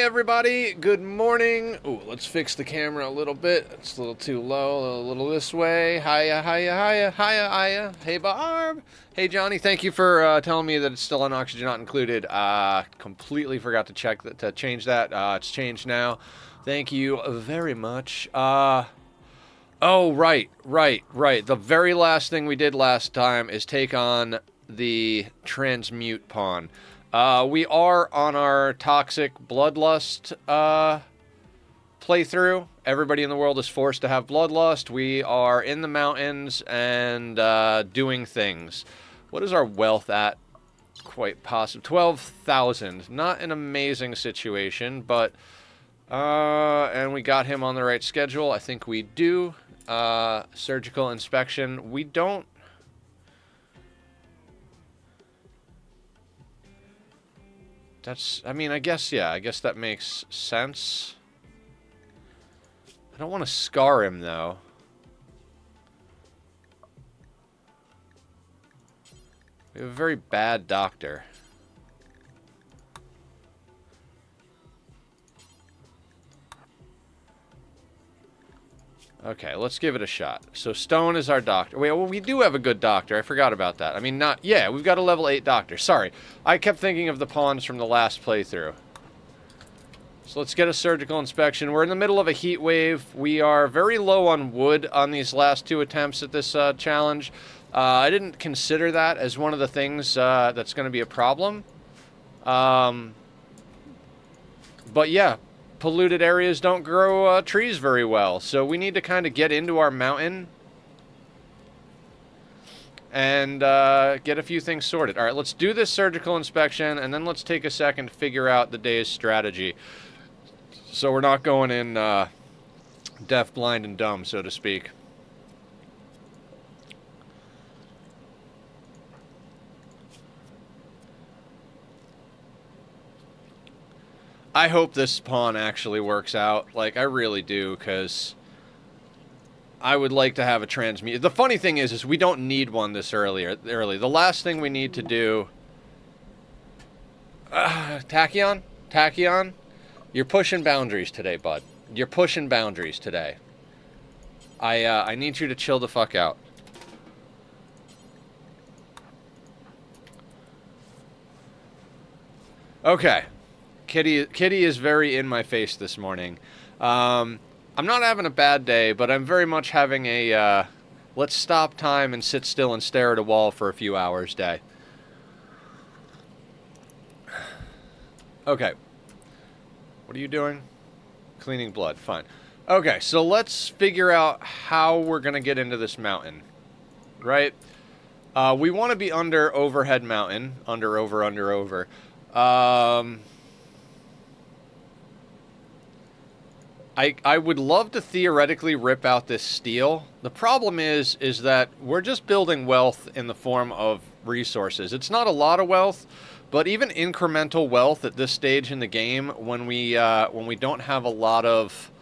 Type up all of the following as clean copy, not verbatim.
everybody. Good morning. Ooh, let's fix the camera a little bit. It's a little too low. A little this way. Hiya, hiya, hiya, hiya, hiya. Hey, Barb. Hey, Johnny. Thank you for telling me that it's still on oxygen not included. Completely forgot to check that to change that. It's changed now. Thank you very much. Oh, right. The very last thing we did last time is take on the transmute pawn. We are on our toxic bloodlust playthrough. Everybody in the world is forced to have bloodlust. We are in the mountains and doing things. What is our wealth at? Quite possible. 12,000. Not an amazing situation, but... and we got him on the right schedule. I think we do. Surgical inspection. We don't... I mean, I guess that makes sense. I don't want to scar him, though. We have a very bad doctor. Okay, let's give it a shot. So Stone is our doctor. Wait, well, we do have a good doctor. I forgot about that. I mean, yeah, we've got a level 8 doctor. Sorry. I kept thinking of the pawns from the last playthrough. So let's get a surgical inspection. We're in the middle of a heat wave. We are very low on wood on these last 2 attempts at this challenge. I didn't consider that as one of the things that's going to be a problem. But yeah. Polluted areas don't grow trees very well, so we need to kind of get into our mountain and get a few things sorted. All right, let's do this surgical inspection, and then let's take a second to figure out the day's strategy, so we're not going in deaf, blind, and dumb, so to speak. I hope this pawn actually works out. Like, I really do, because I would like to have a transmute. The funny thing is we don't need one this early. The last thing we need to do... Tachyon? Tachyon? You're pushing boundaries today, bud. You're pushing boundaries today. I need you to chill the fuck out. Okay. Kitty is very in my face this morning. I'm not having a bad day, but I'm very much having a let's stop time and sit still and stare at a wall for a few hours day. Okay. What are you doing? Cleaning blood. Fine. Okay, so let's figure out how we're going to get into this mountain. Right? We want to be under overhead mountain. Under, over. I would love to theoretically rip out this steel. The problem is that we're just building wealth in the form of resources. It's not a lot of wealth, but even incremental wealth at this stage in the game, when we don't have a lot of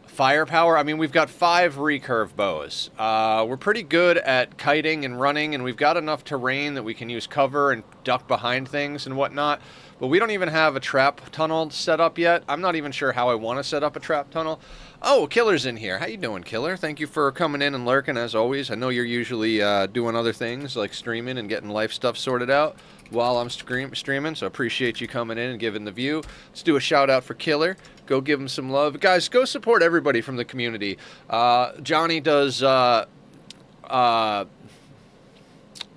firepower. I mean, we've got 5 recurve bows. We're pretty good at kiting and running, and we've got enough terrain that we can use cover and duck behind things and whatnot. But we don't even have a trap tunnel set up yet. I'm not even sure how I want to set up a trap tunnel. Oh, Killer's in here. How you doing, Killer? Thank you for coming in and lurking, as always. I know you're usually doing other things, like streaming and getting life stuff sorted out while I'm streaming, so I appreciate you coming in and giving the view. Let's do a shout-out for Killer. Go give him some love. Guys, go support everybody from the community. Johnny does...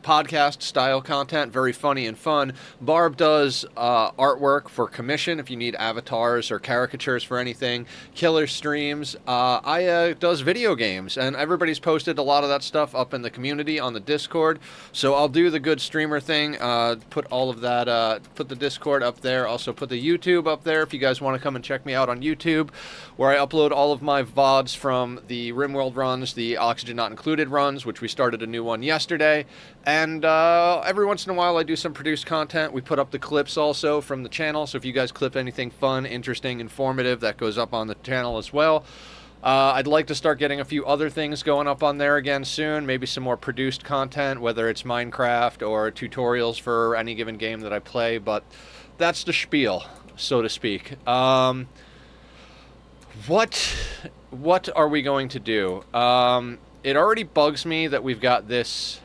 podcast-style content, very funny and fun. Barb does artwork for commission if you need avatars or caricatures for anything. Killer streams. I does video games, and everybody's posted a lot of that stuff up in the community on the Discord, so I'll do the good streamer thing, put all of that, put the Discord up there, also put the YouTube up there if you guys want to come and check me out on YouTube, where I upload all of my VODs from the Rimworld runs, the Oxygen Not Included runs, which we started a new one yesterday. And every once in a while I do some produced content. We put up the clips also from the channel, so if you guys clip anything fun, interesting, informative, that goes up on the channel as well. I'd like to start getting a few other things going up on there again soon, maybe some more produced content, whether it's Minecraft or tutorials for any given game that I play, but that's the spiel. so to speak. What are we going to do? It already bugs me that we've got this.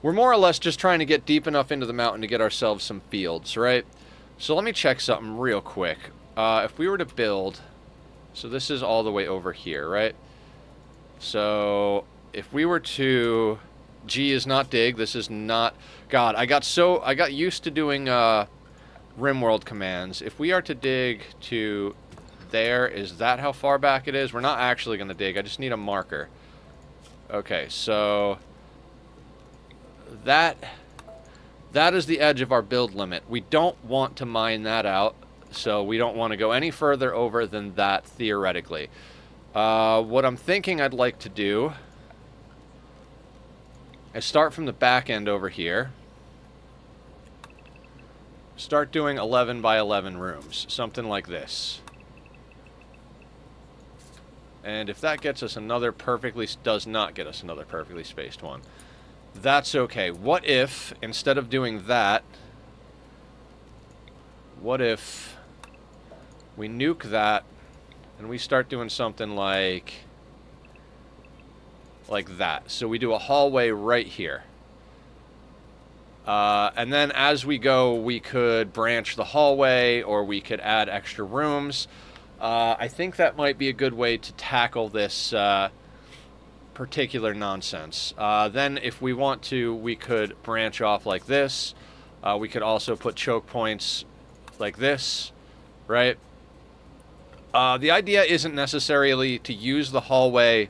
We're more or less just trying to get deep enough into the mountain to get ourselves some fields, right? So let me check something real quick. If we were to build, so this is all the way over here, right? So if we were to, G is not dig. This is not. God, I got used to doing Rimworld commands. If we are to dig to there, is that how far back it is? We're not actually going to dig. I just need a marker. Okay, so that is the edge of our build limit. We don't want to mine that out, so we don't want to go any further over than that theoretically. What I'm thinking I'd like to do is start from the back end over here. Start doing 11 by 11 rooms, something like this. And if that gets us another does not get us another perfectly spaced one, that's okay. What if, instead of doing that, what if we nuke that and we start doing something like that? So we do a hallway right here. And then as we go, we could branch the hallway, or we could add extra rooms. I think that might be a good way to tackle this particular nonsense. Then if we want to, we could branch off like this. We could also put choke points like this, right? The idea isn't necessarily to use the hallway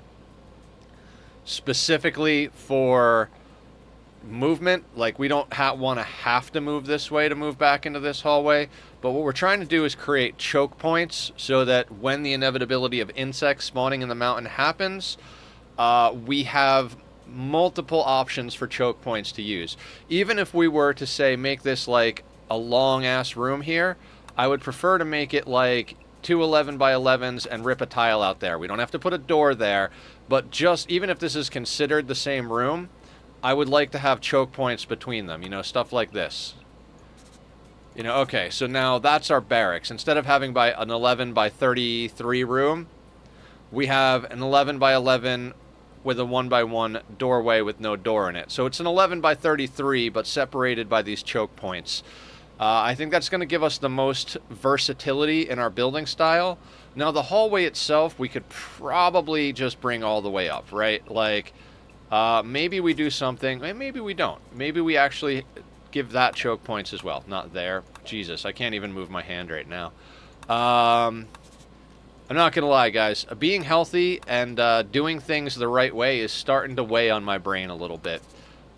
specifically for movement. Like, we don't want to have to move this way to move back into this hallway, but what we're trying to do is create choke points so that when the inevitability of insects spawning in the mountain happens, we have multiple options for choke points to use. Even if we were to say make this like a long ass room here, I would prefer to make it like 2 11 by 11s and rip a tile out there. We don't have to put a door there, but just even if this is considered the same room, I would like to have choke points between them, you know, stuff like this. You know, okay, so now that's our barracks. Instead of having an 11 by 33 room, we have an 11 by 11 with a 1 by 1 doorway with no door in it. So it's an 11 by 33, but separated by these choke points. I think that's going to give us the most versatility in our building style. Now, the hallway itself, we could probably just bring all the way up, right? Like, maybe we do something, maybe we don't. Maybe we actually give that choke points as well. Not there. Jesus, I can't even move my hand right now. I'm not going to lie, guys. Being healthy and doing things the right way is starting to weigh on my brain a little bit.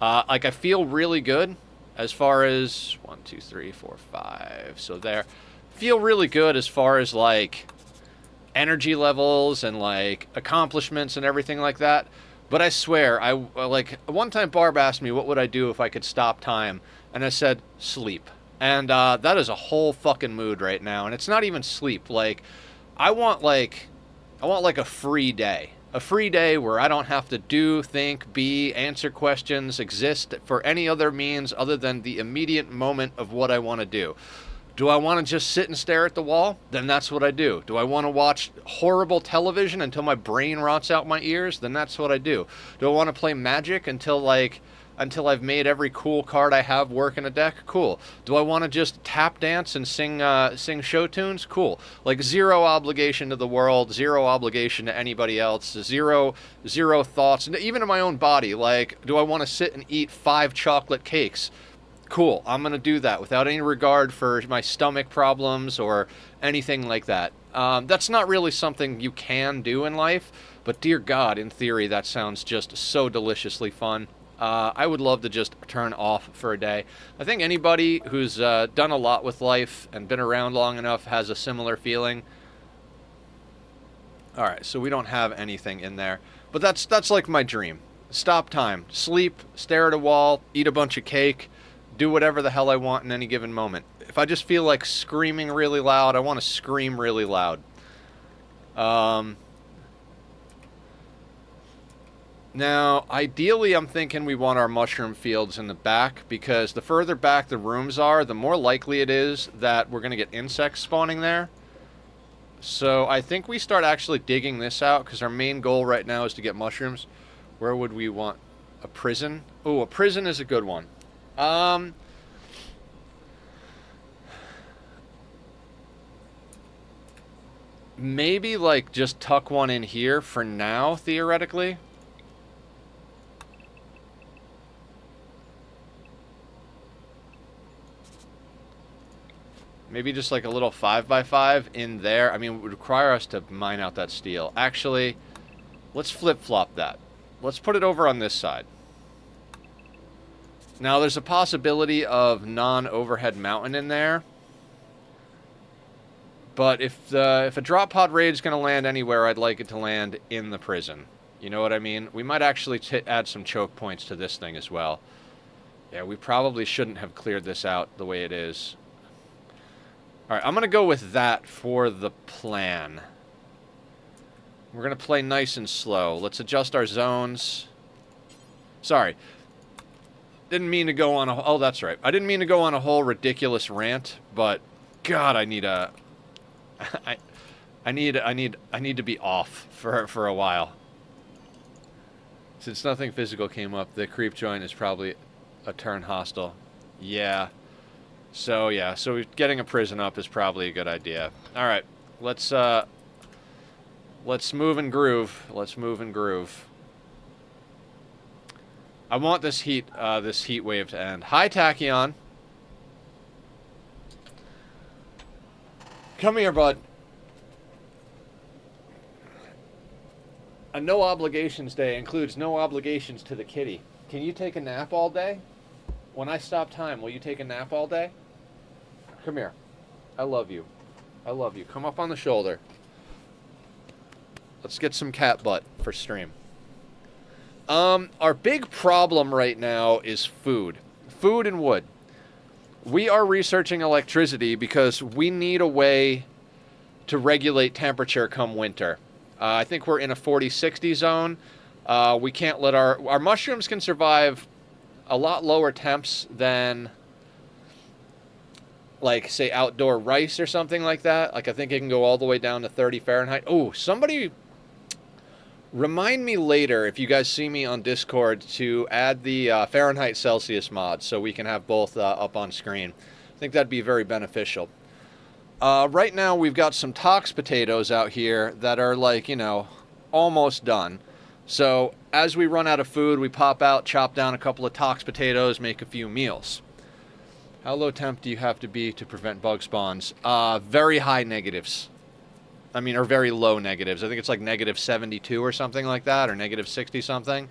Like, I feel really good as far as 1, 2, 3, 4, 5. So there. Feel really good as far as, like, energy levels and, like, accomplishments and everything like that. But I swear, like, one time Barb asked me what would I do if I could stop time, and I said, sleep. And that is a whole fucking mood right now, and it's not even sleep. Like, I want like a free day. A free day where I don't have to do, think, be, answer questions, exist for any other means other than the immediate moment of what I want to do. Do I want to just sit and stare at the wall? Then that's what I do. Do I want to watch horrible television until my brain rots out my ears? Then that's what I do. Do I want to play Magic until I've made every cool card I have work in a deck? Cool. Do I want to just tap dance and sing show tunes? Cool. Like, zero obligation to the world, zero obligation to anybody else, zero thoughts, even in my own body. Like, do I want to sit and eat 5 chocolate cakes? Cool, I'm going to do that without any regard for my stomach problems or anything like that. That's not really something you can do in life, but dear God, in theory, that sounds just so deliciously fun. I would love to just turn off for a day. I think anybody who's done a lot with life and been around long enough has a similar feeling. Alright, so we don't have anything in there. But that's like my dream. Stop time, sleep, stare at a wall, eat a bunch of cake, do whatever the hell I want in any given moment. If I just feel like screaming really loud, I want to scream really loud. Now, ideally, I'm thinking we want our mushroom fields in the back, because the further back the rooms are, the more likely it is that we're going to get insects spawning there. So I think we start actually digging this out, because our main goal right now is to get mushrooms. Where would we want a prison? Oh, a prison is a good one. Maybe, like, just tuck one in here for now, theoretically. Maybe just like a little 5x5 in there. I mean, it would require us to mine out that steel. Actually, let's flip-flop that. Let's put it over on this side. Now, there's a possibility of non-overhead mountain in there. But if a drop pod raid is going to land anywhere, I'd like it to land in the prison. You know what I mean? We might actually add some choke points to this thing as well. Yeah, we probably shouldn't have cleared this out the way it is. Alright, I'm going to go with that for the plan. We're going to play nice and slow. Let's adjust our zones. Sorry. Didn't mean to go on a... Oh, that's right. I didn't mean to go on a whole ridiculous rant, but... God, I need a... I need to be off for a while. Since nothing physical came up, the creep joint is probably a turn hostile. Yeah. So getting a prison up is probably a good idea. All right, let's move and groove. Let's move and groove. I want this heat wave to end. Hi, Tachyon. Come here, bud. A no obligations day includes no obligations to the kitty. Can you take a nap all day? When I stop time, will you take a nap all day? Come here. I love you. I love you. Come up on the shoulder. Let's get some cat butt for stream. Our big problem right now is food. Food and wood. We are researching electricity because we need a way to regulate temperature come winter. I think we're in a 40-60 zone. We can't let our mushrooms can survive a lot lower temps than, like, say, outdoor rice or something like that. Like, I think it can go all the way down to 30 Fahrenheit. Oh, somebody remind me later, if you guys see me on Discord, to add the Fahrenheit Celsius mod so we can have both up on screen. I think that'd be very beneficial. Right now, we've got some tox potatoes out here that are, like, you know, almost done. So, as we run out of food, we pop out, chop down a couple of tox potatoes, make a few meals. How low temp do you have to be to prevent bug spawns? Very high negatives. I mean, or very low negatives. I think it's like negative 72 or something like that, or negative 60 something.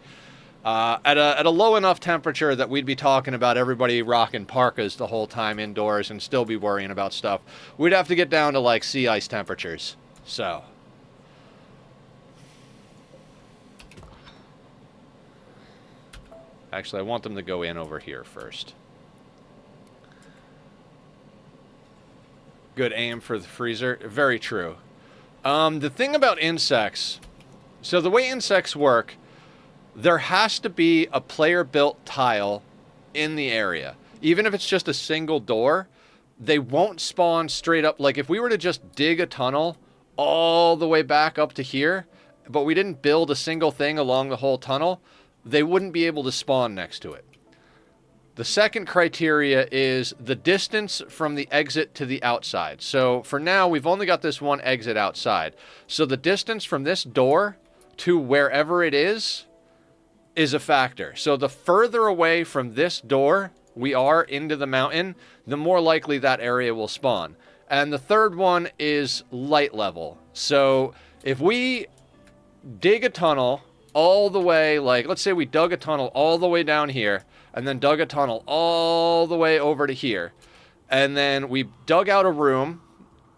At a low enough temperature that we'd be talking about everybody rocking parkas the whole time indoors and still be worrying about stuff. We'd have to get down to like sea ice temperatures. So. Actually, I want them to go in over here first. Good aim for the freezer. Very true. The thing about insects, so the way insects work, there has to be a player-built tile in the area. Even if it's just a single door, they won't spawn straight up. Like, if we were to just dig a tunnel all the way back up to here, but we didn't build a single thing along the whole tunnel, they wouldn't be able to spawn next to it. The second criteria is the distance from the exit to the outside. So for now, we've only got this one exit outside. So the distance from this door to wherever it is a factor. So the further away from this door we are into the mountain, the more likely that area will spawn. And the third one is light level. So if we dig a tunnel all the way, like, let's say we dug a tunnel all the way down here, and then dug a tunnel all the way over to here, and then we dug out a room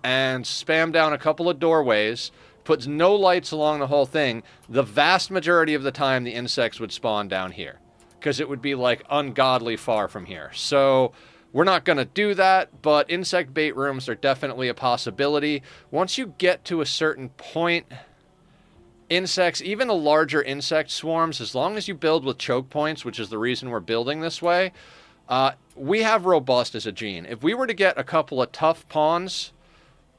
and spammed down a couple of doorways, puts no lights along the whole thing, the vast majority of the time the insects would spawn down here, because it would be, like, ungodly far from here. So we're not going to do that, but insect bait rooms are definitely a possibility. Once you get to a certain point, insects, even the larger insect swarms, as long as you build with choke points, which is the reason we're building this way, we have robust as a gene. If we were to get a couple of tough pawns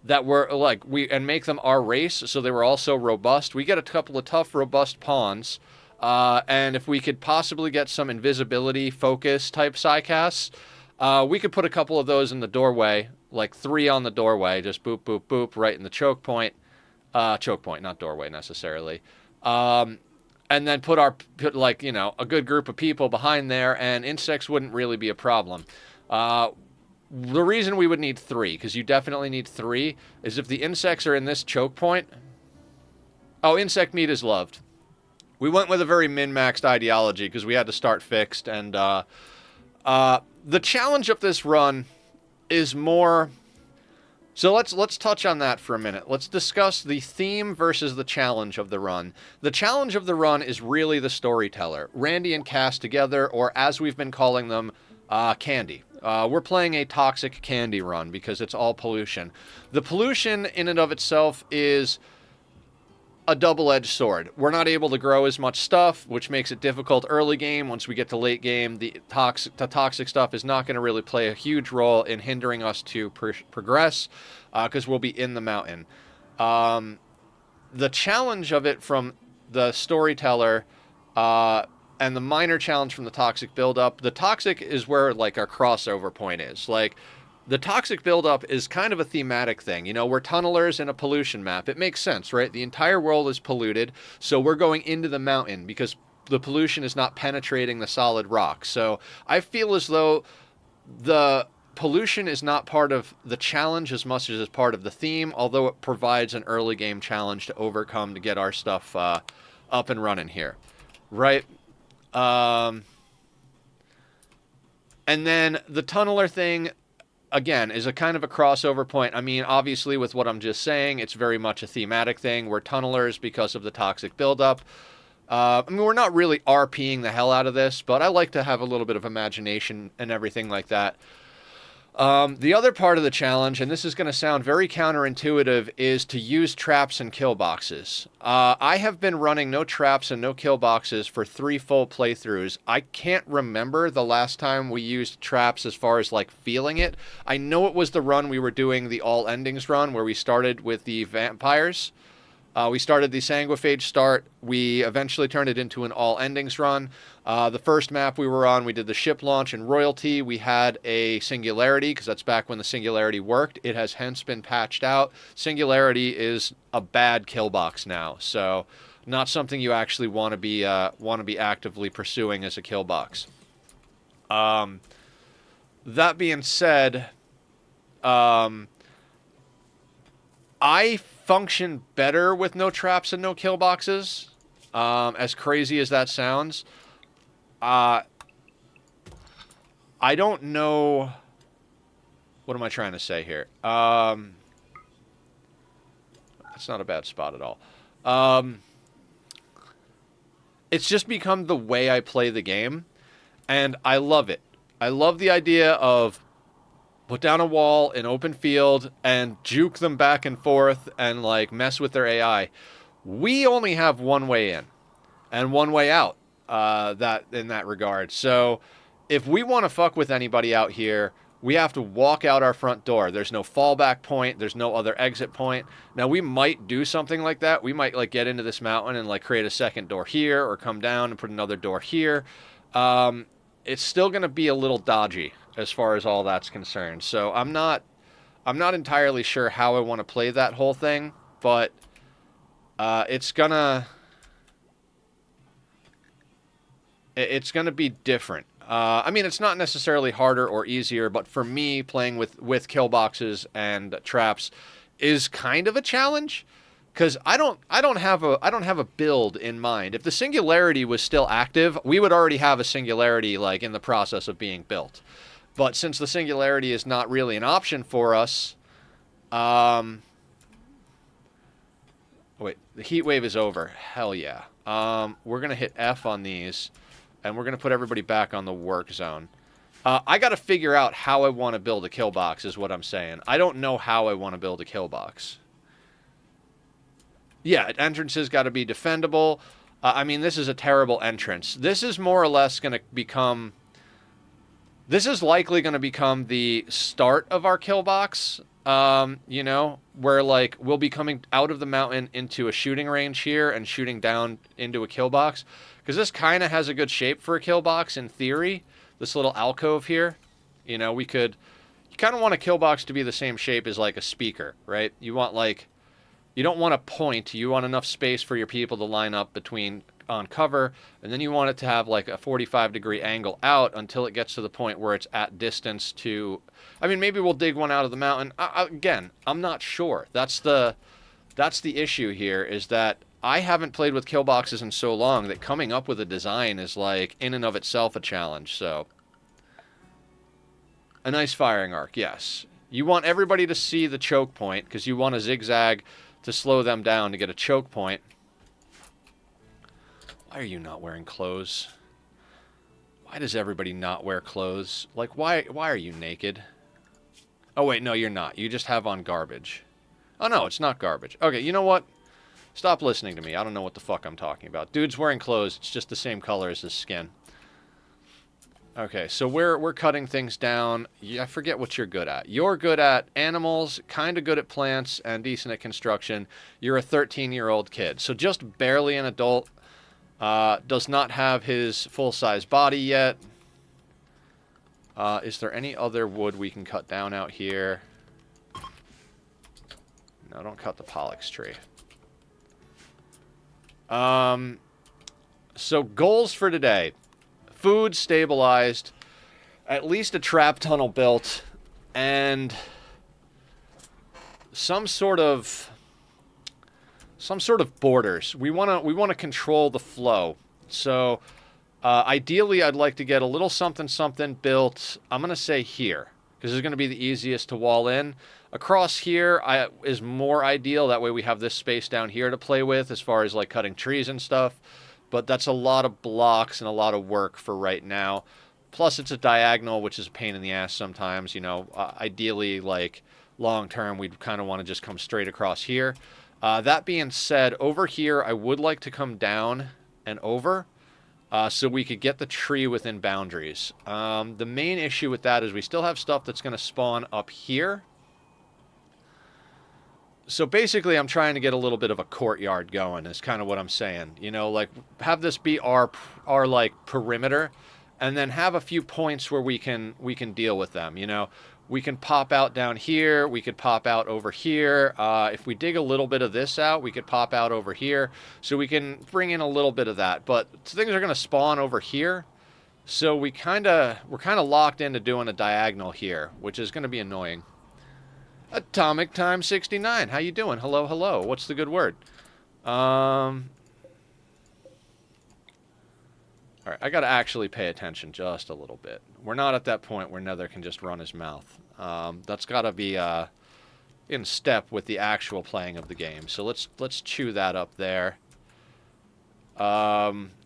that were like and make them our race, so they were also robust, we get a couple of tough, robust pawns, and if we could possibly get some invisibility focus type psycasts, we could put a couple of those in the doorway, like 3 on the doorway, just boop, boop, boop, right in the choke point. Choke point, not doorway necessarily. And then put like, you know, a good group of people behind there, and insects wouldn't really be a problem. The reason we would need 3, because you definitely need 3, is if the insects are in this choke point. Oh, insect meat is loved. We went with a very min-maxed ideology because we had to start fixed, and the challenge of this run is more. So let's touch on that for a minute. Let's discuss the theme versus the challenge of the run. The challenge of the run is really the storyteller. Randy and Cass together, or as we've been calling them, Candy. We're playing a toxic candy run because it's all pollution. The pollution in and of itself is a double-edged sword. We're not able to grow as much stuff, which makes it difficult early game. Once we get to late game, the toxic stuff is not going to really play a huge role in hindering us to progress, because we'll be in the mountain. The challenge of it from the storyteller, and the minor challenge from the toxic buildup, the toxic is where like our crossover point is. Like, the toxic buildup is kind of a thematic thing. You know, we're tunnelers in a pollution map. It makes sense, right? The entire world is polluted, so we're going into the mountain because the pollution is not penetrating the solid rock. So I feel as though the pollution is not part of the challenge as much as it's part of the theme, although it provides an early game challenge to overcome to get our stuff up and running here, right? And then the tunneler thing, again, is a kind of a crossover point. I mean, obviously, with what I'm just saying, it's very much a thematic thing. We're tunnelers because of the toxic buildup. I mean, we're not really RPing the hell out of this, but I like to have a little bit of imagination and everything like that. The other part of the challenge, and this is going to sound very counterintuitive, is to use traps and kill boxes. I have been running no traps and no kill boxes for 3 full playthroughs. I can't remember the last time we used traps as far as like feeling it. I know it was the run we were doing, the all endings run, where we started with the vampires. We started the Sanguiphage start. We eventually turned it into an all endings run. The first map we were on, we did the ship launch and royalty. We had a singularity, because that's back when the singularity worked. It has hence been patched out. Singularity is a bad kill box now, so not something you actually want to be actively pursuing as a kill box. That being said, I function better with no traps and no kill boxes, as crazy as that sounds. I don't know. What am I trying to say here? That's not a bad spot at all. It's just become the way I play the game, and I love it. I love the idea of put down a wall in open field and juke them back and forth and like mess with their AI. We only have one way in and one way out, that in that regard. So if we want to fuck with anybody out here, we have to walk out our front door. There's no fallback point. There's no other exit point. Now, we might do something like that. We might like get into this mountain and like create a second door here, or come down and put another door here. It's still going to be a little dodgy as far as all that's concerned. So I'm not entirely sure how I want to play that whole thing, but it's gonna be different. I mean, it's not necessarily harder or easier, but for me, playing with kill boxes and traps is kind of a challenge, because I don't have a build in mind. If the singularity was still active, we would already have a singularity like in the process of being built. But since the singularity is not really an option for us, wait, the heat wave is over. Hell yeah. We're gonna hit F on these, and we're gonna put everybody back on the work zone. I got to figure out how I want to build a kill box, is what I'm saying. I don't know how I want to build a kill box. Yeah, entrances got to be defendable. I mean, this is a terrible entrance. This is more or less going to become... This is likely going to become the start of our kill box, you know, where, like, we'll be coming out of the mountain into a shooting range here and shooting down into a kill box. Because this kind of has a good shape for a kill box in theory. This little alcove here. You know, we could... You kind of want a kill box to be the same shape as, like, a speaker, right? You want, like... You don't want a point. You want enough space for your people to line up between on cover, and then you want it to have like a 45-degree angle out until it gets to the point where it's at distance to... I mean, maybe we'll dig one out of the mountain. Again, I'm not sure. That's the issue here, is that I haven't played with kill boxes in so long that coming up with a design is like in and of itself a challenge. So a nice firing arc, yes. You want everybody to see the choke point because you want a zigzag to slow them down to get a choke point. Why are you not wearing clothes? Why does everybody not wear clothes? Like, why are you naked? Oh, wait, no, you're not. You just have on garbage. Oh, no, it's not garbage. Okay, you know what? Stop listening to me. I don't know what the fuck I'm talking about. Dude's wearing clothes. It's just the same color as his skin. Okay, so we're cutting things down. I forget what you're good at. You're good at animals, kind of good at plants, and decent at construction. You're a 13-year-old kid, so just barely an adult. Does not have his full-size body yet. Is there any other wood we can cut down out here? No, don't cut the Pollux tree. So goals for today. Food stabilized, at least a trap tunnel built, and some sort of borders. We want to control the flow. So ideally, I'd like to get a little something built. I'm gonna say here because it's gonna be the easiest to wall in. Across here is more ideal. That way, we have this space down here to play with as far as like cutting trees and stuff. But that's a lot of blocks and a lot of work for right now. Plus, it's a diagonal, which is a pain in the ass sometimes. You know, ideally, like, long term, we'd kind of want to just come straight across here. That being said, over here, I would like to come down and over so we could get the tree within boundaries. The main issue with that is we still have stuff that's going to spawn up here. So basically, I'm trying to get a little bit of a courtyard going, is kind of what I'm saying. You know, like, have this be our like, perimeter, and then have a few points where we can deal with them, you know. We can pop out down here, we could pop out over here. If we dig a little bit of this out, we could pop out over here. So we can bring in a little bit of that. But things are going to spawn over here. So we're kind of locked into doing a diagonal here, which is going to be annoying. Atomic Time 69. How you doing? Hello, hello. What's the good word? All right, I got to actually pay attention just a little bit. We're not at that point where Nether can just run his mouth. That's got to be in step with the actual playing of the game. So let's chew that up there.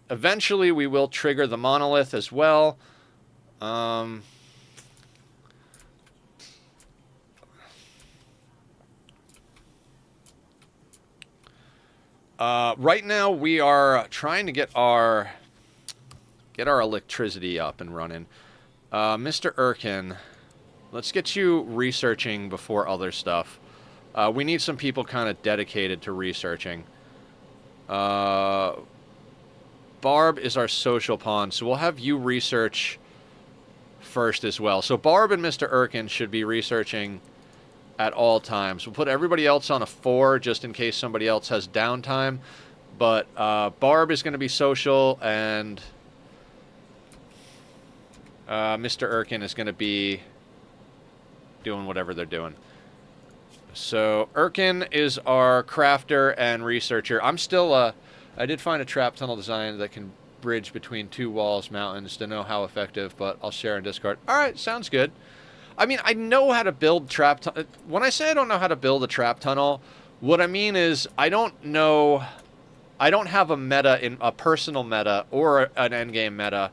Eventually, we will trigger the monolith as well. Right now, we are trying to get our electricity up and running. Mr. Erkin, let's get you researching before other stuff. We need some people kind of dedicated to researching. Barb is our social pawn, so we'll have you research first as well. So Barb and Mr. Erkin should be researching at all times. We'll put everybody else on a 4 just in case somebody else has downtime. But Barb is going to be social, and Mr. Erkin is going to be doing whatever they're doing. So Erkin is our crafter and researcher. I'm still, I did find a trap tunnel design that can bridge between 2 walls, mountains. Don't know how effective, but I'll share in Discord. All right, sounds good. I mean, I know how to build trap tunnel. When I say I don't know how to build a trap tunnel, what I mean is I don't have a meta, in a personal meta or an endgame meta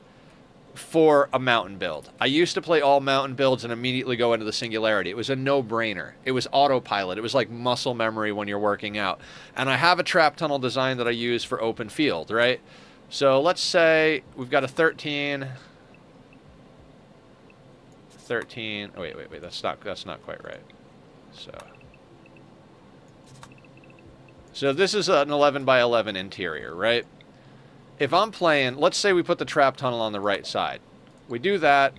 for a mountain build. I used to play all mountain builds and immediately go into the singularity. It was a no-brainer. It was autopilot. It was like muscle memory when you're working out. And I have a trap tunnel design that I use for open field, right? So let's say we've got a 13. Oh, wait. That's not quite right. So this is an 11 by 11 interior, right? If I'm playing, let's say we put the trap tunnel on the right side. We do that.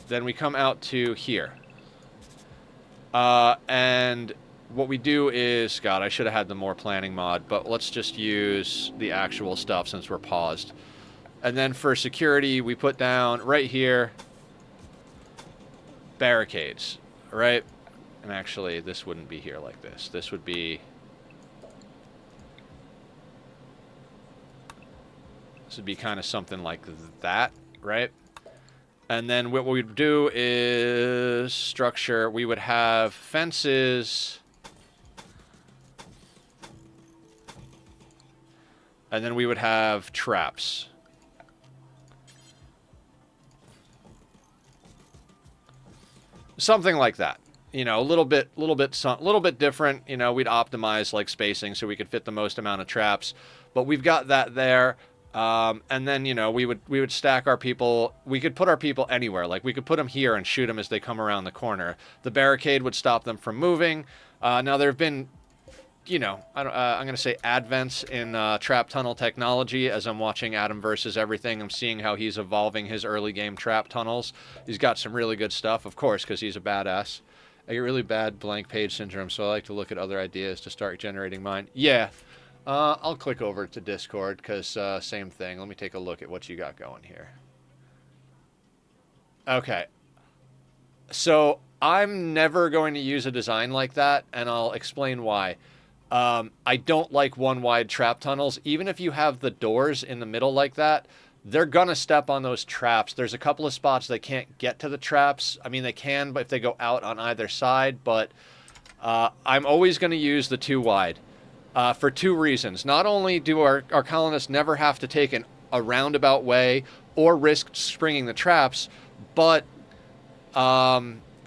Then we come out to here. And what we do is, God, I should have had the more planning mod, but let's just use the actual stuff since we're paused. And then for security, we put down right here barricades, right? And actually, this wouldn't be here like this. This would be... This would be kind of something like that, right? And then what we'd do is structure. We would have fences. And then we would have traps. Something like that. You know, a little bit different. You know, we'd optimize like spacing so we could fit the most amount of traps. But we've got that there. And then, you know, we would stack our people. We could put our people anywhere. Like, we could put them here and shoot them as they come around the corner. The barricade would stop them from moving. Now, there have been, you know, I'm going to say advents in trap tunnel technology. As I'm watching Adam versus Everything, I'm seeing how he's evolving his early game trap tunnels. He's got some really good stuff, of course, because he's a badass. I get really bad blank page syndrome, so I like to look at other ideas to start generating mine. Yeah. I'll click over to Discord because same thing. Let me take a look at what you got going here. Okay. So I'm never going to use a design like that, and I'll explain why. I don't like one-wide trap tunnels. Even if you have the doors in the middle like that, they're going to step on those traps. There's a couple of spots they can't get to the traps. I mean, they can, but if they go out on either side. But I'm always going to use the two wide. For two reasons. Not only do our colonists never have to take a roundabout way or risk springing the traps, but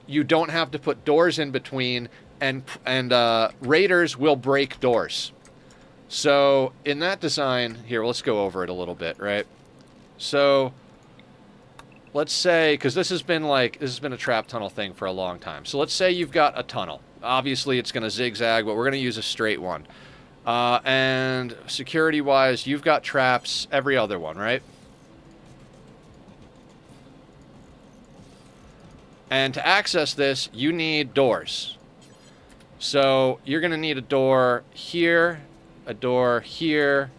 you don't have to put doors in between, and raiders will break doors. So in that design, here, let's go over it a little bit, right? So let's say, because this has been a trap tunnel thing for a long time. So let's say you've got a tunnel. Obviously, it's going to zigzag, but we're going to use a straight one. And security-wise, you've got traps every other one, right? And to access this, you need doors. So you're going to need a door here, a door here,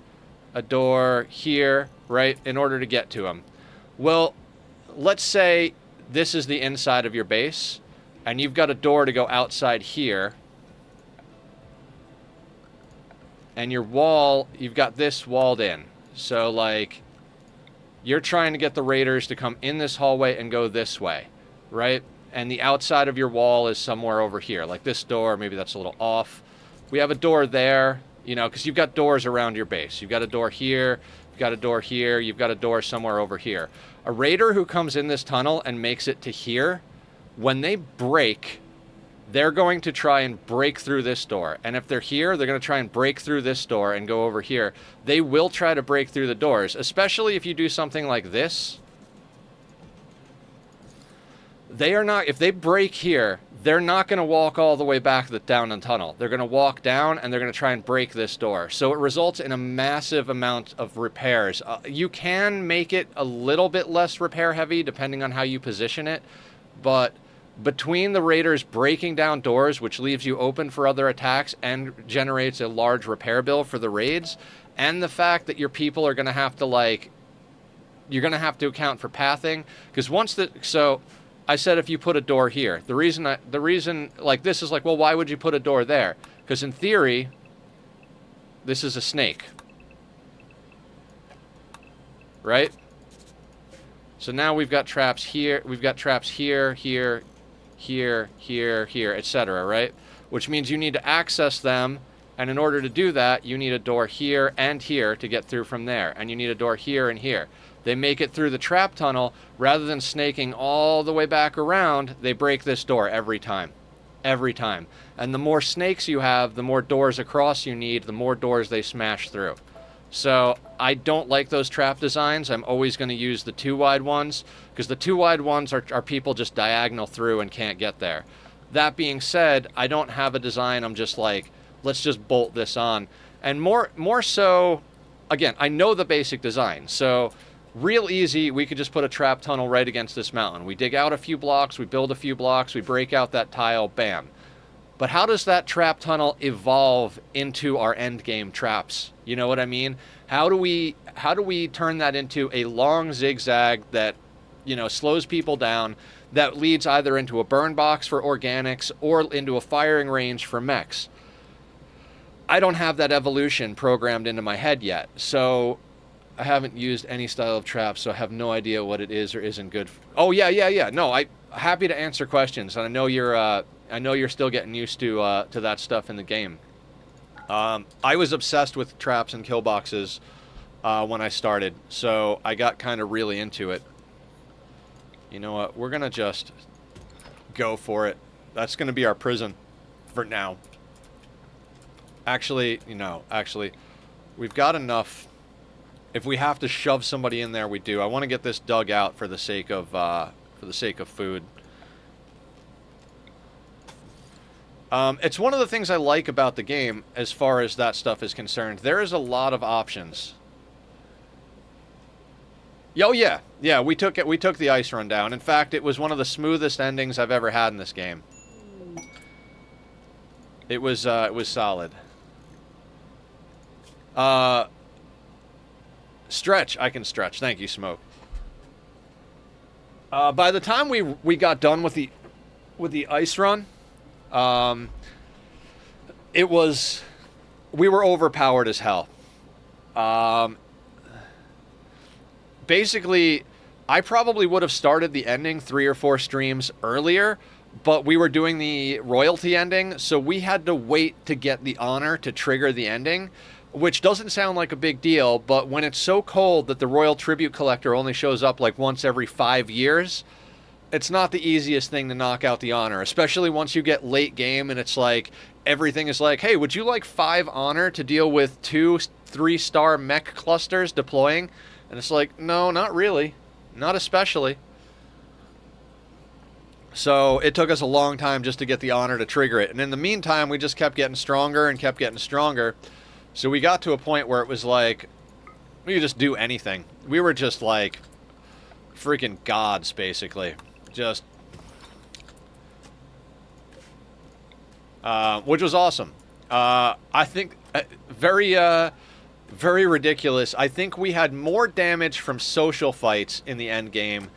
a door here, right, in order to get to them. Well, let's say this is the inside of your base, and you've got a door to go outside here. And your wall, you've got this walled in. So, like, you're trying to get the raiders to come in this hallway and go this way, right? And the outside of your wall is somewhere over here. Like this door, maybe that's a little off. We have a door there, you know, because you've got doors around your base. You've got a door here, you've got a door here, you've got a door somewhere over here. A raider who comes in this tunnel and makes it to here, when they break, they're going to try and break through this door. And if they're here, they're going to try and break through this door and go over here. They will try to break through the doors, especially if you do something like this. They are not, if they break here, they're not going to walk all the way back down the tunnel. They're going to walk down and they're going to try and break this door. So it results in a massive amount of repairs. You can make it a little bit less repair heavy depending on how you position it, but between the raiders breaking down doors, which leaves you open for other attacks and generates a large repair bill for the raids, and the fact that your people are going to have to, like, you're going to have to account for pathing, because so I said if you put a door here, the reason like this is like, well, why would you put a door there? Because in theory, this is a snake, right? So now we've got traps here, here, etc., right? Which means you need to access them And in order to do that, you need a door here and here to get through from there. And you need a door here and here. They make it through the trap tunnel. Rather than snaking all the way back around, they break this door every time. Every time. And the more snakes you have, the more doors across you need, the more doors they smash through. So I don't like those trap designs. I'm always going to use the 2 wide ones, because the 2 wide ones are people just diagonal through and can't get there. That being said, I don't have a design I'm just like, let's just bolt this on. And more so, again, I know the basic design. So real easy, we could just put a trap tunnel right against this mountain. We dig out a few blocks, we build a few blocks, we break out that tile, bam. But how does that trap tunnel evolve into our end game traps? You know what I mean? How do we turn that into a long zigzag that, you know, slows people down, that leads either into a burn box for organics or into a firing range for mechs? I don't have that evolution programmed into my head yet, so I haven't used any style of traps, so I have no idea what it is or isn't good. Oh yeah. No, I'm happy to answer questions, and I know you're still getting used to that stuff in the game. I was obsessed with traps and kill boxes when I started, so I got kind of really into it. You know what? We're gonna just go for it. That's gonna be our prison for now. Actually, we've got enough. If we have to shove somebody in there, we do. I want to get this dug out for the sake of food. It's one of the things I like about the game as far as that stuff is concerned. There is a lot of options. Oh yeah, we took the ice run down. In fact, it was one of the smoothest endings I've ever had in this game. It was solid. Stretch. I can stretch. Thank you, Smoke. By the time we got done with the ice run, we were overpowered as hell. Basically, I probably would have started the ending 3 or 4 streams earlier, but we were doing the royalty ending, so we had to wait to get the honor to trigger the ending, which doesn't sound like a big deal, but when it's so cold that the royal tribute collector only shows up like once every 5 years, it's not the easiest thing to knock out the honor, especially once you get late game and it's like, everything is like, hey, would you like 5 honor to deal with 2 3-star mech clusters deploying? And it's like, no, not really. Not especially. So it took us a long time just to get the honor to trigger it. And in the meantime, we just kept getting stronger and kept getting stronger. So we got to a point where it was like, we could just do anything. We were just like freaking gods, basically. Just... which was awesome. I think very ridiculous. I think we had more damage from social fights in the end game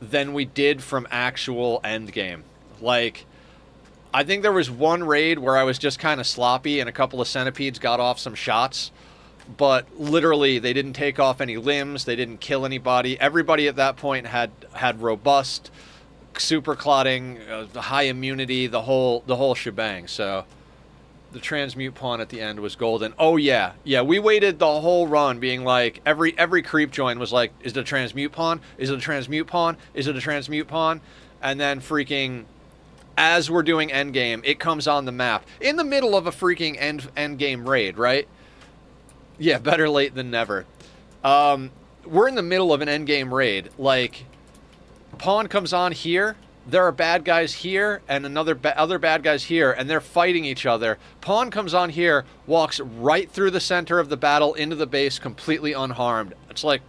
than we did from actual end game. Like, I think there was one raid where I was just kind of sloppy and a couple of centipedes got off some shots, but literally they didn't take off any limbs, they didn't kill anybody. Everybody at that point had robust super clotting, high immunity, the whole shebang. So the transmute pawn at the end was golden. Oh yeah, we waited the whole run being like, every creep join was like, is it a transmute pawn? Is it a transmute pawn? Is it a transmute pawn? And then freaking, as we're doing endgame, it comes on the map in the middle of a freaking endgame raid, right? Yeah, better late than never. We're in the middle of an endgame raid. Like, pawn comes on here. There are bad guys here and other bad guys here, and they're fighting each other. Pawn comes on here, walks right through the center of the battle into the base completely unharmed. It's like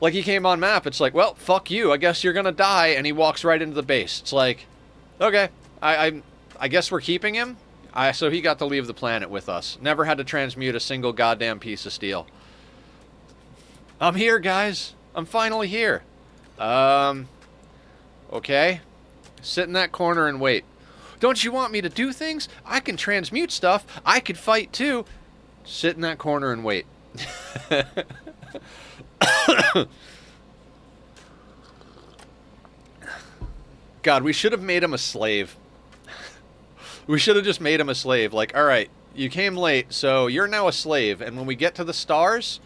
he came on map. It's like, well, fuck you. I guess you're gonna die. And he walks right into the base. It's like, okay, I guess we're keeping him. So he got to leave the planet with us. Never had to transmute a single goddamn piece of steel. I'm here, guys. I'm finally here. Okay. Sit in that corner and wait. Don't you want me to do things? I can transmute stuff. I could fight too. Sit in that corner and wait. God, we should have made him a slave. We should have just made him a slave. Like, all right, You came late, so you're now a slave. And when we get to the stars,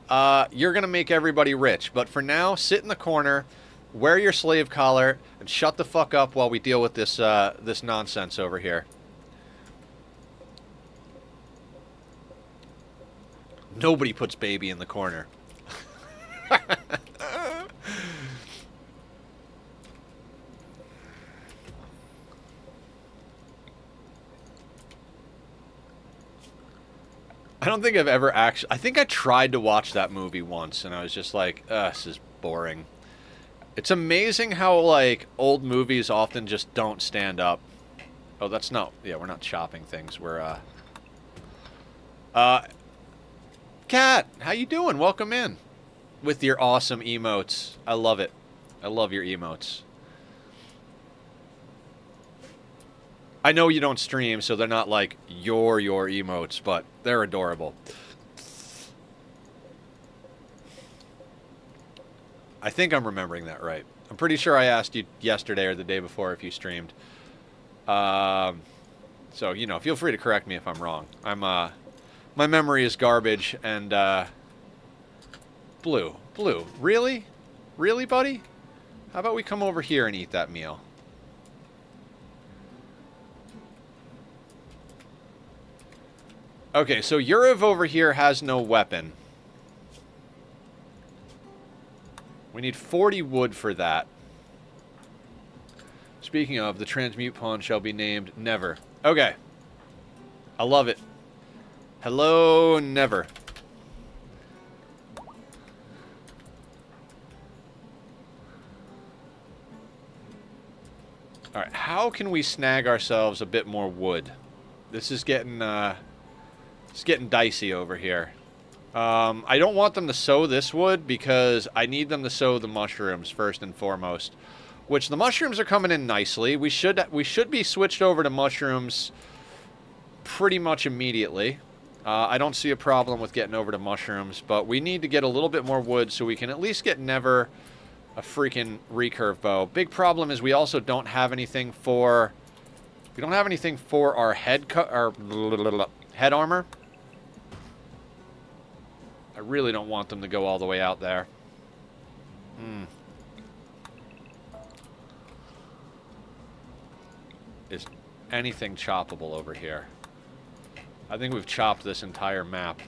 you're going to make everybody rich. But for now, sit in the corner, wear your slave collar, and shut the fuck up while we deal with this, this nonsense over here. Nobody puts baby in the corner. I don't think I've ever actually... I think I tried to watch that movie once, and I was just like, this is boring. It's amazing how, like, old movies often just don't stand up. Oh, that's not... Yeah, we're not chopping things. We're, Kat, how you doing? Welcome in. With your awesome emotes. I love it. I love your emotes. I know you don't stream, so they're not like your emotes, but they're adorable. I think I'm remembering that right. I'm pretty sure I asked you yesterday or the day before if you streamed. So, you know, feel free to correct me if I'm wrong. My memory is garbage, and, Blue. Really? Really, buddy? How about we come over here and eat that meal? Okay, so Yuriv over here has no weapon. We need 40 wood for that. Speaking of, the transmute pawn shall be named Never. Okay. I love it. Hello, Never. Alright, how can we snag ourselves a bit more wood? This is getting, it's getting dicey over here. I don't want them to sow this wood because I need them to sow the mushrooms first and foremost. Which the mushrooms are coming in nicely. We should be switched over to mushrooms pretty much immediately. I don't see a problem with getting over to mushrooms, but we need to get a little bit more wood so we can at least get Never a freaking recurve bow. Big problem is we also don't have anything for... We don't have anything for our head armor. I really don't want them to go all the way out there. Is anything choppable over here? I think we've chopped this entire map.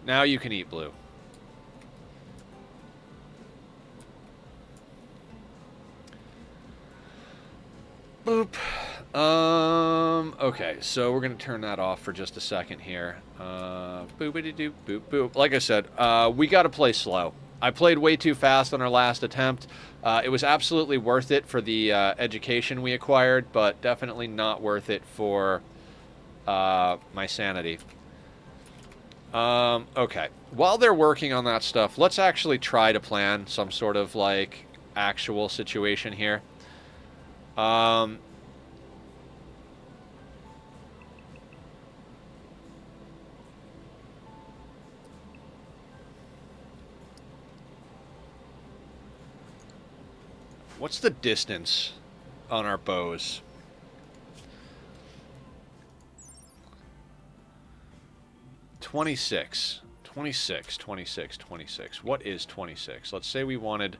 Now you can eat, Blue. Boop. Okay, so we're going to turn that off for just a second here. Boopity-doop, boop, boop. Like I said, we got to play slow. I played way too fast on our last attempt. It was absolutely worth it for the education we acquired, but definitely not worth it for my sanity. Okay. While they're working on that stuff, let's actually try to plan some sort of, like, actual situation here. What's the distance on our bows? $26. 26, 26, 26. What is 26? Let's say we wanted...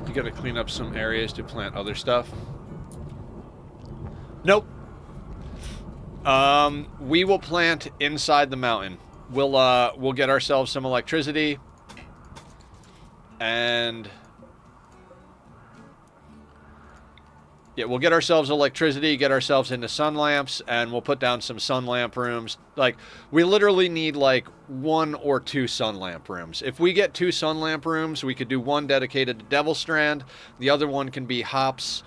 You gotta clean up some areas to plant other stuff. Nope. We will plant inside the mountain. We'll get ourselves some electricity. And Yeah, we'll get ourselves electricity, get ourselves into sun lamps, and we'll put down some sun lamp rooms. Like, we literally need, like, 1 or 2 sun lamp rooms. If we get 2 sun lamp rooms, we could do one dedicated to Devil Strand. The other one can be hops,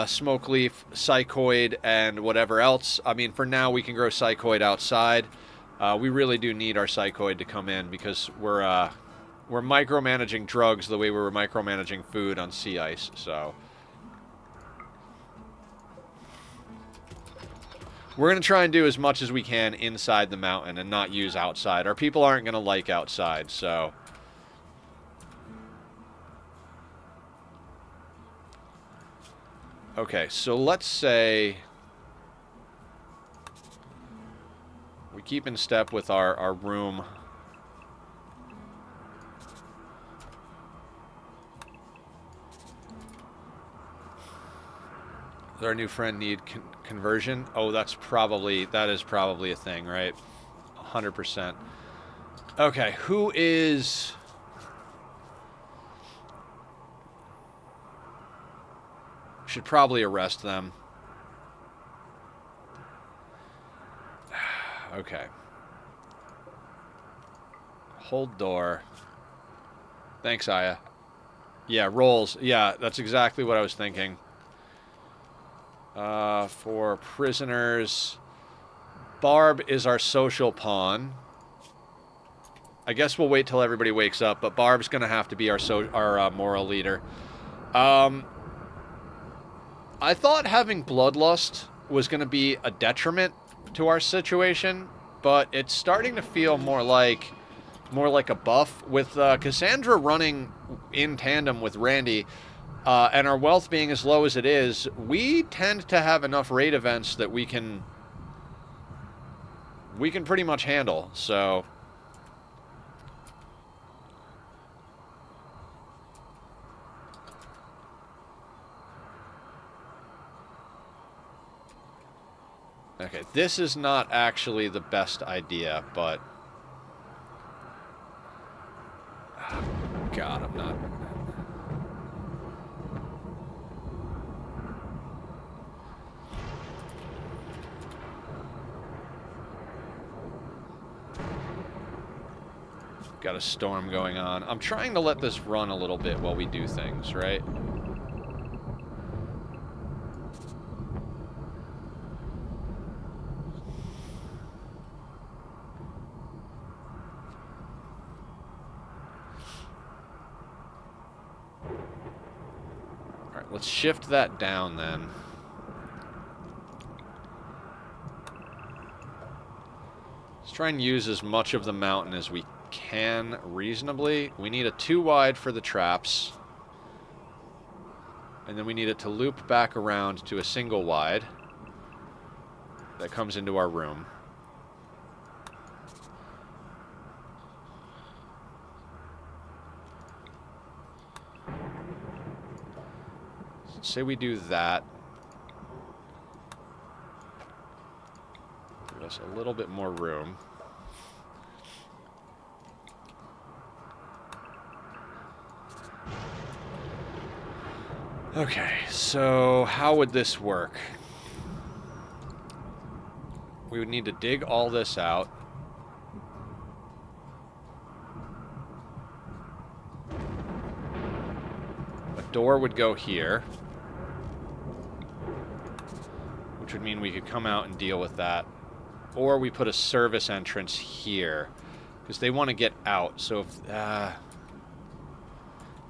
smoke leaf, psychoid, and whatever else. I mean, for now, we can grow psychoid outside. We really do need our psychoid to come in because we're micromanaging drugs the way we were micromanaging food on sea ice, so... We're going to try and do as much as we can inside the mountain and not use outside. Our people aren't going to like outside, so... Okay, so let's say... we keep in step with our room. Does our new friend need conversion? Oh, that is probably a thing, right? 100%. Okay, who is... should probably arrest them. Okay. Hold door. Thanks, Aya. Yeah, rolls. Yeah, that's exactly what I was thinking. For prisoners, Barb is our social pawn. I guess we'll wait till everybody wakes up, but Barb's going to have to be our moral leader. I thought having bloodlust was going to be a detriment to our situation, but it's starting to feel more like a buff with Cassandra running in tandem with Randy. And our wealth being as low as it is, we tend to have enough raid events that we can pretty much handle, so... Okay, this is not actually the best idea, but... oh, God, I'm not... Got a storm going on. I'm trying to let this run a little bit while we do things, right? Alright, let's shift that down then. Let's try and use as much of the mountain as we can reasonably. We need a 2 wide for the traps. And then we need it to loop back around to a single wide that comes into our room. So say we do that. Give us a little bit more room. Okay, so how would this work? We would need to dig all this out. A door would go here, which would mean we could come out and deal with that. Or we put a service entrance here, because they want to get out. So if...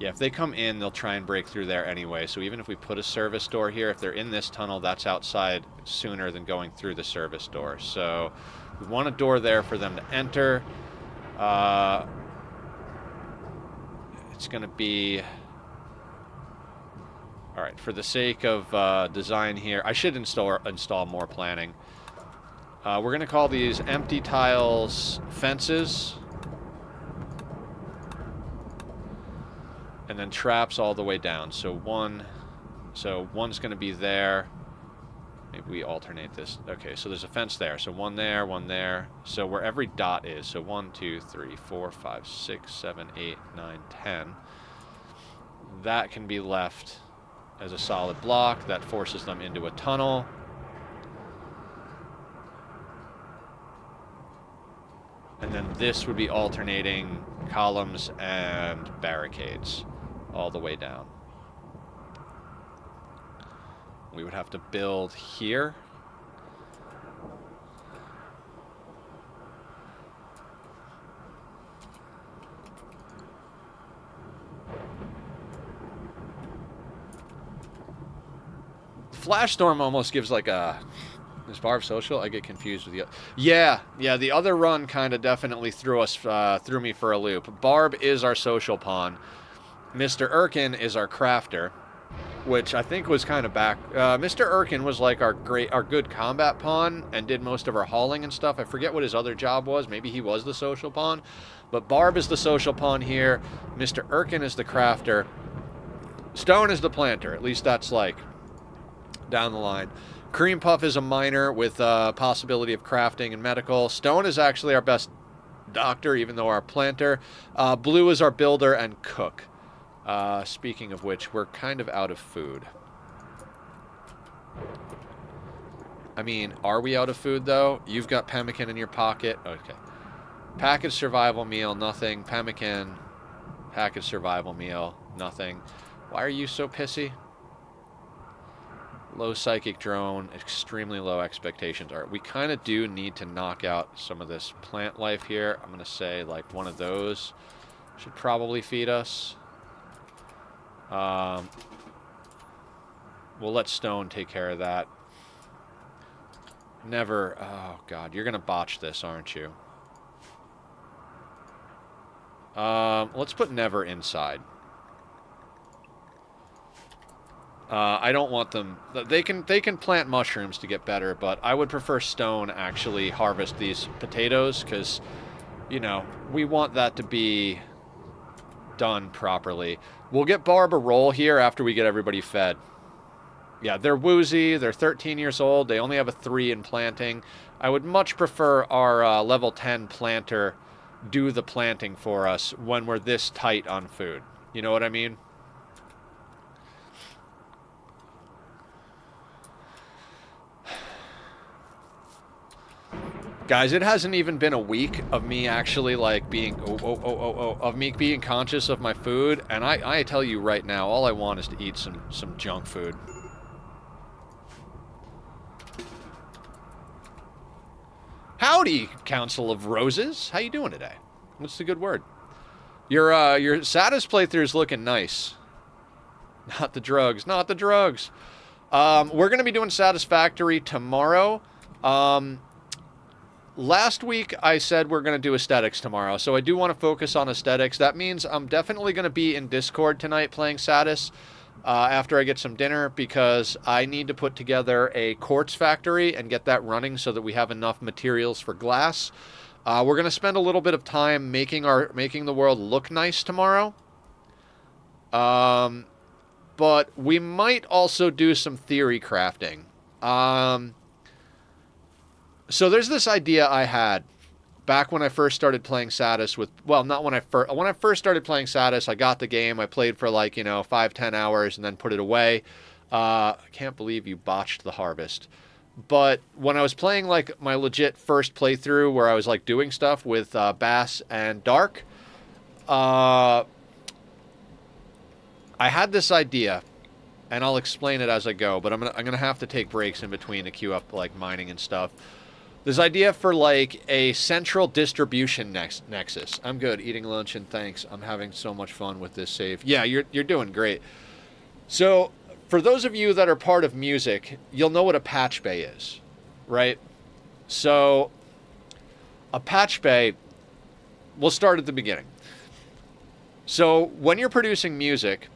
yeah, if they come in, they'll try and break through there anyway. So even if we put a service door here, if they're in this tunnel, that's outside sooner than going through the service door. So we want a door there for them to enter. It's going to be... Alright, for the sake of design here, I should install more planning. We're going to call these empty tiles fences. And then traps all the way down. So one's going to be there. Maybe we alternate this. Okay, so there's a fence there. So one there, one there. So where every dot is. So 1, 2, 3, 4, 5, 6, 7, 8, 9, 10. That can be left as a solid block. That forces them into a tunnel. And then this would be alternating columns and barricades all the way down. We would have to build here. Flash storm almost gives like a... Is Barb social? I get confused with the... Yeah, the other run kind of definitely threw me for a loop. Barb is our social pawn. Mr. Erkin is our crafter, which I think was kind of back... Mr. Erkin was like our good combat pawn and did most of our hauling and stuff. I forget what his other job was. Maybe he was the social pawn. But Barb is the social pawn here. Mr. Erkin is the crafter. Stone is the planter. At least that's like down the line. Cream Puff is a miner with possibility of crafting and medical. Stone is actually our best doctor, even though our planter. Blue is our builder and cook. Speaking of which, we're kind of out of food. I mean, are we out of food, though? You've got pemmican in your pocket. Okay. Packaged survival meal, nothing. Pemmican, packaged survival meal, nothing. Why are you so pissy? Low psychic drone, extremely low expectations. All right, we kind of do need to knock out some of this plant life here. I'm going to say like one of those should probably feed us. We'll let stone take care of that. Never... Oh, God. You're going to botch this, aren't you? Let's put never inside. I don't want them... They can plant mushrooms to get better, but I would prefer stone actually harvest these potatoes, because, you know, we want that to be done properly. We'll get Barb a roll here after we get everybody fed. Yeah, they're woozy. They're 13 years old. They only have a 3 in planting. I would much prefer our level 10 planter do the planting for us when we're this tight on food. You know what I mean? Guys, it hasn't even been a week of me actually, like, being... of me being conscious of my food, and I tell you right now, all I want is to eat some junk food. Howdy, Council of Roses. How you doing today? What's the good word? Your Satis playthrough is looking nice. Not the drugs. Not the drugs. We're going to be doing Satisfactory tomorrow. Last week, I said we're going to do aesthetics tomorrow, so I do want to focus on aesthetics. That means I'm definitely going to be in Discord tonight playing Satis after I get some dinner, because I need to put together a quartz factory and get that running so that we have enough materials for glass. We're going to spend a little bit of time making the world look nice tomorrow. But we might also do some theory crafting. So there's this idea I had back when I first started playing Satis with... Well, not when I first... When I first started playing Satis, I got the game. I played for like, 5-10 hours and then put it away. I can't believe you botched the harvest. But when I was playing like my legit first playthrough where I was like doing stuff with Bass and Dark, I had this idea, and I'll explain it as I go, but I'm gonna have to take breaks in between to queue up like mining and stuff. This idea for like a central distribution nexus. I'm good, eating lunch, and thanks. I'm having so much fun with this save. Yeah, you're doing great. So for those of you that are part of music, you'll know what a patch bay is, right? So a patch bay, we'll start at the beginning. So when you're producing music,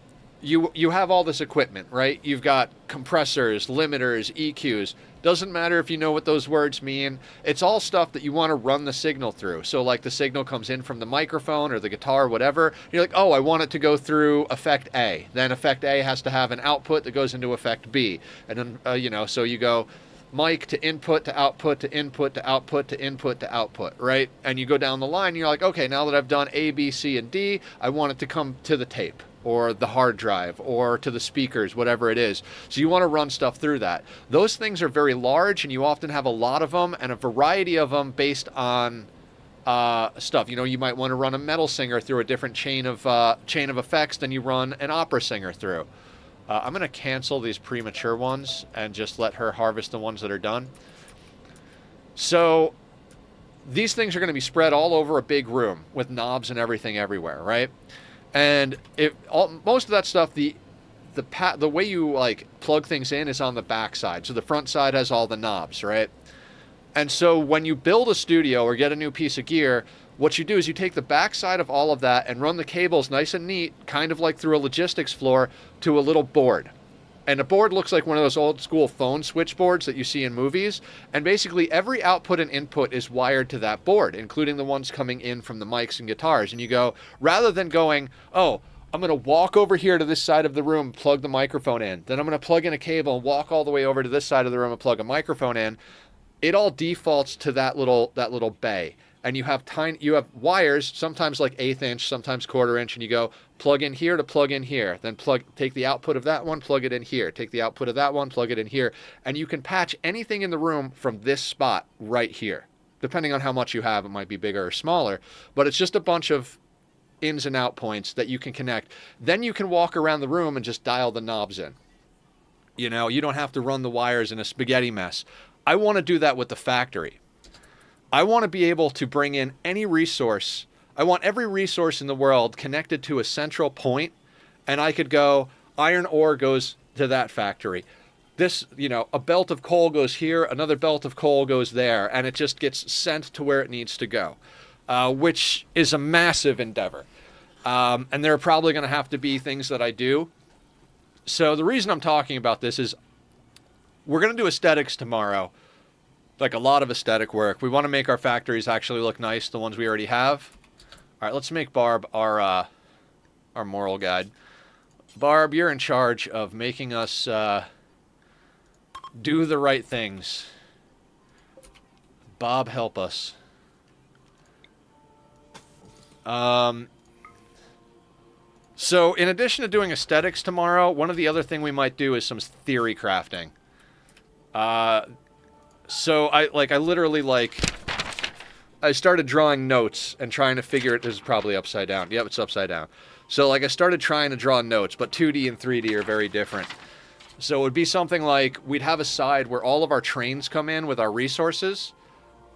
you have all this equipment, right? You've got compressors, limiters, EQs. Doesn't matter if you know what those words mean. It's all stuff that you want to run the signal through. So like the signal comes in from the microphone or the guitar, whatever. You're like, oh, I want it to go through effect A. Then effect A has to have an output that goes into effect B. And then, so you go mic to input to output to input to output to input to output, right? And you go down the line and you're like, okay, now that I've done A, B, C, and D, I want it to come to the tape, or the hard drive or to the speakers, whatever it is. So you want to run stuff through that. Those things are very large, and you often have a lot of them and a variety of them based on stuff. You know, you might want to run a metal singer through a different chain of effects than you run an opera singer through. I'm going to cancel these premature ones and just let her harvest the ones that are done. So these things are going to be spread all over a big room with knobs and everything everywhere, right? And most of that stuff, the way you like plug things in is on the back side. So the front side has all the knobs, right? And so when you build a studio or get a new piece of gear, what you do is you take the back side of all of that and run the cables nice and neat, kind of like through a logistics floor, to a little board. And the board looks like one of those old school phone switchboards that you see in movies. And basically every output and input is wired to that board, including the ones coming in from the mics and guitars. And you go, rather than going, oh, I'm going to walk over here to this side of the room, plug the microphone in. Then I'm going to plug in a cable and walk all the way over to this side of the room and plug a microphone in. It all defaults to that little bay. And you have wires, sometimes like 1/8 inch, sometimes 1/4 inch, and you go plug in here to plug in here. Then take the output of that one, plug it in here. Take the output of that one, plug it in here. And you can patch anything in the room from this spot right here. Depending on how much you have, it might be bigger or smaller. But it's just a bunch of ins and out points that you can connect. Then you can walk around the room and just dial the knobs in. You know, you don't have to run the wires in a spaghetti mess. I want to do that with the factory. I want to be able to bring in any resource. I want every resource in the world connected to a central point, and I could go, iron ore goes to that factory. This, you know, a belt of coal goes here, another belt of coal goes there, and it just gets sent to where it needs to go, which is a massive endeavor. And there are probably going to have to be things that I do. So the reason I'm talking about this is we're going to do aesthetics tomorrow. Like a lot of aesthetic work. We want to make our factories actually look nice, the ones we already have. All right, let's make Barb our moral guide. Barb, you're in charge of making us do the right things. Bob, help us. So in addition to doing aesthetics tomorrow, one of the other thing we might do is some theory crafting. So I started drawing notes and trying to figure it. This is probably upside down. Yep, it's upside down. So I started trying to draw notes, but 2D and 3D are very different. So it would be something like we'd have a side where all of our trains come in with our resources,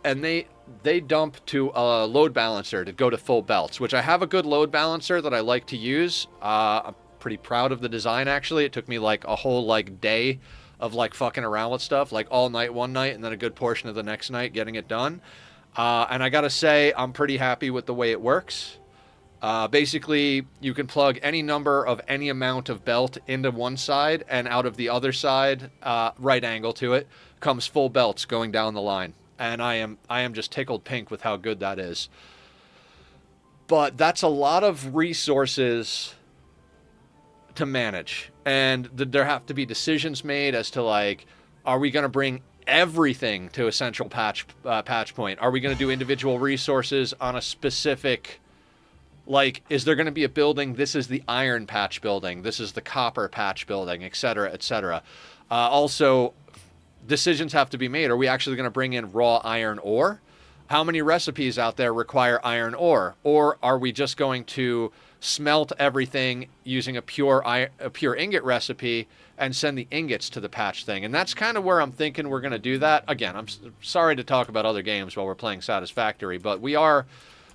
and they dump to a load balancer to go to full belts, which I have a good load balancer that I like to use. I'm pretty proud of the design, actually. It took me like a whole day of fucking around with stuff, all night one night and then a good portion of the next night getting it done. And I gotta say, I'm pretty happy with the way it works. Basically, you can plug any number of any amount of belt into one side, and out of the other side, right angle to it, comes full belts going down the line. And I am just tickled pink with how good that is. But that's a lot of resources to manage, and there have to be decisions made as to are we going to bring everything to a central patch point? Are we going to do individual resources on a specific, is there going to be a building? This is the iron patch building. This is the copper patch building, etc., etc. Also, decisions have to be made. Are we actually going to bring in raw iron ore? How many recipes out there require iron ore? Or are we just going to smelt everything using a pure ingot recipe and send the ingots to the patch thing? And that's kind of where I'm thinking we're going to do that. Again, I'm sorry to talk about other games while we're playing Satisfactory, but we are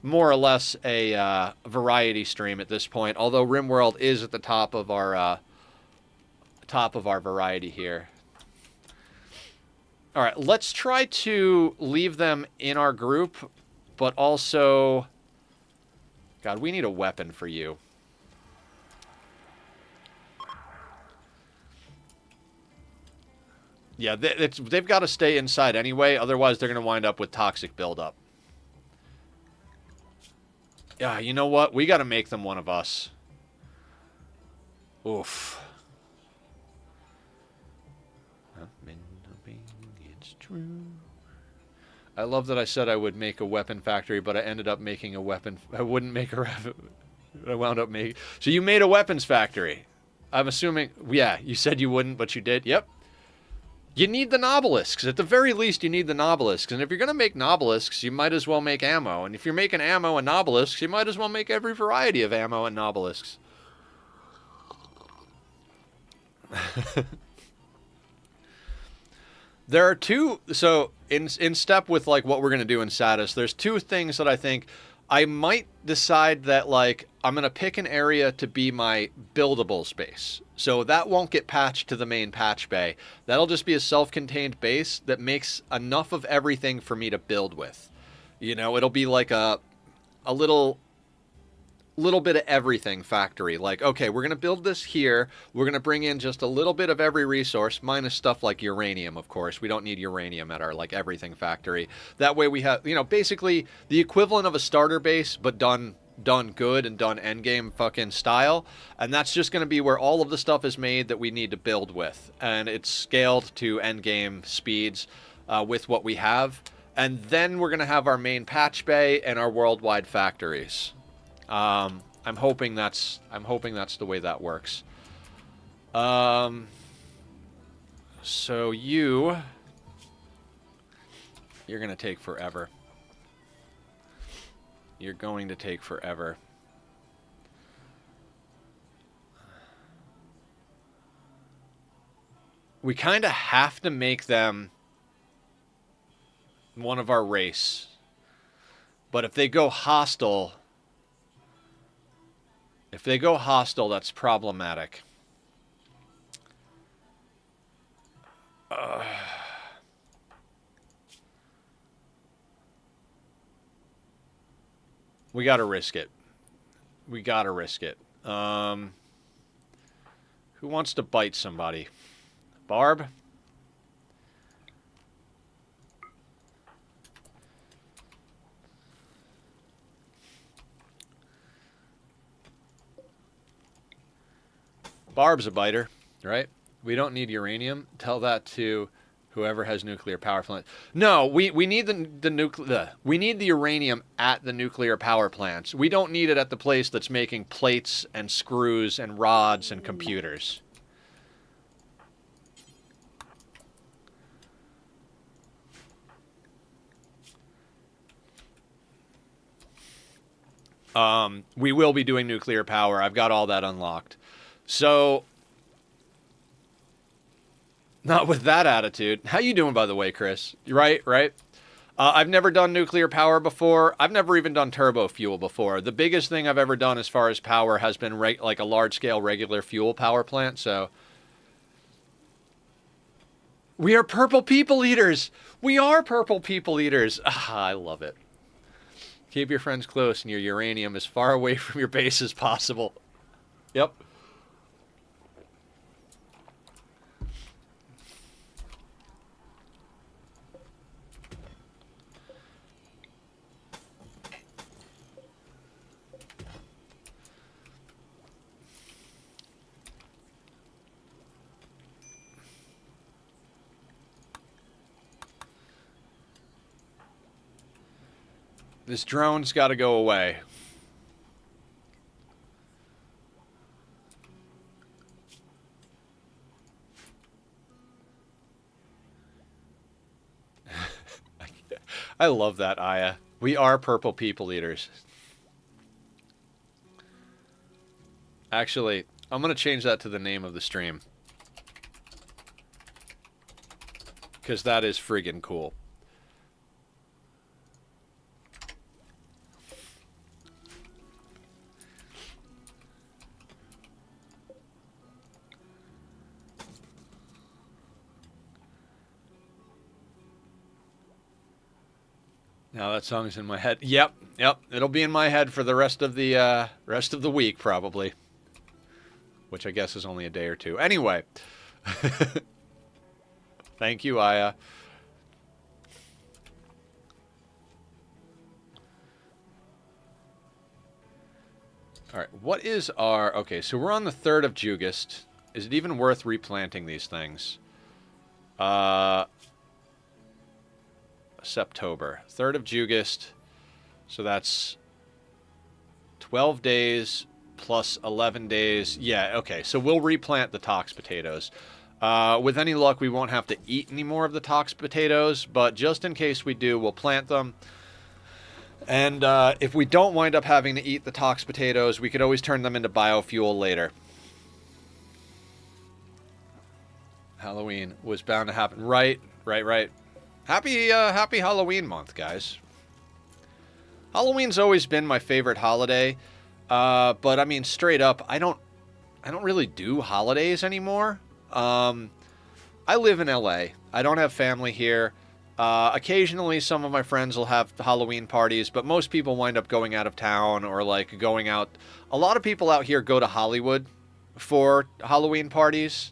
more or less a variety stream at this point, although Rimworld is at the top of our variety here. All right, let's try to leave them in our group, but also, God, we need a weapon for you. Yeah, they've got to stay inside anyway, otherwise they're going to wind up with toxic buildup. Yeah, you know what? We got to make them one of us. Oof. It's true. I love that I said I would make a weapon factory, but I ended up making a weapon. I wouldn't make a I wound up making. So you made a weapons factory. I'm assuming. Yeah, you said you wouldn't, but you did. Yep. You need the nobelisks. At the very least, you need the nobelisks. And if you're going to make nobelisks, you might as well make ammo. And if you're making ammo and nobelisks, you might as well make every variety of ammo and nobelisks. There are two. So in step with like what we're going to do in Satis, there's two things that I think I might decide that like I'm going to pick an area to be my buildable space. So that won't get patched to the main patch bay. That'll just be a self-contained base that makes enough of everything for me to build with. You know, it'll be like a little bit of everything factory. Like, okay, we're going to build this here. We're going to bring in just a little bit of every resource, minus stuff like uranium, of course. We don't need uranium at our, like, everything factory. That way we have, you know, basically the equivalent of a starter base, but done good and done endgame fucking style. And that's just going to be where all of the stuff is made that we need to build with. And it's scaled to endgame speeds with what we have. And then we're going to have our main patch bay and our worldwide factories. I'm hoping that's the way that works. So you're gonna take forever. You're going to take forever. We kind of have to make them one of our race. But if they go hostile, that's problematic. We gotta risk it. We gotta risk it. Who wants to bite somebody? Barb? Barb's a biter, right? We don't need uranium. Tell that to whoever has nuclear power plant. No, we need we need the uranium at the nuclear power plants. We don't need it at the place that's making plates and screws and rods and computers. We will be doing nuclear power. I've got all that unlocked. So, not with that attitude. How you doing, by the way, Chris? Right. I've never done nuclear power before. I've never even done turbo fuel before. The biggest thing I've ever done as far as power has been like a large-scale regular fuel power plant, so... We are purple people eaters! We are purple people eaters! Ah, I love it. Keep your friends close and your uranium as far away from your base as possible. Yep. This drone's got to go away. I love that, Aya. We are purple people eaters. Actually, I'm going to change that to the name of the stream. Because that is friggin' cool. Now that song's in my head. Yep. It'll be in my head for the rest of the week, probably. Which I guess is only a day or two. Anyway. Thank you, Aya. Alright, what is our... Okay, so we're on the 3rd of Jugust. Is it even worth replanting these things? September. 3rd of Jugust. So that's 12 days plus 11 days. Yeah, okay. So we'll replant the tox potatoes. With any luck, we won't have to eat any more of the tox potatoes, but just in case we do, we'll plant them. And if we don't wind up having to eat the tox potatoes, we could always turn them into biofuel later. Halloween was bound to happen. Right. Happy Halloween month, guys. Halloween's always been my favorite holiday, but I mean, straight up, I don't really do holidays anymore. I live in LA. I don't have family here. Occasionally, some of my friends will have Halloween parties, but most people wind up going out of town or like going out. A lot of people out here go to Hollywood for Halloween parties.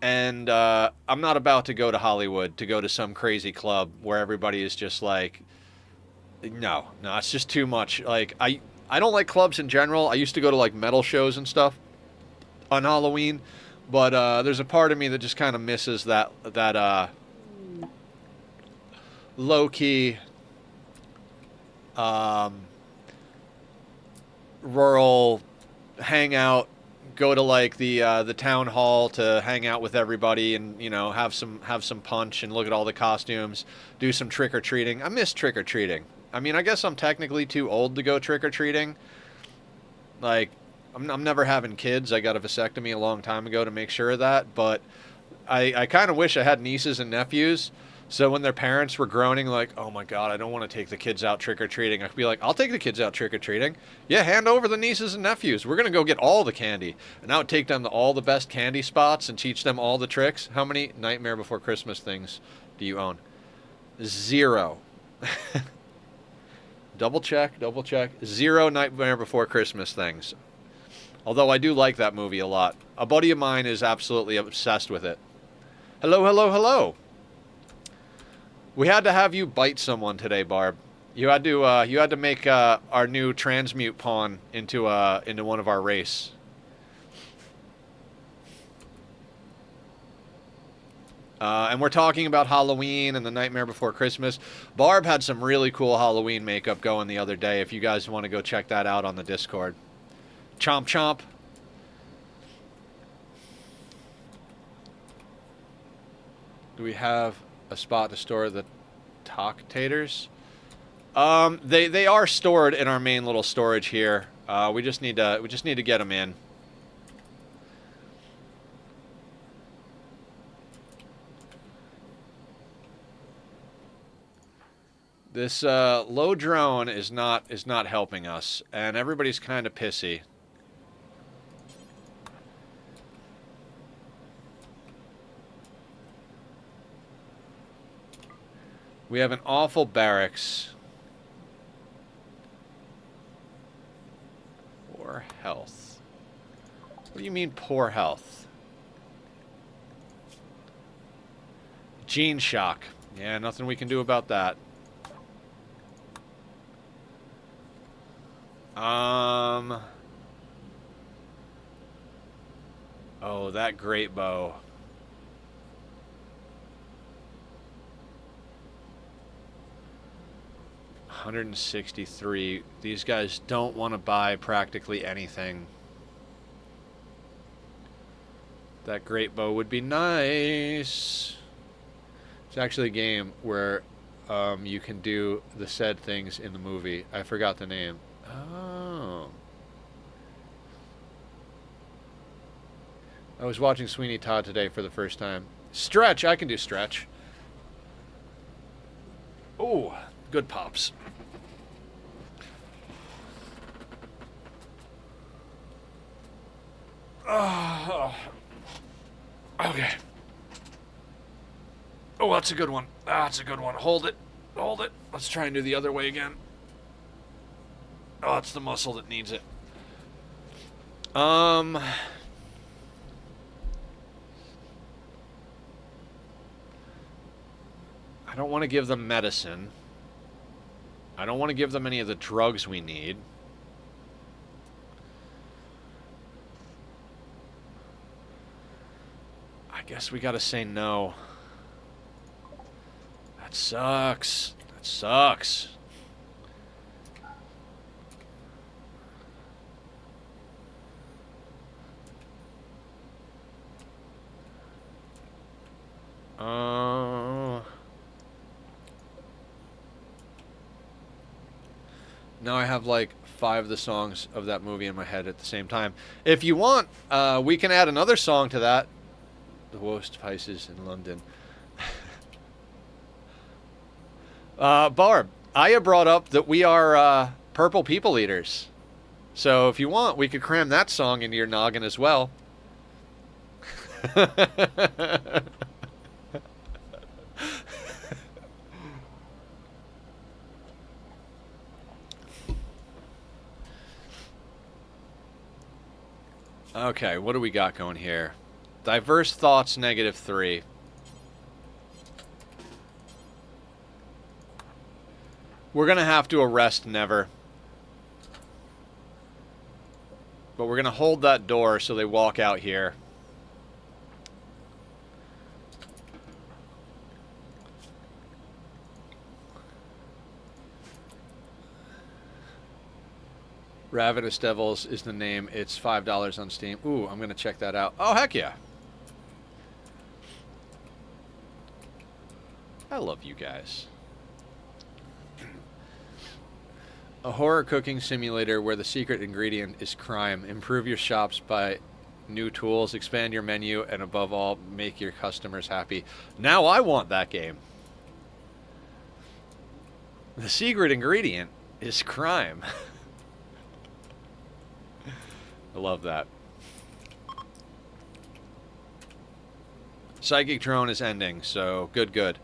And I'm not about to go to Hollywood to go to some crazy club where everybody is just like, no, it's just too much. Like, I don't like clubs in general. I used to go to like metal shows and stuff on Halloween, but there's a part of me that just kind of misses that low-key rural hangout. Go to like the town hall to hang out with everybody and, you know, have some punch and look at all the costumes, do some trick-or-treating. I miss trick-or-treating. I mean, I guess I'm technically too old to go trick-or-treating. Like, I'm never having kids. I got a vasectomy a long time ago to make sure of that, but I kind of wish I had nieces and nephews. So when their parents were groaning like, oh my God, I don't want to take the kids out trick-or-treating, I could be like, I'll take the kids out trick-or-treating. Yeah, hand over the nieces and nephews. We're going to go get all the candy. And I would take them to all the best candy spots and teach them all the tricks. How many Nightmare Before Christmas things do you own? 0. Double check. 0 Nightmare Before Christmas things. Although I do like that movie a lot. A buddy of mine is absolutely obsessed with it. Hello. We had to have you bite someone today, Barb. You had to make our new transmute pawn into one of our race. And we're talking about Halloween and the Nightmare Before Christmas. Barb had some really cool Halloween makeup going the other day. If you guys want to go check that out on the Discord. Chomp chomp. Do we have a spot to store the taters? They are stored in our main little storage here. We just need to get them in. This low drone is not helping us, and everybody's kind of pissy. We have an awful barracks. Poor health. What do you mean poor health? Gene shock. Yeah, nothing we can do about that. Oh, that great bow. 163. These guys don't want to buy practically anything. That great bow would be nice. It's actually a game where you can do the said things in the movie. I forgot the name. Oh. I was watching Sweeney Todd today for the first time. Stretch! I can do stretch. Oh, good pops. Okay. Oh, that's a good one. That's a good one. Hold it. Hold it. Let's try and do the other way again. Oh, it's the muscle that needs it. I don't want to give them medicine. I don't want to give them any of the drugs we need. I guess we gotta say no. That sucks. That sucks. Now I have like 5 of the songs of that movie in my head at the same time. If you want, we can add another song to that. The worst places in London. Barb, Aya brought up that we are purple people eaters. So if you want, we could cram that song into your noggin as well. Okay, what do we got going here? Diverse thoughts, -3. We're going to have to arrest Never. But we're going to hold that door so they walk out here. Ravenous Devils is the name. It's $5 on Steam. Ooh, I'm going to check that out. Oh, heck yeah. I love you guys. A horror cooking simulator where the secret ingredient is crime. Improve your shops by new tools, expand your menu, and above all, make your customers happy. Now I want that game. The secret ingredient is crime. I love that. Psychic Drone is ending, so good, good.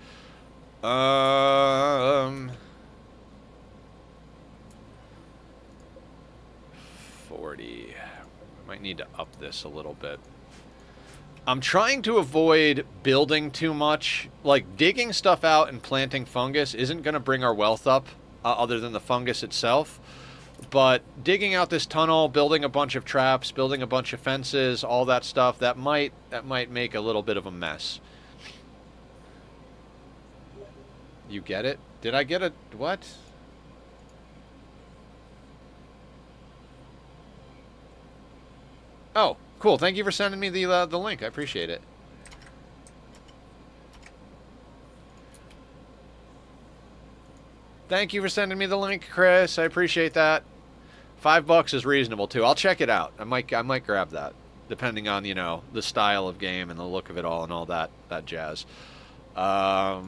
40. I might need to up this a little bit. I'm trying to avoid building too much. Like, digging stuff out and planting fungus isn't going to bring our wealth up, other than the fungus itself. But digging out this tunnel, building a bunch of traps, building a bunch of fences, all that stuff, that might make a little bit of a mess. You get it? Did I get a... what? Oh, cool. Thank you for sending me the link. I appreciate it. Thank you for sending me the link, Chris. I appreciate that. $5 is reasonable too. I'll check it out. I might grab that, depending on, you know, the style of game and the look of it all and all that jazz. I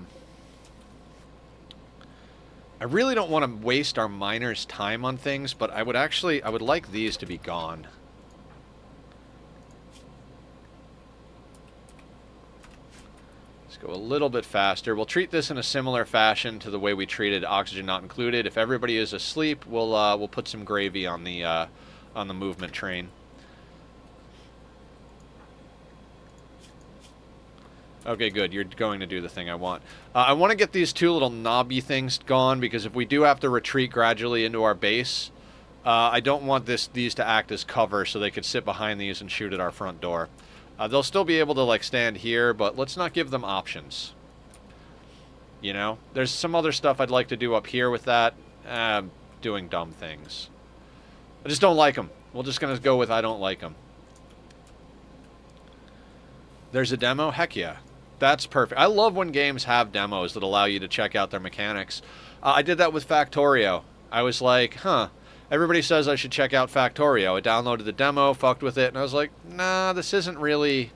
really don't want to waste our miners' time on things, but I would like these to be gone. Let's go a little bit faster. We'll treat this in a similar fashion to the way we treated Oxygen Not Included. If everybody is asleep, we'll put some gravy on the movement train. Okay, good. You're going to do the thing I want. I want to get these 2 little knobby things gone, because if we do have to retreat gradually into our base, I don't want these to act as cover so they could sit behind these and shoot at our front door. They'll still be able to, like, stand here, but let's not give them options. You know? There's some other stuff I'd like to do up here with that. Doing dumb things. I just don't like them. We're just going to go with I don't like them. There's a demo? Heck yeah. That's perfect. I love when games have demos that allow you to check out their mechanics. I did that with Factorio. I was like, huh. Everybody says I should check out Factorio. I downloaded the demo, fucked with it, and I was like, nah, this isn't really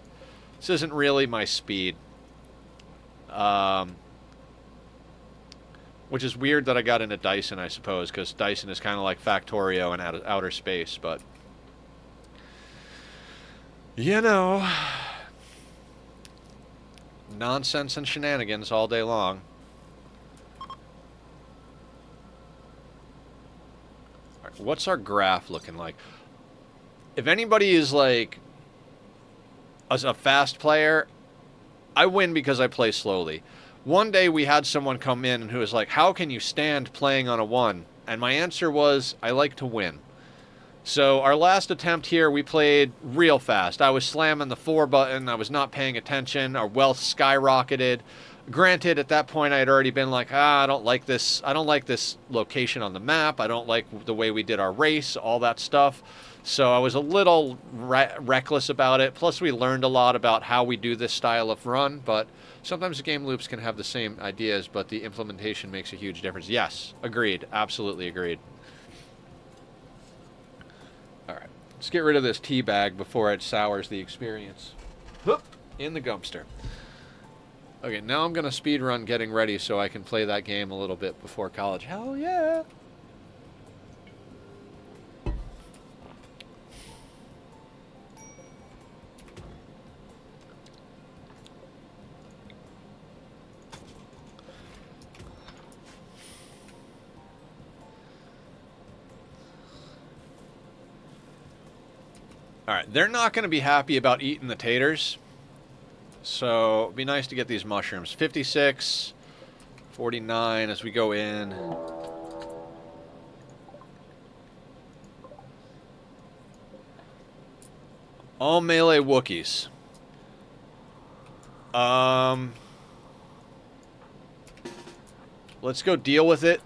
my speed. Which is weird that I got into Dyson, I suppose, because Dyson is kind of like Factorio in outer space, but... you know... nonsense and shenanigans all day long. What's our graph looking like? If anybody is like a fast player, I win because I play slowly. One day we had someone come in who was like, how can you stand playing on a 1? And my answer was, I like to win. So our last attempt here, we played real fast. I was slamming the 4 button. I was not paying attention. Our wealth skyrocketed. Granted, at that point, I had already been like, I don't like this. I don't like this location on the map. I don't like the way we did our race, all that stuff. So I was a little reckless about it. Plus, we learned a lot about how we do this style of run. But sometimes the game loops can have the same ideas, but the implementation makes a huge difference. Yes, agreed. Absolutely agreed. All right. Let's get rid of this tea bag before it sours the experience. Whoop, in the dumpster. Okay, now I'm going to speed run getting ready so I can play that game a little bit before college. Hell yeah! Alright, they're not going to be happy about eating the taters. So, it'd be nice to get these mushrooms. 56, 49 as we go in. All melee Wookiees. Let's go deal with it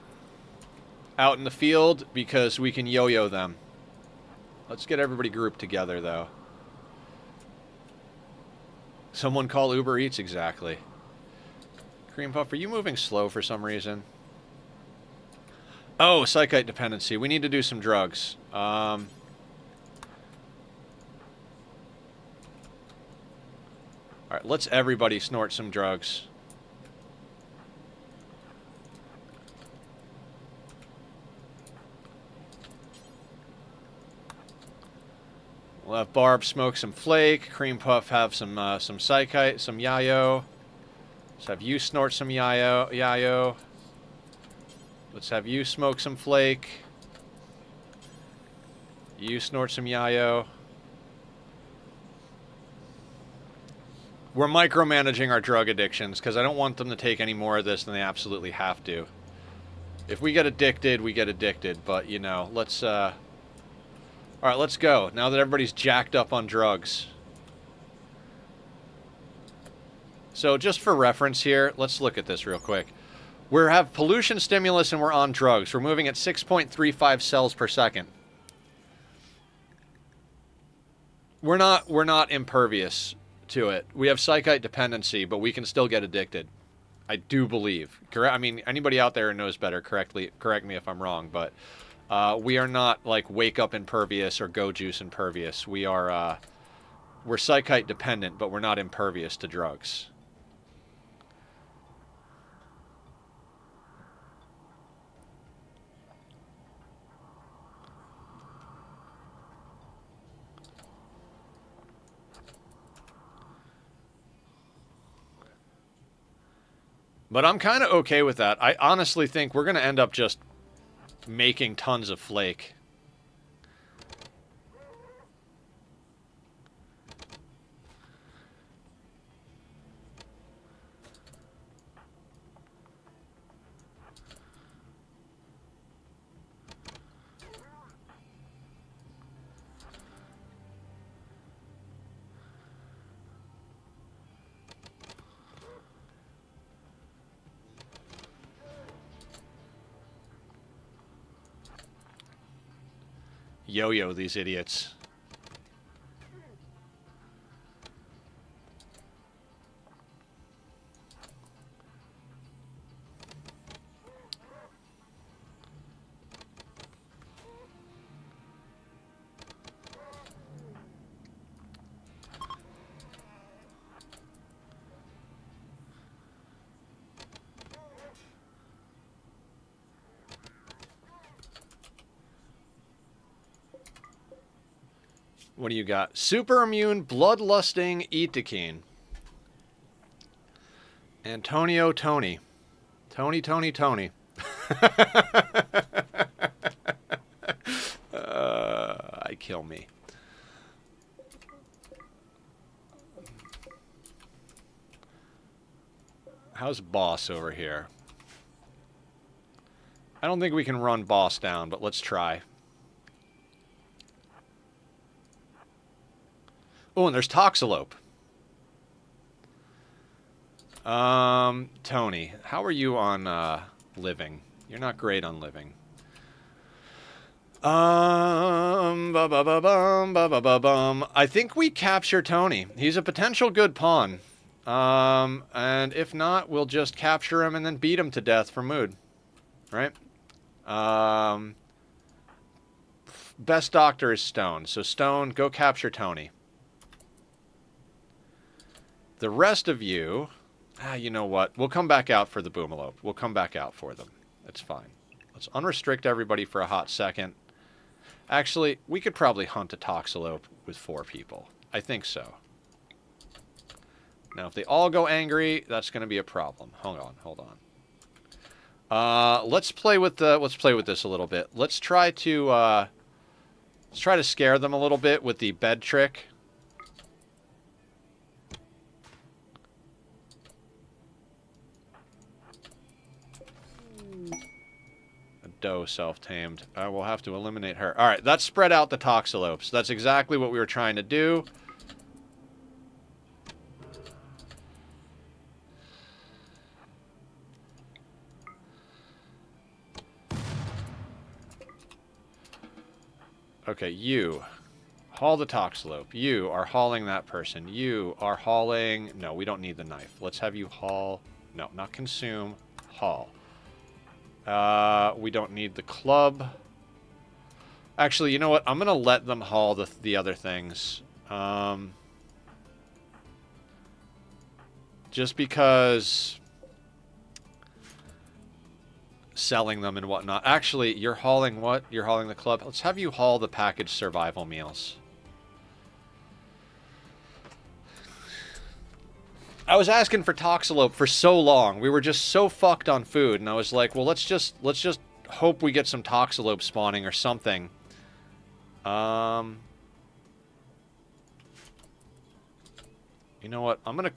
out in the field because we can yo-yo them. Let's get everybody grouped together, though. Someone call Uber Eats, exactly. Cream Puff, are you moving slow for some reason? Oh, psychite dependency. We need to do some drugs. Alright, let's everybody snort some drugs. We'll have Barb smoke some flake. Cream Puff have some psychite, some yayo. Let's have you snort some yayo. Let's have you smoke some flake. You snort some yayo. We're micromanaging our drug addictions because I don't want them to take any more of this than they absolutely have to. If we get addicted, we get addicted. But, you know, let's... Alright, let's go. Now that everybody's jacked up on drugs. So, just for reference here, let's look at this real quick. We have pollution stimulus and we're on drugs. We're moving at 6.35 cells per second. We're not impervious to it. We have psychite dependency, but we can still get addicted. I do believe. I mean, anybody out there who knows better, correct me if I'm wrong, but we are not like wake up impervious or go juice impervious. We're psychite dependent, but we're not impervious to drugs. But I'm kind of okay with that. I honestly think we're going to end up just making tons of flake. Yo-yo these idiots. What do you got? Super immune, bloodlusting, Etekine. Antonio Tony. Tony. I kill me. How's Boss over here? I don't think we can run Boss down, but let's try. Oh, and there's Toxalope. Tony, how are you on living? You're not great on living. I think we capture Tony. He's a potential good pawn. And if not, we'll just capture him and then beat him to death for mood. Right? Best doctor is Stone. So Stone, go capture Tony. The rest of you... you know what? We'll come back out for the Boomalope. We'll come back out for them. It's fine. Let's unrestrict everybody for a hot second. Actually, we could probably hunt a Toxalope with 4 people. I think so. Now, if they all go angry, that's going to be a problem. Hold on. Let's play with this a little bit. Let's try to scare them a little bit with the bed trick. Doe self-tamed. We'll have to eliminate her. All right, that's spread out the Toxalopes. That's exactly what we were trying to do. Okay, you. Haul the Toxalope. You are hauling that person. You are hauling... No, we don't need the knife. Let's have you haul... No, not consume. Haul. We don't need the club. Actually, you know what? I'm going to let them haul the other things. Just because... selling them and whatnot. Actually, you're hauling what? You're hauling the club? Let's have you haul the packaged survival meals. I was asking for Toxalope for so long. We were just so fucked on food, and I was like, well, let's just hope we get some Toxalope spawning or something. You know what? I'm gonna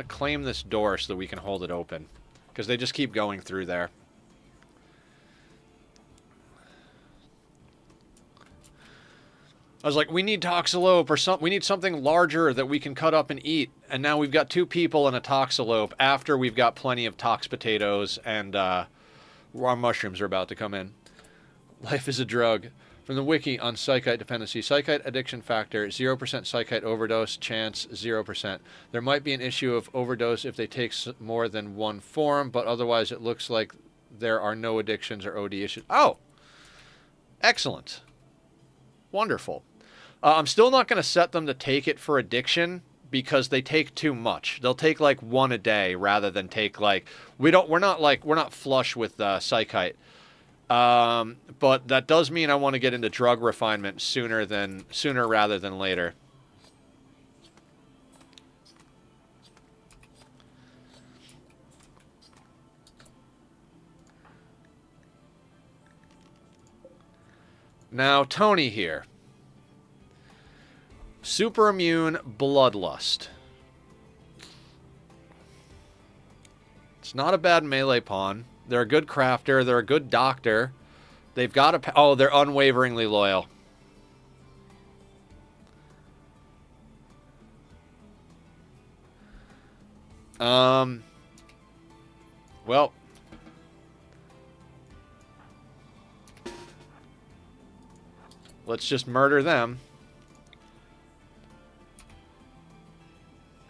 claim this door so that we can hold it open, because they just keep going through there. I was like, we need Toxalope or something. We need something larger that we can cut up and eat. And now we've got 2 people and a Toxalope after we've got plenty of Tox potatoes and our mushrooms are about to come in. Life is a drug. From the wiki on Psychite dependency. Psychite addiction factor, 0% Psychite overdose, chance 0%. There might be an issue of overdose if they take more than one form, but otherwise it looks like there are no addictions or OD issues. Oh! Excellent. Wonderful. I'm still not going to set them to take it for addiction because they take too much. They'll take like 1 a day rather than take like... We're not flush with Psychite. But that does mean I want to get into drug refinement sooner rather than later. Now, Tony here. Super immune bloodlust. It's not a bad melee pawn. They're a good crafter. They're a good doctor. They've got a... Oh, they're unwaveringly loyal. Well... let's just murder them.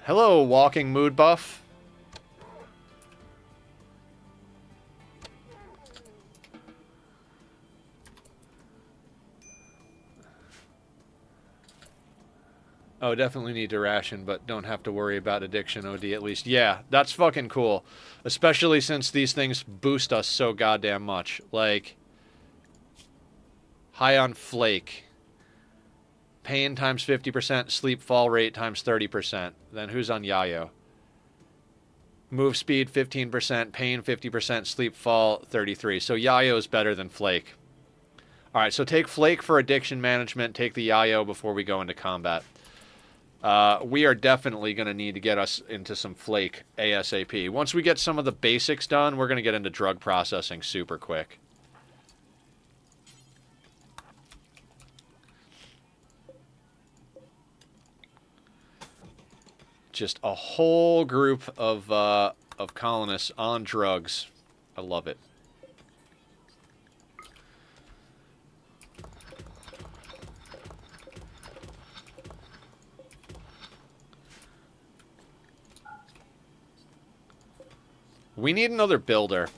Hello, walking mood buff. Oh, definitely need to ration, but don't have to worry about addiction OD at least. Yeah, that's fucking cool. Especially since these things boost us so goddamn much. Like, high on flake. Pain times 50%, sleep fall rate times 30%. Then who's on Yayo? Move speed 15%, pain 50%, sleep fall 33%. So Yayo is better than flake. Alright, so take flake for addiction management, take the Yayo before we go into combat. We are definitely going to need to get us into some flake ASAP. Once we get some of the basics done, we're going to get into drug processing super quick. Just a whole group of colonists on drugs. I love it. We need another builder.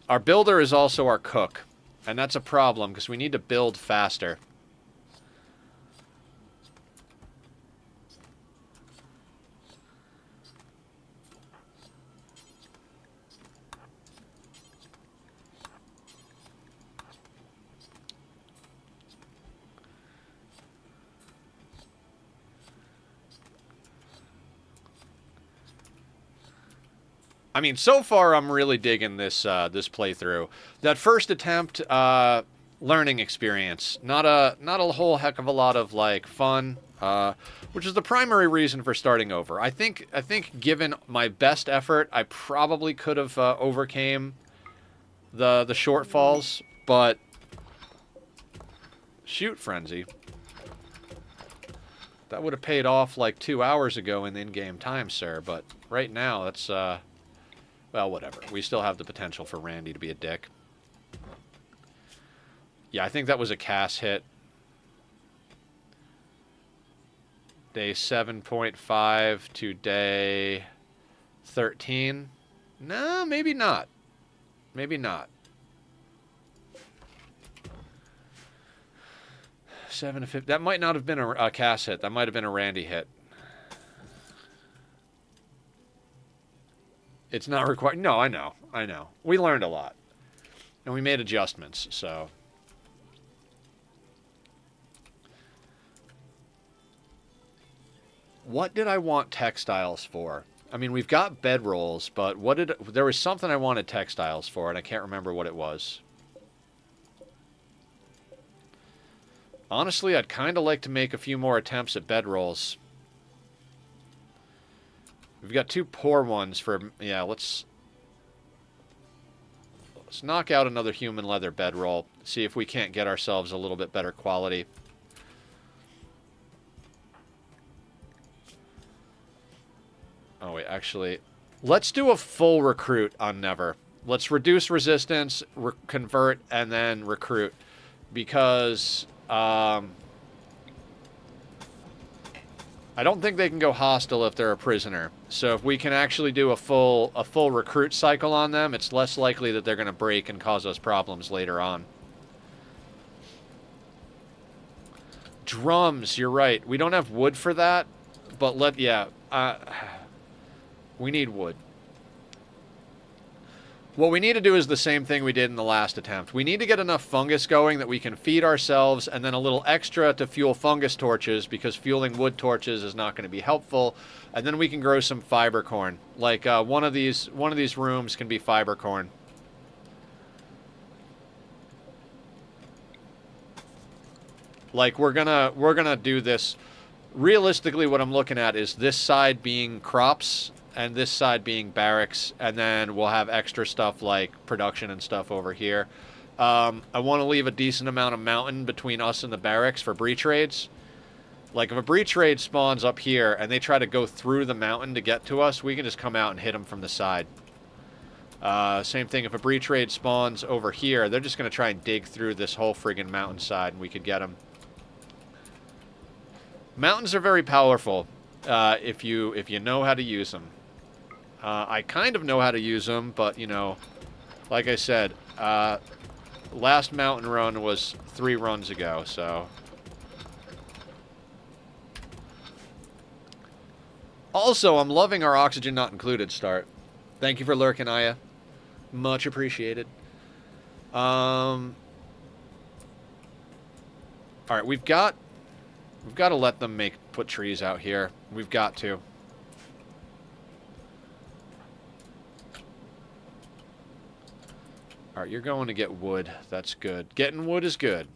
Our builder is also our cook. And that's a problem, because we need to build faster. I mean, so far I'm really digging this this playthrough. That first attempt, learning experience, not a whole heck of a lot of like fun, which is the primary reason for starting over. I think given my best effort, I probably could have overcame the shortfalls, but shoot, frenzy. That would have paid off like 2 hours ago in in-game time, sir. But right now, that's well, whatever. We still have the potential for Randy to be a dick. Yeah, I think that was a Cass hit. Day 7.5 to day 13. No, maybe not. Maybe not. 7 to 50. That might not have been a Cass hit. That might have been a Randy hit. It's not required. No, I know. I know. We learned a lot. And we made adjustments, so. What did I want textiles for? I mean, we've got bedrolls, but there was something I wanted textiles for, and I can't remember what it was. Honestly, I'd kind of like to make a few more attempts at bedrolls. We've got 2 poor ones for... Yeah, let's knock out another human leather bedroll. See if we can't get ourselves a little bit better quality. Oh, wait, actually... Let's do a full recruit on Never. Let's reduce resistance, convert, and then recruit. Because... I don't think they can go hostile if they're a prisoner. So if we can actually do a full recruit cycle on them, it's less likely that they're going to break and cause us problems later on. Drums, you're right. We don't have wood for that, but we need wood. What we need to do is the same thing we did in the last attempt. We need to get enough fungus going that we can feed ourselves, and then a little extra to fuel fungus torches, because fueling wood torches is not going to be helpful. And then we can grow some fiber corn. Like one of these rooms can be fiber corn. Like we're gonna do this. Realistically, what I'm looking at is this side being crops and this side being barracks, and then we'll have extra stuff like production and stuff over here. I want to leave a decent amount of mountain between us and the barracks for breach raids. Like, if a breach raid spawns up here and they try to go through the mountain to get to us, we can just come out and hit them from the side. Same thing, if a breach raid spawns over here, they're just going to try and dig through this whole friggin' mountainside, and we could get them. Mountains are very powerful if you know how to use them. I kind of know how to use them, but, you know, like I said, last mountain run was 3 runs ago, so... Also, I'm loving our oxygen not included start. Thank you for lurking, Aya. Much appreciated. Alright, we've got to let them put trees out here. We've got to. Alright, you're going to get wood. That's good. Getting wood is good.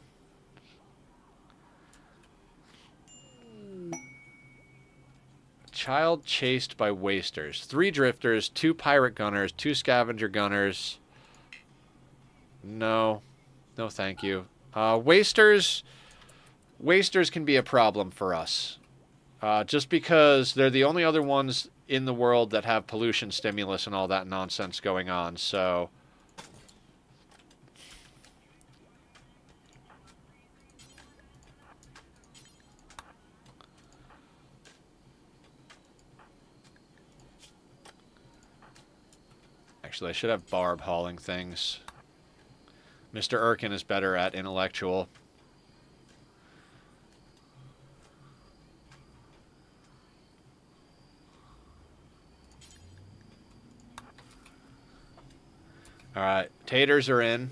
Child chased by wasters. 3 drifters, 2 pirate gunners, 2 scavenger gunners. No. No, thank you. Wasters can be a problem for us. Just because they're the only other ones in the world that have pollution stimulus and all that nonsense going on, so... Actually, I should have Barb hauling things. Mr. Erkin is better at intellectual. Alright, taters are in.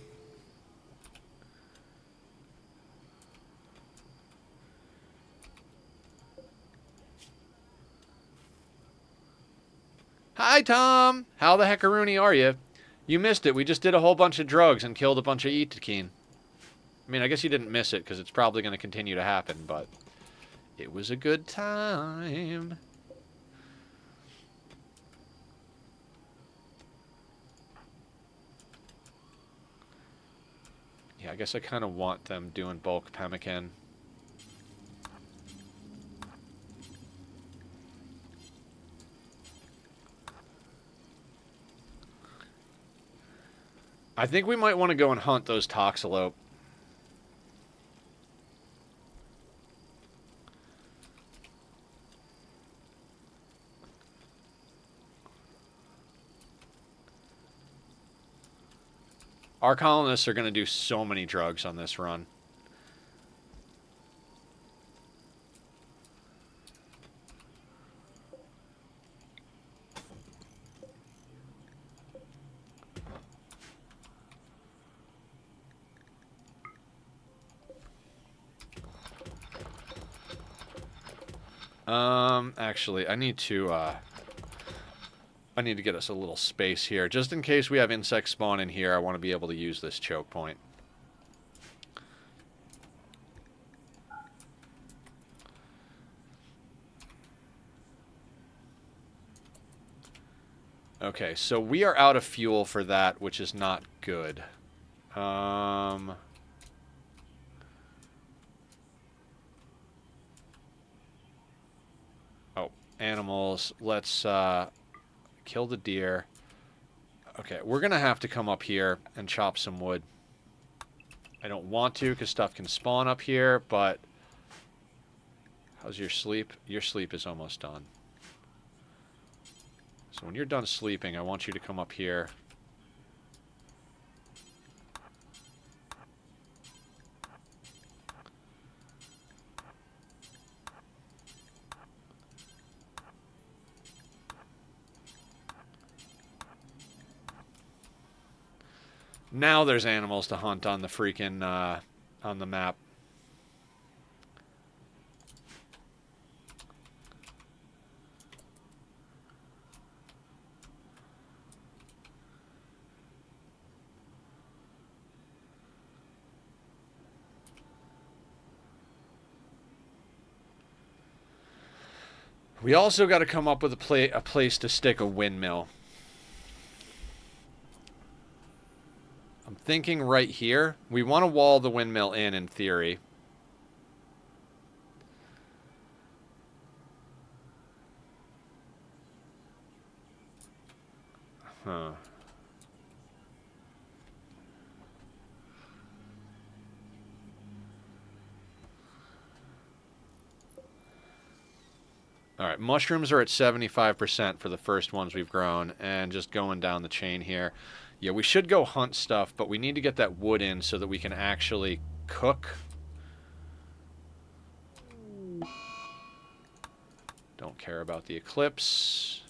Hi, Tom! How the heckaroony are you? You missed it. We just did a whole bunch of drugs and killed a bunch of Itakeen. I mean, I guess you didn't miss it, because it's probably going to continue to happen, but... It was a good time. Yeah, I guess I kind of want them doing bulk pemmican. I think we might want to go and hunt those toxalope. Our colonists are going to do so many drugs on this run. Actually, I need to get us a little space here. Just in case we have insects spawn in here, I want to be able to use this choke point. Okay, so we are out of fuel for that, which is not good. Oh, animals. Let's kill the deer. Okay, we're going to have to come up here and chop some wood. I don't want to because stuff can spawn up here, but... How's your sleep? Your sleep is almost done. So when you're done sleeping, I want you to come up here. Now there's animals to hunt on the freaking, on the map. We also got to come up with a place to stick a windmill. I'm thinking right here. We want to wall the windmill in theory. Huh. Alright, mushrooms are at 75% for the first ones we've grown, and just going down the chain here. Yeah, we should go hunt stuff, but we need to get that wood in so that we can actually cook. Don't care about the eclipse.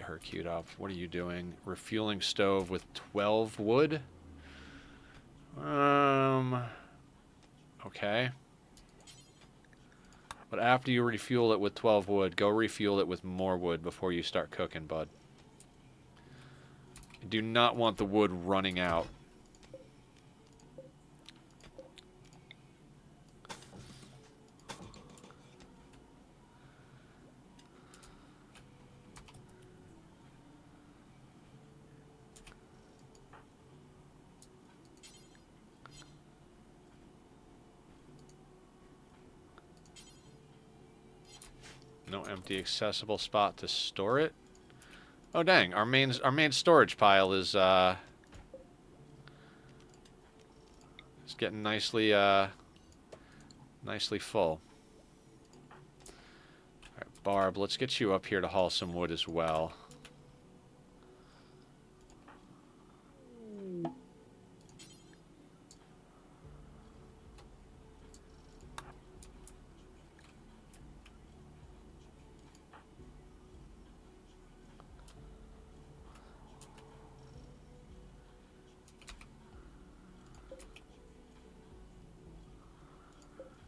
her queued up. What are you doing? Refueling stove with 12 wood? Okay. But after you refuel it with 12 wood, go refuel it with more wood before you start cooking, bud. You do not want the wood running out. No empty accessible spot to store it. Oh dang, our main storage pile is getting nicely nicely full. All right, Barb, let's get you up here to haul some wood as well.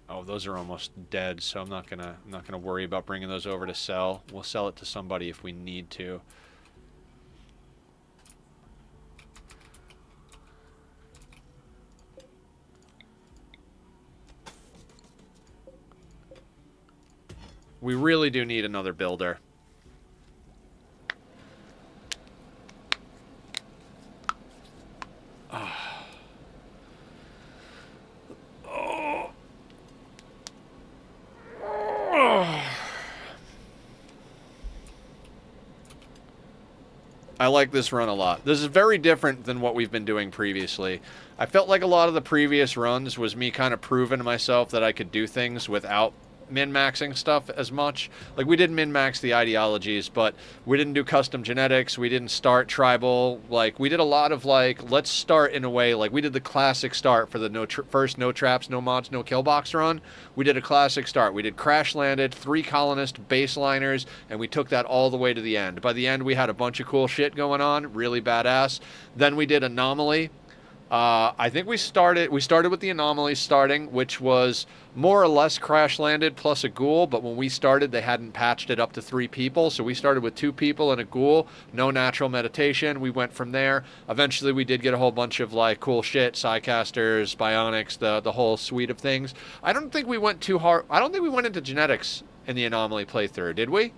Oh, those are almost dead, so I'm not gonna worry about bringing those over to sell. We'll sell it to somebody if we need to. We really do need another builder. I like this run a lot. This is very different than what we've been doing previously. I felt like a lot of the previous runs was me kind of proving to myself that I could do things without min-maxing stuff as much. Like, we did min-max the ideologies, but we didn't do custom genetics. We didn't start tribal. Like, we did a lot of, like, let's start in a way. Like, we did the classic start for the first no traps, no mods, no kill box run. We did a classic start. We did crash landed, 3 colonist baseliners, and we took that all the way to the end. By the end, we had a bunch of cool shit going on, really badass. Then we did anomaly. I think we started with the anomaly starting, which was more or less crash landed plus a ghoul, but when we started they hadn't patched it up to 3 people, so we started with 2 people and a ghoul, no natural meditation. We went from there. Eventually we did get a whole bunch of like cool shit, psycasters, bionics, the whole suite of things. I don't think we went too hard. I don't think we went into genetics in the anomaly playthrough, did we?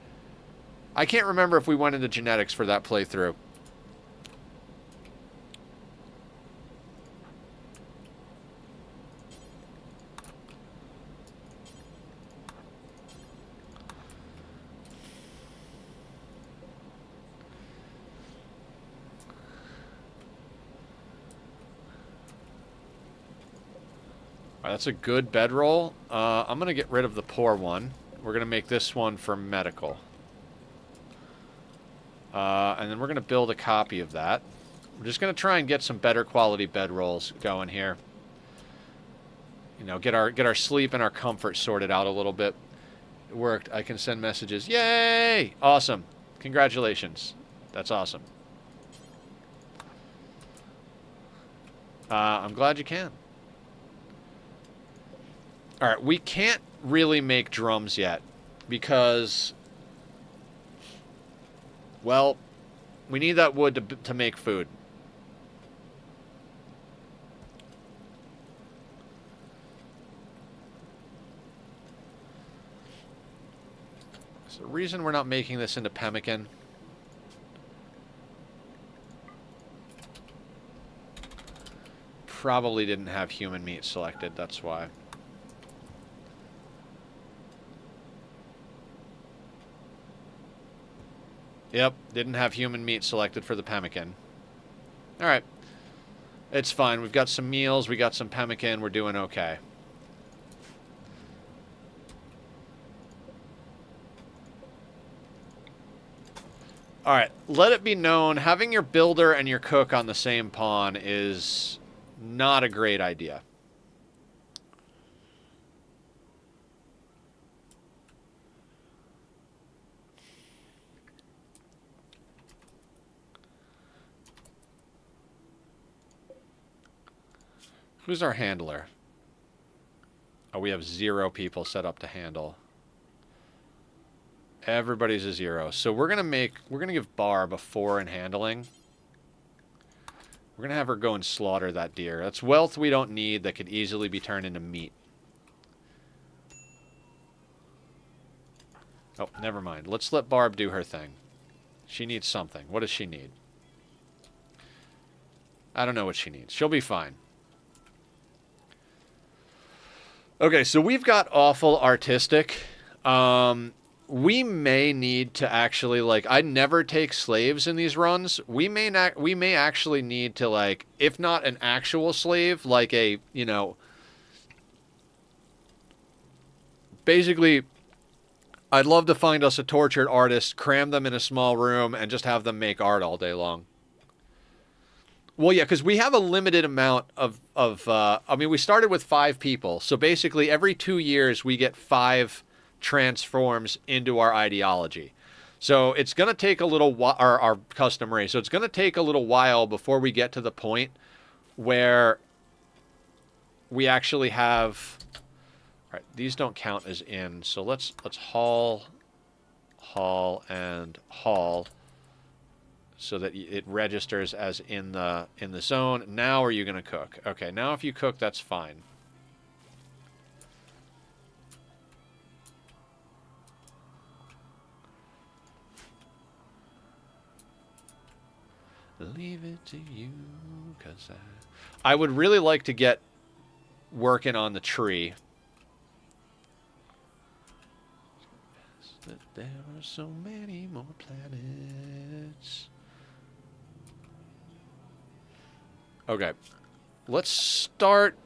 I can't remember if we went into genetics for that playthrough. That's a good bedroll. I'm going to get rid of the poor one. We're going to make this one for medical. And then we're going to build a copy of that. We're just going to try and get some better quality bedrolls going here. You know, get our sleep and our comfort sorted out a little bit. It worked. I can send messages. Yay! Awesome. Congratulations. That's awesome. I'm glad you can. Alright, we can't really make drums yet because, well, we need that wood to make food. Is the reason we're not making this into pemmican? Probably didn't have human meat selected, that's why. Yep, didn't have human meat selected for the pemmican. Alright. It's fine. We've got some meals, we got some pemmican, we're doing okay. Alright, let it be known, having your builder and your cook on the same pawn is not a great idea. Who's our handler? Oh, we have 0 people set up to handle. Everybody's a 0. So we're gonna give Barb a 4 in handling. We're gonna have her go and slaughter that deer. That's wealth we don't need that could easily be turned into meat. Oh, never mind. Let's let Barb do her thing. She needs something. What does she need? I don't know what she needs. She'll be fine. Okay, so we've got awful artistic. We may need to actually, like, I never take slaves in these runs. We may actually need to, like, if not an actual slave, like a, you know, basically, I'd love to find us a tortured artist, cram them in a small room, and just have them make art all day long. Well, yeah, because we have a limited amount of I mean, we started with 5 people. So basically, every 2 years, we get 5 transforms into our ideology. So it's going to take a little while, our custom race. So it's going to take a little while before we get to the point where we actually have... All right, these don't count as in. So let's haul, and haul, so that it registers as in the zone. Now are you going to cook? Okay, now if you cook, that's fine. Leave it to you, 'cause I would really like to get working on the tree. That there are so many more planets. Okay, let's start.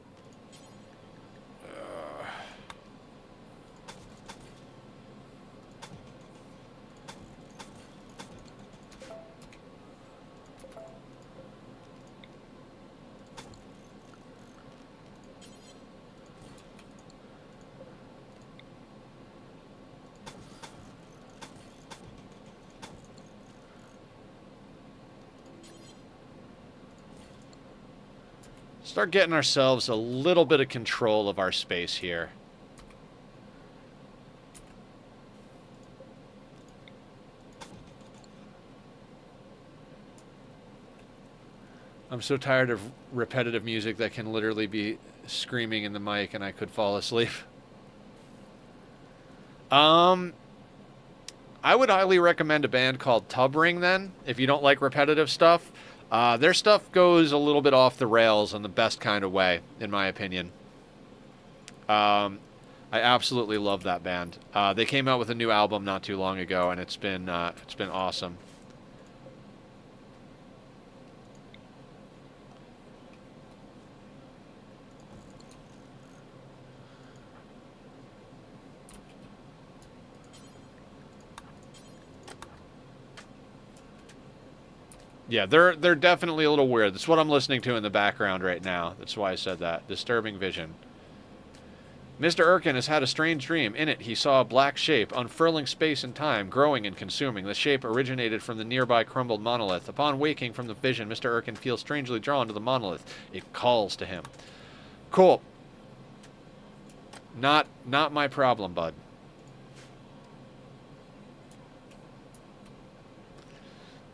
Start getting ourselves a little bit of control of our space here. I'm so tired of repetitive music that can literally be screaming in the mic and I could fall asleep. I would highly recommend a band called Tub Ring then, if you don't like repetitive stuff. Their stuff goes a little bit off the rails in the best kind of way, in my opinion. I absolutely love that band. They came out with a new album not too long ago, and it's been awesome. Yeah, they're definitely a little weird. That's what I'm listening to in the background right now. That's why I said that. Disturbing vision. Mr. Erkin has had a strange dream. In it, he saw a black shape, unfurling space and time, growing and consuming. The shape originated from the nearby crumbled monolith. Upon waking from the vision, Mr. Erkin feels strangely drawn to the monolith. It calls to him. Cool. Not my problem, bud.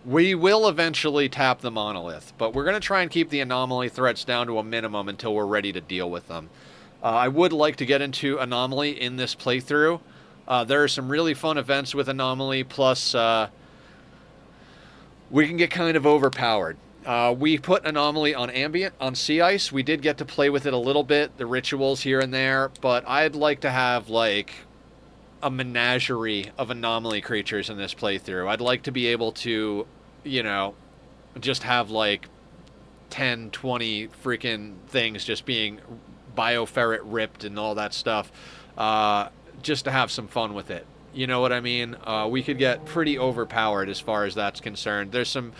We will eventually tap the monolith, but we're going to try and keep the anomaly threats down to a minimum until we're ready to deal with them. I would like to get into Anomaly in this playthrough. There are some really fun events with Anomaly, plus we can get kind of overpowered. We put Anomaly on Ambient, on Sea Ice. We did get to play with it a little bit, the rituals here and there, but I'd like to have, like, a menagerie of Anomaly creatures in this playthrough. I'd like to be able to, you know, just have, like, 10, 20 freaking things just being bioferret ripped and all that stuff, just to have some fun with it. You know what I mean? We could get pretty overpowered as far as that's concerned. There's some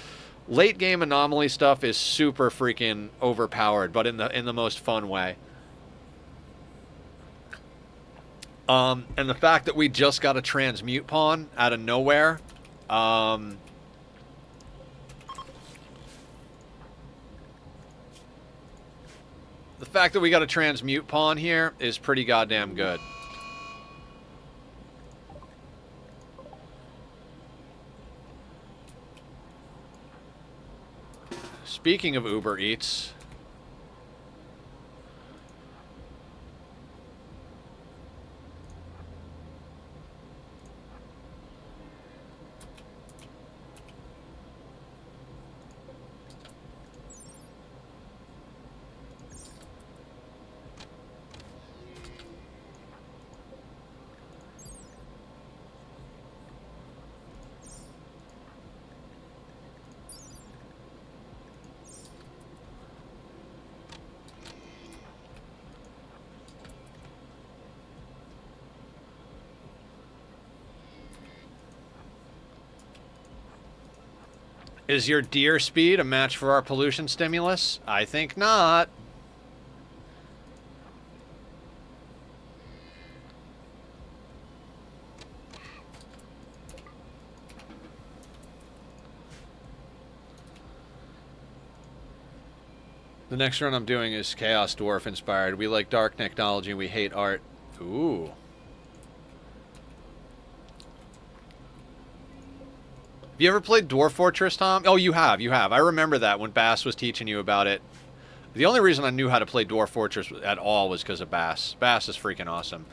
late game Anomaly stuff is super freaking overpowered, but in the most fun way. And the fact that we just got a transmute pawn out of nowhere, the fact that we got a transmute pawn here is pretty goddamn good. Speaking of Uber Eats... Is your deer speed a match for our pollution stimulus? I think not. The next run I'm doing is Chaos Dwarf inspired. We like dark technology and we hate art. Ooh. Have you ever played Dwarf Fortress, Tom? Oh, you have. You have. I remember that when Bass was teaching you about it. The only reason I knew how to play Dwarf Fortress at all was because of Bass. Bass is freaking awesome.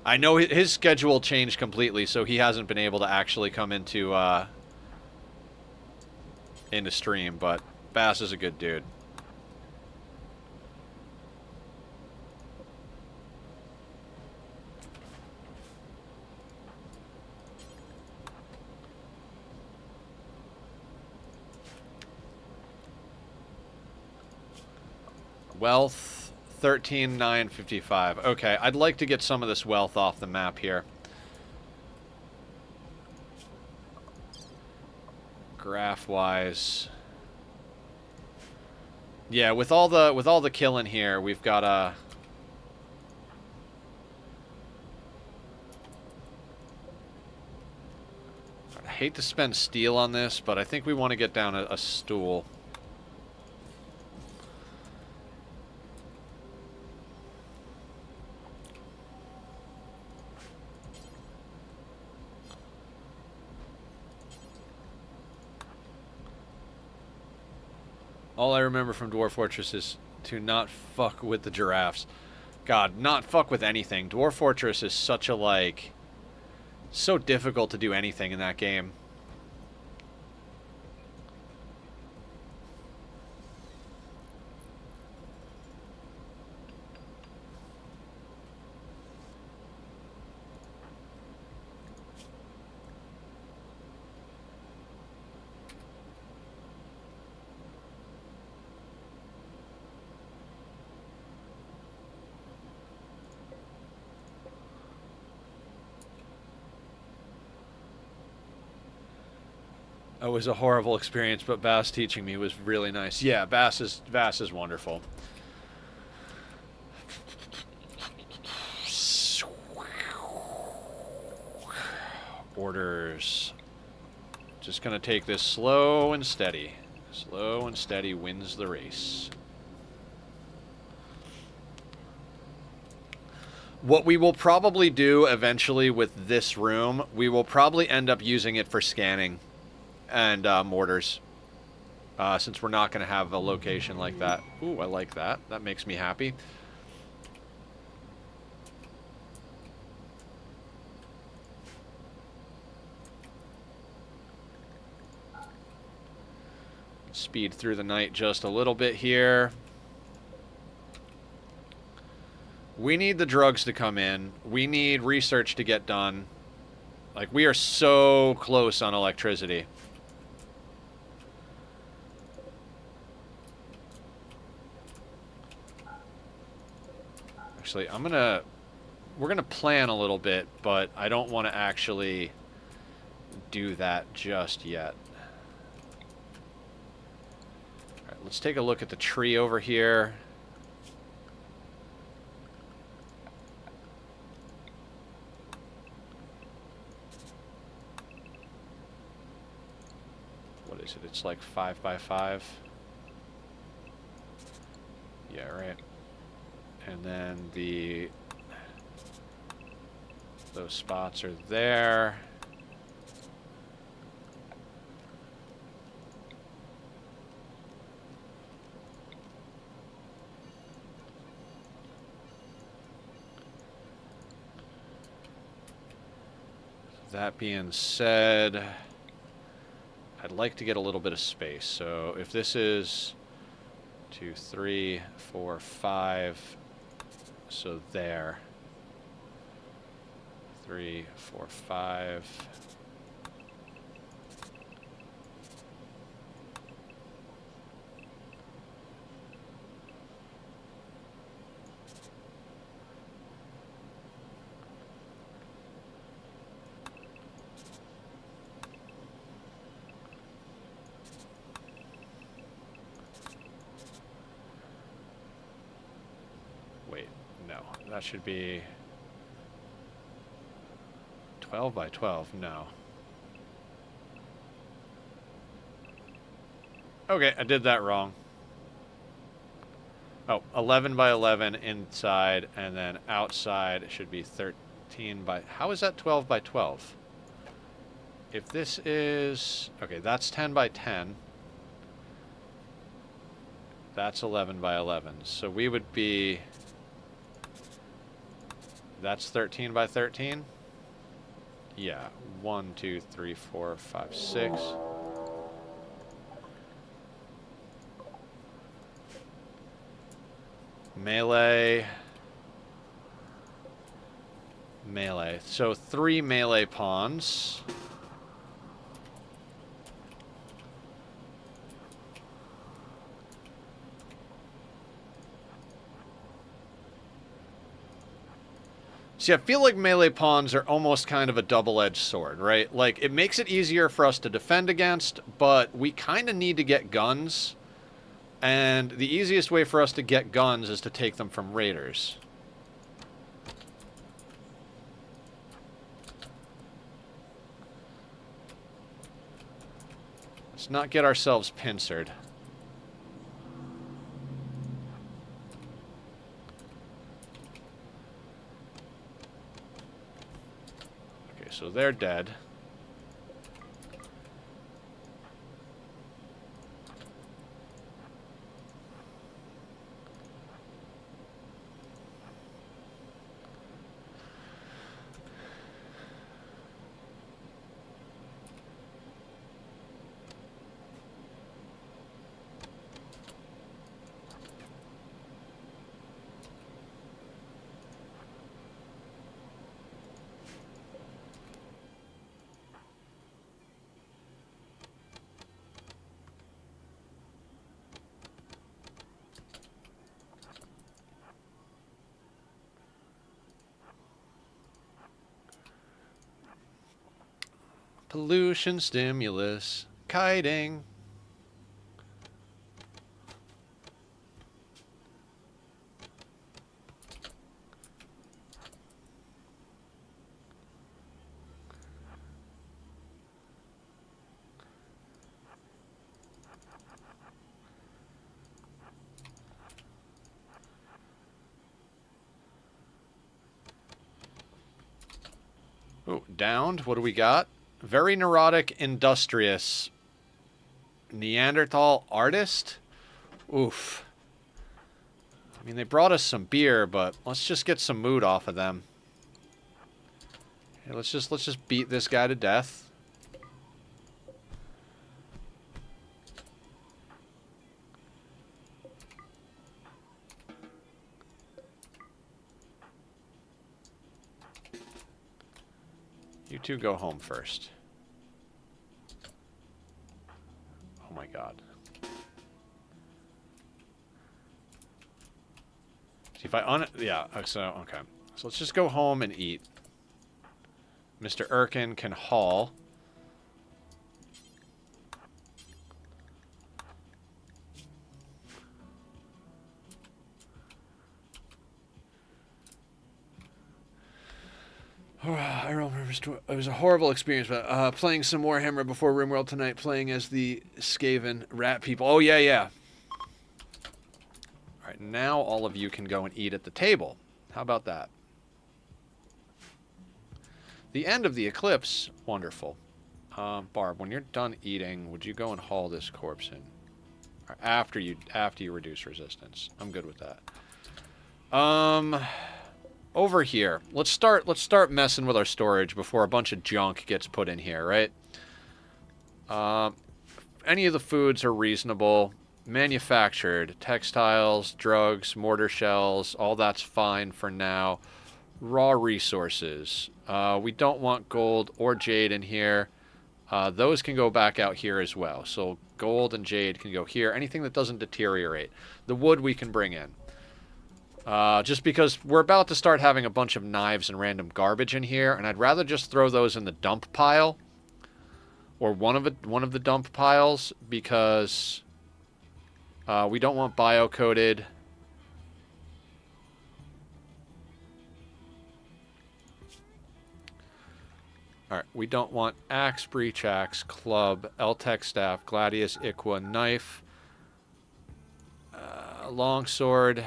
I know his schedule changed completely, so he hasn't been able to actually come into stream, but Bass is a good dude. Wealth, 13,955. Okay, I'd like to get some of this wealth off the map here. Graph-wise. Yeah, with all the killing here, we've got a... I hate to spend steel on this, but I think we want to get down a stool. All I remember from Dwarf Fortress is to not fuck with the giraffes. God, not fuck with anything. Dwarf Fortress is such a, like... so difficult to do anything in that game. It was a horrible experience, but Bass teaching me was really nice. Yeah, Bass is wonderful. Orders. Just gonna take this slow and steady. Slow and steady wins the race. What we will probably do eventually with this room, we will probably end up using it for scanning and mortars, since we're not going to have a location like that. Ooh, I like that. That makes me happy. Speed through the night just a little bit here. We need the drugs to come in. We need research to get done. Like, we are so close on electricity. Actually, we're gonna plan a little bit, but I don't want to actually do that just yet. All right, let's take a look at the tree over here. What is it? It's like 5 by 5. Yeah, right. And then those spots are there. That being said, I'd like to get a little bit of space. So if this is 2, 3, 4, 5, so there. 3, 4, 5. Wait, no, that should be 12 by 12, no. Okay, I did that wrong. Oh, 11 by 11 inside, and then outside it should be 13 by... How is that 12 by 12? If this is... Okay, that's 10 by 10. That's 11 by 11. So we would be... That's 13 by 13? Yeah. 1, 2, 3, 4, 5, 6. Melee. Melee. So 3 melee pawns. See, I feel like melee pawns are almost kind of a double-edged sword, right? Like, it makes it easier for us to defend against, but we kind of need to get guns. And the easiest way for us to get guns is to take them from raiders. Let's not get ourselves pincered. Okay, so they're dead. Pollution stimulus. Kiting. Oh, downed. What do we got? Very neurotic, industrious. Neanderthal artist? Oof. I mean, they brought us some beer, but let's just get some mood off of them. Okay, let's just beat this guy to death. You two go home first. Oh my god. See if I yeah, so okay. So let's just go home and eat. Mr. Erkin can haul. I remember it was a horrible experience, but playing some Warhammer before Rimworld tonight, playing as the Skaven rat people. Oh, yeah, yeah. All right, Now all of you can go and eat at the table. How about that? The end of the eclipse. Wonderful. Barb, when you're done eating, would you go and haul this corpse in? Or after you reduce resistance. I'm good with that. Over here. Let's start messing with our storage before a bunch of junk gets put in here, right? Any of the foods are reasonable. Manufactured, textiles, drugs, mortar shells, all that's fine for now. Raw resources. We don't want gold or jade in here. Those can go back out here as well. So gold and jade can go here. Anything that doesn't deteriorate. The wood we can bring in. Just because we're about to start having a bunch of knives and random garbage in here, and I'd rather just throw those in the dump pile. Or one of the dump piles, because we don't want bio-coated. Alright, we don't want axe, breach axe, club, L-Tech staff, gladius, iqua, knife, longsword,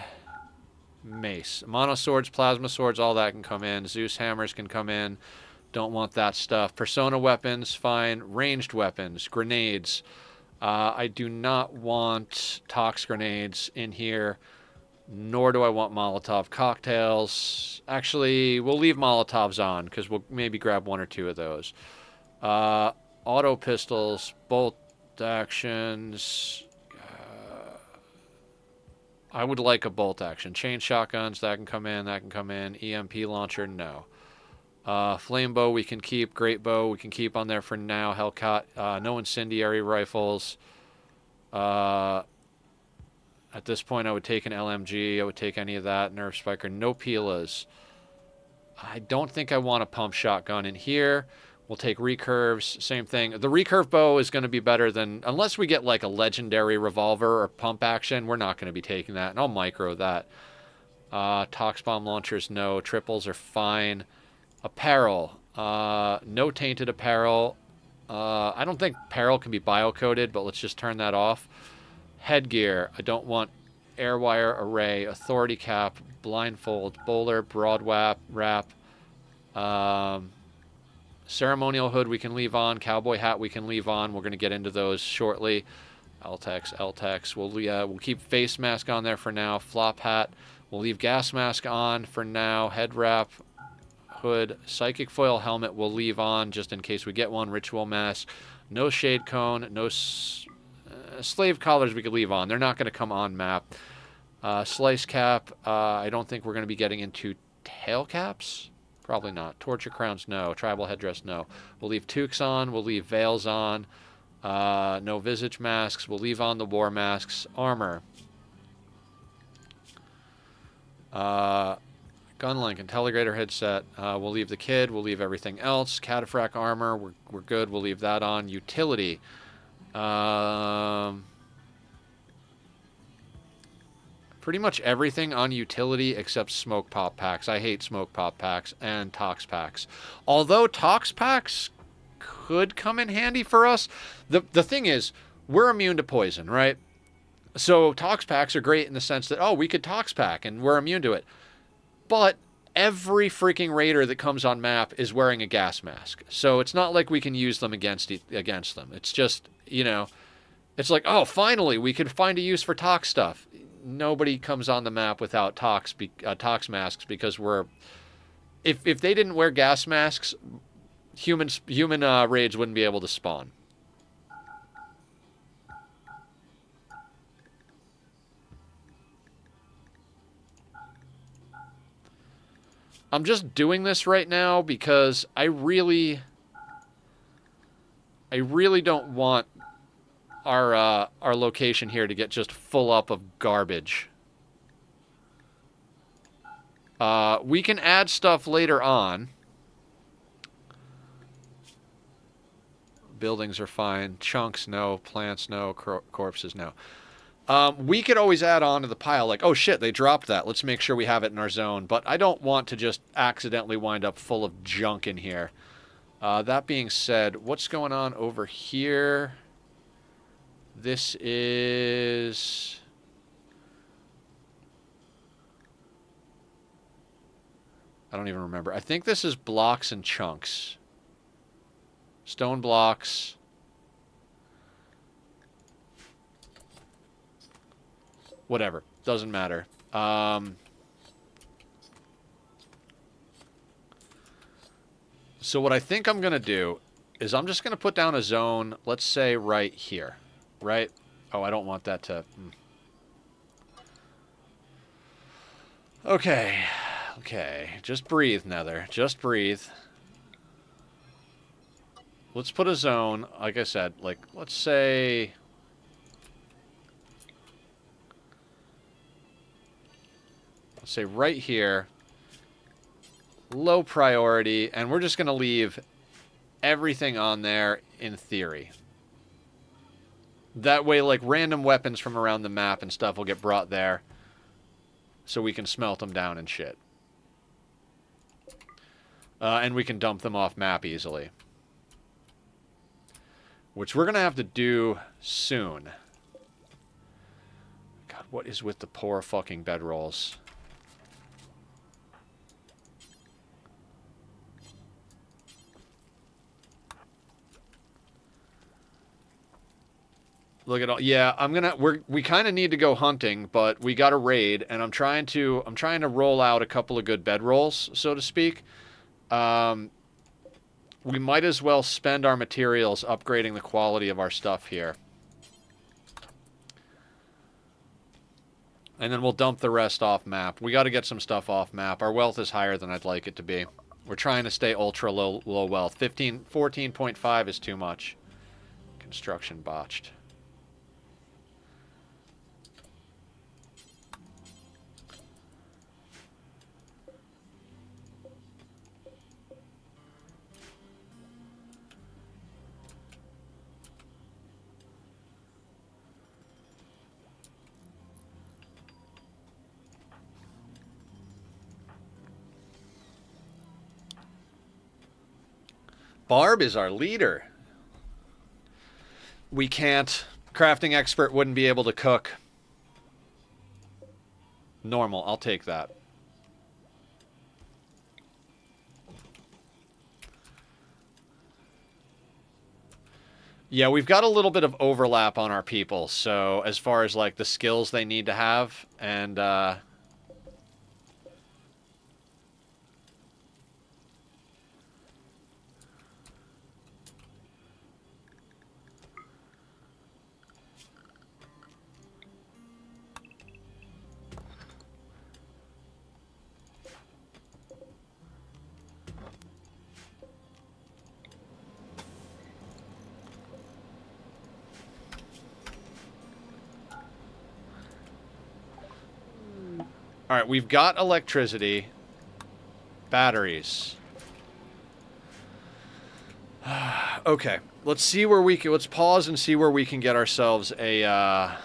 mace. Mono swords, plasma swords, all that can come in. Zeus hammers can come in. Don't want that stuff. Persona weapons, fine. Ranged weapons, grenades. I do not want tox grenades in here, nor do I want Molotov cocktails. Actually, we'll leave Molotovs on, because we'll maybe grab one or two of those. Auto pistols, bolt actions. I would like a bolt action. Chain shotguns, that can come in, that can come in. EMP launcher, no. Flame bow we can keep. Great bow we can keep on there for now. Hellcat, no incendiary rifles. At this point I would take an LMG. I would take any of that. Nerve spiker. No Pilas. I don't think I want a pump shotgun in here. We'll take recurves. Same thing. The recurve bow is going to be better than... Unless we get like a legendary revolver or pump action, we're not going to be taking that. And I'll micro that. Tox bomb launchers, no. Triples are fine. Apparel. No tainted apparel. I don't think apparel can be bio-coated, but let's just turn that off. Headgear. I don't want airwire array, authority cap, blindfold, bowler, broad wrap. Ceremonial hood we can leave on. Cowboy hat we can leave on. We're going to get into those shortly. L-Tex. We'll keep face mask on there for now. Flop hat. We'll leave gas mask on for now. Head wrap. Hood, psychic foil helmet we'll leave on just in case we get one. Ritual mask, no shade cone, no slave collars we could leave on. They're not going to come on map. Slice cap, I don't think we're going to be getting into tail caps. Probably not. Torture crowns, no. Tribal headdress, no. We'll leave toques on. We'll leave veils on. No visage masks. We'll leave on the war masks. Armor. Gunlink, Intelligrator headset. We'll leave the kid. We'll leave everything else. Cataphract armor. We're good. We'll leave that on. Utility. Pretty much everything on utility except smoke pop packs. I hate smoke pop packs and tox packs. Although tox packs could come in handy for us. The thing is, we're immune to poison, right? So tox packs are great in the sense that, oh, we could tox pack and we're immune to it. But every freaking raider that comes on map is wearing a gas mask. So it's not like we can use them against them. It's just, you know, it's like, oh, finally, we could find a use for tox stuff. Nobody comes on the map without tox masks because we're... If they didn't wear gas masks, human raids wouldn't be able to spawn. I'm just doing this right now because I really don't want our location here to get just full up of garbage. We can add stuff later on. Buildings are fine. Chunks, no. Plants, no. Corpses, no. We could always add on to the pile, like, oh shit, they dropped that. Let's make sure we have it in our zone. But I don't want to just accidentally wind up full of junk in here. That being said, what's going on over here? This is... I don't even remember. I think this is blocks and chunks. Stone blocks. Whatever. Doesn't matter. So what I think I'm going to do is I'm just going to put down a zone, let's say right here. Right? Oh, I don't want that to... Okay. Okay. Just breathe, Nether. Just breathe. Let's put a zone, like I said, like, let's say... Let's say right here. Low priority, and we're just going to leave everything on there in theory. That way, like, random weapons from around the map and stuff will get brought there so we can smelt them down and shit. And we can dump them off map easily. Which we're going to have to do soon. God, what is with the poor fucking bedrolls? Look at all. Yeah, we kind of need to go hunting, but we got a raid, and I'm trying to roll out a couple of good bedrolls, so to speak. We might as well spend our materials upgrading the quality of our stuff here. And then we'll dump the rest off map. We got to get some stuff off map. Our wealth is higher than I'd like it to be. We're trying to stay ultra low wealth. 14.5 is too much. Construction botched. Barb is our leader. We can't. Crafting expert wouldn't be able to cook. Normal, I'll take that. Yeah, we've got a little bit of overlap on our people, so as far as like the skills they need to have, and all right, we've got electricity, batteries. Okay, let's see where we can. Let's pause and see where we can get ourselves a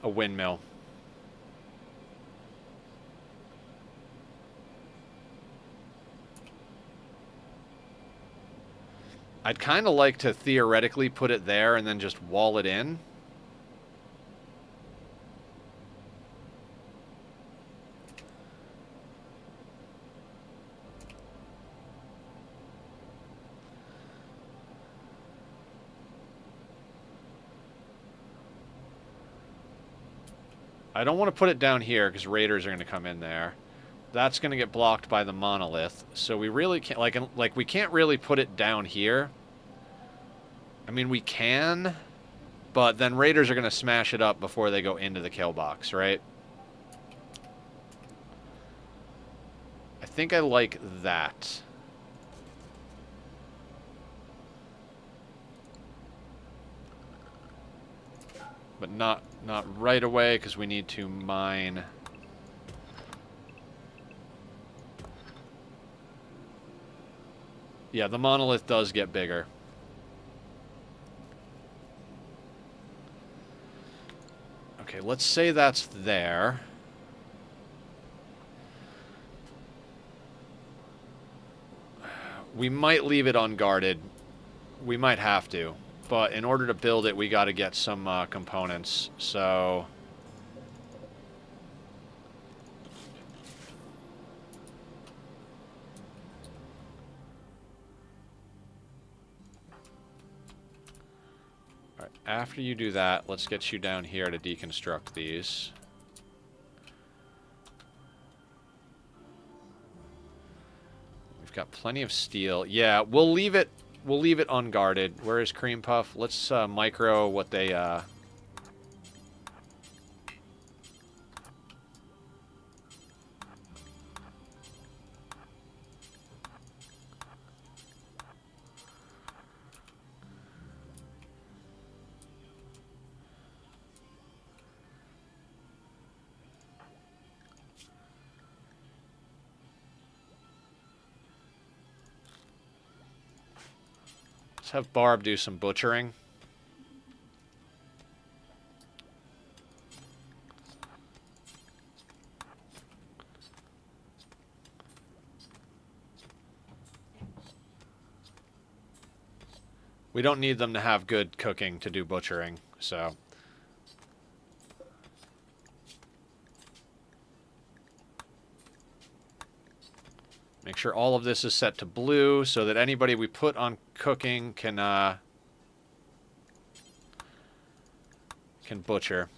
windmill. I'd kind of like to theoretically put it there and then just wall it in. I don't want to put it down here because raiders are going to come in there. That's going to get blocked by the monolith. So we really can't, like we can't really put it down here. I mean, we can, but then raiders are going to smash it up before they go into the kill box, right? I think I like that. But not right away, because we need to mine. Yeah, the monolith does get bigger. Okay, let's say that's there. We might leave it unguarded. We might have to. But in order to build it, we got to get some components. So All right, after you do that, let's get you down here to deconstruct these. We've got plenty of steel. Yeah, we'll leave it unguarded. Where is Cream Puff? Let's micro what they let's have Barb do some butchering. We don't need them to have good cooking to do butchering, so... Make sure all of this is set to blue so that anybody we put on cooking can butcher.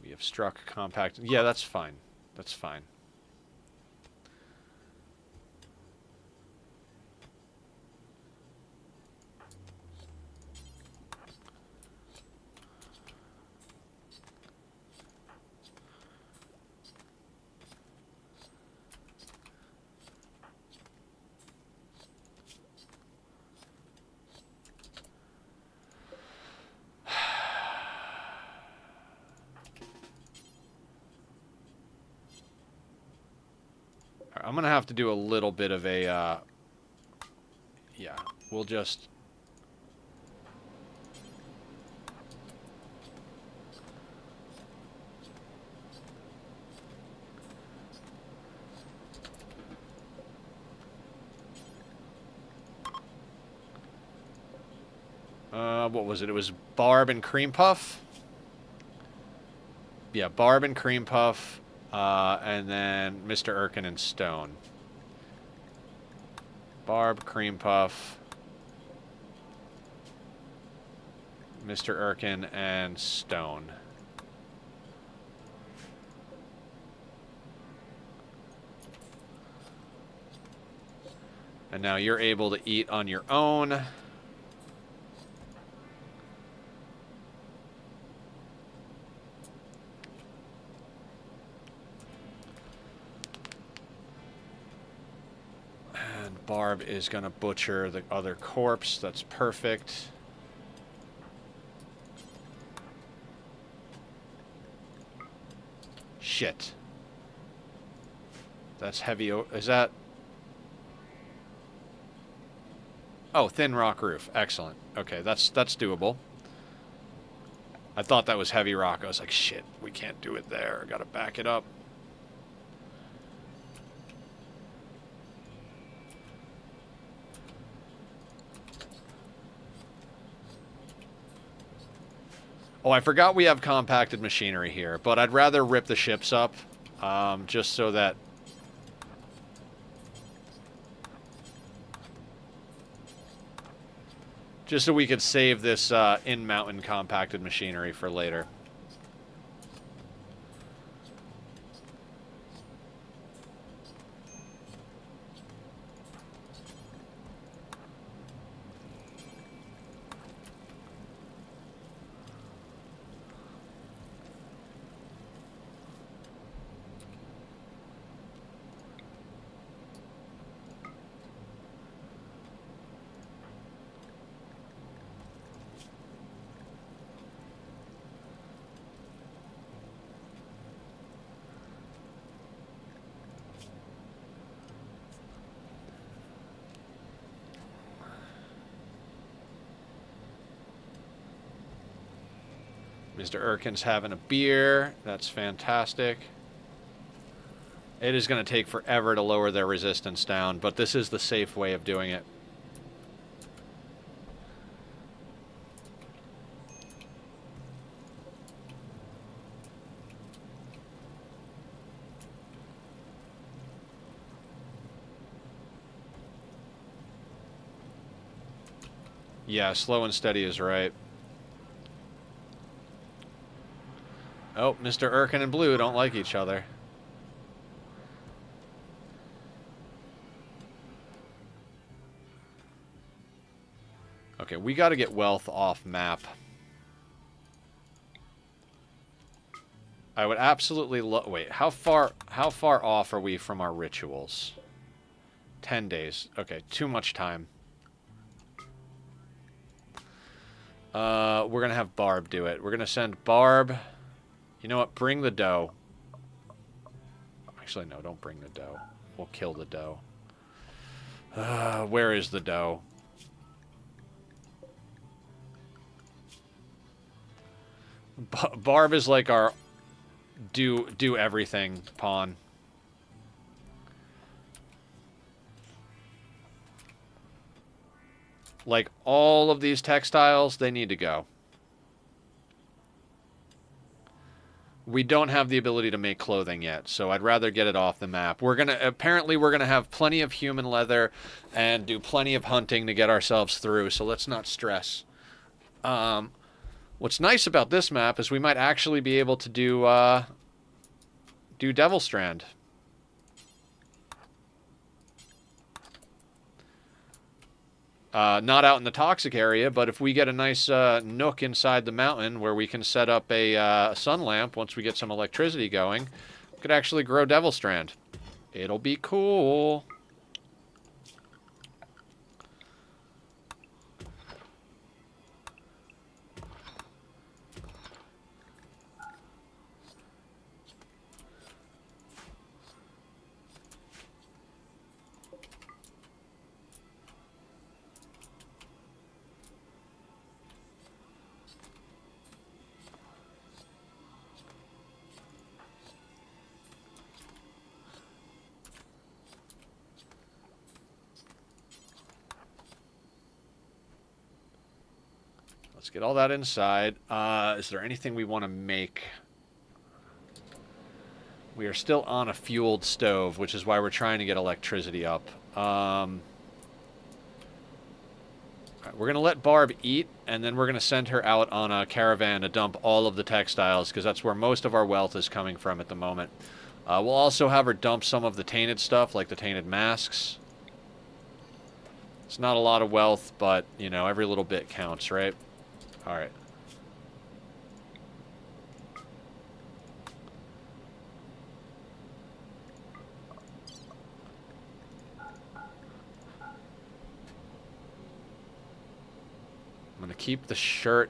We have struck compact. Yeah, that's fine. That's fine. I'm going to have to do a little bit of a, yeah, we'll just... what was it? It was Barb and Cream Puff? Yeah, Barb and Cream Puff, and then Mr. Erkin and Stone. Barb, Cream Puff, Mr. Erkin, and Stone. And now you're able to eat on your own. Barb is going to butcher the other corpse. That's perfect. Shit. That's heavy. Is that... Oh, thin rock roof. Excellent. Okay, that's doable. I thought that was heavy rock. I was like, shit, we can't do it there. I gotta back it up. Oh, I forgot we have compacted machinery here, but I'd rather rip the ships up, just so that... Just so we could save this in-mountain compacted machinery for later. Mr. Erkin's having a beer. That's fantastic. It is going to take forever to lower their resistance down, but this is the safe way of doing it. Yeah, slow and steady is right. Oh, Mr. Erkin and Blue don't like each other. Okay, we got to get wealth off map. I would absolutely wait, how far off are we from our rituals? 10 days. Okay, too much time. We're going to have Barb do it. We're going to send Barb. You know what? Bring the dough. Actually, no, don't bring the dough. We'll kill the dough. Where is the dough? Barb is like our do everything pawn. Like all of these textiles, they need to go. We don't have the ability to make clothing yet, so I'd rather get it off the map. Apparently we're gonna have plenty of human leather and do plenty of hunting to get ourselves through, so let's not stress. What's nice about this map is we might actually be able to do Devil Strand. Not out in the toxic area, but if we get a nice nook inside the mountain where we can set up a sun lamp once we get some electricity going, we could actually grow Devil Strand. It'll be cool. Let's get all that inside. Is there anything we want to make? We are still on a fueled stove, which is why we're trying to get electricity up. All right, we're going to let Barb eat, and then we're going to send her out on a caravan to dump all of the textiles, because that's where most of our wealth is coming from at the moment. We'll also have her dump some of the tainted stuff, like the tainted masks. It's not a lot of wealth, but, you know, every little bit counts, right? All right. I'm going to keep the shirt.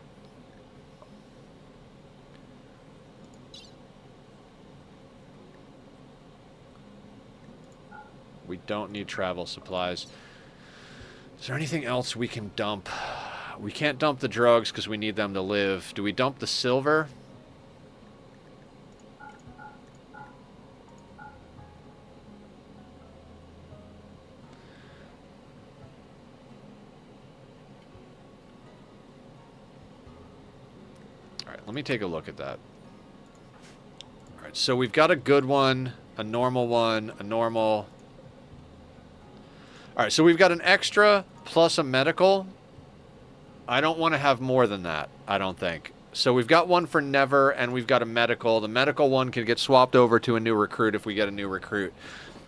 We don't need travel supplies. Is there anything else we can dump? We can't dump the drugs because we need them to live. Do we dump the silver? Alright, let me take a look at that. Alright, so we've got a good one, a normal. Alright, so we've got an extra plus a medical. I don't want to have more than that, I don't think. So we've got one for Never, and we've got a medical. The medical one can get swapped over to a new recruit if we get a new recruit.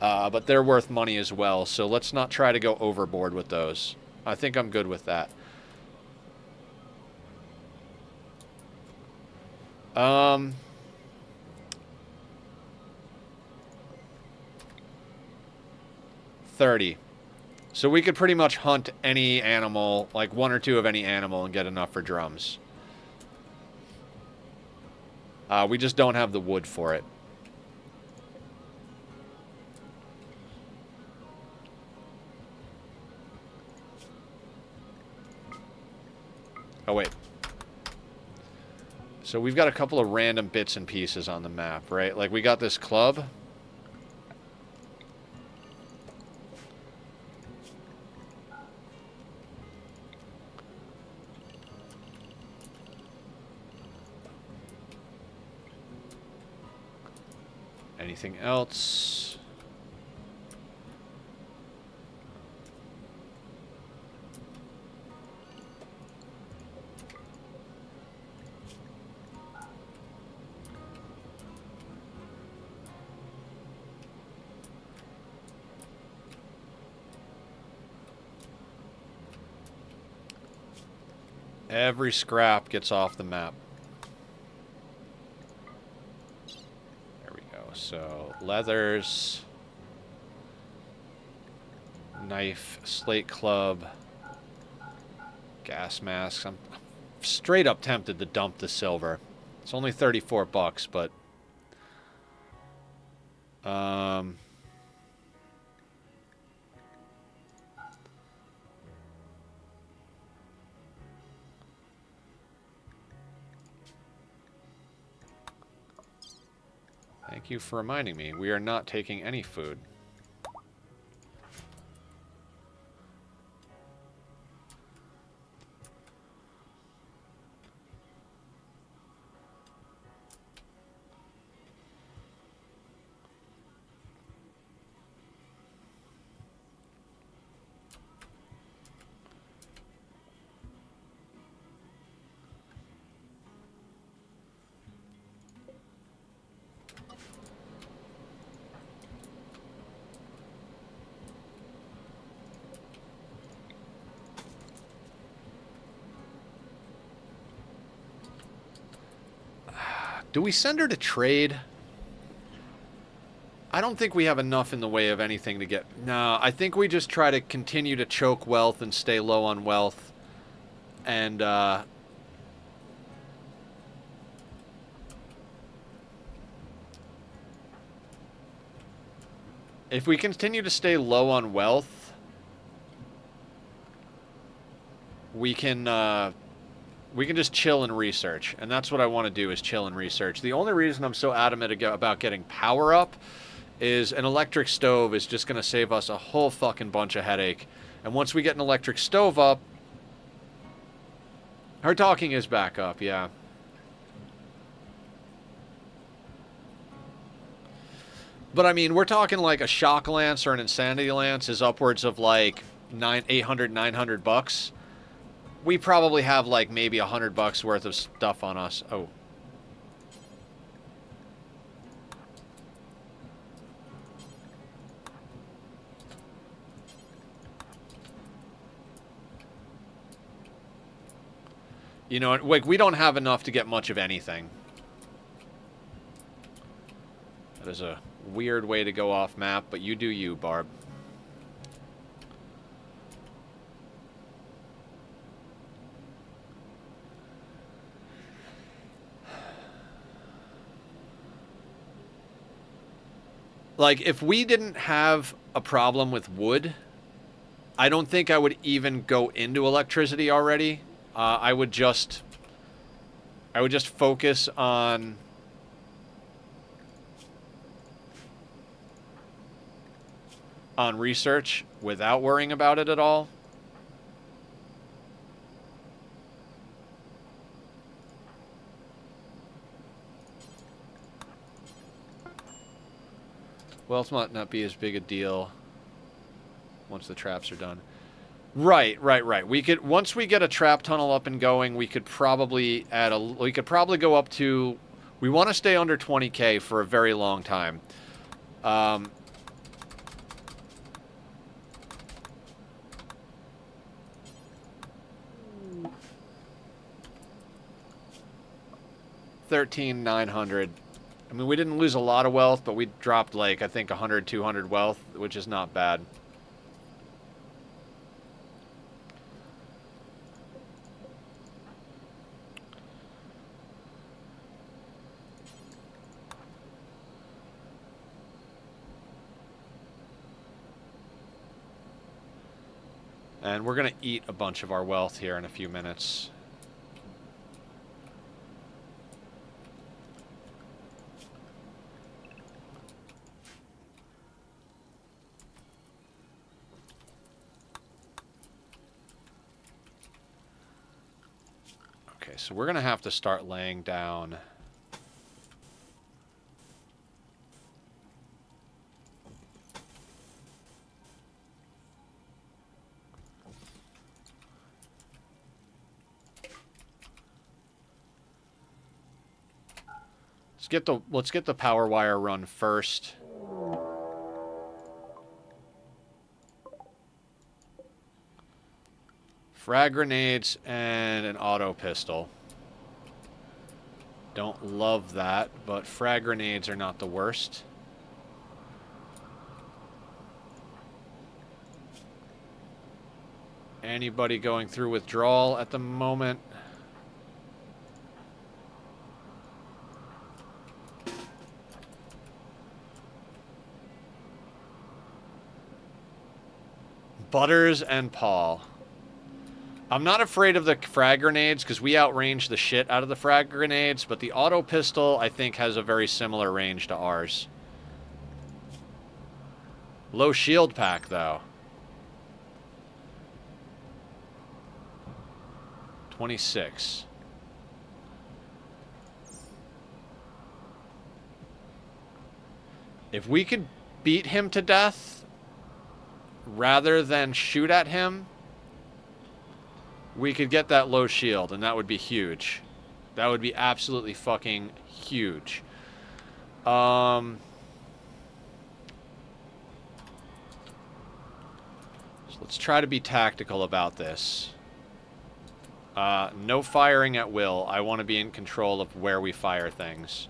But they're worth money as well, so let's not try to go overboard with those. I think I'm good with that. 30. So we could pretty much hunt any animal, like one or two of any animal, and get enough for drums. We just don't have the wood for it. Oh, wait. So we've got a couple of random bits and pieces on the map, right? Like, we got this club. Anything else? Every scrap gets off the map. There we go. So, leathers, knife, slate club, gas masks. I'm straight up tempted to dump the silver. It's only 34 bucks, but thank you for reminding me. We are not taking any food. Do we send her to trade? I don't think we have enough in the way of anything to get... No, I think we just try to continue to choke wealth and stay low on wealth. And, if we continue to stay low on wealth, we can just chill and research. And that's what I want to do, is chill and research. The only reason I'm so adamant about getting power up is an electric stove is just going to save us a whole fucking bunch of headache. And once we get an electric stove up... Her talking is back up, yeah. But I mean, we're talking like a shock lance or an insanity lance is upwards of like 800, 900 bucks. We probably have like maybe $100 worth of stuff on us. Oh. You know, like, we don't have enough to get much of anything. That is a weird way to go off map, but you do you, Barb. Like, if we didn't have a problem with wood, I don't think I would even go into electricity already. I would just focus on research without worrying about it at all. Wealth might not be as big a deal once the traps are done. Right. We could, once we get a trap tunnel up and going, we could probably go up to, we want to stay under 20k for a very long time. $13,900. I mean, we didn't lose a lot of wealth, but we dropped like, I think 100, 200 wealth, which is not bad. And we're going to eat a bunch of our wealth here in a few minutes. Okay, so we're going to have to start laying down... Let's get the power wire run first. Frag grenades and an auto pistol. Don't love that, but frag grenades are not the worst. Anybody going through withdrawal at the moment? Butters and Paul. I'm not afraid of the frag grenades because we outrange the shit out of the frag grenades, but the auto pistol, I think, has a very similar range to ours. Low shield pack, though. 26. If we could beat him to death rather than shoot at him, we could get that low shield, and that would be huge. That would be absolutely fucking huge. So let's try to be tactical about this. No firing at will. I want to be in control of where we fire things.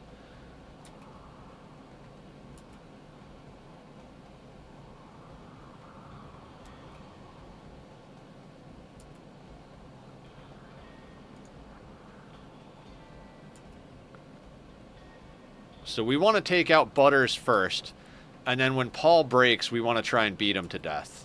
So we want to take out Butters first, and then when Paul breaks, we want to try and beat him to death.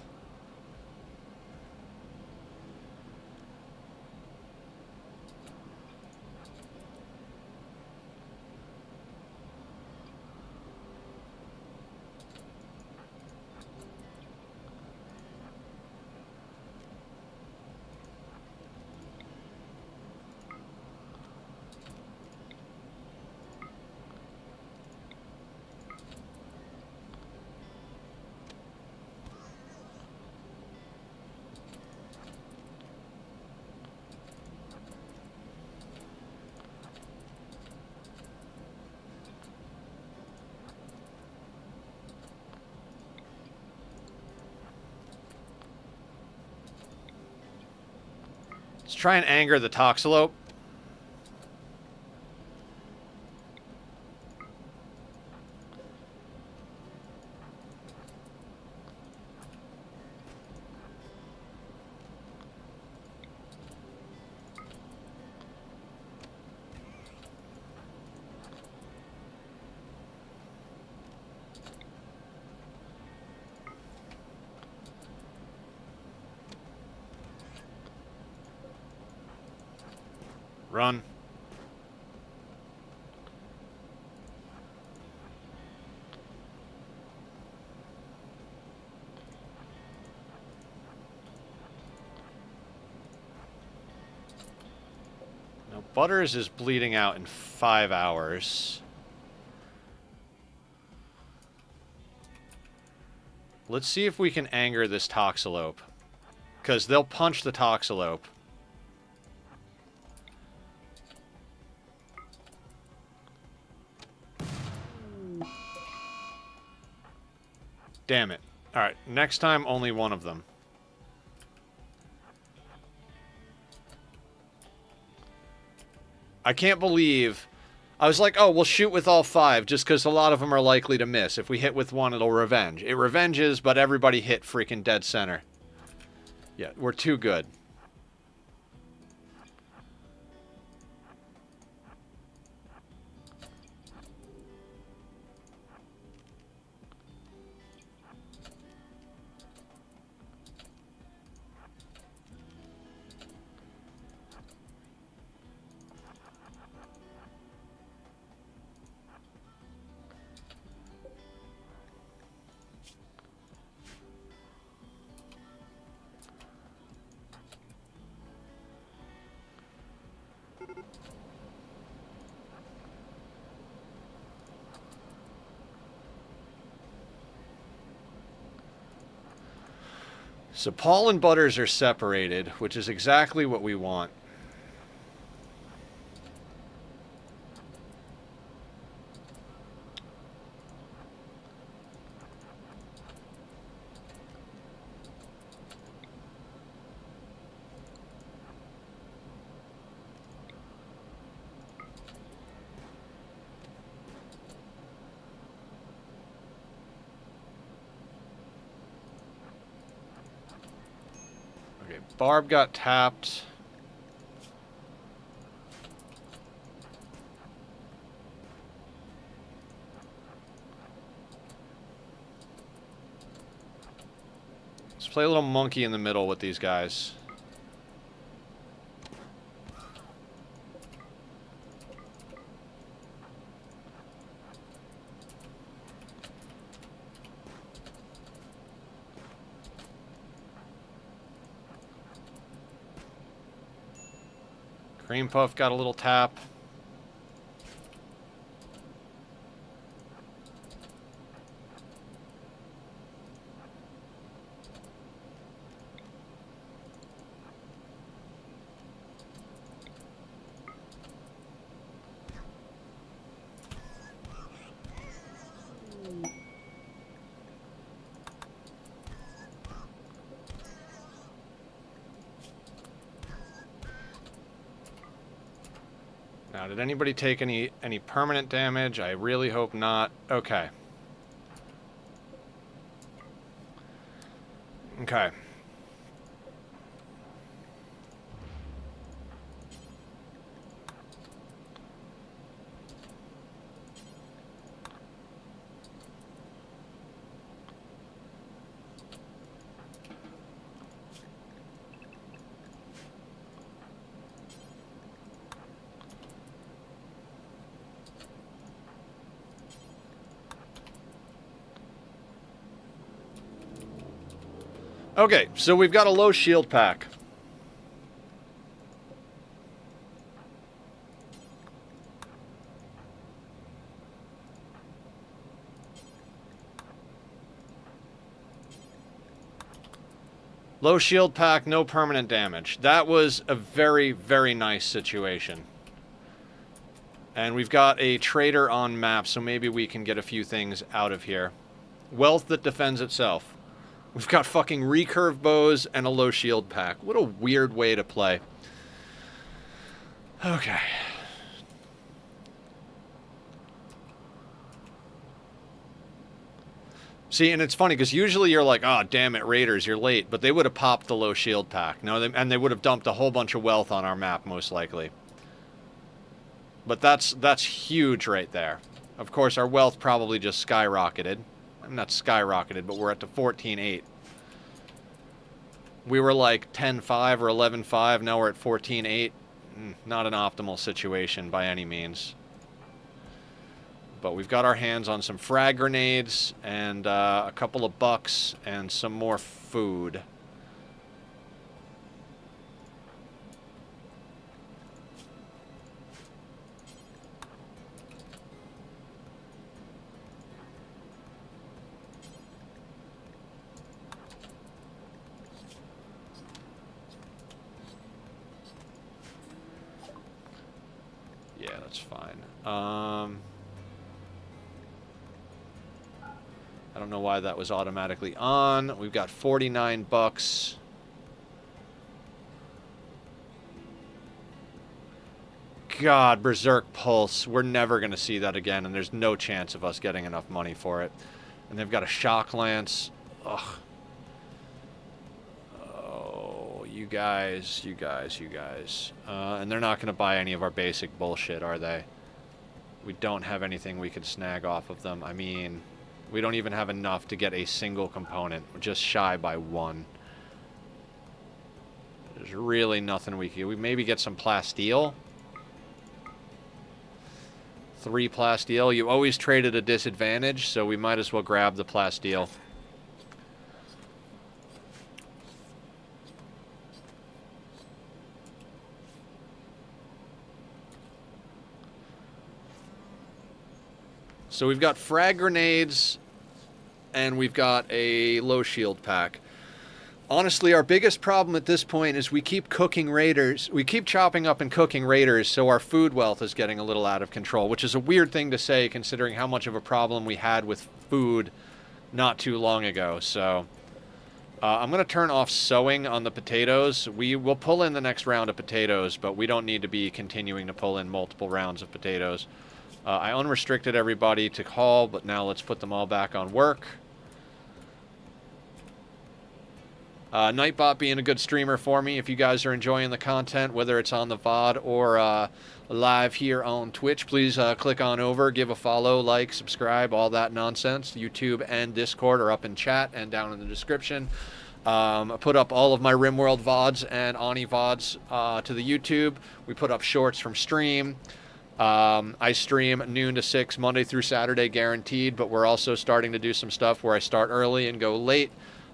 Let's try and anger the Toxalope. Run. Now, Butters is bleeding out in 5 hours. Let's see if we can anger this Toxalope. Because they'll punch the Toxalope. Damn it. Alright, next time, only one of them. I can't believe... I was like, oh, we'll shoot with all 5, just because a lot of them are likely to miss. If we hit with one, it'll revenge. It revenges, but everybody hit freaking dead center. Yeah, we're too good. So Paul and Butters are separated, which is exactly what we want. Okay, Barb got tapped. Let's play a little monkey in the middle with these guys. Cream Puff got a little tap. Now, did anybody take any permanent damage? I really hope not. Okay. Okay. Okay, so we've got a low shield pack. Low shield pack, no permanent damage. That was a very, very nice situation. And we've got a trader on map, so maybe we can get a few things out of here. Wealth that defends itself. We've got fucking recurve bows and a low shield pack. What a weird way to play. Okay. See, and it's funny, because usually you're like, oh, damn it, Raiders, you're late. But they would have popped the low shield pack. No, and they would have dumped a whole bunch of wealth on our map, most likely. But that's huge right there. Of course, our wealth probably just skyrocketed. Not skyrocketed, but we're at the 14.8. We were like 10.5 or 11.5. Now we're at 14.8. Not an optimal situation by any means. But we've got our hands on some frag grenades and a couple of bucks and some more food. Yeah, that's fine. I don't know why that was automatically on. We've got 49 bucks. God, Berserk Pulse. We're never going to see that again, and there's no chance of us getting enough money for it. And they've got a Shock Lance. Ugh. Oh, you guys. And they're not going to buy any of our basic bullshit, are they? We don't have anything we could snag off of them. I mean, we don't even have enough to get a single component. We're just shy by one. There's really nothing we can... We maybe get some plasteel. 3 plasteel. You always trade at a disadvantage, so we might as well grab the plasteel. So we've got frag grenades, and we've got a low shield pack. Honestly, our biggest problem at this point is we keep cooking raiders. We keep chopping up and cooking raiders, so our food wealth is getting a little out of control, which is a weird thing to say considering how much of a problem we had with food not too long ago. So I'm going to turn off sowing on the potatoes. We will pull in the next round of potatoes, but we don't need to be continuing to pull in multiple rounds of potatoes. I unrestricted everybody to call, but now let's put them all back on work. Nightbot being a good streamer for me. If you guys are enjoying the content, whether it's on the VOD or live here on Twitch, please click on over, give a follow, like, subscribe, all that nonsense. YouTube and Discord are up in chat and down in the description. I put up all of my Rimworld VODs and Ani VODs to the YouTube. We put up shorts from stream. I stream noon to 6 Monday through Saturday guaranteed, but we're also starting to do some stuff where I start early and go late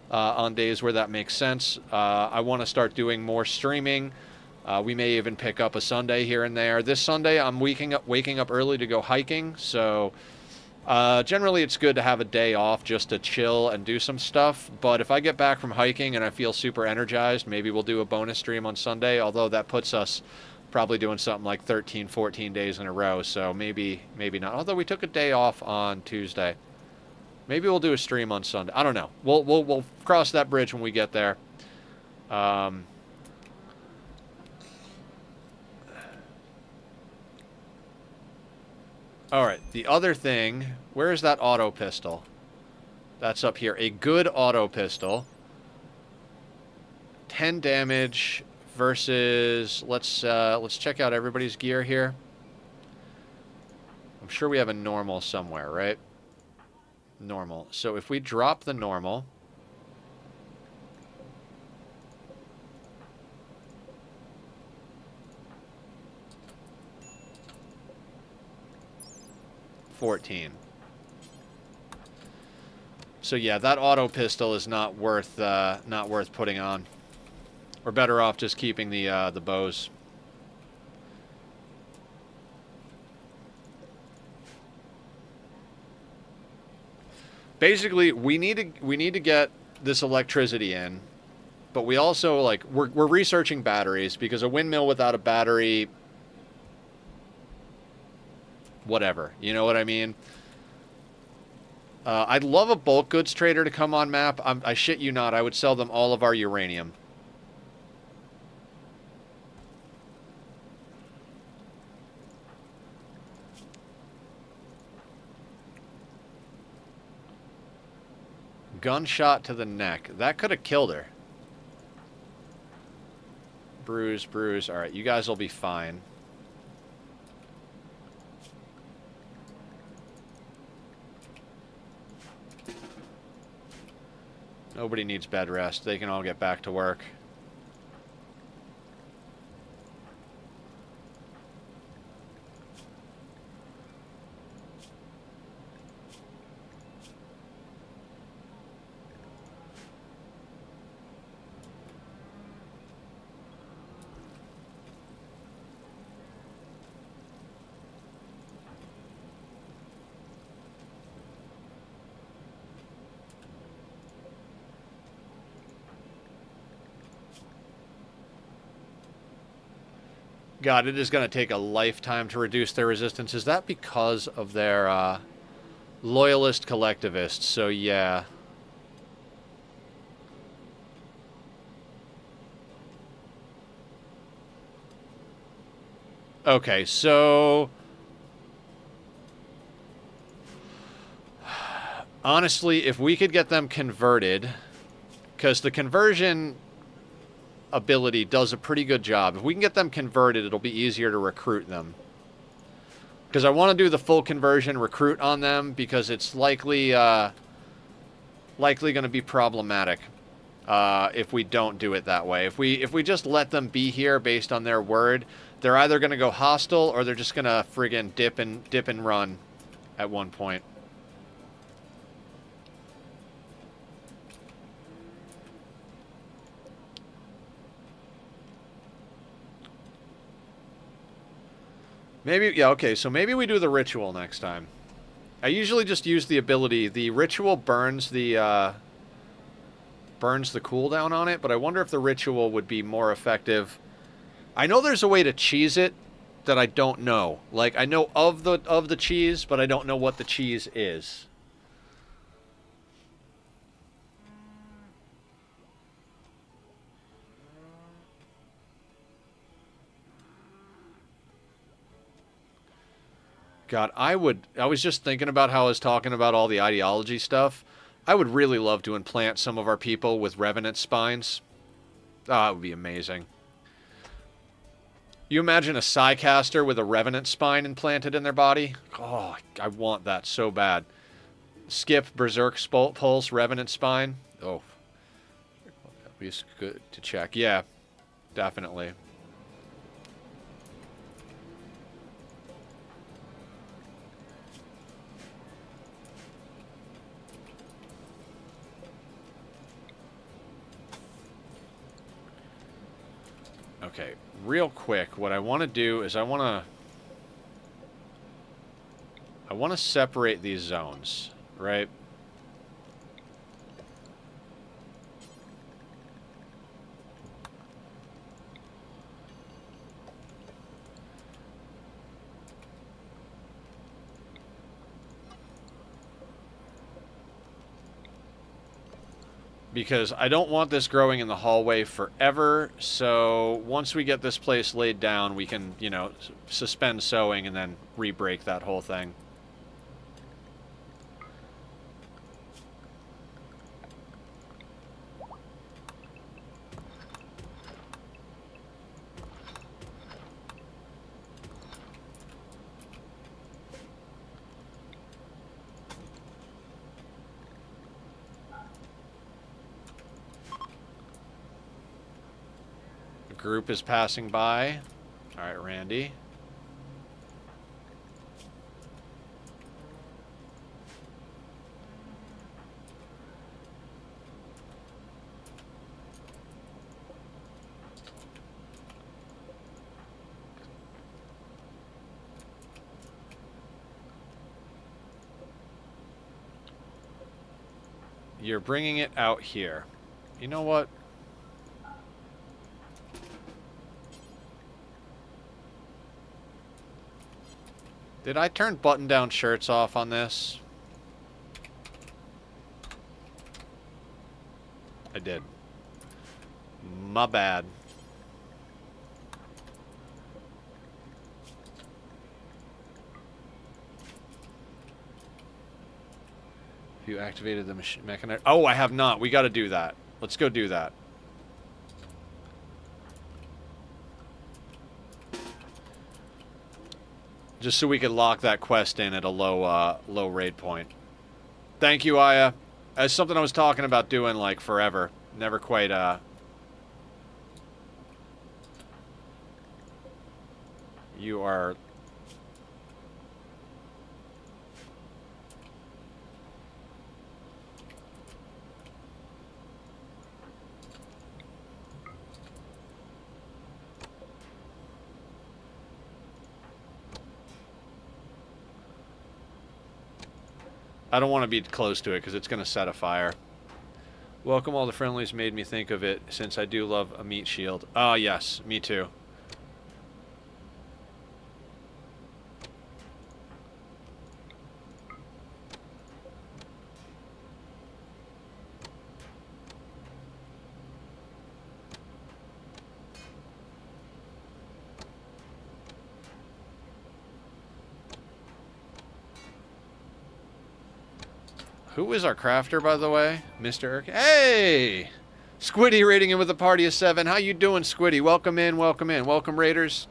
on days where that makes sense. I want to start doing more streaming. We may even pick up a Sunday here and there. This Sunday I'm waking up early to go hiking, so generally it's good to have a day off just to chill and do some stuff. But if I get back from hiking and I feel super energized, maybe we'll do a bonus stream on Sunday, although that puts us probably doing something like 13, 14 days in a row, so maybe not. Although we took a day off on Tuesday. Maybe we'll do a stream on Sunday. I don't know. We'll cross that bridge when we get there. All right. The other thing, where is that auto pistol? That's up here. A good auto pistol. 10 damage versus, let's check out everybody's gear here. I'm sure we have a normal somewhere, right? Normal. So if we drop the normal, $14. So yeah, that auto pistol is not worth putting on. We're better off just keeping the bows. Basically, we need to get this electricity in, but we also we're researching batteries because a windmill without a battery, whatever, you know what I mean? I'd love a bulk goods trader to come on map. I shit you not, I would sell them all of our uranium. Gunshot to the neck. That could have killed her. Bruise. Alright, you guys will be fine. Nobody needs bed rest. They can all get back to work. God, it is going to take a lifetime to reduce their resistance. Is that because of their loyalist collectivists? So, yeah. Okay, so... honestly, if we could get them converted... because the conversion ability does a pretty good job. If we can get them converted, it'll be easier to recruit them. Because I want to do the full conversion recruit on them, because it's likely going to be problematic if we don't do it that way. If we just let them be here based on their word, they're either going to go hostile or they're just going to friggin' dip and run at one point. Maybe, yeah, okay, so maybe we do the ritual next time. I usually just use the ability. The ritual burns the cooldown on it, but I wonder if the ritual would be more effective. I know there's a way to cheese it that I don't know. Like, I know of the cheese, but I don't know what the cheese is. God, I was just thinking about how I was talking about all the ideology stuff. I would really love to implant some of our people with revenant spines. Ah, it would be amazing. You imagine a Psycaster with a revenant spine implanted in their body? Oh, I want that so bad. Skip, Berserk, Pulse, revenant spine. Oh, at least good to check. Yeah, definitely. Okay, real quick, what I want to do is I want to separate these zones, right? Because I don't want this growing in the hallway forever, so once we get this place laid down, we can, you know, suspend sowing and then re-break that whole thing. Group is passing by. All right, Randy. You're bringing it out here. You know what? Did I turn button-down shirts off on this? I did. My bad. Have you activated the mechanic? Oh, I have not. We got to do that. Let's go do that. Just so we could lock that quest in at a low raid point. Thank you, Aya. That's something I was talking about doing, like, forever. Never quite, You are... I don't want to be close to it because it's going to set a fire. Welcome all the friendlies made me think of it since I do love a meat shield. Ah, yes, me too. Who is our crafter, by the way? Mr. Irk. Hey! Squiddy raiding in with a party of 7. How you doing, Squiddy? Welcome in, welcome in. Welcome, Raiders.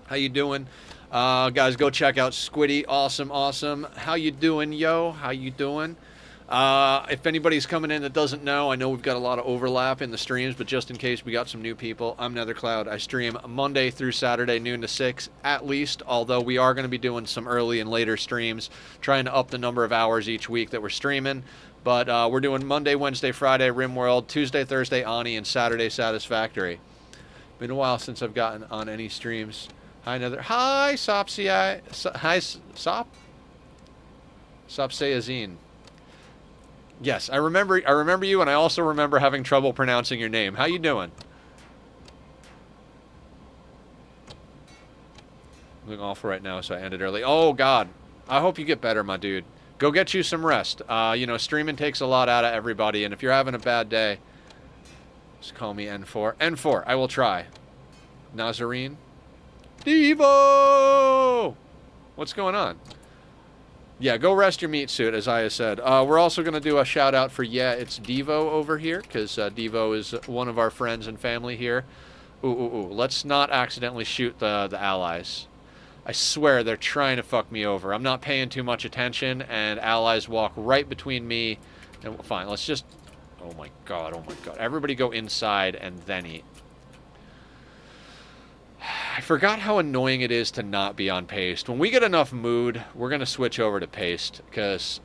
How you doing? Guys, go check out Squiddy. Awesome, awesome. How you doing, yo? How you doing? If anybody's coming in that doesn't know, I know we've got a lot of overlap in the streams, but just in case we got some new people, I'm Nethercloud. I stream Monday through Saturday, noon to 6, at least, although we are going to be doing some early and later streams, trying to up the number of hours each week that we're streaming. But we're doing Monday, Wednesday, Friday, Rimworld, Tuesday, Thursday, Ani, and Saturday, Satisfactory. Been a while since I've gotten on any streams. Hi, Nether. Hi, Sopsy. Hi, Sop? Sopsayazine. Yes, I remember you, and I also remember having trouble pronouncing your name. How you doing? I'm doing awful right now, so I ended early. Oh, God. I hope you get better, my dude. Go get you some rest. You know, streaming takes a lot out of everybody, and if you're having a bad day, just call me N4. N4, I will try. Nazarene? Devo! What's going on? Yeah, go rest your meat suit, as I said. We're also going to do a shout out for, yeah, it's Devo over here, because Devo is one of our friends and family here. Ooh, ooh, ooh. Let's not accidentally shoot the allies. I swear they're trying to fuck me over. I'm not paying too much attention, and allies walk right between me. And fine, let's just... Oh my god, oh my god. Everybody go inside and then eat. I forgot how annoying it is to not be on paste. When we get enough mood, we're going to switch over to paste, because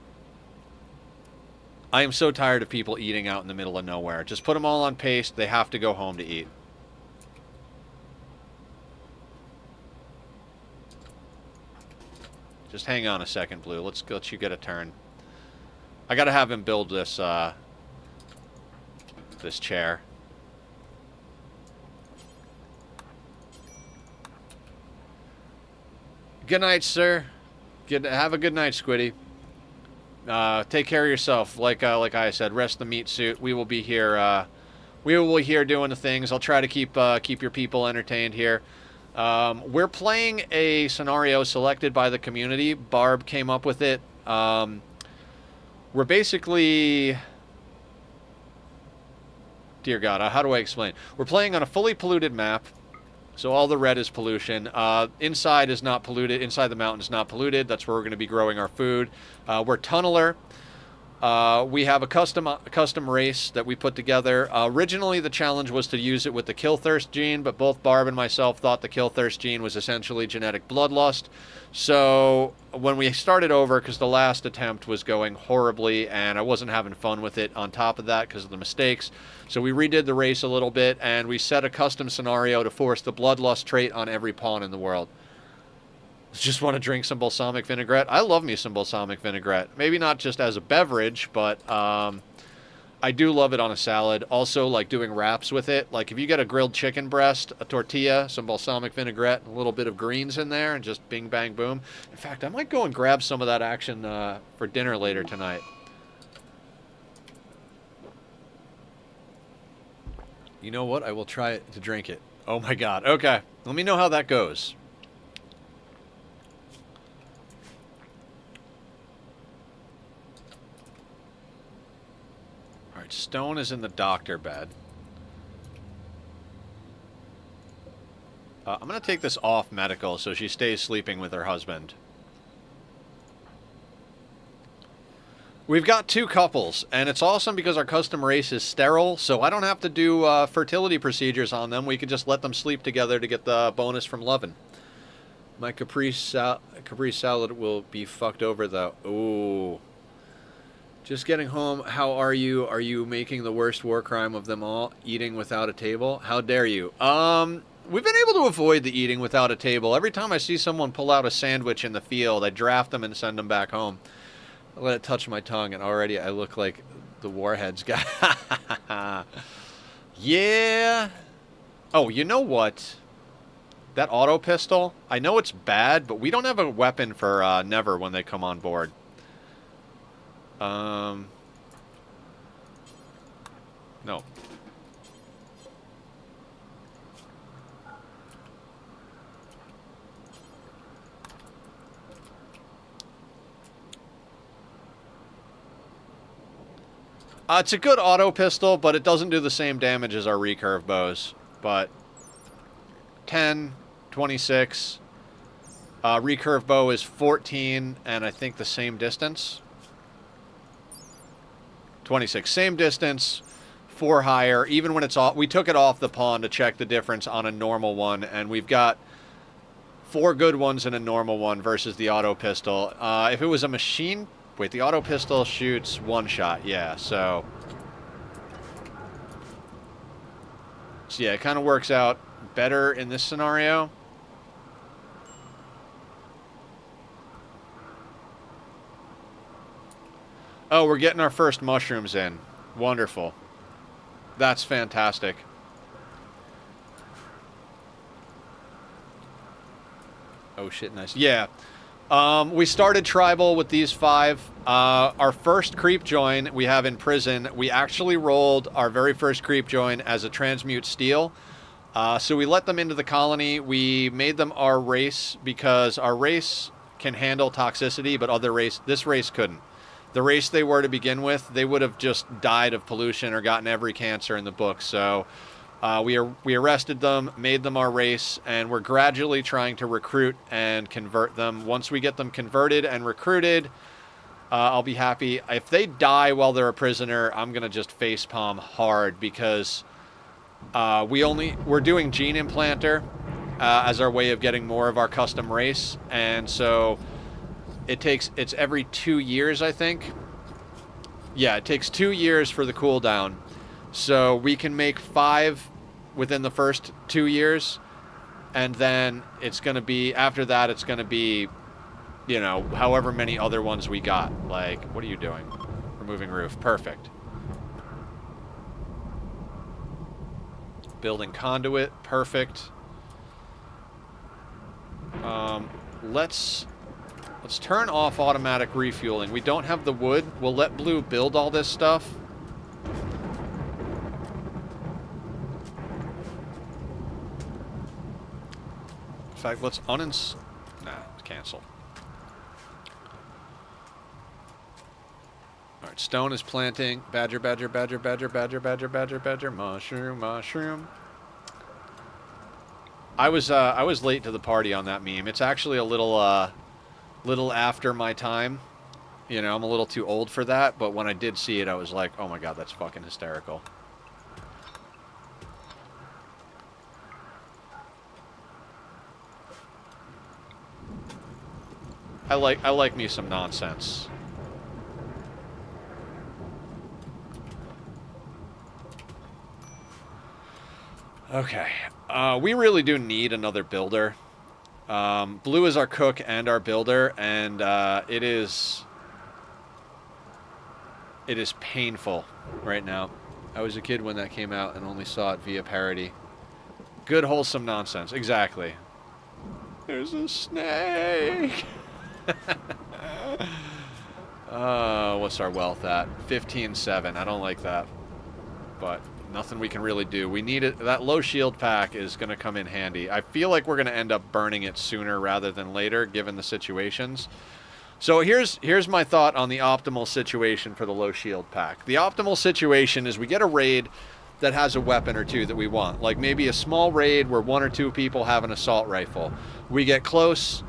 I am so tired of people eating out in the middle of nowhere. Just put them all on paste. They have to go home to eat. Just hang on a second, Blue. Let's let you get a turn. I gotta have him build this, this chair. Good night, sir. Have a good night, Squiddy. Take care of yourself. Like I said, rest the meat suit. We will be here. We will be here doing the things. I'll try to keep your people entertained here. We're playing a scenario selected by the community. Barb came up with it. We're basically... Dear God, how do I explain? We're playing on a fully polluted map. So all the red is pollution. Inside is not polluted. Inside the mountain is not polluted. That's where we're going to be growing our food. We're tunneler. We have a custom race that we put together. Originally, the challenge was to use it with the kill thirst gene, but both Barb and myself thought the kill thirst gene was essentially genetic bloodlust. So when we started over, because the last attempt was going horribly and I wasn't having fun with it on top of that because of the mistakes, so we redid the race a little bit and we set a custom scenario to force the bloodlust trait on every pawn in the world. Just want to drink some balsamic vinaigrette. I love me some balsamic vinaigrette. Maybe not just as a beverage, but I do love it on a salad. Also, like doing wraps with it. Like if you get a grilled chicken breast, a tortilla, some balsamic vinaigrette, and a little bit of greens in there, and just bing, bang, boom. In fact, I might go and grab some of that action for dinner later tonight. You know what? I will try to drink it. Oh my god. Okay. Let me know how that goes. Stone is in the doctor bed. I'm going to take this off medical so she stays sleeping with her husband. We've got 2 couples, and it's awesome because our custom race is sterile, so I don't have to do fertility procedures on them. We can just let them sleep together to get the bonus from loving. My Capri salad will be fucked over, though. Ooh. Just getting home. How are you? Are you making the worst war crime of them all? Eating without a table? How dare you? We've been able to avoid the eating without a table. Every time I see someone pull out a sandwich in the field, I draft them and send them back home. I let it touch my tongue, and already I look like the Warheads guy. Yeah. Oh, you know what? That auto pistol, I know it's bad, but we don't have a weapon for Never when they come on board. No. It's a good auto pistol, but it doesn't do the same damage as our recurve bows. But 10, 26, recurve bow is 14, and I think the same distance. 26, same distance, 4 higher. Even when it's off, we took it off the pawn to check the difference on a normal one, and we've got 4 good ones in a normal one versus the auto pistol. If it was a machine, wait, the auto pistol shoots 1 shot, yeah, so yeah, it kind of works out better in this scenario. Oh, we're getting our first mushrooms in. Wonderful. That's fantastic. Oh shit, nice. Yeah. We started tribal with these 5. Our first creep join we have in prison, we actually rolled our very first creep join as a transmute steel. So we let them into the colony. We made them our race because our race can handle toxicity, but this race couldn't. The race they were to begin with, they would have just died of pollution or gotten every cancer in the book. So we arrested them, made them our race, and we're gradually trying to recruit and convert them. Once we get them converted and recruited, I'll be happy. If they die while they're a prisoner, I'm going to just facepalm hard, because we're doing gene implanter as our way of getting more of our custom race. And so it's every 2 years, I think. Yeah, it takes 2 years for the cooldown. So we can make 5 within the first 2 years. And then it's going to be, after that, it's going to be, you know, however many other ones we got. Like, what are you doing? Removing roof. Perfect. Building conduit. Perfect. Let's turn off automatic refueling. We don't have the wood. We'll let Blue build all this stuff. In fact, let's cancel. All right, stone is planting. Badger, badger, badger, badger, badger, badger, badger, badger, mushroom, mushroom. I was late to the party on that meme. It's actually a little after my time. You know, I'm a little too old for that, but when I did see it, I was like, oh my god, that's fucking hysterical. I like me some nonsense. Okay. We really do need another builder. Blue is our cook and our builder, and it is painful right now. I was a kid when that came out and only saw it via parody. Good, wholesome nonsense. Exactly. There's a snake! What's our wealth at? 15.7. I don't like that. But nothing we can really do. We need it. That low shield pack is going to come in handy. I feel like we're going to end up burning it sooner rather than later, given the situations. So here's my thought on the optimal situation for the low shield pack. The optimal situation is we get a raid that has a weapon or two that we want. Like maybe a small raid where 1 or 2 people have an assault rifle. We get close.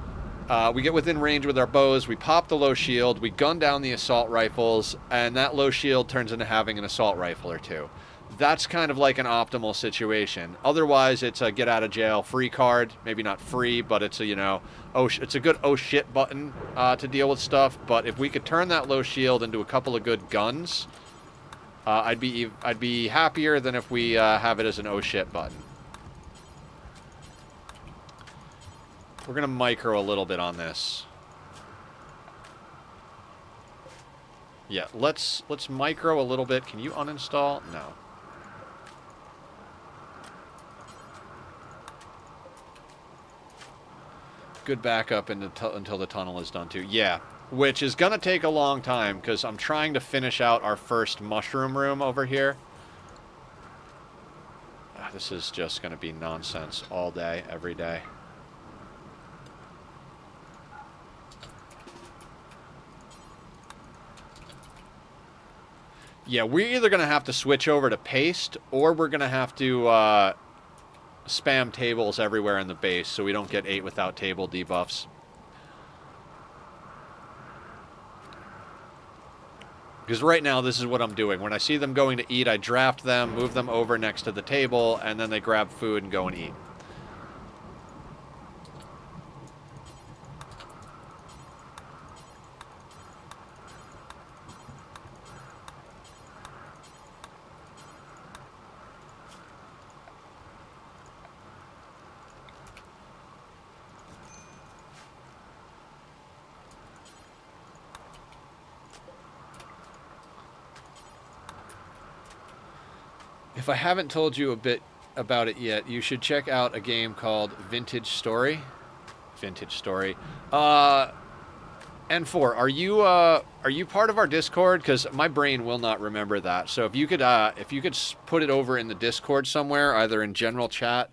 We get within range with our bows, we pop the low shield, we gun down the assault rifles, and that low shield turns into having an assault rifle or 2. That's kind of like an optimal situation. Otherwise, it's a get out of jail free card. Maybe not free, but it's a, you know, it's a good oh shit button to deal with stuff. But if we could turn that low shield into a couple of good guns, I'd be happier than if we have it as an oh shit button. We're going to micro a little bit on this. Yeah, let's micro a little bit. Can you uninstall? No. Good backup until the tunnel is done too. Yeah, which is going to take a long time because I'm trying to finish out our first mushroom room over here. This is just going to be nonsense all day, every day. Yeah, we're either going to have to switch over to paste, or we're going to have to spam tables everywhere in the base so we don't get 8 without table debuffs. Because right now, this is what I'm doing. When I see them going to eat, I draft them, move them over next to the table, and then they grab food and go and eat. If I haven't told you a bit about it yet, you should check out a game called Vintage Story. Vintage Story. N4, are you part of our Discord? Because my brain will not remember that. So if you could put it over in the Discord somewhere, either in general chat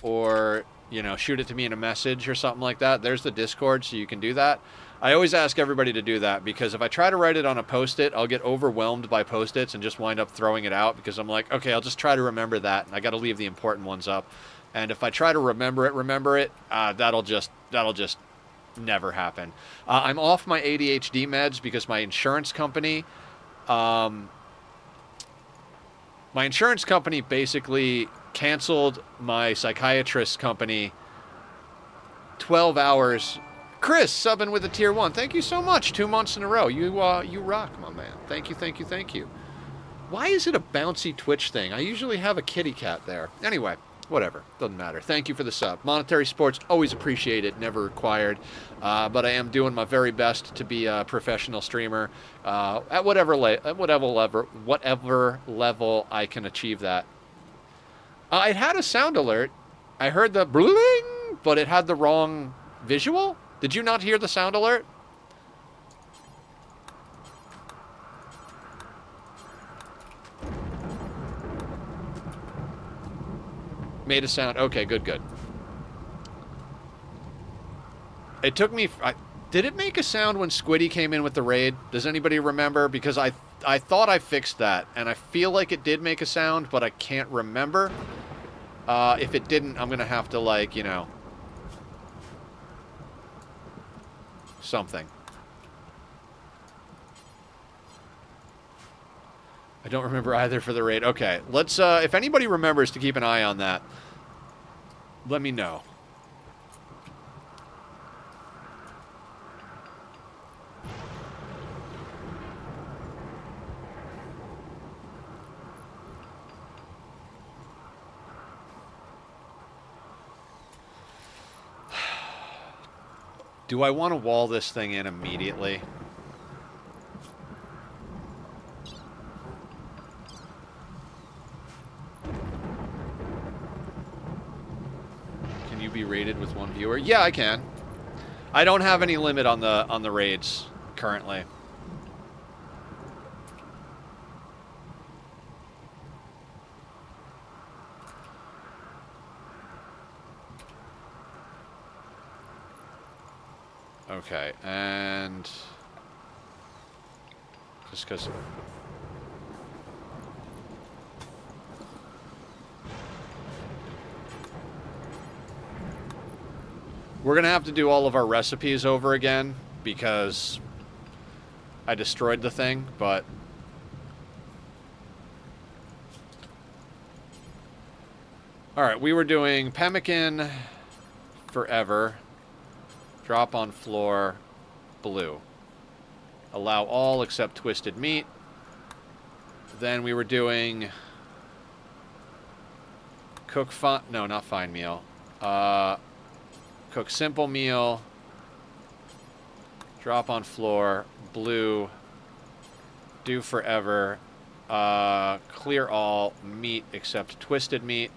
or you know, shoot it to me in a message or something like that. There's the Discord, so you can do that. I always ask everybody to do that because if I try to write it on a Post-it, I'll get overwhelmed by Post-its and just wind up throwing it out because I'm like, okay, I'll just try to remember that, and I got to leave the important ones up. And if I try to remember it, that'll just never happen. I'm off my ADHD meds because my insurance company basically canceled my psychiatrist company 12 hours. Chris, subbing with a tier 1. Thank you so much. 2 months in a row. You rock, my man. Thank you. Why is it a bouncy Twitch thing? I usually have a kitty cat there. Anyway, whatever. Doesn't matter. Thank you for the sub. Monetary sports, always appreciated, never required. But I am doing my very best to be a professional streamer at whatever level I can achieve that. It had a sound alert. I heard the bling, but it had the wrong visual. Did you not hear the sound alert? Made a sound. Okay, good. It took me... did it make a sound when Squiddy came in with the raid? Does anybody remember? Because I thought I fixed that, and I feel like it did make a sound, but I can't remember. If it didn't, I'm going to have to, like, you know... something. I don't remember either for the raid. Okay, let's, if anybody remembers to keep an eye on that, let me know. Do I want to wall this thing in immediately? Can you be raided with 1 viewer? Yeah, I can. I don't have any limit on the raids currently. Okay, and just because we're gonna have to do all of our recipes over again because I destroyed the thing, but all right, we were doing pemmican forever. Drop on floor, blue. Allow all except twisted meat. Then we were doing cook fine, no, not fine meal. Cook simple meal. Drop on floor, blue. Do forever. Clear all meat except twisted meat.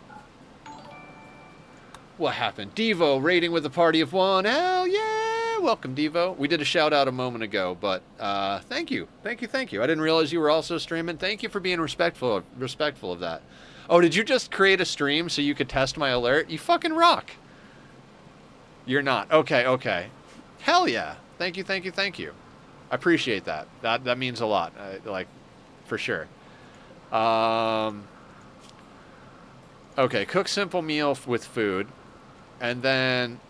What happened? Devo raiding with a party of 1. Hell yeah! Welcome, Devo. We did a shout out a moment ago, but thank you. I didn't realize you were also streaming. Thank you for being respectful of that. Oh, did you just create a stream so you could test my alert? You fucking rock. You're not. Okay. Hell yeah. Thank you. I appreciate that. That means a lot. Like, for sure. Okay, cook simple meal with food. And then,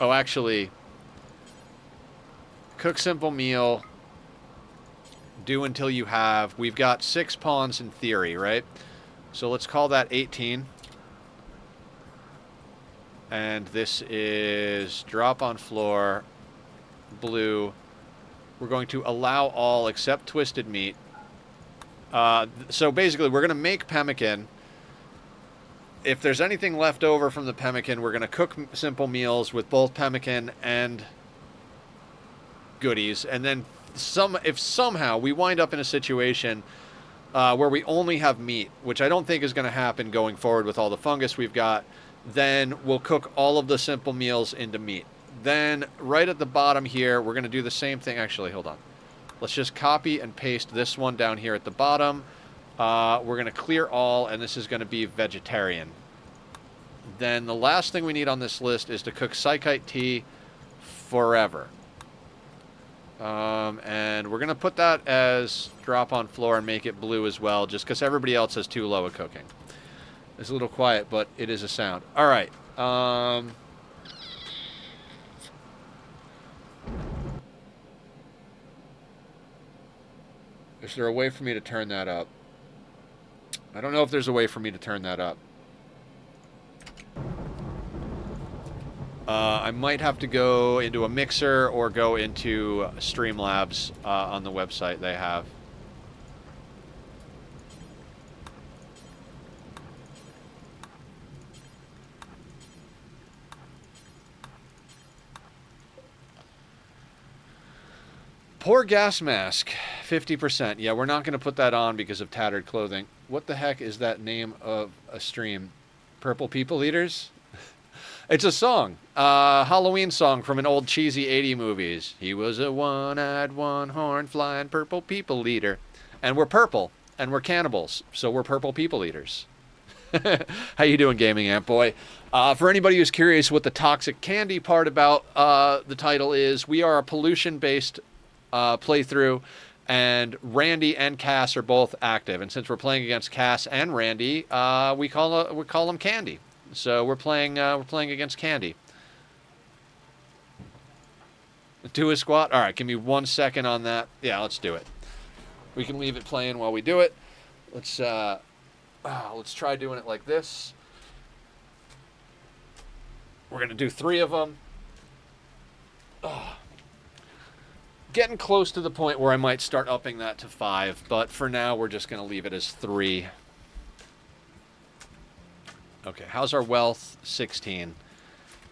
oh, actually, cook simple meal, do until you have, we've got 6 pawns in theory, right? So let's call that 18. And this is drop on floor, blue. We're going to allow all except twisted meat. So basically, we're going to make pemmican. If there's anything left over from the pemmican, we're going to cook simple meals with both pemmican and goodies. And then if somehow we wind up in a situation where we only have meat, which I don't think is going to happen going forward with all the fungus we've got, then we'll cook all of the simple meals into meat. Then right at the bottom here, we're going to do the same thing. Actually, hold on. Let's just copy and paste this one down here at the bottom. We're going to clear all, and this is going to be vegetarian. Then the last thing we need on this list is to cook psychite tea forever. And we're going to put that as drop on floor and make it blue as well, just because everybody else has too low a cooking. It's a little quiet, but it is a sound. All right. Is there a way for me to turn that up? I don't know if there's a way for me to turn that up. I might have to go into a mixer or go into Streamlabs on the website they have. Poor gas mask, 50%. Yeah, we're not going to put that on because of tattered clothing. What the heck is that name of a stream? Purple People Eaters? It's a song. Halloween song from an old cheesy 80 movies. He was a one-eyed, one-horned, flying purple people eater. And we're purple, and we're cannibals, so we're purple people eaters. How you doing, Gaming Amp Boy? For anybody who's curious what the toxic candy part about the title is, we are a pollution-based playthrough, and Randy and Cass are both active. And since we're playing against Cass and Randy, we call them Candy. So we're playing against Candy. Do a squat. All right, give me 1 second on that. Yeah, let's do it. We can leave it playing while we do it. Let's try doing it like this. We're gonna do 3 of them. Getting close to the point where I might start upping that to 5, but for now we're just gonna leave it as 3. Okay, how's our wealth? 16.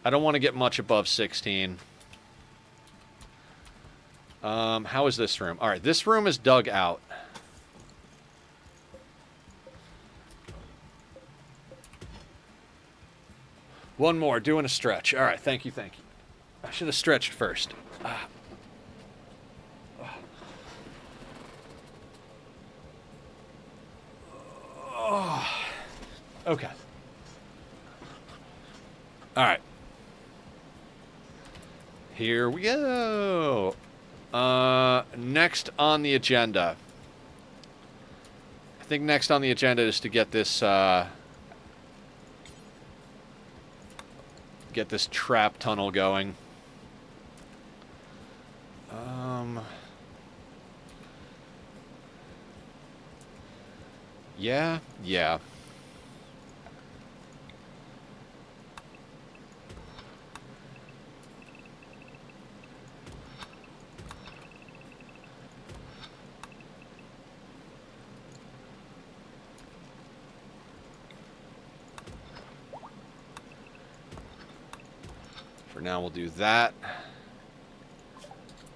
I don't want to get much above 16. How is this room? All right, this room is dug out. One more, doing a stretch. All right, thank you, thank you. I should have stretched first. Okay. All right. Here we go. Next on the agenda. I think next on the agenda is to get this trap tunnel going. Yeah. For now, we'll do that.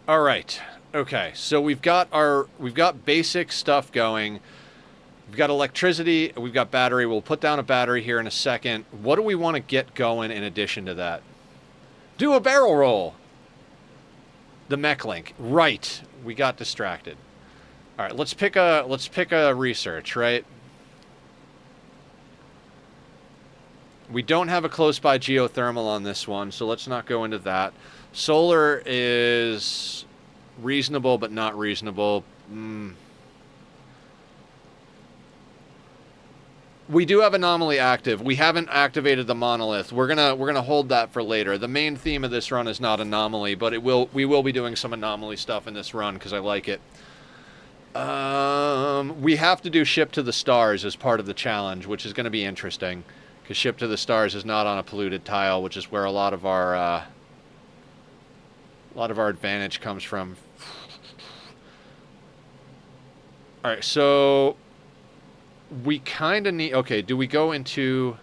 All right. Okay. So we've got basic stuff going. We've got electricity. We've got battery. We'll put down a battery here in a second. What do we want to get going in addition to that? Do a barrel roll. The mech link. Right. We got distracted. All right. Let's pick a research. Right. We don't have a close by geothermal on this one, so let's not go into that. Solar is reasonable, but not reasonable. We do have anomaly active. We haven't activated the monolith. We're gonna hold that for later. The main theme of this run is not anomaly, but we will be doing some anomaly stuff in this run because I like it. We have to do ship to the stars as part of the challenge, which is going to be interesting. Because ship to the stars is not on a polluted tile, which is where a lot of our advantage comes from. All right, so we kind of need. Okay, do we go into?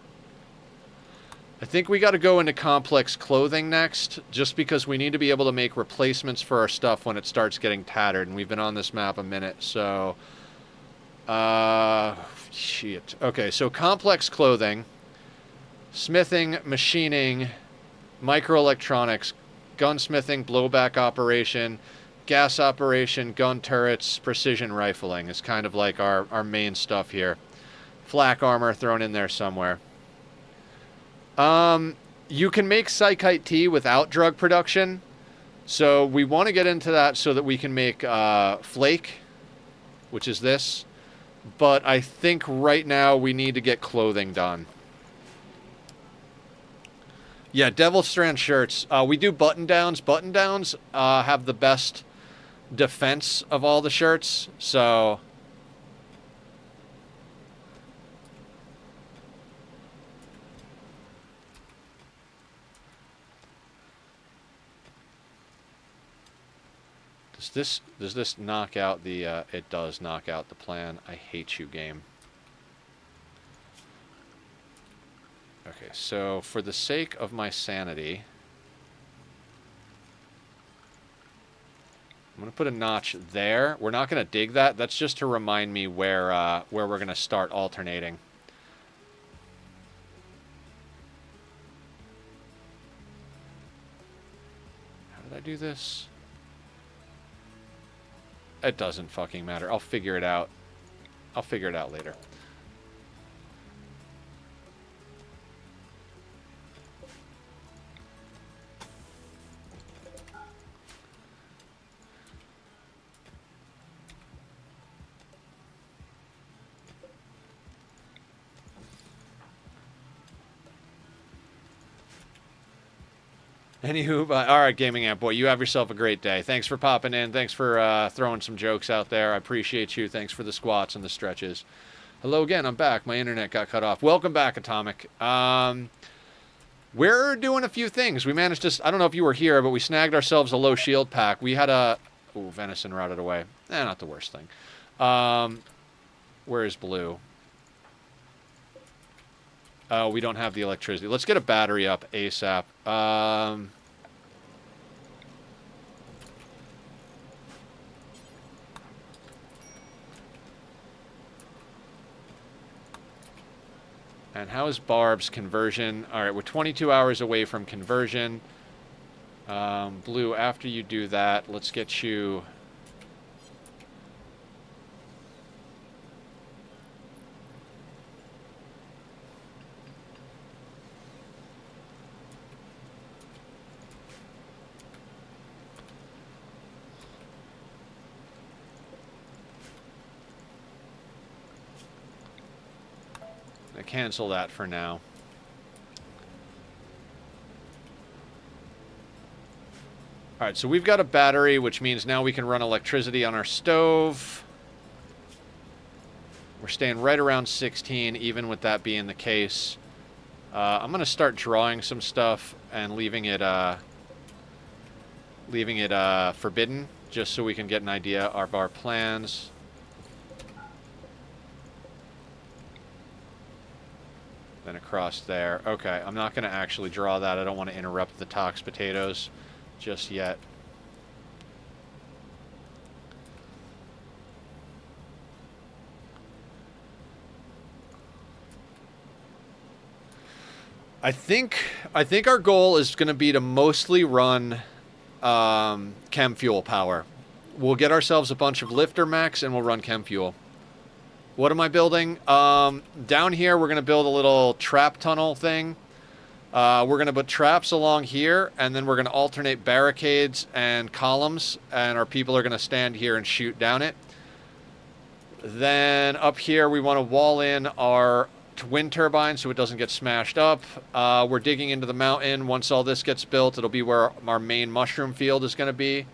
I think we got to go into complex clothing next, just because we need to be able to make replacements for our stuff when it starts getting tattered, and we've been on this map a minute, so. Shit. Okay, so complex clothing. Smithing, machining, microelectronics, gunsmithing, blowback operation, gas operation, gun turrets, precision rifling is kind of like our main stuff here. Flak armor thrown in there somewhere. You can make psychite tea without drug production. So we want to get into that so that we can make flake, which is this. But I think right now we need to get clothing done. Yeah, Devil Strand shirts. We do button downs. Button downs have the best defense of all the shirts. So does this knock out the it does knock out the plan. I hate you, game. Okay, so for the sake of my sanity, I'm going to put a notch there. We're not going to dig that. That's just to remind me where we're going to start alternating. How did I do this? It doesn't fucking matter. I'll figure it out. I'll figure it out later. Anywho, all right, Gaming Amp Boy, you have yourself a great day. Thanks for popping in. Thanks for throwing some jokes out there. I appreciate you. Thanks for the squats and the stretches. Hello again. I'm back. My internet got cut off. Welcome back, Atomic. We're doing a few things. We managed to... I don't know if you were here, but we snagged ourselves a low shield pack. We had a... Ooh, venison rotted away. Not the worst thing. Where is Blue? We don't have the electricity. Let's get a battery up ASAP. And how is Barb's conversion? All right, we're 22 hours away from conversion. Blue, after you do that, let's get you... Cancel that for now. Alright, so we've got a battery, which means now we can run electricity on our stove. We're staying right around 16, even with that being the case. I'm going to start drawing some stuff and leaving it forbidden, just so we can get an idea of our plans. Then across there. Okay, I'm not going to actually draw that. I don't want to interrupt the tox potatoes just yet. I think our goal is going to be to mostly run chem fuel power. We'll get ourselves a bunch of lifter mechs and we'll run chem fuel. What am I building? Down here, we're going to build a little trap tunnel thing. We're going to put traps along here, and then we're going to alternate barricades and columns, and our people are going to stand here and shoot down it. Then up here, we want to wall in our wind turbine so it doesn't get smashed up. We're digging into the mountain. Once all this gets built, it'll be where our main mushroom field is going to be.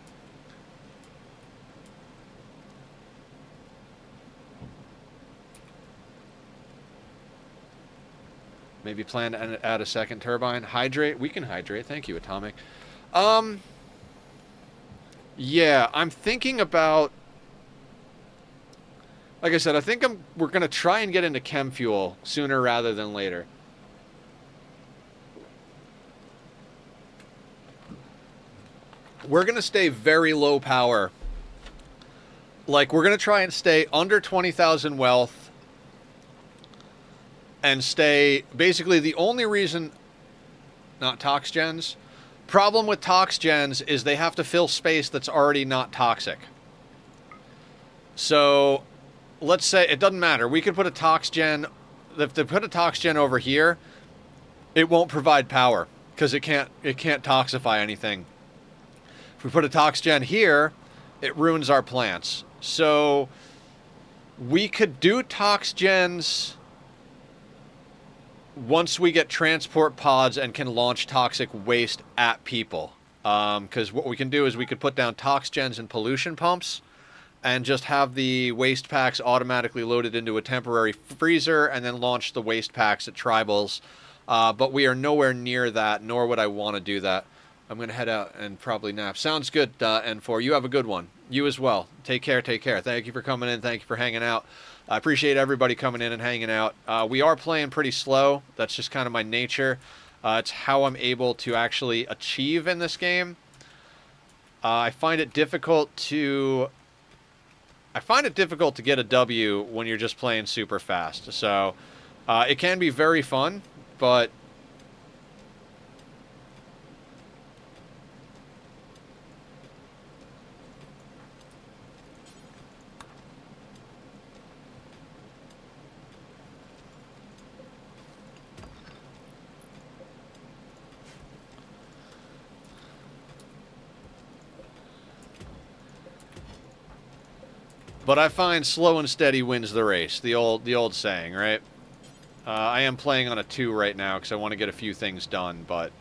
Maybe plan to add a second turbine. Hydrate. We can hydrate. Thank you, Atomic. Yeah, I'm thinking about... Like I said, I think we're going to try and get into chem fuel sooner rather than later. We're going to stay very low power. Like, we're going to try and stay under 20,000 wealth. And stay, basically the only reason, not tox gens. Problem with tox gens is they have to fill space that's already not toxic. So, let's say, it doesn't matter. We could put a tox gen, if they put a tox gen over here, it won't provide power because it can't toxify anything. If we put a tox gen here, it ruins our plants. So we could do tox gens once we get transport pods and can launch toxic waste at people. Because what we can do is we could put down tox gens and pollution pumps and just have the waste packs automatically loaded into a temporary freezer and then launch the waste packs at tribals. But we are nowhere near that, nor would I want to do that. I'm going to head out and probably nap. Sounds good, N4. You have a good one. You as well. Take care, take care. Thank you for coming in. Thank you for hanging out. I appreciate everybody coming in and hanging out. We are playing pretty slow. That's just kind of my nature. It's how I'm able to actually achieve in this game. I find it difficult to get a W when you're just playing super fast. So it can be very fun, but I find slow and steady wins the race. The old saying, right? I am playing on a 2 right now because I want to get a few things done, but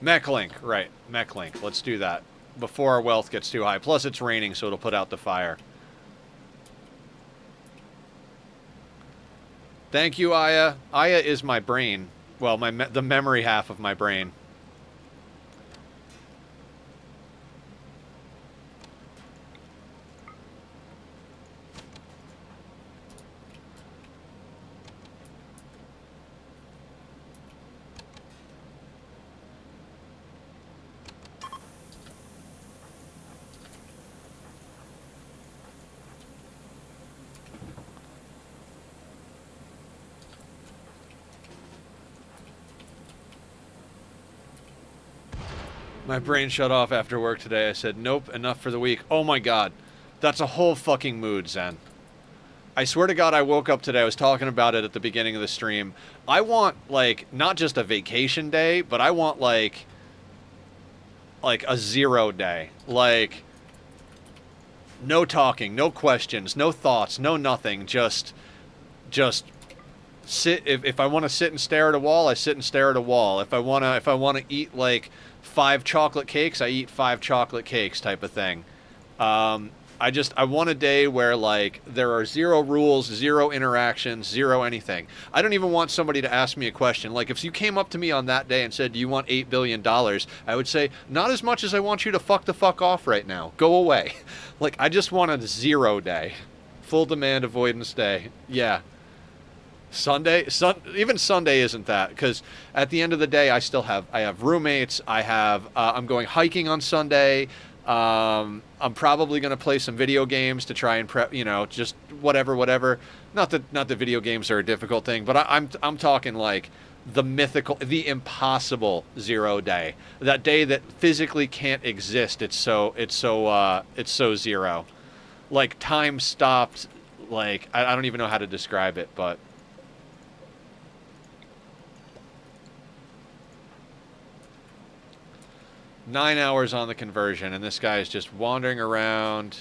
Mechlink, right. Mechlink. Let's do that before our wealth gets too high. Plus, it's raining, so it'll put out the fire. Thank you, Aya. Aya is my brain. Well, the memory half of my brain. My brain shut off after work today. I said, nope, enough for the week. Oh my god. That's a whole fucking mood, Zen. I swear to God, I woke up today. I was talking about it at the beginning of the stream. I want, like, not just a vacation day, but I want, like a 0 day. Like, no talking, no questions, no thoughts, no nothing. Just sit. If I want to sit and stare at a wall, I sit and stare at a wall. If I wanna eat, like, 5 chocolate cakes, I eat 5 chocolate cakes type of thing. I want a day where, like, there are 0 rules, 0 interactions, 0 anything. I don't even want somebody to ask me a question. Like, if you came up to me on that day and said, do you want $8 billion? I would say, not as much as I want you to fuck the fuck off right now. Go away. Like, I just want a 0 day. Full demand avoidance day. Yeah. Even Sunday isn't that, because at the end of the day, I have roommates. I'm going hiking on Sunday. I'm probably going to play some video games to try and prep, just whatever. Not that video games are a difficult thing, but I'm talking like the impossible 0 day. That day that physically can't exist. It's so 0. Like, time stopped. Like, I don't even know how to describe it, but 9 hours on the conversion, and this guy is just wandering around.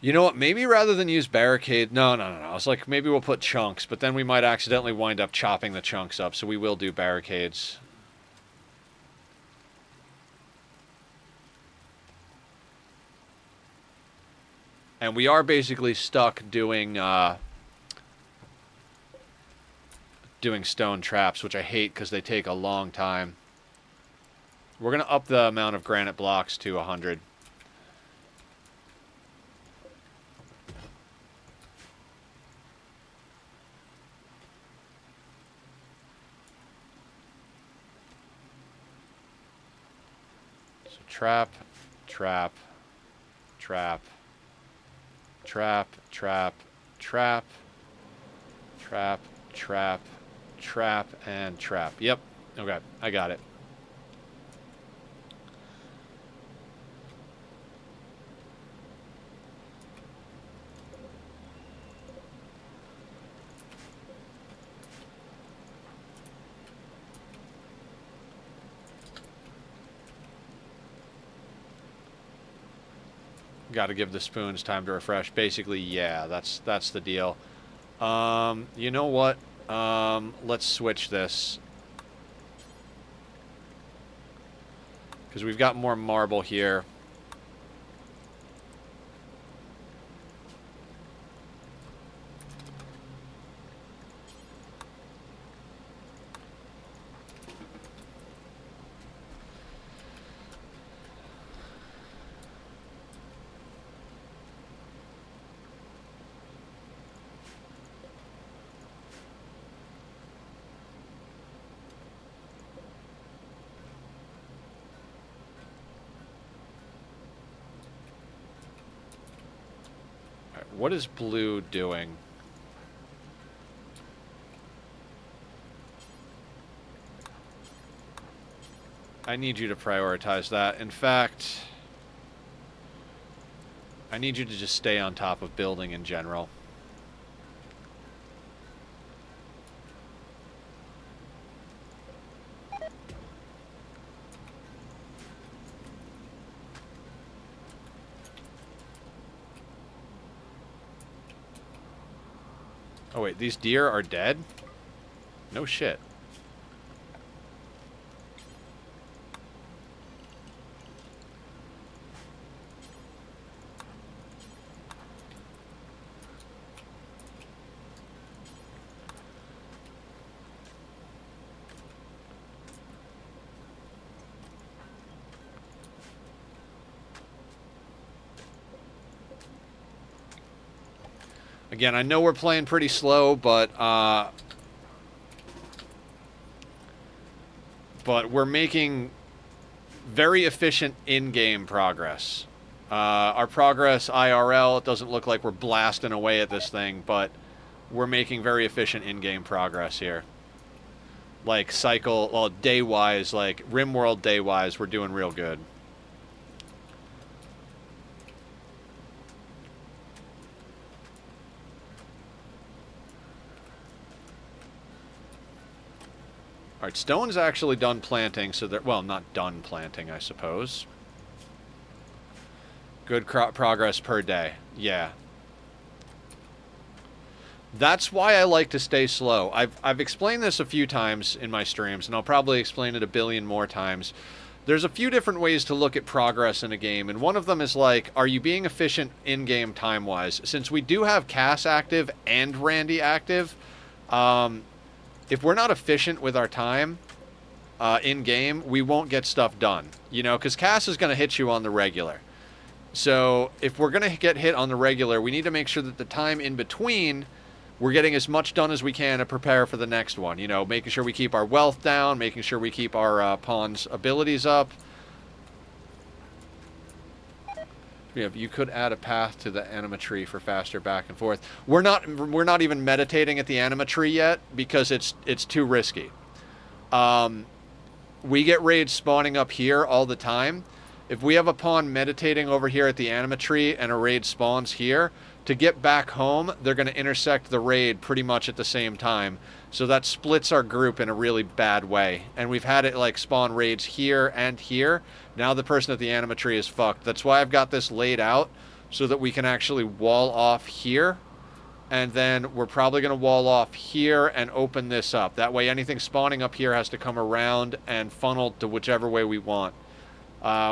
You know what? Maybe rather than use barricade... No. I was like, maybe we'll put chunks, but then we might accidentally wind up chopping the chunks up, so we will do barricades. And we are basically stuck doing stone traps, which I hate because they take a long time. We're going to up the amount of granite blocks to 100. So trap, trap, trap, trap, trap, trap, trap, trap, trap, and trap. Yep. Okay, I got it. Got to give the spoons time to refresh. Basically, yeah, that's the deal. You know what? Let's switch this. Because we've got more marble here. What is blue doing? I need you to prioritize that. In fact, I need you to just stay on top of building in general. Oh wait, these deer are dead? No shit. Again, I know we're playing pretty slow, but we're making very efficient in-game progress. Our progress IRL, it doesn't look like we're blasting away at this thing, but we're making very efficient in-game progress here. Like cycle, well, day-wise, like Rimworld day-wise, we're doing real good. Alright, Stone's actually done planting, so they're, well, not done planting, I suppose. Good progress per day. Yeah. That's why I like to stay slow. I've explained this a few times in my streams, and I'll probably explain it a billion more times. There's a few different ways to look at progress in a game, and one of them is like, are you being efficient in-game time-wise? Since we do have Cass active and Randy active, if we're not efficient with our time in-game, we won't get stuff done. You know, because Cass is going to hit you on the regular. So if we're going to get hit on the regular, we need to make sure that the time in between, we're getting as much done as we can to prepare for the next one. You know, making sure we keep our wealth down, making sure we keep our pawn's abilities up. Yeah, you could add a path to the anima tree for faster back and forth. We're not even meditating at the anima tree yet because it's too risky. We get raids spawning up here all the time. If we have a pawn meditating over here at the anima tree and a raid spawns here, to get back home, they're going to intersect the raid pretty much at the same time. So that splits our group in a really bad way. And we've had it like spawn raids here and here. Now the person at the anima tree is fucked. That's why I've got this laid out so that we can actually wall off here. And then we're probably going to wall off here and open this up. That way anything spawning up here has to come around and funneled to whichever way we want.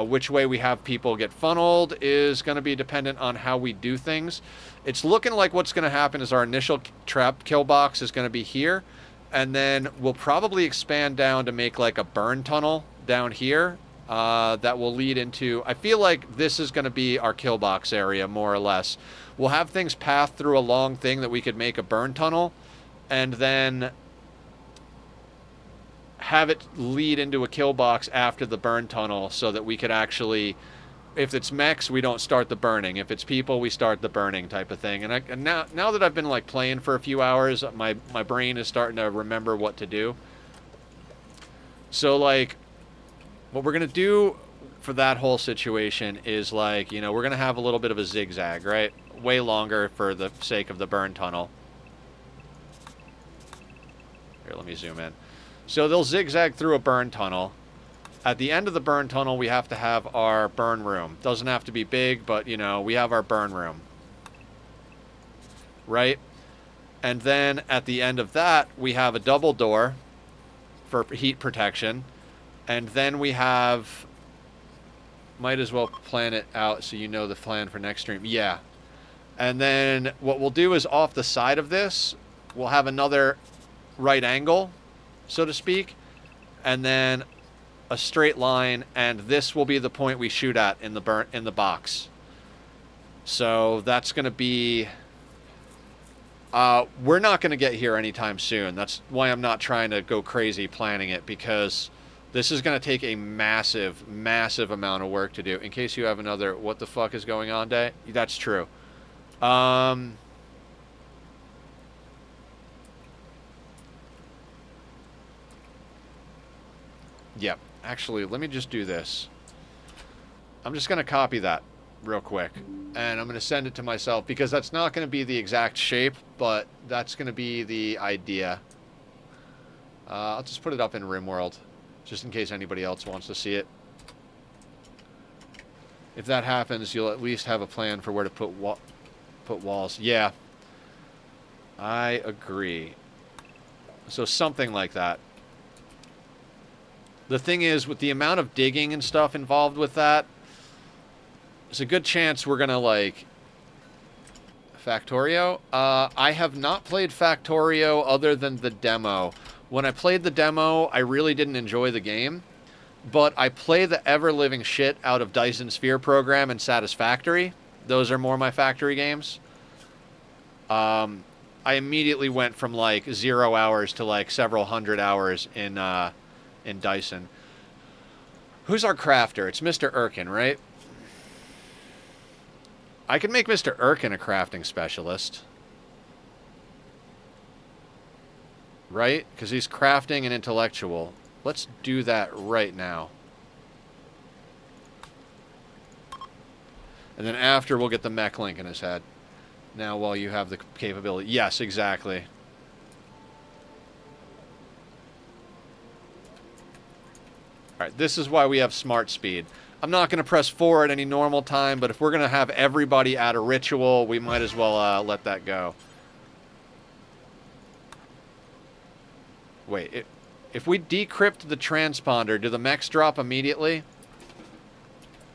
Which way we have people get funneled is going to be dependent on how we do things. It's looking like what's going to happen is our initial trap kill box is going to be here. And then we'll probably expand down to make like a burn tunnel down here. That will lead into... I feel like this is going to be our kill box area, more or less. We'll have things path through a long thing that we could make a burn tunnel. And then have it lead into a kill box after the burn tunnel so that we could actually, if it's mechs, we don't start the burning. If it's people, we start the burning type of thing. And now that I've been like playing for a few hours, my brain is starting to remember what to do. So like, what we're gonna do for that whole situation is like, you know, we're gonna have a little bit of a zigzag, right? Way longer for the sake of the burn tunnel. Here, let me zoom in. So they'll zigzag through a burn tunnel. At the end of the burn tunnel, we have to have our burn room. Doesn't have to be big, but, you know, we have our burn room. Right? And then at the end of that, we have a double door for heat protection. And then we have... Might as well plan it out so you know the plan for next stream. Yeah. And then what we'll do is off the side of this, we'll have another right angle, so to speak, and then a straight line, and this will be the point we shoot at in the box. So that's going to be... we're not going to get here anytime soon. That's why I'm not trying to go crazy planning it, because this is going to take a massive, massive amount of work to do. In case you have another what the fuck is going on day. That's true. Yep. Actually, let me just do this. I'm just going to copy that real quick. And I'm going to send it to myself, because that's not going to be the exact shape, but that's going to be the idea. I'll just put it up in Rimworld, just in case anybody else wants to see it. If that happens, you'll at least have a plan for where to put walls. Yeah. I agree. So something like that. The thing is, with the amount of digging and stuff involved with that, there's a good chance we're going to, like... Factorio? I have not played Factorio other than the demo. When I played the demo, I really didn't enjoy the game. But I play the ever-living shit out of Dyson Sphere Program and Satisfactory. Those are more my factory games. I immediately went from, like, 0 hours to, like, several hundred hours in Dyson. Who's our crafter? It's Mr. Erkin, right? I can make Mr. Erkin a crafting specialist. Right? Because he's crafting and intellectual. Let's do that right now. And then after, we'll get the mech link in his head. Now, while you have the capability. Yes, exactly. Alright, this is why we have smart speed. I'm not going to press 4 at any normal time, but if we're going to have everybody at a ritual, we might as well let that go. Wait, if we decrypt the transponder, do the mechs drop immediately?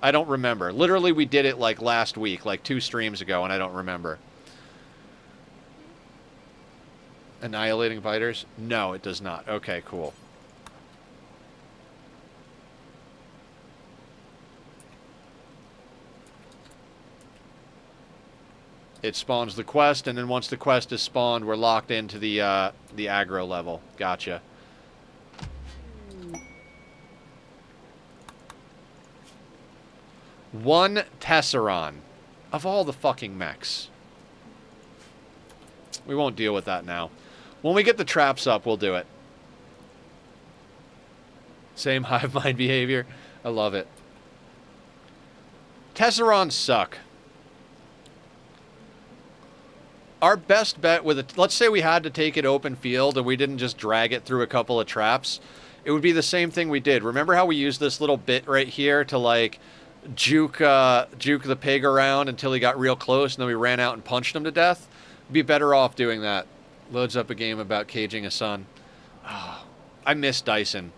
I don't remember. Literally, we did it like last week, like 2 streams ago, and I don't remember. Annihilating biters? No, it does not. Okay, cool. It spawns the quest, and then once the quest is spawned, we're locked into the aggro level. Gotcha. One Tesseron. Of all the fucking mechs. We won't deal with that now. When we get the traps up, we'll do it. Same hive mind behavior. I love it. Tesserons suck. Our best bet with it, let's say we had to take it open field and we didn't just drag it through a couple of traps, it would be the same thing we did. Remember how we used this little bit right here to like juke the pig around until he got real close and then we ran out and punched him to death? Be better off doing that. Loads up a game about caging a son. Oh, I miss Dyson.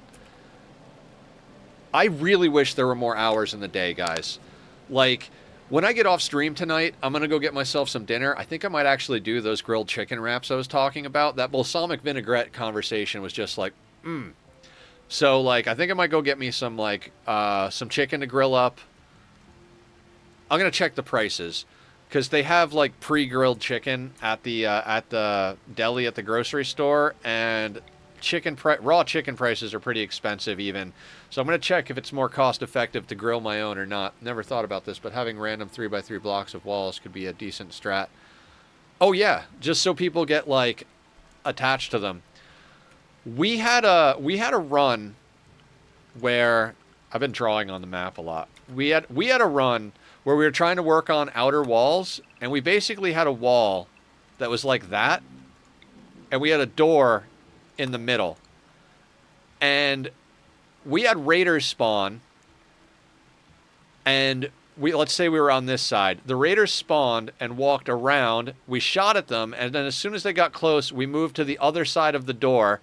I really wish there were more hours in the day, guys. Like, when I get off stream tonight, I'm going to go get myself some dinner. I think I might actually do those grilled chicken wraps I was talking about. That balsamic vinaigrette conversation was just like, So, like, I think I might go get me some, like, some chicken to grill up. I'm going to check the prices. Because they have, like, pre-grilled chicken at the deli at the grocery store. And raw chicken prices are pretty expensive even. So I'm going to check if it's more cost effective to grill my own or not. Never thought about this, but having random 3x3 blocks of walls could be a decent strat. Oh yeah, just so people get like attached to them. We had a run where I've been drawing on the map a lot. We had a run where we were trying to work on outer walls, and we basically had a wall that was like that, and we had a door in the middle. And we had raiders spawn, and let's say we were on this side. The raiders spawned and walked around. We shot at them, and then as soon as they got close, we moved to the other side of the door,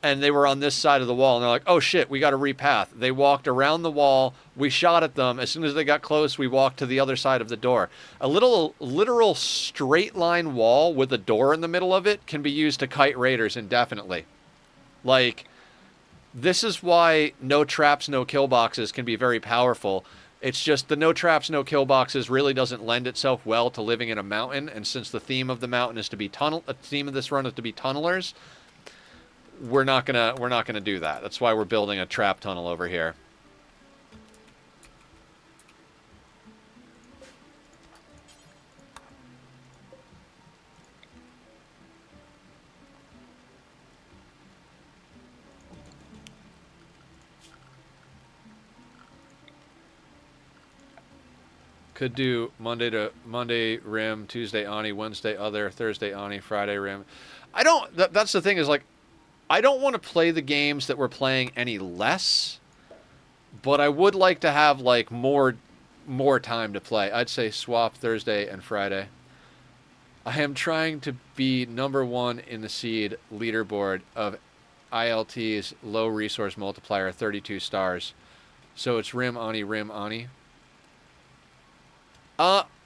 and they were on this side of the wall, and they're like, oh shit, we got to repath. They walked around the wall, we shot at them. As soon as they got close, we walked to the other side of the door. A literal straight line wall with a door in the middle of it can be used to kite raiders indefinitely. Like, this is why no traps, no kill boxes can be very powerful. It's just the no traps, no kill boxes really doesn't lend itself well to living in a mountain, and since the theme of the mountain is to be the theme of this run is to be tunnelers, we're not gonna do that. That's why we're building a trap tunnel over here. Could do Monday Rim, Tuesday Ani, Wednesday other, Thursday Ani, Friday Rim. I don't. That's the thing is like, I don't want to play the games that we're playing any less, but I would like to have like more time to play. I'd say swap Thursday and Friday. I am trying to be #1 in the seed leaderboard of ILT's low resource multiplier, 32 stars. So it's Rim Ani.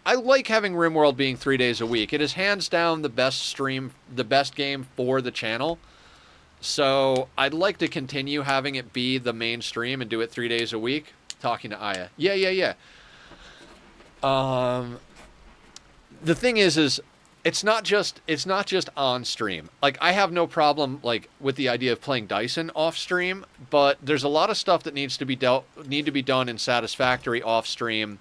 I like having Rimworld being 3 days a week. It is hands down the best game for the channel. So I'd like to continue having it be the main stream and do it 3 days a week. Talking to Aya. Yeah. The thing is it's not just on stream. Like, I have no problem like with the idea of playing Dyson off stream, but there's a lot of stuff that need to be done in Satisfactory off stream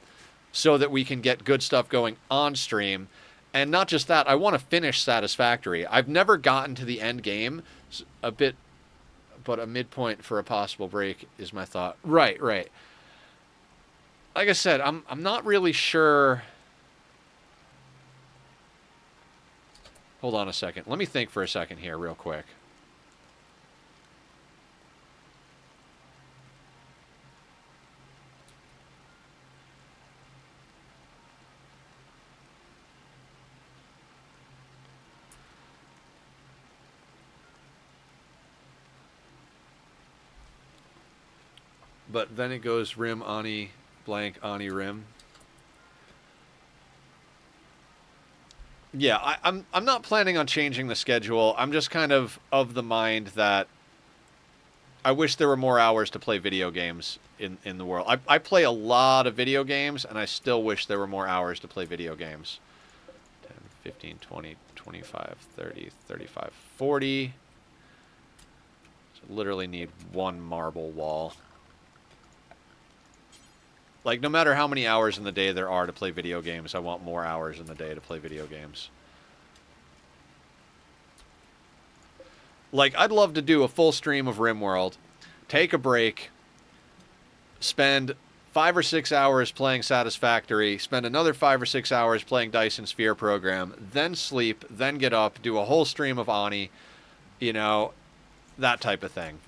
so that we can get good stuff going on stream. And not just that, I want to finish Satisfactory. I've never gotten to the end game but a midpoint for a possible break is my thought. Right. Like I said, I'm not really sure. Hold on a second. Let me think for a second here real quick. But then it goes Rim, Ani, blank, Ani, Rim. Yeah, I'm not planning on changing the schedule. I'm just kind of the mind that I wish there were more hours to play video games in the world. I play a lot of video games, and I still wish there were more hours to play video games. 10, 15, 20, 25, 30, 35, 40. So literally need one marble wall. Like, no matter how many hours in the day there are to play video games, I want more hours in the day to play video games. Like, I'd love to do a full stream of Rimworld, take a break, spend 5 or 6 hours playing Satisfactory, spend another 5 or 6 hours playing Dyson Sphere Program, then sleep, then get up, do a whole stream of Ani, you know, that type of thing.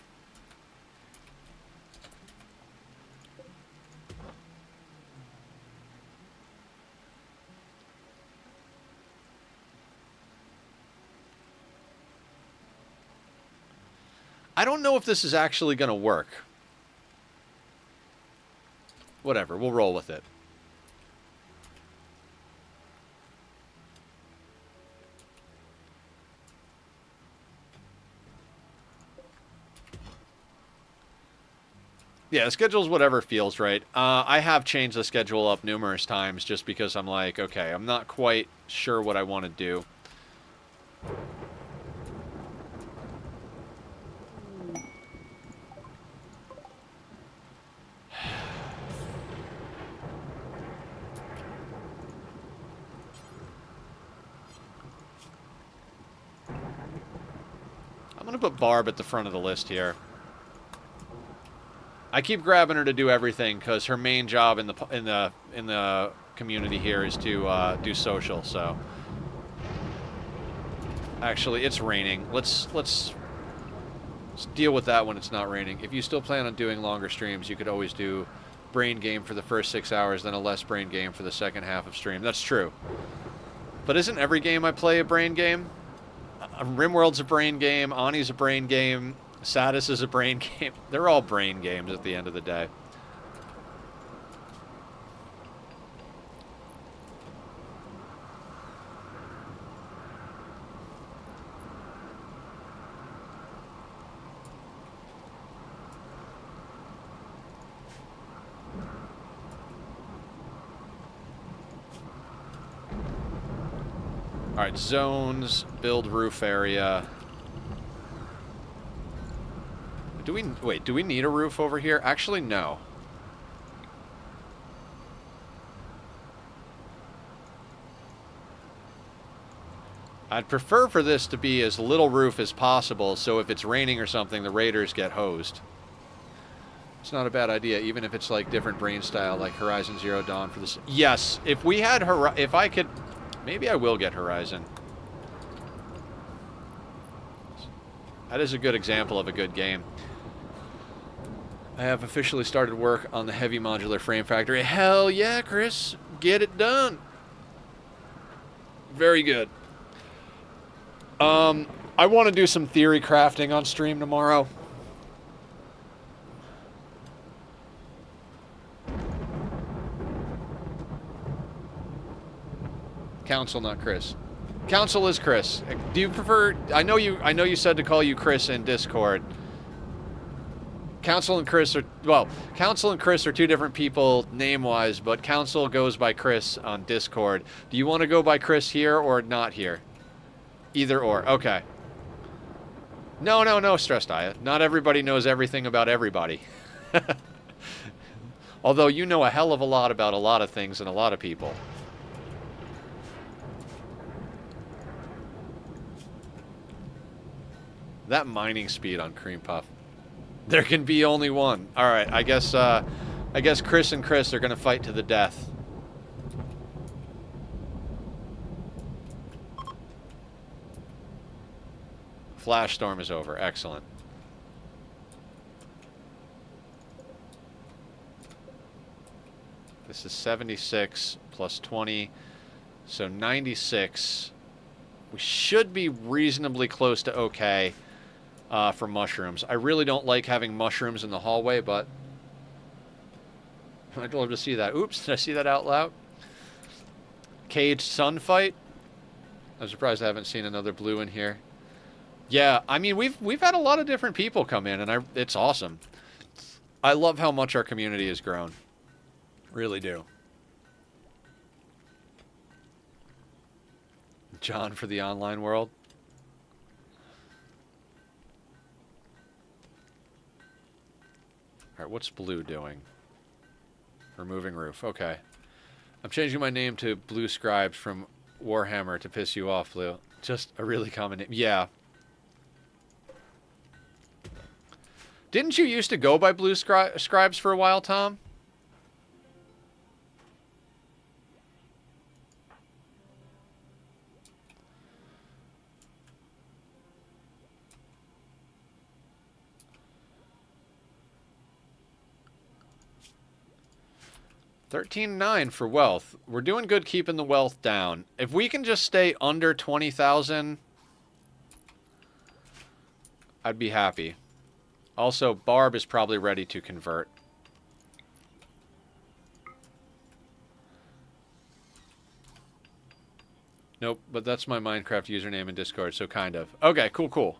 I don't know if this is actually going to work. Whatever, we'll roll with it. Yeah, the schedule's whatever feels right. I have changed the schedule up numerous times just because I'm like, okay, I'm not quite sure what I want to do. going to put Barb at the front of the list here. I keep grabbing her to do everything because her main job in the community here is to do social. So, actually, it's raining. Let's deal with that when it's not raining. If you still plan on doing longer streams, you could always do brain game for the first 6 hours, then a less brain game for the second half of stream. That's true. But isn't every game I play a brain game? Rimworld's a brain game. Ani's a brain game. Sadis is a brain game. They're all brain games at the end of the day. Alright, zones, build roof area. Do we need a roof over here? Actually, no. I'd prefer for this to be as little roof as possible, so if it's raining or something, the raiders get hosed. It's not a bad idea, even if it's like different brain style, like Horizon Zero Dawn for this. Yes, if we had if I could... Maybe I will get Horizon. That is a good example of a good game. I have officially started work on the heavy modular frame factory. Hell yeah, Chris. Get it done. Very good. I want to do some theory crafting on stream tomorrow. Council, not Chris. Council is Chris. Do you prefer... I know you said to call you Chris in Discord. Council and Chris are... Well, Council and Chris are two different people name-wise, but Council goes by Chris on Discord. Do you want to go by Chris here or not here? Either or. Okay. No stress, Daya. Not everybody knows everything about everybody. Although you know a hell of a lot about a lot of things and a lot of people. That mining speed on Cream Puff. There can be only one. All right, I guess Chris and Chris are going to fight to the death. Flash storm is over. Excellent. This is 76 plus 20, so 96. We should be reasonably close to okay. For mushrooms. I really don't like having mushrooms in the hallway, but I'd love to see that. Oops, did I see that out loud? Caged sun fight? I'm surprised I haven't seen another blue in here. Yeah, I mean, we've had a lot of different people come in, and it's awesome. I love how much our community has grown. Really do. John for the online world. Alright, what's blue doing? Removing roof. Okay. I'm changing my name to Blue Scribes from Warhammer to piss you off, Blue. Just a really common name. Yeah. Didn't you used to go by Blue Scribes for a while, Tom? $13,900 for wealth. We're doing good keeping the wealth down. If we can just stay under 20,000, I'd be happy. Also, Barb is probably ready to convert. Nope, but that's my Minecraft username in Discord, so kind of. Okay, cool.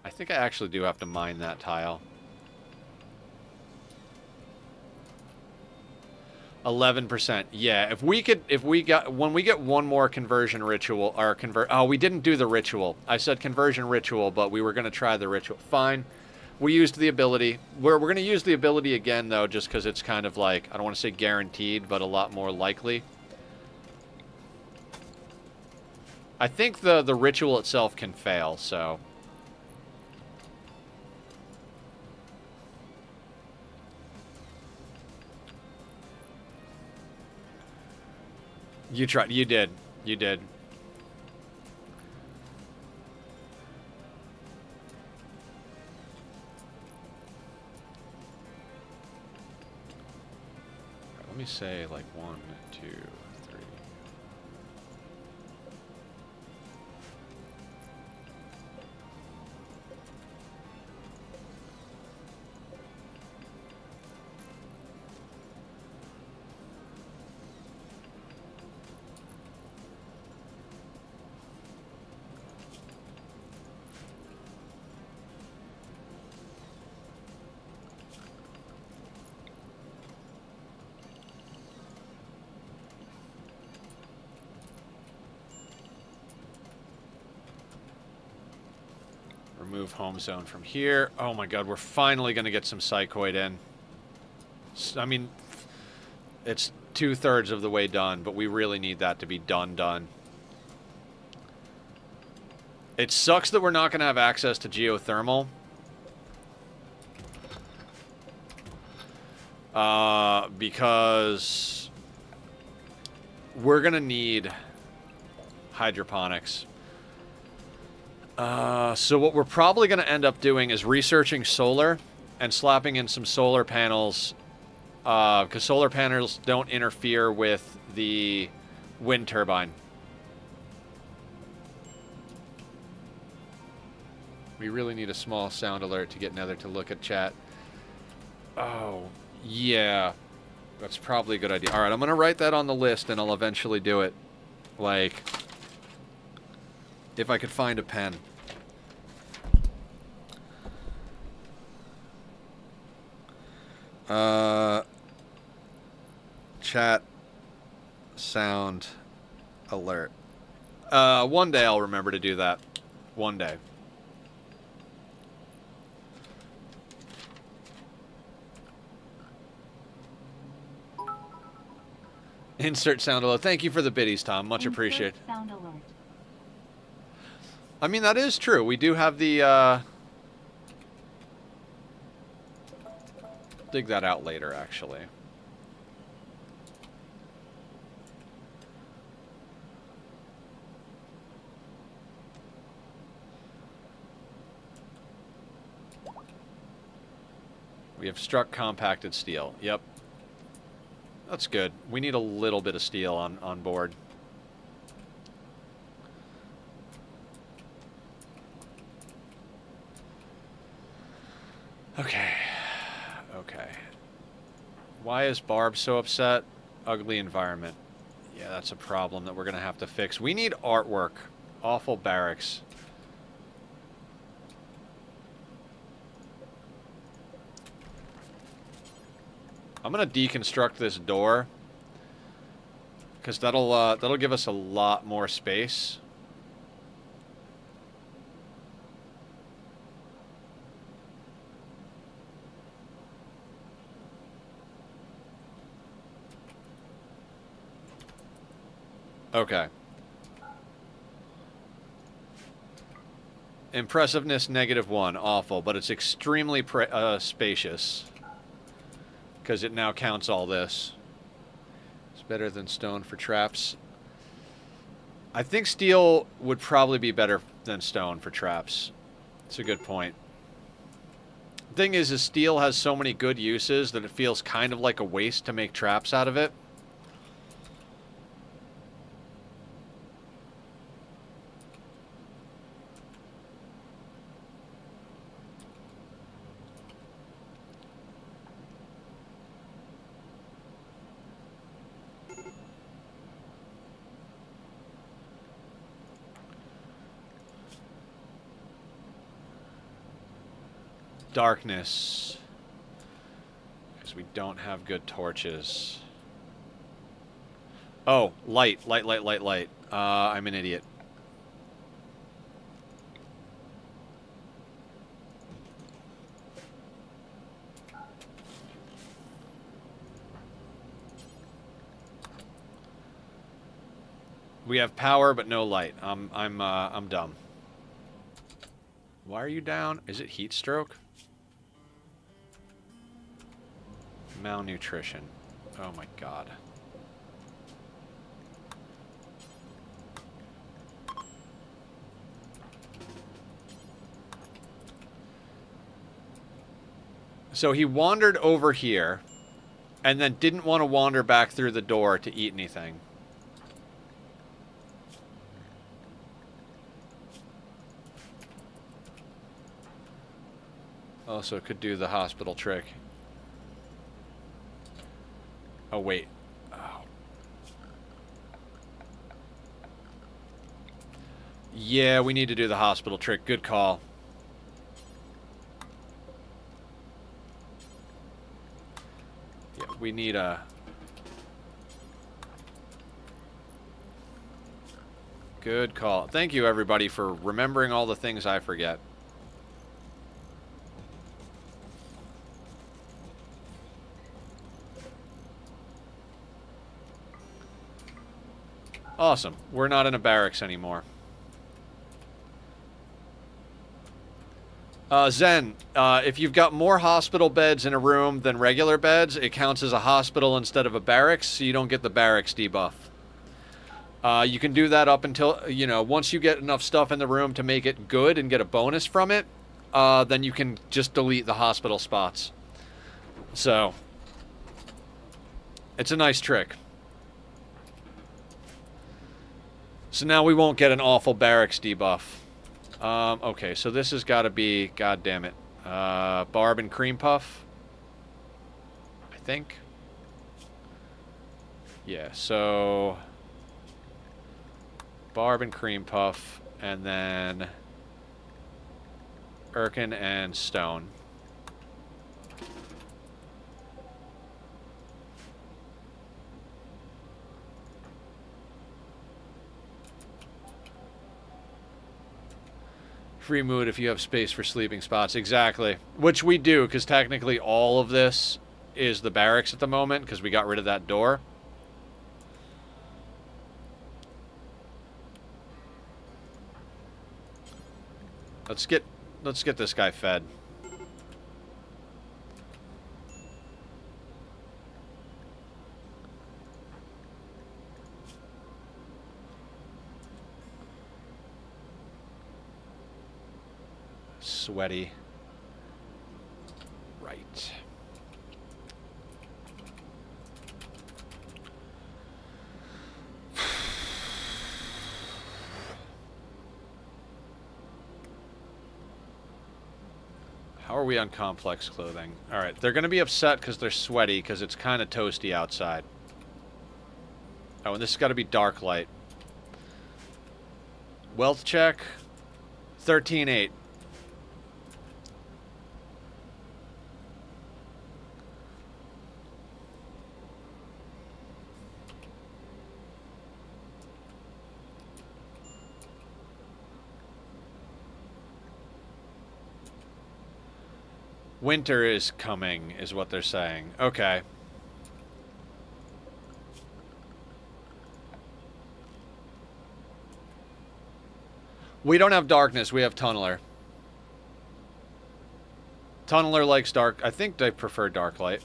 I think I actually do have to mine that tile. 11%. Yeah, when we get one more conversion ritual, oh, we didn't do the ritual. I said conversion ritual, but we were going to try the ritual. Fine. We used the ability. We're going to use the ability again, though, just because it's kind of like, I don't want to say guaranteed, but a lot more likely. I think the ritual itself can fail, so... You tried. You did. You did. Let me say like 1, 2, 3. Remove home zone from here. Oh my god, we're finally going to get some psychoid in. I mean, it's 2/3 of the way done, but we really need that to be done. It sucks that we're not going to have access to geothermal. Because we're going to need hydroponics. So what we're probably going to end up doing is researching solar and slapping in some solar panels, because solar panels don't interfere with the wind turbine. We really need a small sound alert to get Nether to look at chat. Oh, yeah. That's probably a good idea. Alright, I'm going to write that on the list and I'll eventually do it. Like, if I could find a pen. Chat sound alert. One day I'll remember to do that. One day. Insert sound alert. Thank you for the biddies, Tom. Much appreciated. Sound alert. I mean, that is true. We do have the, dig that out later, actually. We have struck compacted steel. Yep. That's good. We need a little bit of steel on board. Okay. Okay. Why is Barb so upset? Ugly environment. Yeah, that's a problem that we're going to have to fix. We need artwork. Awful barracks. I'm going to deconstruct this door, because that'll give us a lot more space. Okay. Impressiveness -1. Awful, but it's extremely spacious. Because it now counts all this. It's better than stone for traps. I think steel would probably be better than stone for traps. It's a good point. Thing is steel has so many good uses that it feels kind of like a waste to make traps out of it. Darkness. Because we don't have good torches. Oh, light. Light. I'm an idiot. We have power, but no light. I'm dumb. Why are you down? Is it heat stroke? Malnutrition. Oh my god. So he wandered over here, and then didn't want to wander back through the door to eat anything. Also could do the hospital trick. Oh, wait. Oh. Yeah, we need to do the hospital trick. Good call. Yeah, we need a... Good call. Thank you, everybody, for remembering all the things I forget. Awesome. We're not in a barracks anymore. Zen, if you've got more hospital beds in a room than regular beds, it counts as a hospital instead of a barracks, so you don't get the barracks debuff. You can do that up until, you know, once you get enough stuff in the room to make it good and get a bonus from it, then you can just delete the hospital spots. So, it's a nice trick. So now we won't get an awful barracks debuff. Okay, so this has got to be, god damn it, Barb and Cream Puff, I think. Yeah, so Barb and Cream Puff, and then Erkin and Stone. Free mood if you have space for sleeping spots. Exactly. Which we do, because technically all of this is the barracks at the moment, because we got rid of that door. Let's get this guy fed. Sweaty. Right. How are we on complex clothing? Alright, they're going to be upset because they're sweaty because it's kind of toasty outside. Oh, and this has got to be dark light. Wealth check. 13.8. Winter is coming, is what they're saying. Okay. We don't have darkness, we have Tunneler. Tunneler likes dark. I think they prefer dark light.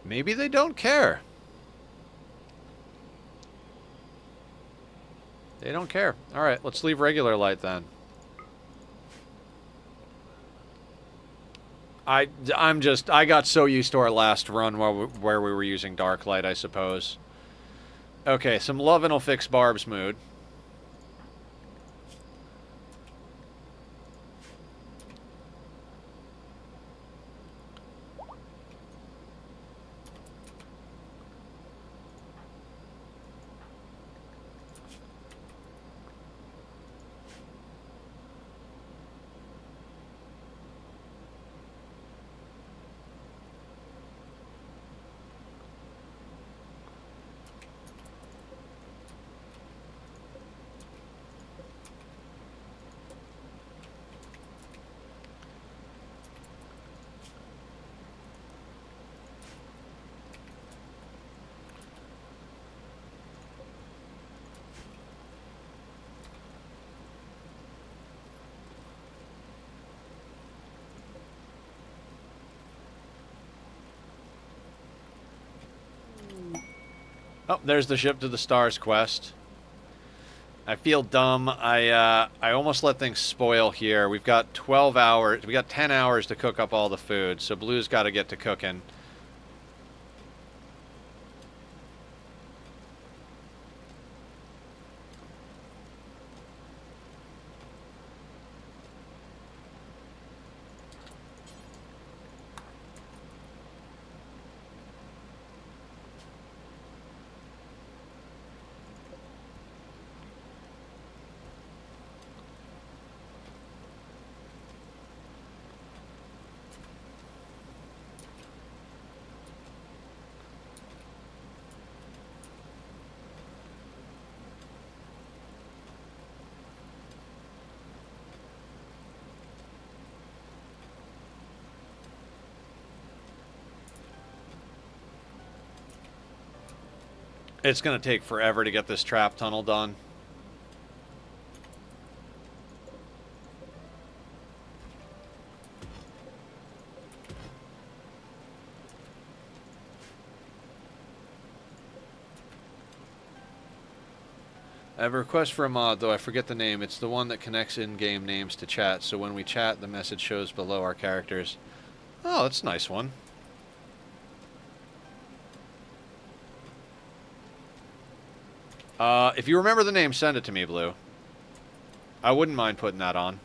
Maybe they don't care. They don't care. Alright, let's leave regular light then. I got so used to our last run where we were using dark light, I suppose. Okay, some lovin' will fix Barb's mood. Oh, there's the ship to the stars quest. I feel dumb. I almost let things spoil here. We've got 12 hours. We got 10 hours to cook up all the food, so Blue's got to get to cooking. It's going to take forever to get this trap tunnel done. I have a request for a mod, though I forget the name. It's the one that connects in-game names to chat, so when we chat, the message shows below our characters. Oh, that's a nice one. If you remember the name, send it to me, Blue. I wouldn't mind putting that on.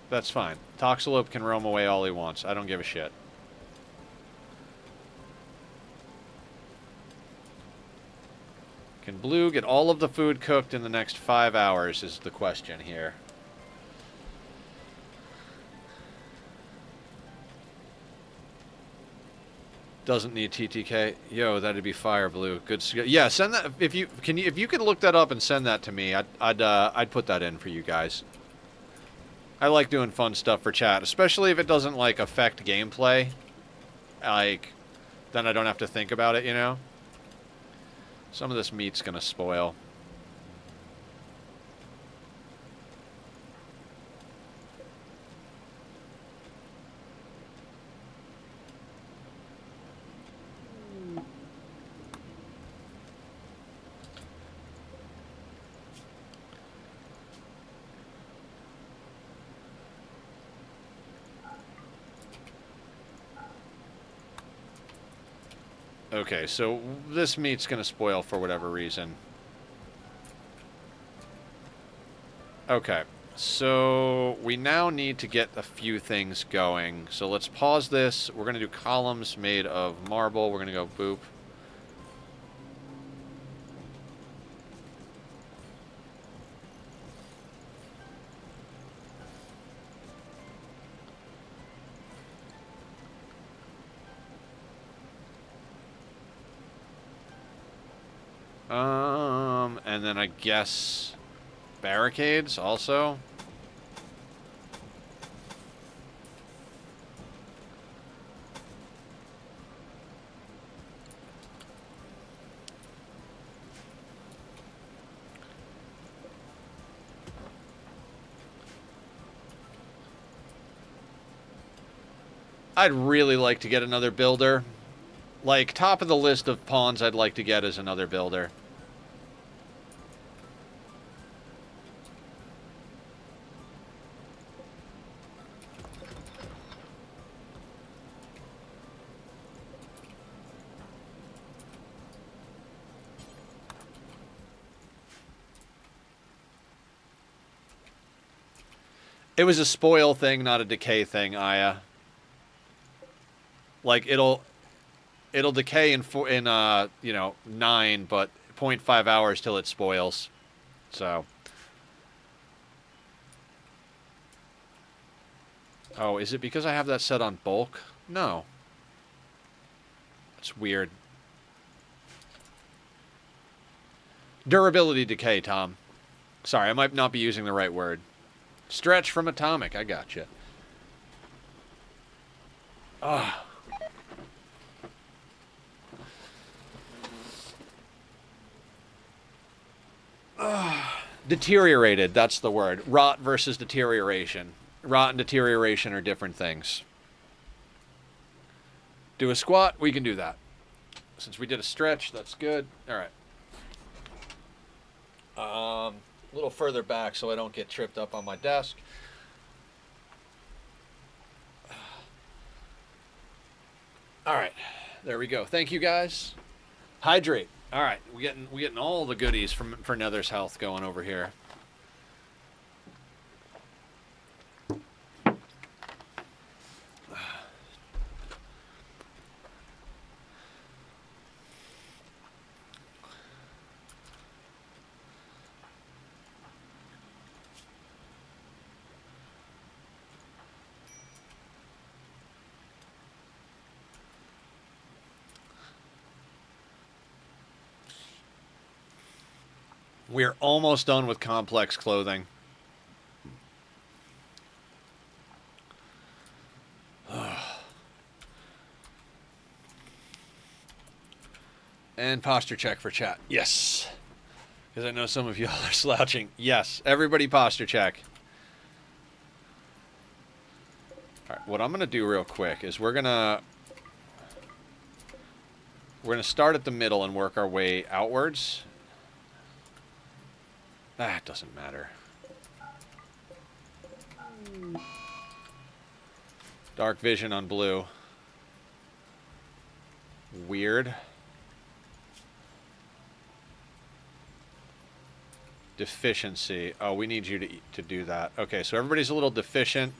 That's fine. Toxalope can roam away all he wants. I don't give a shit. Can Blue get all of the food cooked in the next 5 hours is the question here. Doesn't need TTK. Yo, that'd be fire, Blue. Good. Yeah, send that if you can. If you could look that up and send that to me, I'd put that in for you guys. I like doing fun stuff for chat, especially if it doesn't like affect gameplay. Like, then I don't have to think about it, you know. Some of this meat's gonna spoil. Okay, so this meat's gonna spoil for whatever reason. Okay, so we now need to get a few things going. So let's pause this. We're gonna do columns made of marble. We're gonna go boop. And then I guess barricades also. I'd really like to get another builder. Like, top of the list of pawns I'd like to get is another builder. It was a spoil thing, not a decay thing, Aya. Like, it'll decay in you know, 9, but 0.5 hours till it spoils. So. Oh, is it because I have that set on bulk? No. That's weird. Durability decay, Tom. Sorry, I might not be using the right word. Stretch from atomic, I gotcha. Ah. Deteriorated, that's the word. Rot versus deterioration. rot and deterioration are different things. Do a squat, we can do that. Since we did a stretch, that's good. All right. A little further back so I don't get tripped up on my desk. All right, there we go. Thank you guys. Hydrate. All right, we getting all the goodies for Nether's Health going over here. We're almost done with complex clothing. And posture check for chat. Yes. Because I know some of y'all are slouching. Yes. Everybody posture check. All right. What I'm going to do real quick is we're going to start at the middle and work our way outwards. Ah, it doesn't matter. Dark vision on blue. Weird. Deficiency. Oh, we need you to do that. Okay, so everybody's a little deficient.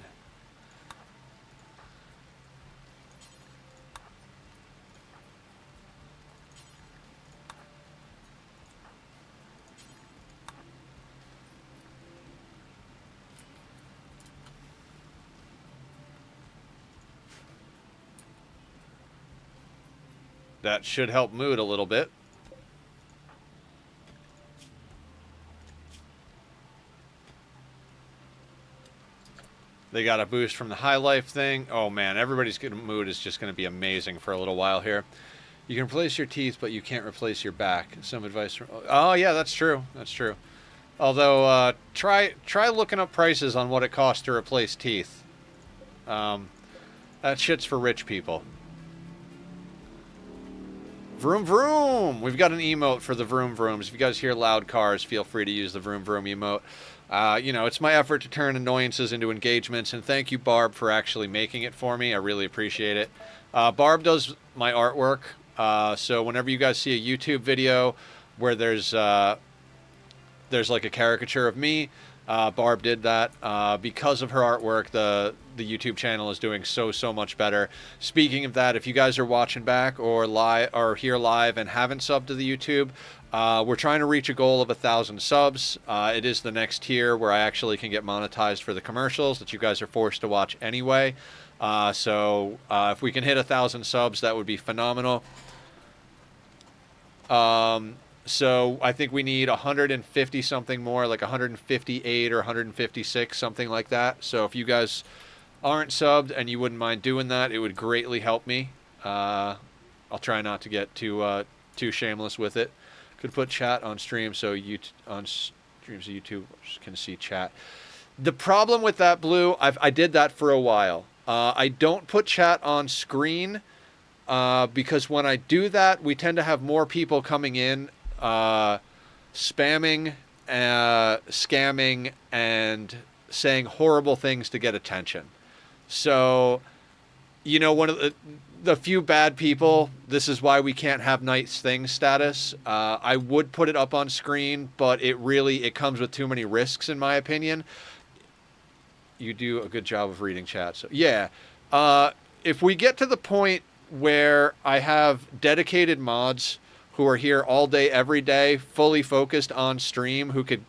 That should help mood a little bit. They got a boost from the high life thing. Oh man, everybody's good mood is just going to be amazing for a little while here. You can replace your teeth, but you can't replace your back. Some advice from... Oh yeah, that's true. That's true. Although, try looking up prices on what it costs to replace teeth. That shit's for rich people. Vroom vroom! We've got an emote for the vroom vrooms. If you guys hear loud cars, feel free to use the vroom vroom emote. You know, it's my effort to turn annoyances into engagements, and thank you, Barb, for actually making it for me. I really appreciate it. Barb does my artwork, so whenever you guys see a YouTube video where there's like a caricature of me, Barb did that. Because of her artwork, the YouTube channel is doing so much better. Speaking of that, if you guys are watching back or live or here live and haven't subbed to the YouTube, we're trying to reach a goal of 1,000 subs. It is the next tier where I actually can get monetized for the commercials that you guys are forced to watch anyway. So if we can hit 1,000 subs, that would be phenomenal. So I think we need 150 something more, like 158 or 156, something like that. So if you guys aren't subbed and you wouldn't mind doing that, it would greatly help me. I'll try not to get too shameless with it. Could put chat on stream so YouTube can see chat. The problem with that, Blue, I did that for a while. I don't put chat on screen because when I do that, we tend to have more people coming in spamming, scamming, and saying horrible things to get attention. So, you know, one of the few bad people, this is why we can't have nice things status. I would put it up on screen, but it comes with too many risks, in my opinion. You do a good job of reading chat. So, yeah. If we get to the point where I have dedicated mods who are here all day, every day, fully focused on stream, who could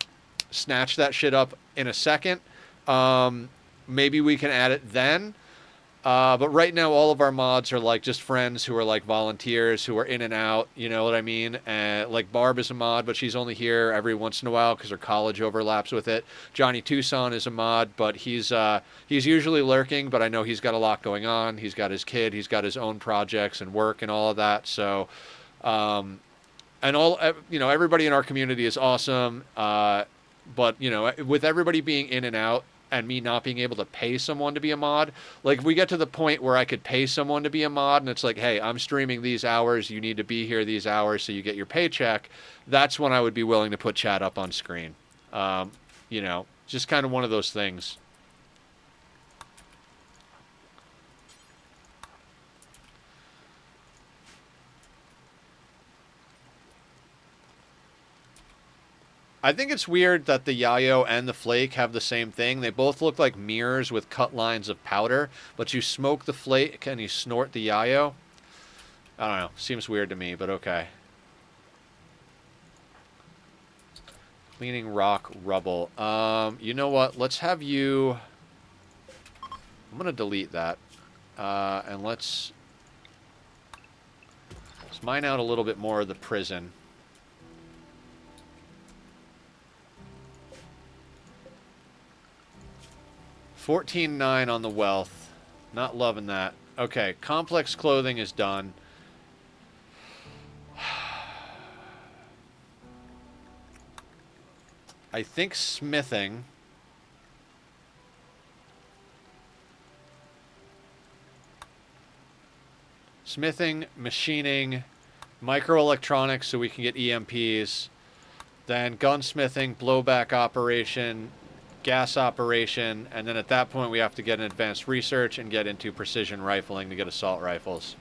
snatch that shit up in a second, maybe we can add it then. But right now, all of our mods are like just friends who are like volunteers who are in and out. You know what I mean? Like Barb is a mod, but she's only here every once in a while because her college overlaps with it. Johnny Tucson is a mod, but he's usually lurking. But I know he's got a lot going on. He's got his kid. He's got his own projects and work and all of that. So, and all everybody in our community is awesome. But with everybody being in and out, and me not being able to pay someone to be a mod. Like, if we get to the point where I could pay someone to be a mod and it's like, hey, I'm streaming these hours, you need to be here these hours so you get your paycheck, that's when I would be willing to put chat up on screen. You know, just kind of one of those things. I think it's weird that the Yayo and the Flake have the same thing. They both look like mirrors with cut lines of powder, but you smoke the Flake and you snort the Yayo. I don't know. Seems weird to me, but okay. Cleaning rock rubble. You know what? Let's have you... I'm going to delete that. And let's mine out a little bit more of the prison. 14.9 on the wealth. Not loving that. Okay, complex clothing is done. I think smithing. Smithing, machining, microelectronics so we can get EMPs. Then gunsmithing, blowback operation, gas operation, and then at that point we have to get an advanced research and get into precision rifling to get assault rifles.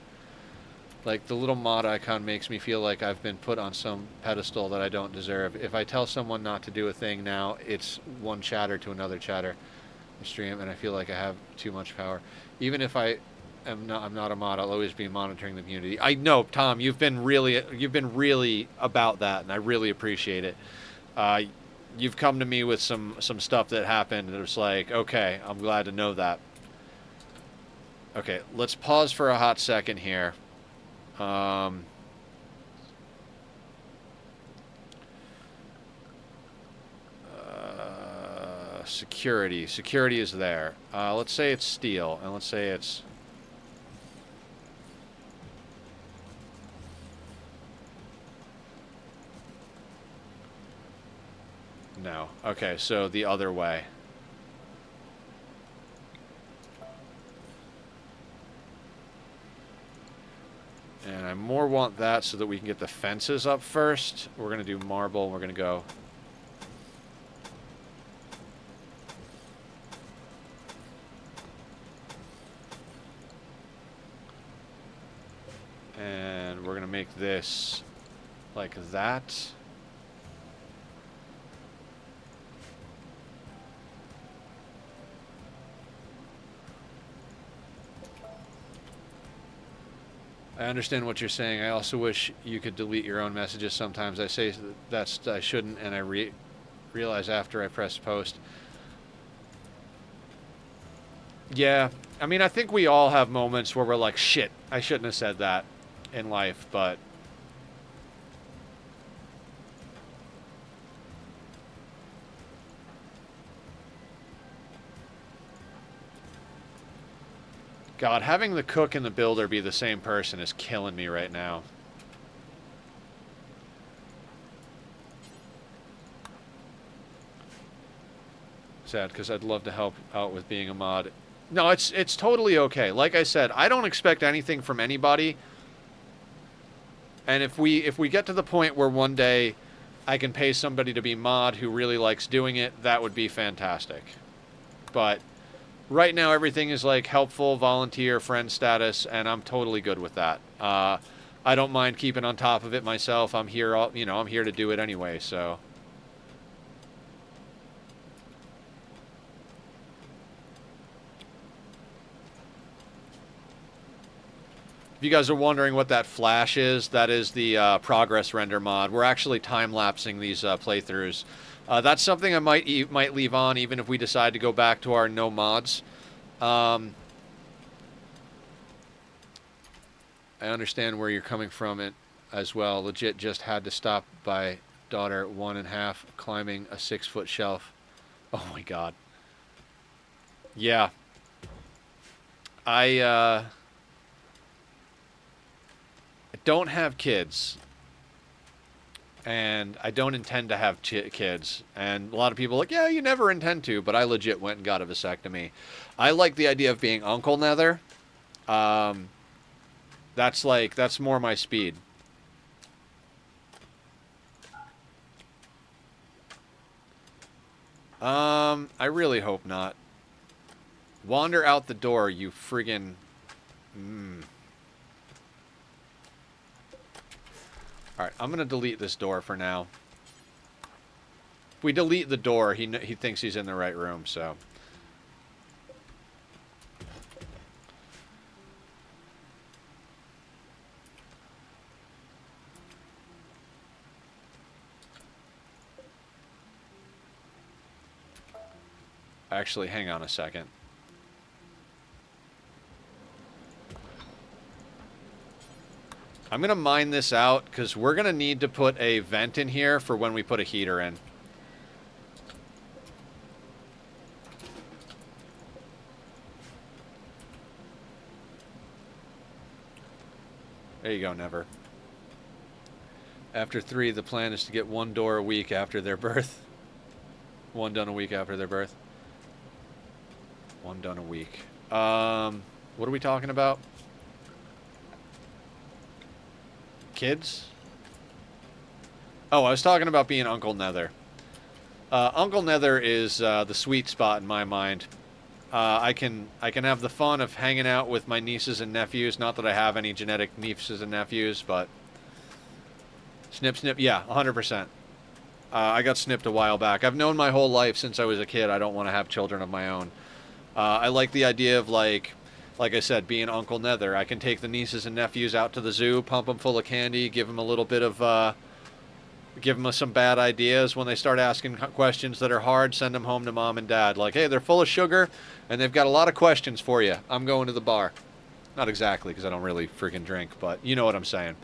Like, the little mod icon makes me feel like I've been put on some pedestal that I don't deserve. If I tell someone not to do a thing now, it's one chatter to another chatter stream, and I feel like I have too much power. Even if I'm not a mod, I'll always be monitoring the community. I know, Tom, you've been really about that, and I really appreciate it. You've come to me with some stuff that happened, and it was like, okay, I'm glad to know that. Okay, let's pause for a hot second here. Security. Security is there. Let's say it's steel, and let's say it's... No. Okay, so the other way. And I more want that so that we can get the fences up first. We're going to do marble. We're going to go... And we're going to make this like that. I understand what you're saying. I also wish you could delete your own messages sometimes. I say I shouldn't, and I realize after I press post. Yeah, I mean, I think we all have moments where we're like, shit, I shouldn't have said that in life, but... God, having the cook and the builder be the same person is killing me right now. Sad, because I'd love to help out with being a mod. No, it's totally okay. Like I said, I don't expect anything from anybody. And if we get to the point where one day I can pay somebody to be mod who really likes doing it, that would be fantastic. But... right now, everything is like helpful, volunteer, friend status, and I'm totally good with that. I don't mind keeping on top of it myself. I'm here, I'm here to do it anyway. So, if you guys are wondering what that flash is, that is the progress render mod. We're actually time lapsing these playthroughs. That's something I might leave on even if we decide to go back to our no mods. I understand where you're coming from it as well. Legit just had to stop by daughter 1.5 climbing a 6-foot shelf. Oh my god. Yeah. I don't have kids. and I don't intend to have kids. And a lot of people are like, yeah, you never intend to, but I legit went and got a vasectomy. I like the idea of being Uncle Nether. Um, that's more my speed. I really hope not. Wander out the door, you friggin'. Alright, I'm gonna delete this door for now. If we delete the door, he thinks he's in the right room, so. Actually, hang on a second. I'm going to mine this out, because we're going to need to put a vent in here for when we put a heater in. There you go, Never. After 3, the plan is to get 1 door a week after their birth. 1 done a week after their birth. 1 done a week. What are we talking about? Kids? Oh, I was talking about being Uncle Nether. Uncle Nether is the sweet spot in my mind. I can have the fun of hanging out with my nieces and nephews. Not that I have any genetic nieces and nephews, but snip, snip. Yeah, 100%. I got snipped a while back. I've known my whole life since I was a kid I don't want to have children of my own. I like the idea of, like I said, being Uncle Nether. I can take the nieces and nephews out to the zoo, pump them full of candy, give them a little bit of, give them some bad ideas. When they start asking questions that are hard, send them home to mom and dad. Like, hey, they're full of sugar, and they've got a lot of questions for you. I'm going to the bar. Not exactly, because I don't really freaking drink, but you know what I'm saying.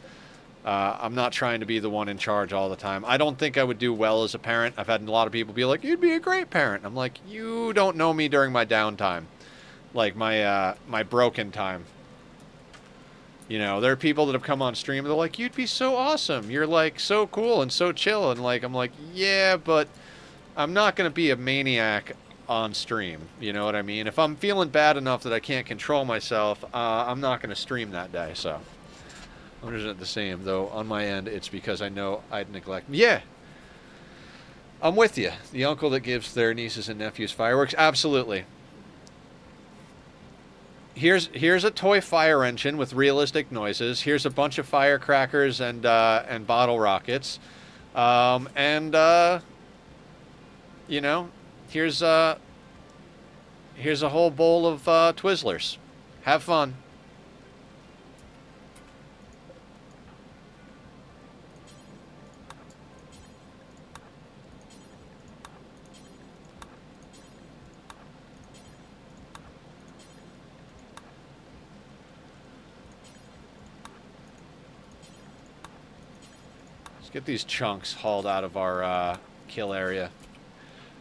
I'm not trying to be the one in charge all the time. I don't think I would do well as a parent. I've had a lot of people be like, you'd be a great parent. I'm like, you don't know me during my downtime. Like, my broken time. You know, there are people that have come on stream, they're like, you'd be so awesome. You're, like, so cool and so chill. And, like, I'm like, yeah, but I'm not going to be a maniac on stream. You know what I mean? If I'm feeling bad enough that I can't control myself, I'm not going to stream that day, so. 100% the same, though on my end, it's because I know I'd neglect. Yeah, I'm with you. The uncle that gives their nieces and nephews fireworks, absolutely. Here's a toy fire engine with realistic noises. Here's a bunch of firecrackers and bottle rockets, you know, here's a whole bowl of Twizzlers. Have fun. Get these chunks hauled out of our kill area.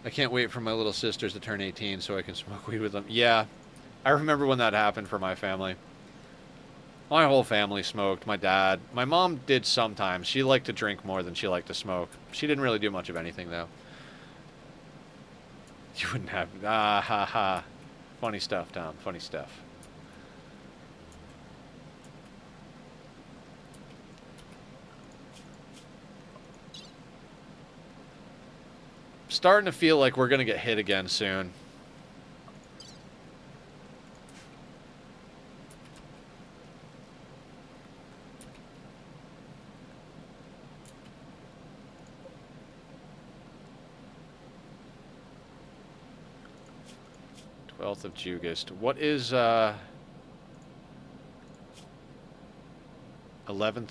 I can't wait for my little sisters to turn 18 so I can smoke weed with them. Yeah, I remember when that happened for my family. My whole family smoked. My dad. My mom did sometimes. She liked to drink more than she liked to smoke. She didn't really do much of anything, though. You wouldn't have... Ah, ha, ha. Funny stuff, Tom. Funny stuff. Starting to feel like we're going to get hit again soon. Twelfth of Jugust. What is 11th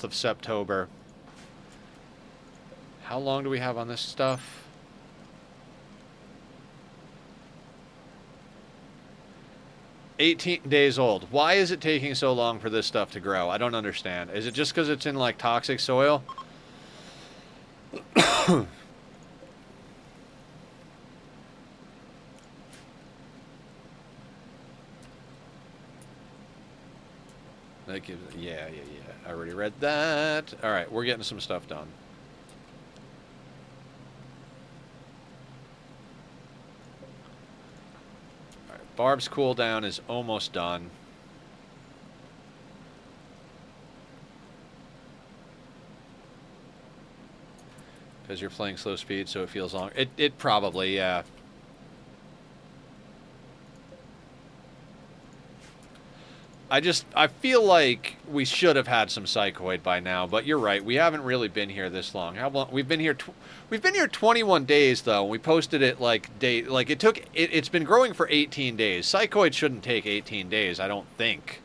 of September? How long do we have on this stuff? 18 days old. Why is it taking so long for this stuff to grow? I don't understand. Is it just because it's in, like, toxic soil? That gives, yeah. I already read that. All right, we're getting some stuff done. Barb's cooldown is almost done. Because you're playing slow speed, so it feels long. It probably, yeah. I feel like we should have had some psychoid by now, but you're right. We haven't really been here this long. How long? We've been here 21 days though. We posted it like it's been growing for 18 days. Psychoid shouldn't take 18 days, I don't think.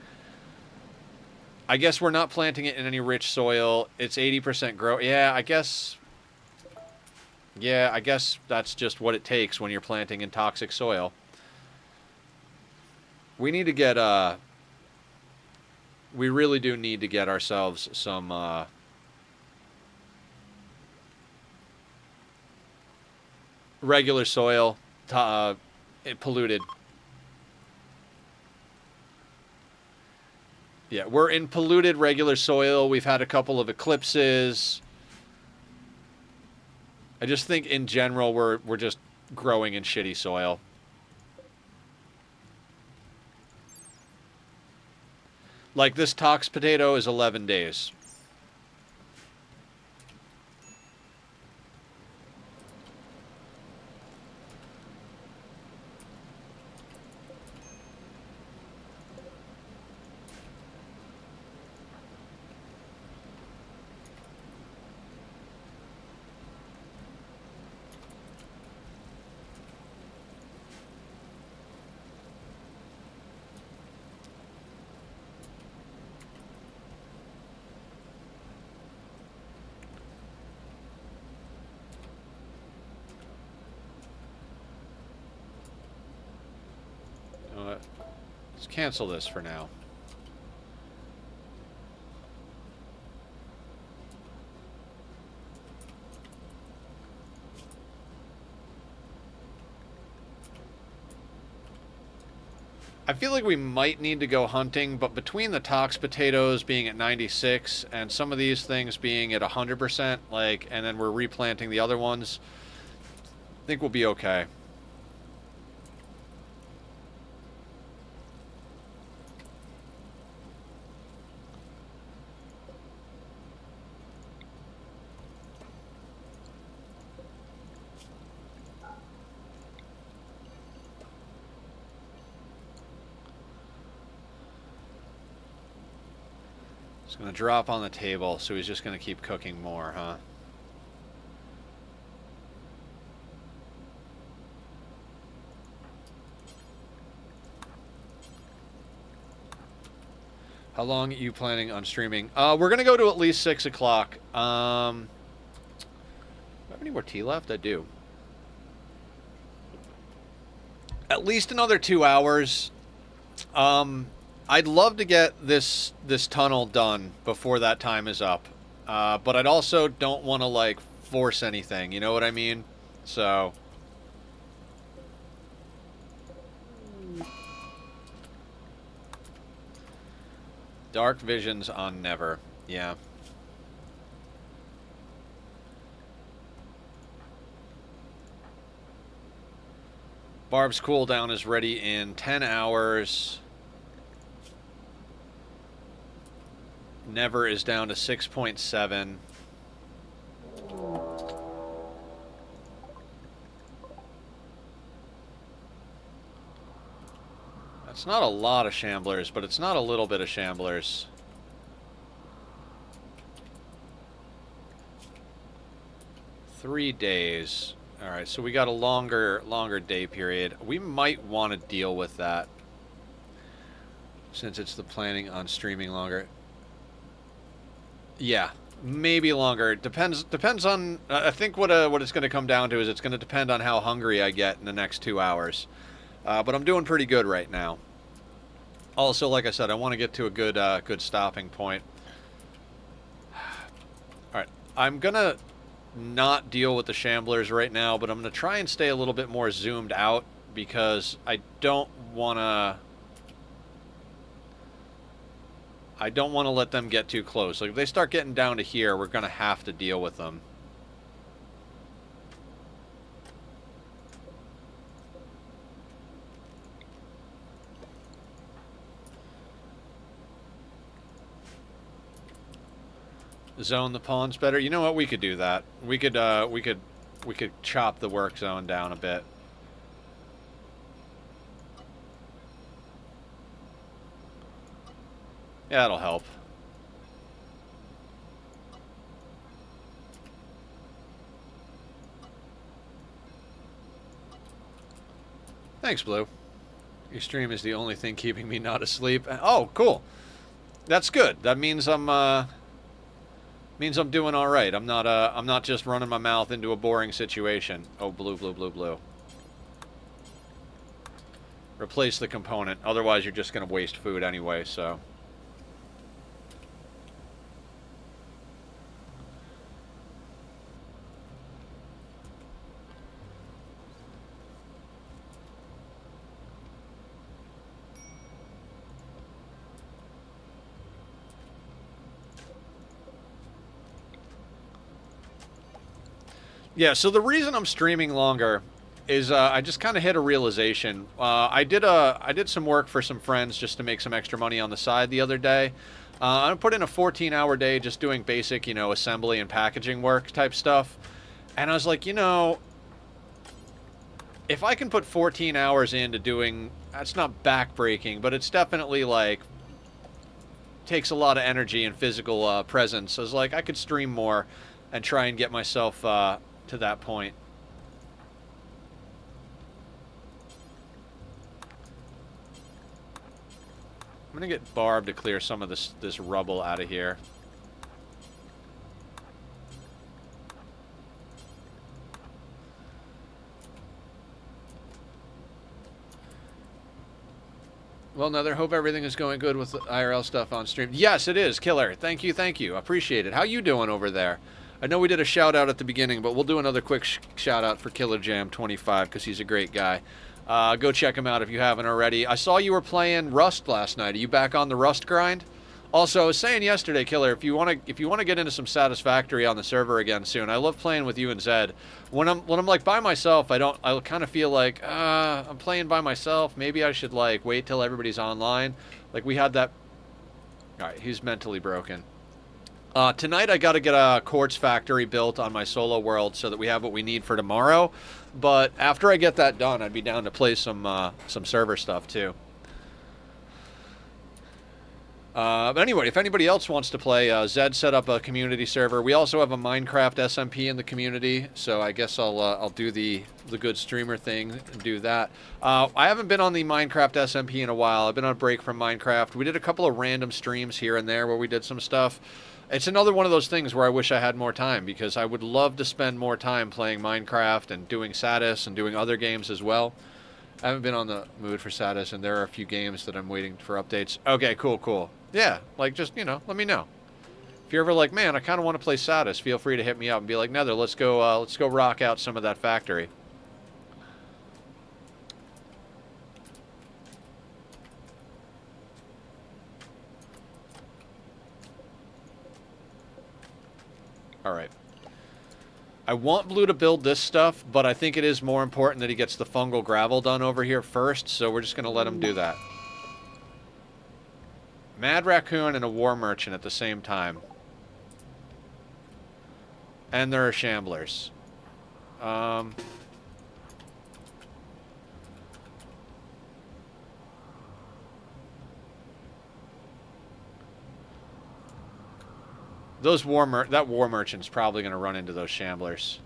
I guess we're not planting it in any rich soil. It's 80% grow. Yeah, I guess that's just what it takes when you're planting in toxic soil. We need to get we really do need to get ourselves some regular soil, polluted. Yeah, we're in polluted regular soil. We've had a couple of eclipses. I just think in general we're just growing in shitty soil. Like this tox potato is 11 days. Let's cancel this for now. I feel like we might need to go hunting, but between the tox potatoes being at 96 and some of these things being at 100%, like, and then we're replanting the other ones, I think we'll be okay. It's going to drop on the table, so he's just going to keep cooking more, huh? How long are you planning on streaming? We're going to go to at least 6 o'clock. Do I have any more tea left? I do. At least another 2 hours. I'd love to get this tunnel done before that time is up. But I'd also don't want to, like, force anything. You know what I mean? So... Dark visions on never. Yeah. Barb's cooldown is ready in 10 hours. Never is down to 6.7. It's not a lot of shamblers, but it's not a little bit of shamblers. Three days. Alright, so we got a longer day period. We might want to deal with that, since it's the planning on streaming longer. Yeah, maybe longer. Depends on... I think what it's going to come down to is it's going to depend on how hungry I get in the next 2 hours. But I'm doing pretty good right now. Also, like I said, I want to get to a good stopping point. Alright, I'm going to not deal with the shamblers right now, but I'm going to try and stay a little bit more zoomed out, because I don't want to let them get too close. Like, if they start getting down to here, we're going to have to deal with them. Zone the pawns better. You know what? We could do that. We could chop the work zone down a bit. Yeah, that'll help. Thanks, Blue. Your stream is the only thing keeping me not asleep. Oh, cool. That's good. That means I'm doing all right. I'm not just running my mouth into a boring situation. Oh, blue, blue, blue, blue. Replace the component. Otherwise, you're just going to waste food anyway, so. Yeah, so the reason I'm streaming longer is I just kind of hit a realization. I did some work for some friends just to make some extra money on the side the other day. I put in a 14-hour day just doing basic, assembly and packaging work type stuff. And I was like, if I can put 14 hours into doing, that's not backbreaking, but it's definitely like takes a lot of energy and physical presence. I was like, I could stream more and try and get myself to that point. I'm gonna get Barb to clear some of this rubble out of here. Well, Nether, hope everything is going good with the IRL stuff on stream. Yes, it is, Killer. Thank you, thank you. Appreciate it. How you doing over there? I know we did a shout-out at the beginning, but we'll do another quick shout-out for Killer Jam 25 because he's a great guy. Go check him out if you haven't already. I saw you were playing Rust last night. Are you back on the Rust grind? Also, I was saying yesterday, Killer, if you want to get into some Satisfactory on the server again soon, I love playing with you and Zed. When I'm like by myself, I kind of feel like I'm playing by myself. Maybe I should like wait till everybody's online. Like we had that. All right, he's mentally broken. Tonight I got to get a quartz factory built on my solo world so that we have what we need for tomorrow. But after I get that done, I'd be down to play some server stuff too. But anyway, if anybody else wants to play, Zed set up a community server. We also have a Minecraft SMP in the community, so I guess I'll do the good streamer thing and do that. I haven't been on the Minecraft SMP in a while. I've been on a break from Minecraft. We did a couple of random streams here and there where we did some stuff. It's another one of those things where I wish I had more time because I would love to spend more time playing Minecraft and doing Satis and doing other games as well. I haven't been on the mood for Satis, and there are a few games that I'm waiting for updates. Okay, cool. Yeah, like just, let me know. If you're ever like, man, I kind of want to play Satis, feel free to hit me up and be like, Nether, let's go rock out some of that factory. All right. I want Blue to build this stuff, but I think it is more important that he gets the fungal gravel done over here first, so we're just going to let him do that. Mad Raccoon and a War Merchant at the same time. And there are Shamblers. That War Merchant's probably going to run into those Shamblers.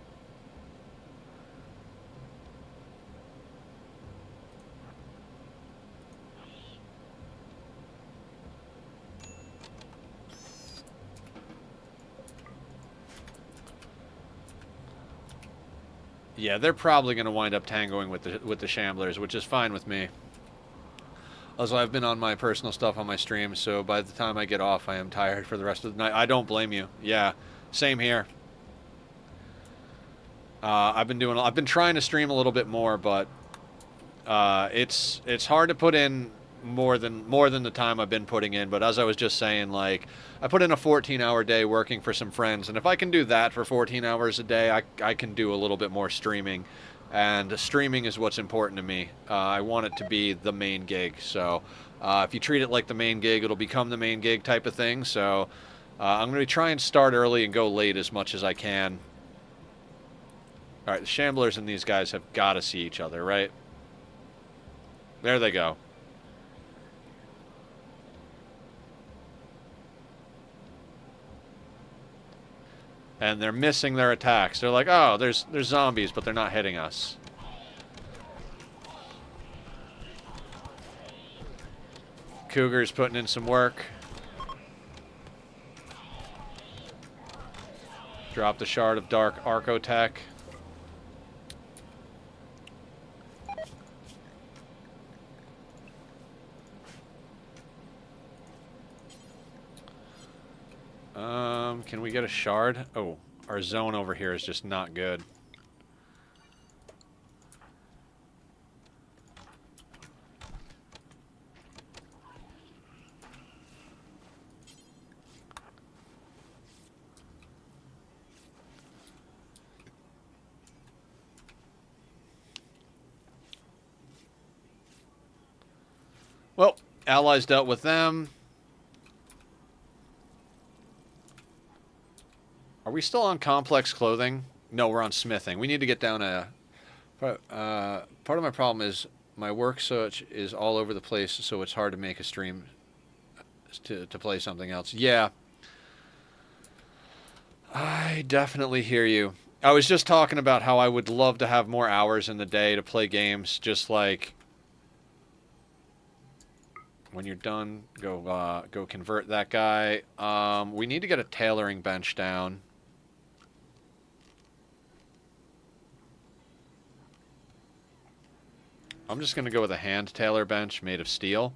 Yeah, they're probably going to wind up tangoing with the Shamblers, which is fine with me. Also, I've been on my personal stuff on my stream, so by the time I get off, I am tired for the rest of the night. I don't blame you. Yeah, same here. I've been trying to stream a little bit more, but it's hard to put in more than the time I've been putting in. But as I was just saying, like I put in a 14-hour day working for some friends, and if I can do that for 14 hours a day, I can do a little bit more streaming. And streaming is what's important to me. I want it to be the main gig. So if you treat it like the main gig, it'll become the main gig type of thing. So I'm going to try and start early and go late as much as I can. All right, the Shamblers and these guys have got to see each other, right? There they go. And they're missing their attacks. They're like, oh, there's zombies, but they're not hitting us. Cougar's putting in some work. Drop the Shard of Dark Archotech. Can we get a shard? Oh, our zone over here is just not good. Well, allies dealt with them. Are we still on complex clothing? No, we're on smithing. We need to get down a... part of my problem is my work search is all over the place, so it's hard to make a stream to play something else. Yeah. I definitely hear you. I was just talking about how I would love to have more hours in the day to play games, just like... When you're done, go convert that guy. We need to get a tailoring bench down. I'm just going to go with a hand tailor bench made of steel.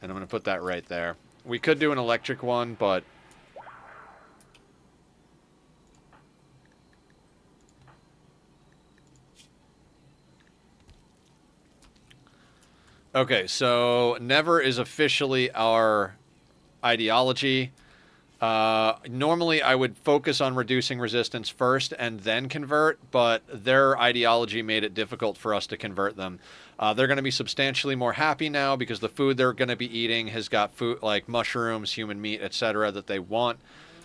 And I'm going to put that right there. We could do an electric one, but... Okay, so never is officially our ideology. Normally I would focus on reducing resistance first and then convert, but their ideology made it difficult for us to convert them. They're going to be substantially more happy now because the food they're going to be eating has got food like mushrooms, human meat, etc. that they want.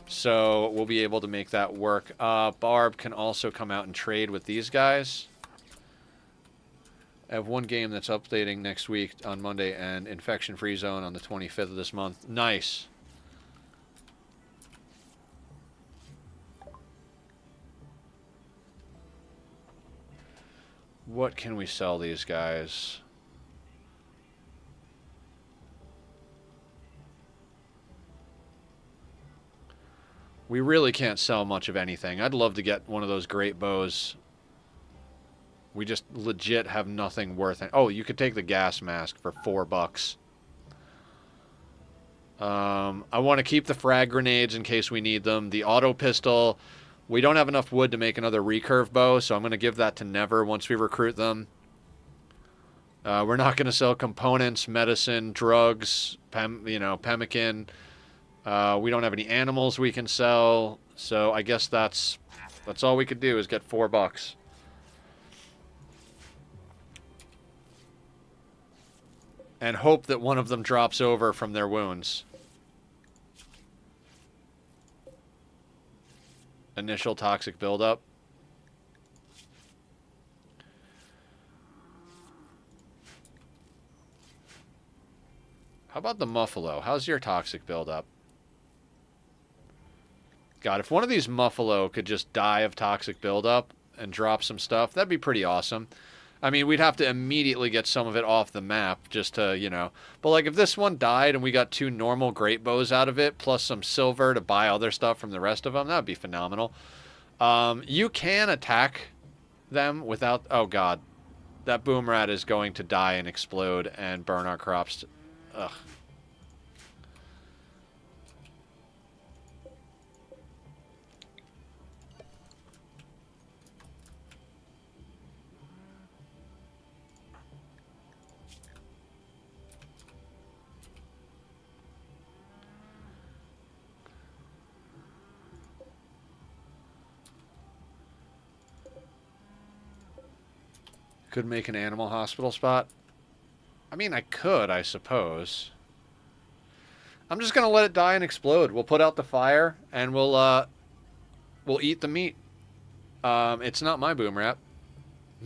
So we'll be able to make that work. Barb can also come out and trade with these guys. I have one game that's updating next week on Monday and Infection Free Zone on the 25th of this month. Nice. What can we sell these guys? We really can't sell much of anything. I'd love to get one of those great bows. We just legit have nothing worth it. Oh, you could take the gas mask for $4. I want to keep the frag grenades in case we need them. The auto pistol, we don't have enough wood to make another recurve bow, so I'm going to give that to Never once we recruit them. We're not going to sell components, medicine, drugs, pemmican. We don't have any animals we can sell, so I guess that's all we could do is get $4. And hope that one of them drops over from their wounds. Initial toxic buildup. How about the Muffalo? How's your toxic buildup? God, if one of these Muffalo could just die of toxic buildup and drop some stuff, that'd be pretty awesome. I mean, we'd have to immediately get some of it off the map just to, you know. But, like, if this one died and we got 2 normal great bows out of it, plus some silver to buy other stuff from the rest of them, that would be phenomenal. You can attack them without... Oh, God. That boom rat is going to die and explode and burn our crops. Ugh. Could make an animal hospital spot. I mean, I could, I suppose. I'm just gonna let it die and explode. We'll put out the fire and we'll eat the meat. It's not my boom wrap.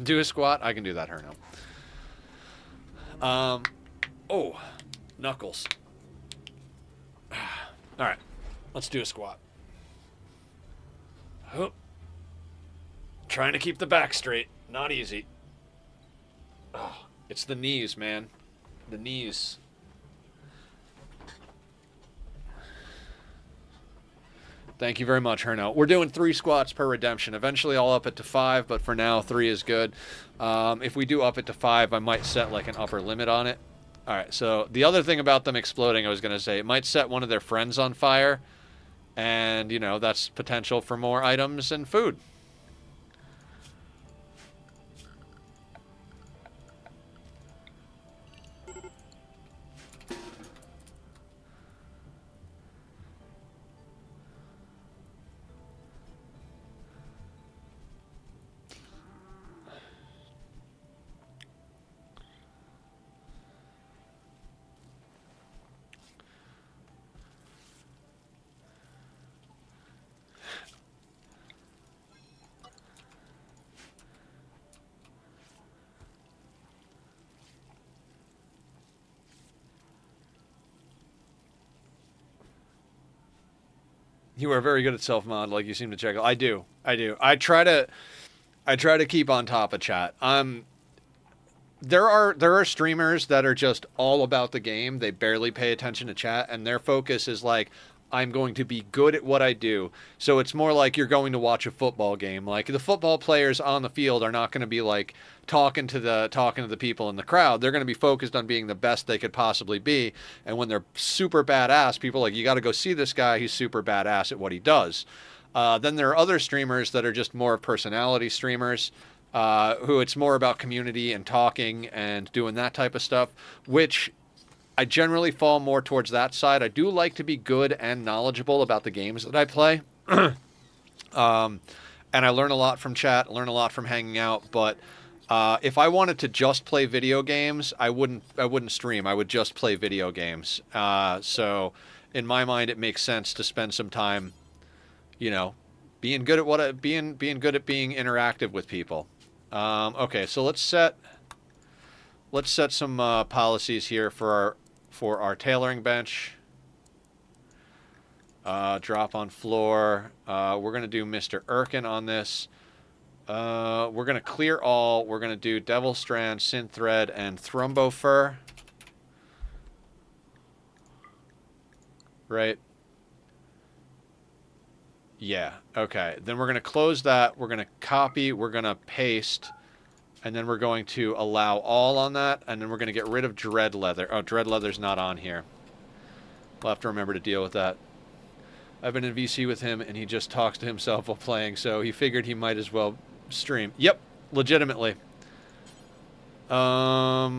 Do a squat. I can do that, Herno. Oh, knuckles. All right, let's do a squat. Oh. Trying to keep the back straight. Not easy. Oh, it's the knees, man. The knees. Thank you very much, Herno. We're doing 3 squats per redemption. Eventually I'll up it to 5, but for now 3 is good. If we do up it to 5, I might set like an upper limit on it. All right, so the other thing about them exploding, I was going to say, it might set one of their friends on fire. And, you know, that's potential for more items and food. You are very good at self-mod, like you seem to check. I do. I try to keep on top of chat. There are streamers that are just all about the game. They barely pay attention to chat, and their focus is like, I'm going to be good at what I do. So it's more like you're going to watch a football game. Like the football players on the field are not going to be like talking to the people in the crowd. They're going to be focused on being the best they could possibly be. And when they're super badass, people are like, you got to go see this guy. He's super badass at what he does. Then there are other streamers that are just more personality streamers. Who it's more about community and talking and doing that type of stuff, which I generally fall more towards that side. I do like to be good and knowledgeable about the games that I play. And I learn a lot from chat, learn a lot from hanging out, but if I wanted to just play video games, I wouldn't stream. I would just play video games. So in my mind, it makes sense to spend some time, you know, being good at being good at being interactive with people. Okay, so let's set some policies here for our tailoring bench. Drop on floor. We're gonna do Mr. Erkin on this. We're gonna clear all. We're gonna do Devil Strand, Synth Thread, and Thrumbo Fur. Right. Yeah, okay. Then we're going to close that. We're going to copy. We're going to paste. And then we're going to allow all on that. And then we're going to get rid of Dread Leather. Oh, Dread Leather's not on here. We'll have to remember to deal with that. I've been in VC with him, and he just talks to himself while playing, so he figured he might as well stream. Yep, legitimately. Okay, I'm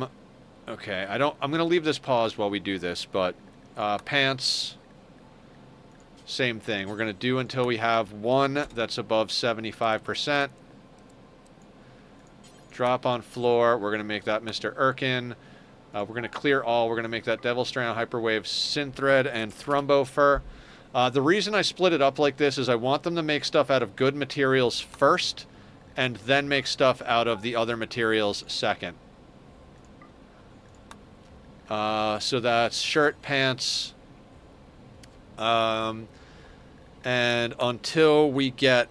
going to leave this paused while we do this, but pants... Same thing. We're going to do until we have one that's above 75%. Drop on floor. We're going to make that Mr. Erkin. We're going to clear all. We're going to make that Devil Strand, Hyperwave, Synth Thread, and Thrumbo Fur. The reason I split it up like this is I want them to make stuff out of good materials first, and then make stuff out of the other materials second. So that's shirt, pants... and until we get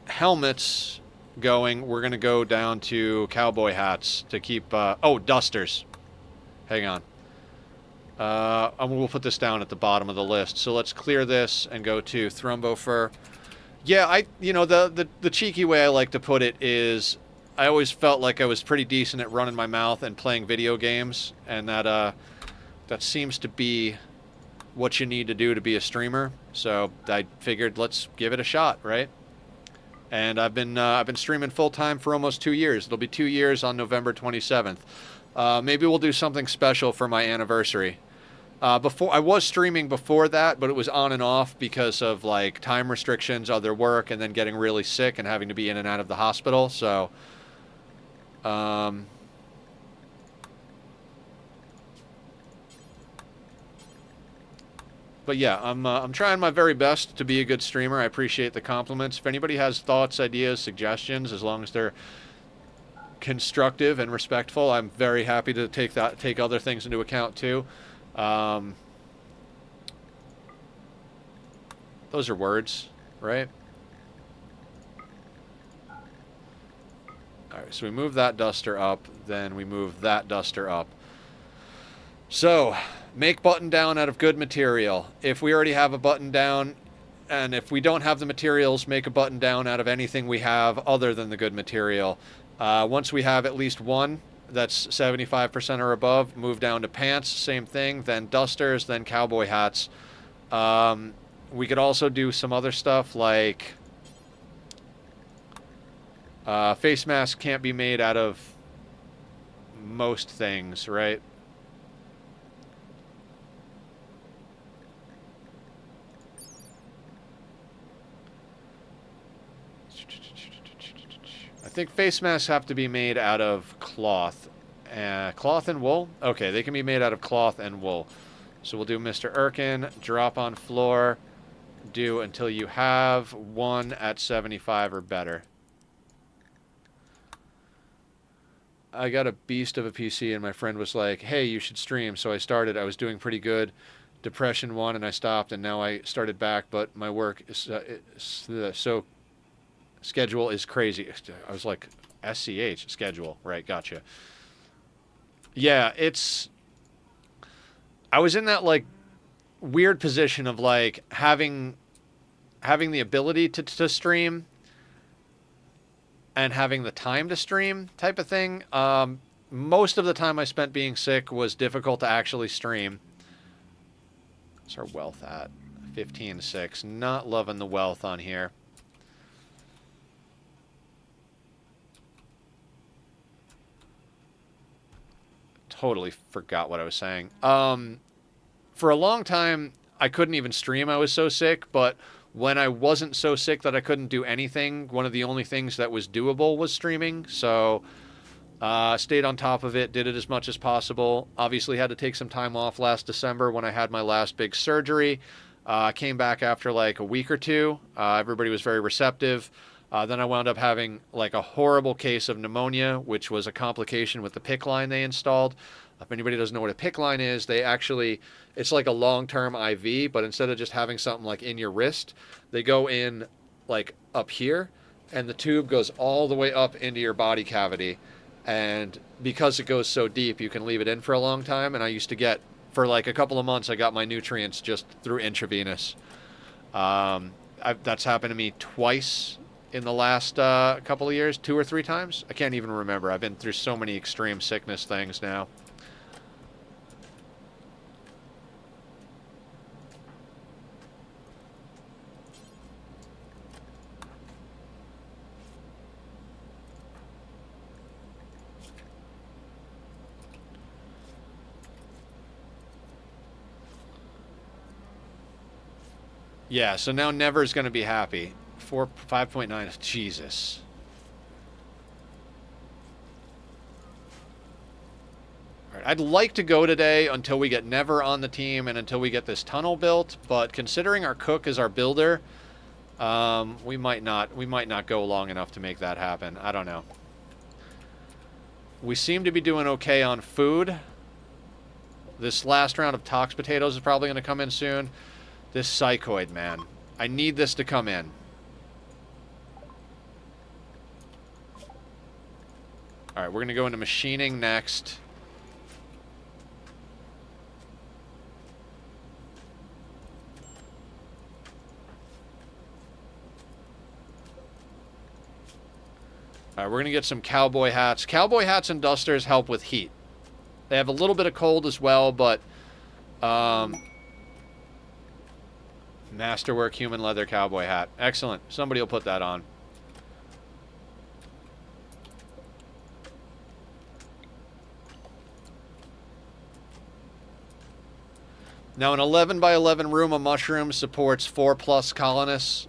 helmets going, we're going to go down to cowboy hats to keep... oh, dusters. Hang on. We'll put this down at the bottom of the list. So let's clear this and go to Thrumbo Fur. Yeah, you know, the cheeky way I like to put it is I always felt like I was pretty decent at running my mouth and playing video games, and that seems to be what you need to do to be a streamer. So I figured let's give it a shot, right? And I've been streaming full time for almost 2 years. It'll be 2 years on November 27th. Maybe we'll do something special for my anniversary. Before I was streaming before that, but it was on and off because of like time restrictions, other work, and then getting really sick and having to be in and out of the hospital. So But yeah, I'm trying my very best to be a good streamer. I appreciate the compliments. If anybody has thoughts, ideas, suggestions, as long as they're constructive and respectful, I'm very happy to take other things into account too. Those are words, right? All right, so we move that duster up, then we move that duster up. So, make button down out of good material. If we already have a button down, and if we don't have the materials, make a button down out of anything we have other than the good material. Once we have at least one that's 75% or above, move down to pants, same thing, then dusters, then cowboy hats. We could also do some other stuff like face mask can't be made out of most things, right? I think face masks have to be made out of cloth. Cloth and wool? Okay, they can be made out of cloth and wool. So we'll do Mr. Erkin, drop on floor, do until you have one at 75 or better. I got a beast of a PC and my friend was like, hey, you should stream. So I started. I was doing pretty good. Depression won and I stopped and now I started back, but my work is so schedule is crazy. I was like, SCH, schedule. Right, gotcha. Yeah, I was in that, like, weird position of, like, having the ability to stream and having the time to stream type of thing. Most of the time I spent being sick was difficult to actually stream. What's our wealth at? 15.6. Not loving the wealth on here. Totally forgot what I was saying. For a long time, I couldn't even stream. I was so sick, but when I wasn't so sick that I couldn't do anything, one of the only things that was doable was streaming. So, stayed on top of it, did it as much as possible. Obviously had to take some time off last December when I had my last big surgery. Came back after like a week or two. Everybody was very receptive. Then I wound up having like a horrible case of pneumonia, which was a complication with the PICC line they installed. If anybody doesn't know what a PICC line is, it's like a long-term IV, but instead of just having something like in your wrist, they go in like up here, and the tube goes all the way up into your body cavity. And because it goes so deep, you can leave it in for a long time. And I used to get, for like a couple of months, I got my nutrients just through intravenous. That's happened to me twice in the last couple of years, 2 or 3 times. I can't even remember. I've been through so many extreme sickness things now. Yeah, so now Never's going to be happy. 5.9. Jesus. All right, I'd like to go today until we get Never on the team and until we get this tunnel built, but considering our cook is our builder, we might not go long enough to make that happen. I don't know. We seem to be doing okay on food. This last round of tox potatoes is probably going to come in soon. This psychoid, man. I need this to come in. Alright, we're going to go into machining next. Alright, we're going to get some cowboy hats. Cowboy hats and dusters help with heat. They have a little bit of cold as well, but... Masterwork human leather cowboy hat. Excellent. Somebody will put that on. Now, an 11 by 11 room of mushrooms supports 4+ colonists.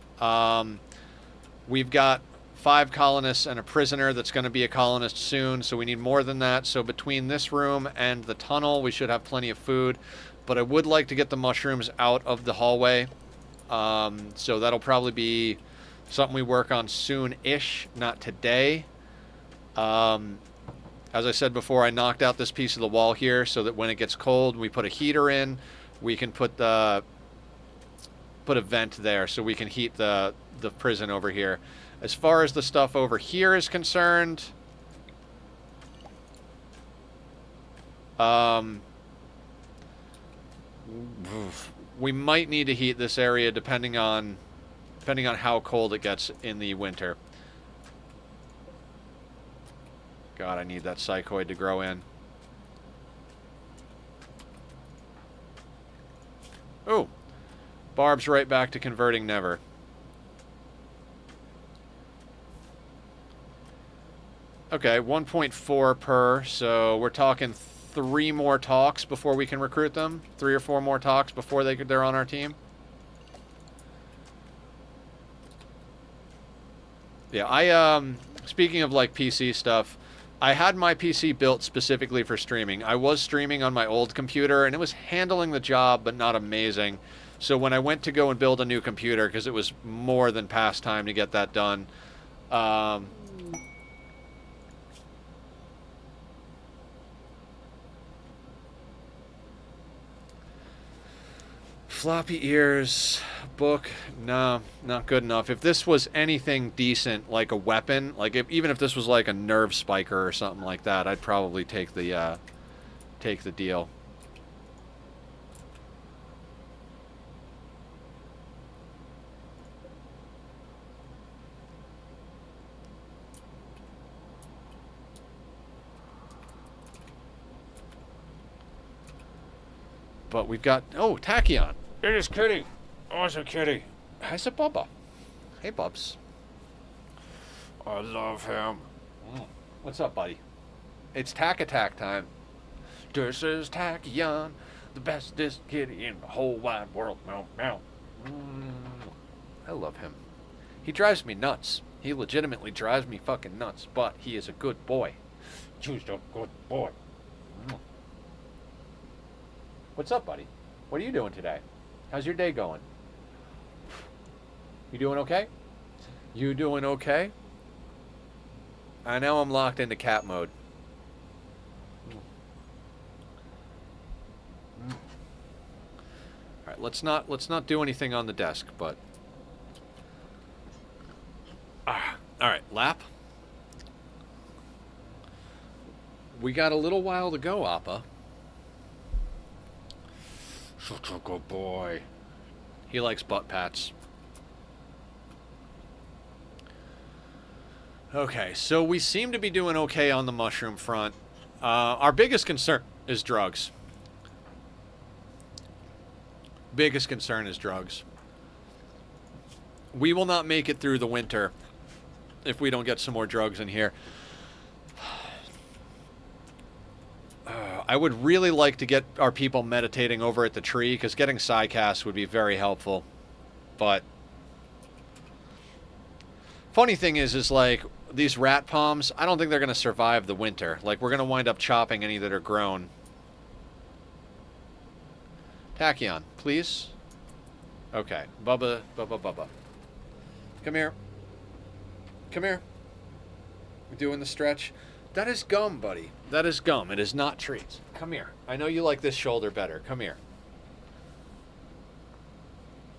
We've got 5 colonists and a prisoner that's going to be a colonist soon, so we need more than that. So between this room and the tunnel, we should have plenty of food. but I would like to get the mushrooms out of the hallway. So that'll probably be something we work on soon-ish, not today. As I said before, I knocked out this piece of the wall here so that when it gets cold, we put a heater in. We can put a vent there so we can heat the prison over here. As far as the stuff over here is concerned, we might need to heat this area depending on how cold it gets in the winter. God, I need that psychoid to grow in. Oh, Barb's right back to converting never. Okay, 1.4 per, so we're talking 3 more talks before we can recruit them. 3 or 4 more talks before they're on our team. Yeah, speaking of like PC stuff, I had my PC built specifically for streaming. I was streaming on my old computer, and it was handling the job, but not amazing. So when I went to go and build a new computer, because it was more than past time to get that done, floppy ears, book, no, not good enough. If this was anything decent, like a weapon, like even if this was like a nerve spiker or something like that, I'd probably take the deal. But we've got, oh, Tachyon. It is Kitty. Oh, it's a kitty. Hi, it's a Bubba. Hey, Bubs. I love him. What's up, buddy? It's Tack Attack time. This is Tachyon, the bestest kitty in the whole wide world. Meow, meow. I love him. He drives me nuts. He legitimately drives me fucking nuts, but he is a good boy. Choose a good boy. What's up, buddy? What are you doing today? How's your day going? You doing okay? You doing okay? I know I'm locked into cat mode. All right, let's not do anything on the desk, but all right, lap. We got a little while to go, Appa. Such a good boy. He likes butt pats. Okay, so we seem to be doing okay on the mushroom front. Our biggest concern is drugs. Biggest concern is drugs. We will not make it through the winter if we don't get some more drugs in here. I would really like to get our people meditating over at the tree, because getting psycast would be very helpful. But funny thing is like, these rat palms, I don't think they're going to survive the winter. Like, we're going to wind up chopping any that are grown. Tachyon, please. Okay. Bubba. Come here. Come here. We're doing the stretch. That is gum, buddy. That is gum. It is not treats. Come here. I know you like this shoulder better. Come here.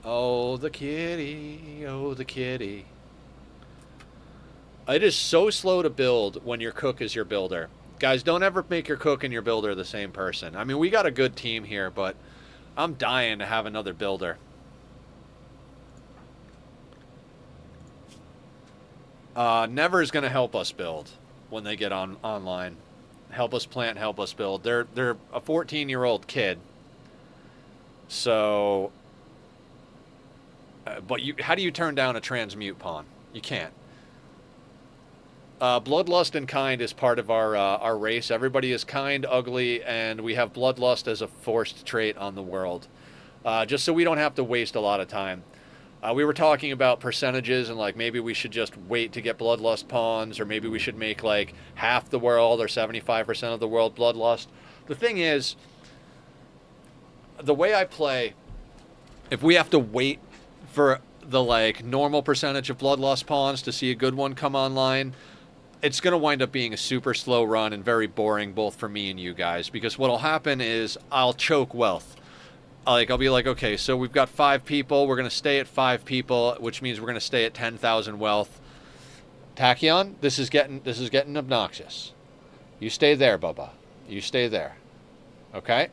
Oh, the kitty. Oh, the kitty. It is so slow to build when your cook is your builder. Guys, don't ever make your cook and your builder the same person. I mean, we got a good team here, but I'm dying to have another builder. Never is going to help us build when they get online. Help us plant, help us build. They're a 14-year-old kid. So, but how do you turn down a transmute pawn? You can't. Bloodlust and kind is part of our race. Everybody is kind, ugly, and we have bloodlust as a forced trait on the world. Just so we don't have to waste a lot of time. We were talking about percentages and like maybe we should just wait to get bloodlust pawns, or maybe we should make like half the world or 75% of the world bloodlust. The thing is, the way I play, if we have to wait for the like normal percentage of bloodlust pawns to see a good one come online, it's going to wind up being a super slow run and very boring both for me and you guys, because what'll happen is I'll choke wealth. Like, I'll be like, okay, so we've got 5 people, we're going to stay at 5 people, which means we're going to stay at 10,000 wealth. Tachyon, this is getting obnoxious. You stay there, Bubba. You stay there. Okay?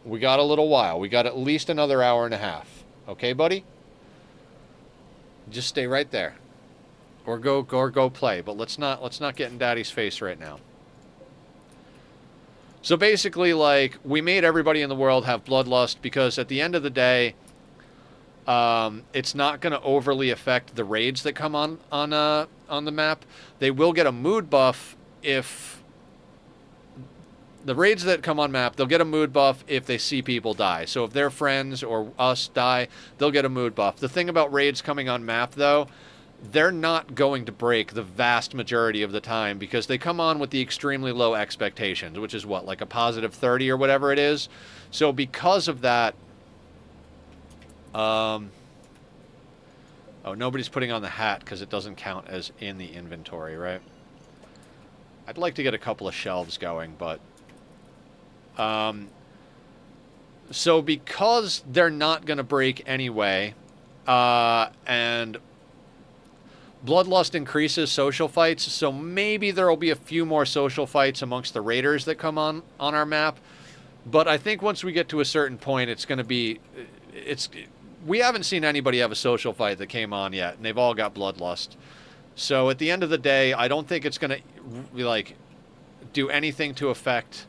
We got a little while. We got at least another hour and a half. Okay, buddy? Just stay right there. Or go play, but let's not get in Daddy's face right now. So basically, like, we made everybody in the world have bloodlust because at the end of the day, it's not going to overly affect the raids that come on the map. They will get a mood buff if the raids that come on map, they'll get a mood buff if they see people die. So if their friends or us die, they'll get a mood buff. The thing about raids coming on map, though, they're not going to break the vast majority of the time because they come on with the extremely low expectations, which is what, like a positive 30 or whatever it is. So because of that, oh, nobody's putting on the hat because it doesn't count as in the inventory, right? I'd like to get a couple of shelves going, but so because they're not going to break anyway, and bloodlust increases social fights, so maybe there will be a few more social fights amongst the raiders that come on our map. But I think once we get to a certain point, it's going to be, we haven't seen anybody have a social fight that came on yet, and they've all got bloodlust. So at the end of the day, I don't think it's going to like do anything to affect.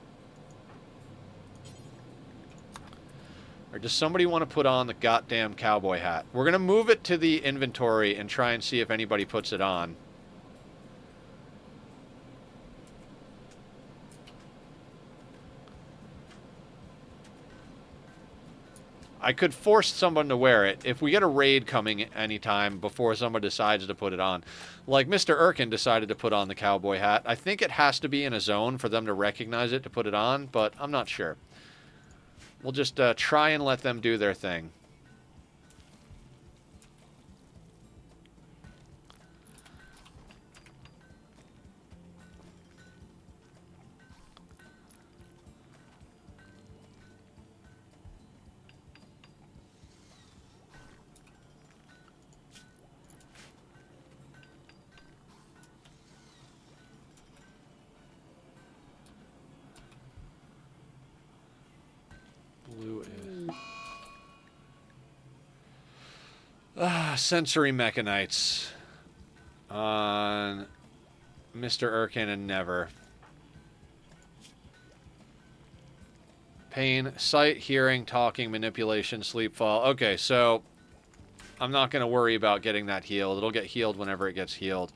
Or does somebody want to put on the goddamn cowboy hat? We're going to move it to the inventory and try and see if anybody puts it on. I could force someone to wear it. If we get a raid coming anytime before someone decides to put it on. Like Mr. Erkin decided to put on the cowboy hat. I think it has to be in a zone for them to recognize it to put it on, but I'm not sure. We'll just try and let them do their thing. Blue is... sensory mechanites on Mr. Erkin and Never. Pain, sight, hearing, talking, manipulation, sleep fall. Okay, so I'm not going to worry about getting that healed. It'll get healed whenever it gets healed.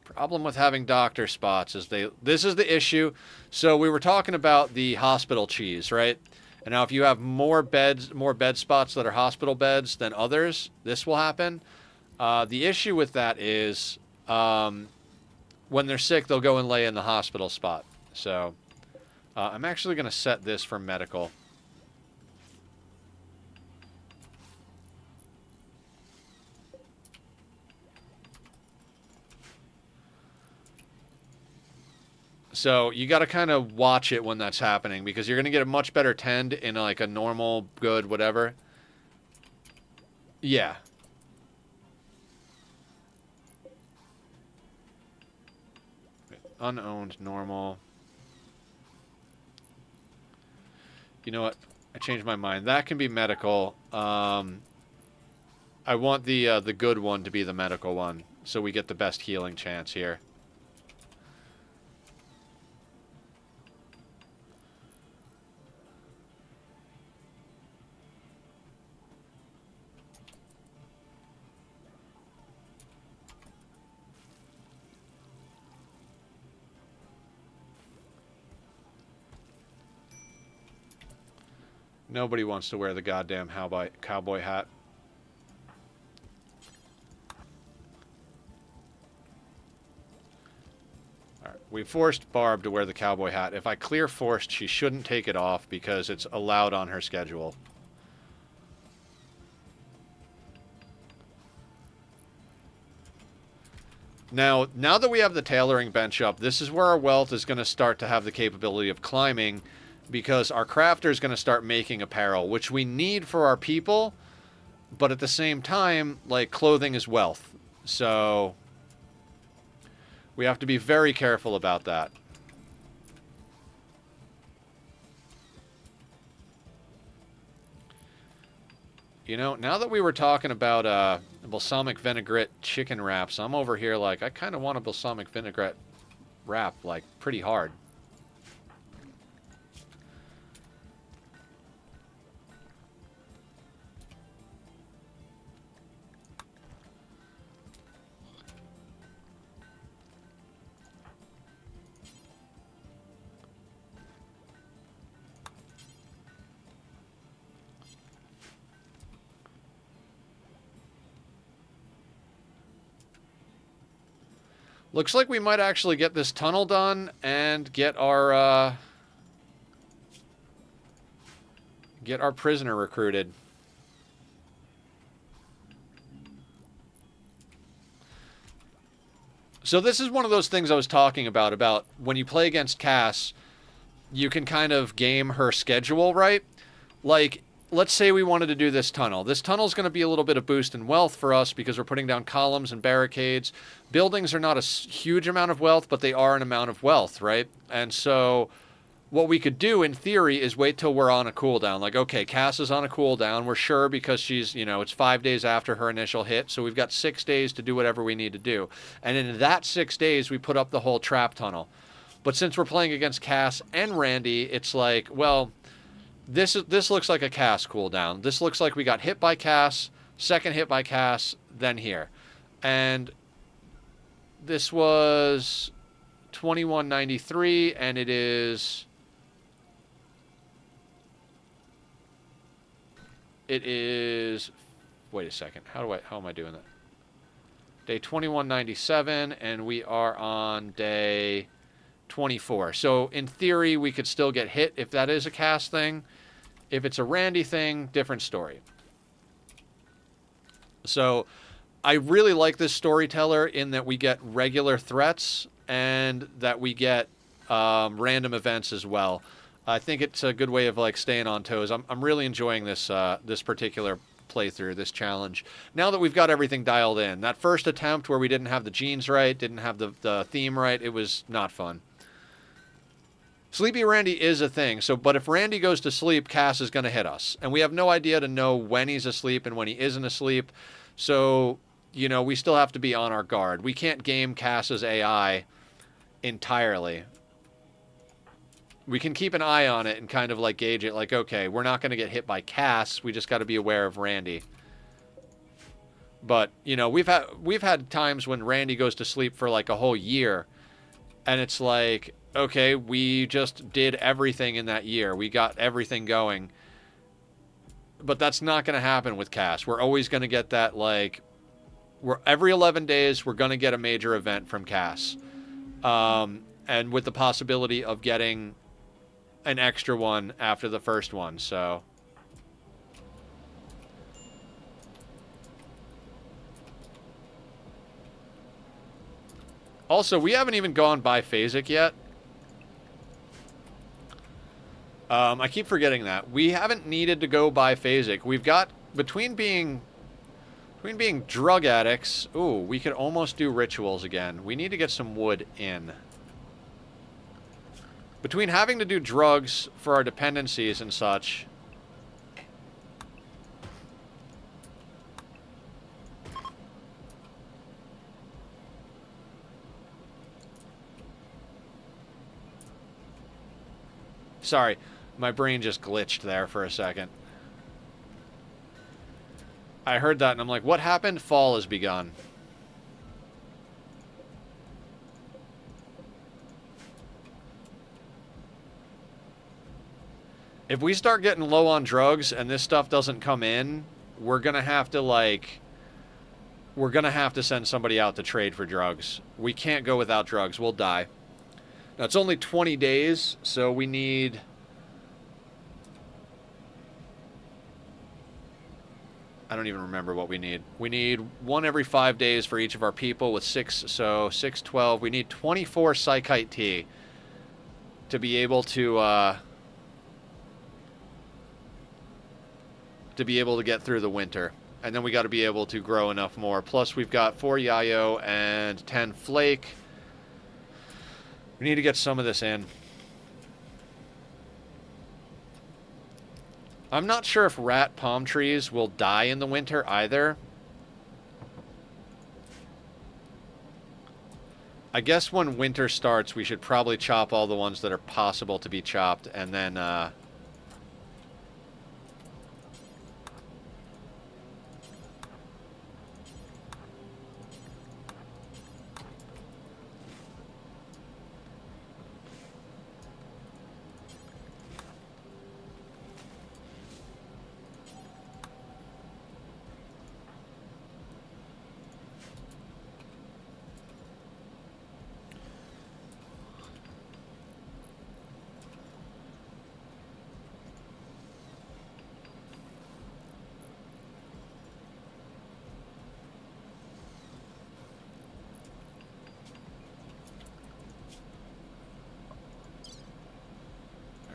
Problem with having doctor spots is this is the issue. So we were talking about the hospital cheese, right? And now if you have more bed spots that are hospital beds than others, this will happen. The issue with that is when they're sick, they'll go and lay in the hospital spot. So I'm actually going to set this for medical. So you got to kind of watch it when that's happening because you're going to get a much better tend in like a normal, good, whatever. Yeah. Unowned, normal. You know what? I changed my mind. That can be medical. I want the good one to be the medical one so we get the best healing chance here. Nobody wants to wear the goddamn cowboy hat. Alright, we forced Barb to wear the cowboy hat. If I clear forced, she shouldn't take it off because it's allowed on her schedule. Now that we have the tailoring bench up, this is where our wealth is going to start to have the capability of climbing, because our crafter is going to start making apparel, which we need for our people, but at the same time, like, clothing is wealth. So we have to be very careful about that. You know, now that we were talking about balsamic vinaigrette chicken wraps, I'm over here like, I kind of want a balsamic vinaigrette wrap, like, pretty hard. Looks like we might actually get this tunnel done and get our prisoner recruited. So this is one of those things I was talking about when you play against Cass, you can kind of game her schedule, right? Like, let's say we wanted to do this tunnel. This tunnel's going to be a little bit of boost in wealth for us because we're putting down columns and barricades. Buildings are not a huge amount of wealth, but they are an amount of wealth, right? And so what we could do in theory is wait till we're on a cooldown. Like, okay, Cass is on a cooldown. We're sure because she's, you know, it's 5 days after her initial hit. So we've got 6 days to do whatever we need to do. And in that 6 days, we put up the whole trap tunnel. But since we're playing against Cass and Randy, it's like, well, this looks like a Cass cooldown. This looks like we got hit by Cass, second hit by Cass, then here. And this was 2193, and it is... Wait a second. How am I doing that? Day 2197, and we are on day 24. So in theory, we could still get hit if that is a Cass thing. If it's a Randy thing, different story. So I really like this storyteller in that we get regular threats and that we get random events as well. I think it's a good way of like staying on toes. I'm really enjoying this this particular playthrough, this challenge. Now that we've got everything dialed in, that first attempt where we didn't have the genes right, didn't have the theme right, it was not fun. Sleepy Randy is a thing. But if Randy goes to sleep, Cass is going to hit us. And we have no idea to know when he's asleep and when he isn't asleep. So, you know, we still have to be on our guard. We can't game Cass's AI entirely. We can keep an eye on it and kind of like gauge it like, okay, we're not going to get hit by Cass. We just got to be aware of Randy. But, you know, we've had times when Randy goes to sleep for like a whole year. And it's like, okay, we just did everything in that year. We got everything going. But that's not going to happen with Cass. We're always going to get that, like, every 11 days, we're going to get a major event from Cass. And with the possibility of getting an extra one after the first one, so... Also, we haven't even gone biphasic yet. I keep forgetting that. We haven't needed to go biphasic. We've got, between being drug addicts, ooh, we could almost do rituals again. We need to get some wood in. Between having to do drugs for our dependencies and such... Sorry, my brain just glitched there for a second. I heard that and I'm like, what happened? Fall has begun. If we start getting low on drugs and this stuff doesn't come in, we're going to have to, like... We're going to have to send somebody out to trade for drugs. We can't go without drugs. We'll die. Now, it's only 20 days, so we need... I don't even remember what we need. We need 1 every 5 days for each of our people with 6, so 6, 12. We need 24 Psychite tea to be able to get through the winter. And then we got to be able to grow enough more. Plus we've got 4 Yayo and 10 Flake. We need to get some of this in. I'm not sure if rat palm trees will die in the winter either. I guess when winter starts, we should probably chop all the ones that are possible to be chopped, and then, all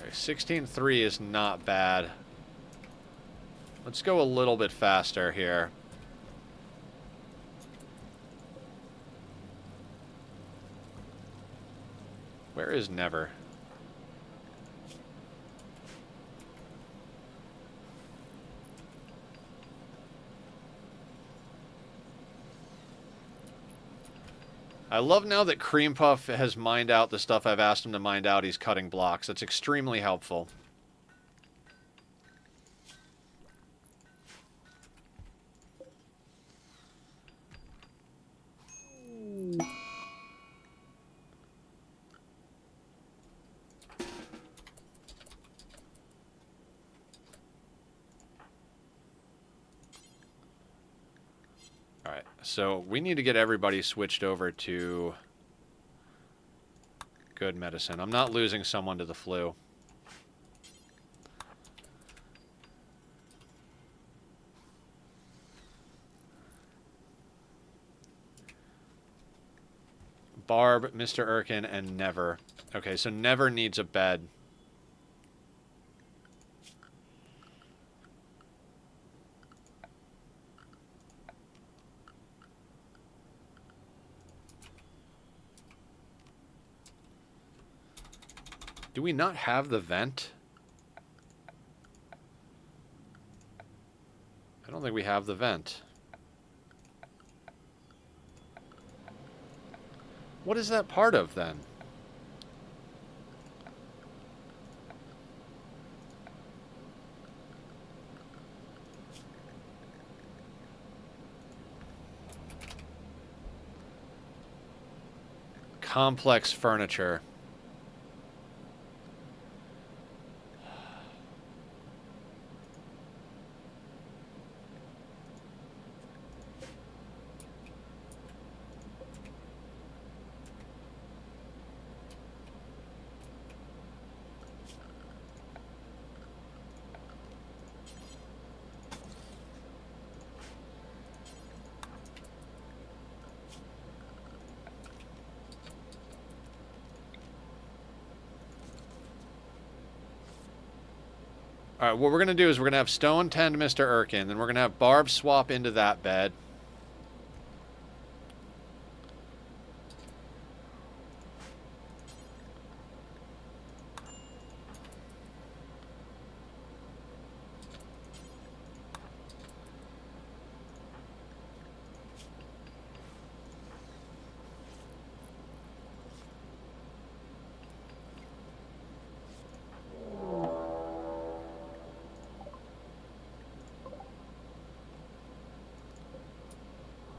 right, 16.3 is not bad. Let's go a little bit faster here. Where is Never? I love now that Cream Puff has mined out the stuff I've asked him to mine out. He's cutting blocks. That's extremely helpful. Alright, so we need to get everybody switched over to good medicine. I'm not losing someone to the flu. Barb, Mr. Erkin, and Never. Okay, so Never needs a bed. Do we not have the vent? I don't think we have the vent. What is that part of, then? Complex furniture. Alright, what we're going to do is we're going to have Stone tend Mr. Erkin, then we're going to have Barb swap into that bed.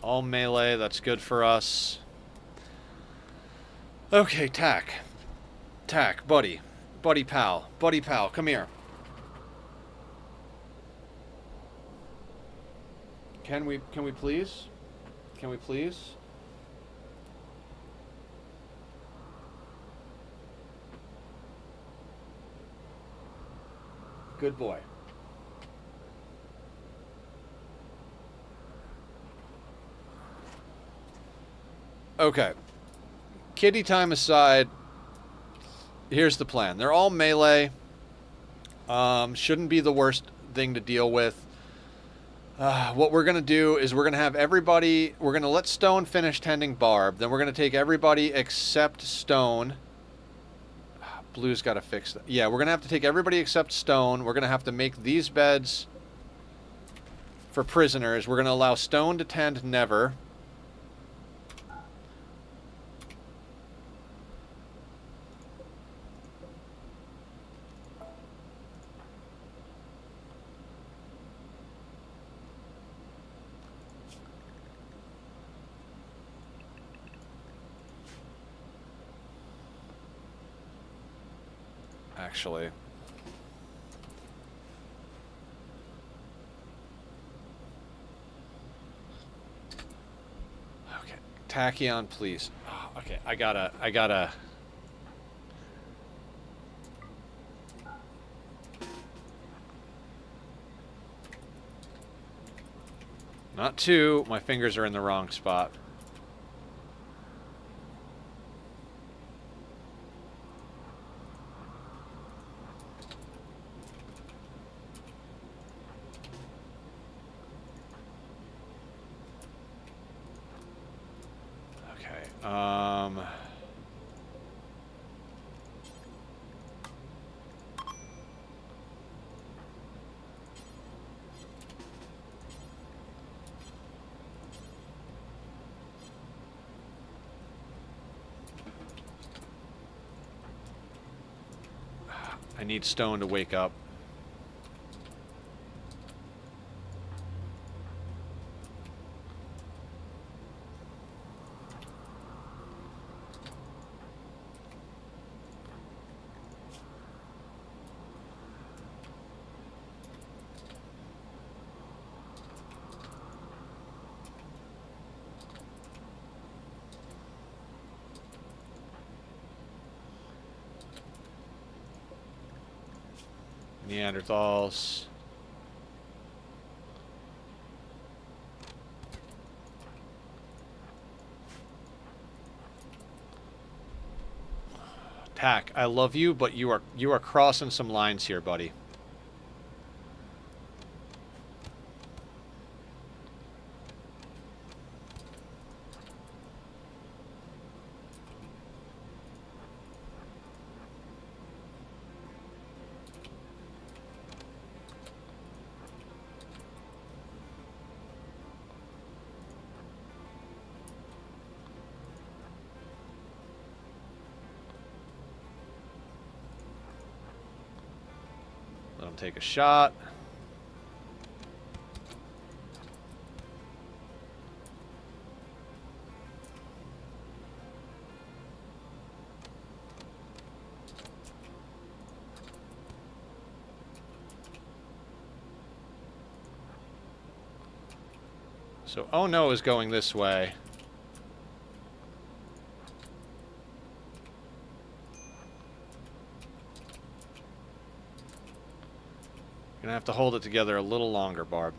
All melee, that's good for us. Okay, Tack. Tack, buddy. Buddy pal. Buddy pal, come here. Can we please? Can we please? Good boy. Okay. Kitty time aside, here's the plan. They're all melee. Shouldn't be the worst thing to deal with. What we're going to do is we're going to have everybody... We're going to let Stone finish tending Barb. Then we're going to take everybody except Stone. Blue's got to fix that. Yeah, we're going to have to take everybody except Stone. We're going to have to make these beds for prisoners. We're going to allow Stone to tend Never. Actually. Okay. Tachyon, please. Oh, okay, I gotta... Not two. My fingers are in the wrong spot. I need Stone to wake up. Neanderthals. Tack, I love you, but you are crossing some lines here, buddy. Let him take a shot. So, oh no is going this way. You're gonna have to hold it together a little longer, Barb.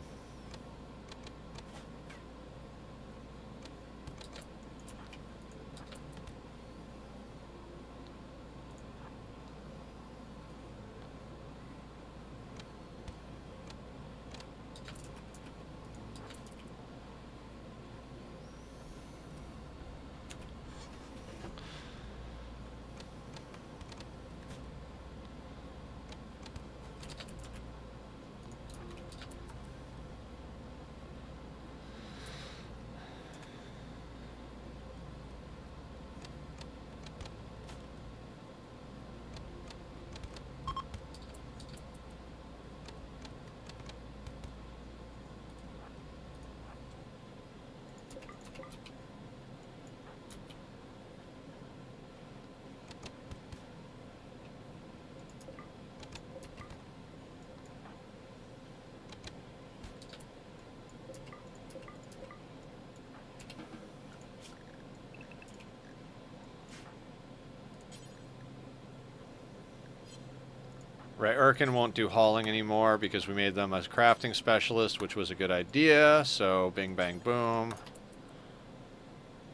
Right, Erkin won't do hauling anymore because we made them a crafting specialist, which was a good idea. So, bing, bang, boom.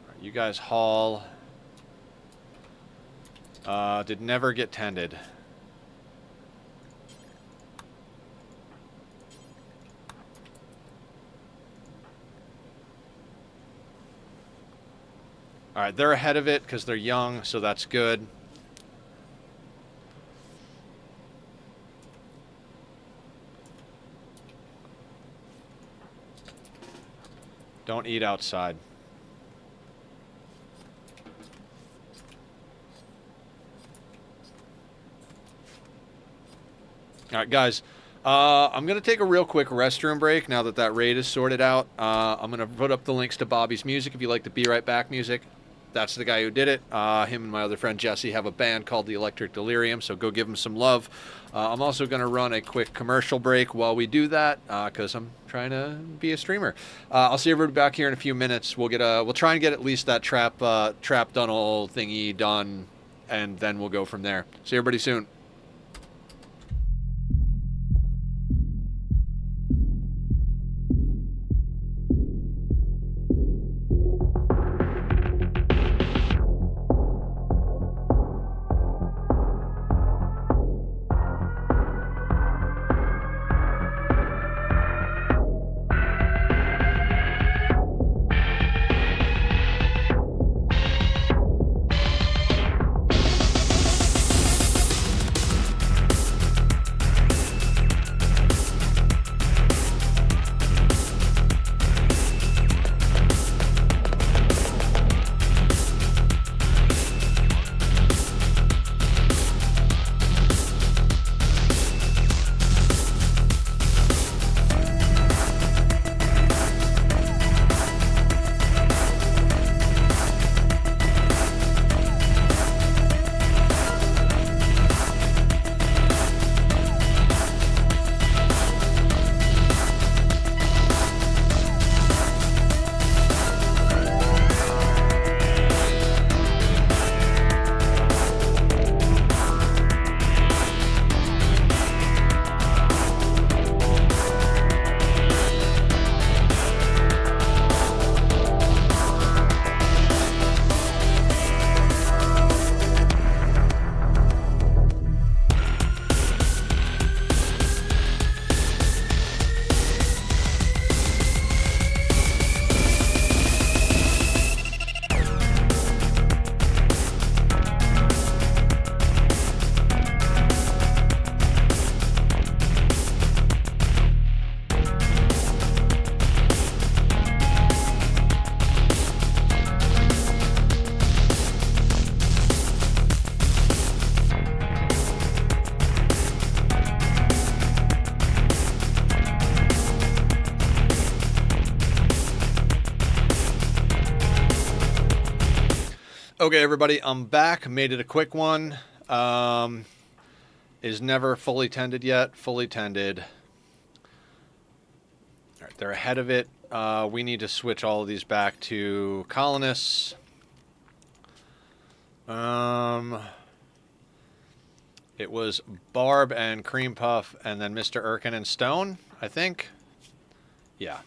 Right, You guys haul. Did never get tended. Alright, they're ahead of it because they're young, so that's good. Don't eat outside. Alright, guys. I'm going to take a real quick restroom break now that that raid is sorted out. I'm going to put up the links to Bobby's music if you like the Be Right Back music. That's the guy who did it. Him and my other friend Jesse have a band called the Electric Delirium, so go give them some love. I'm also going to run a quick commercial break while we do that, because I'm trying to be a streamer. I'll see everybody back here in a few minutes. We'll try and get at least that trap tunnel thingy done, and then we'll go from there. See everybody soon. Okay, everybody, I'm back. Made it a quick one. Is never fully tended yet. Fully tended. All right, they're ahead of it. We need to switch all of these back to colonists. It was Barb and Cream Puff, and then Mr. Erkin and Stone, I think. Yeah.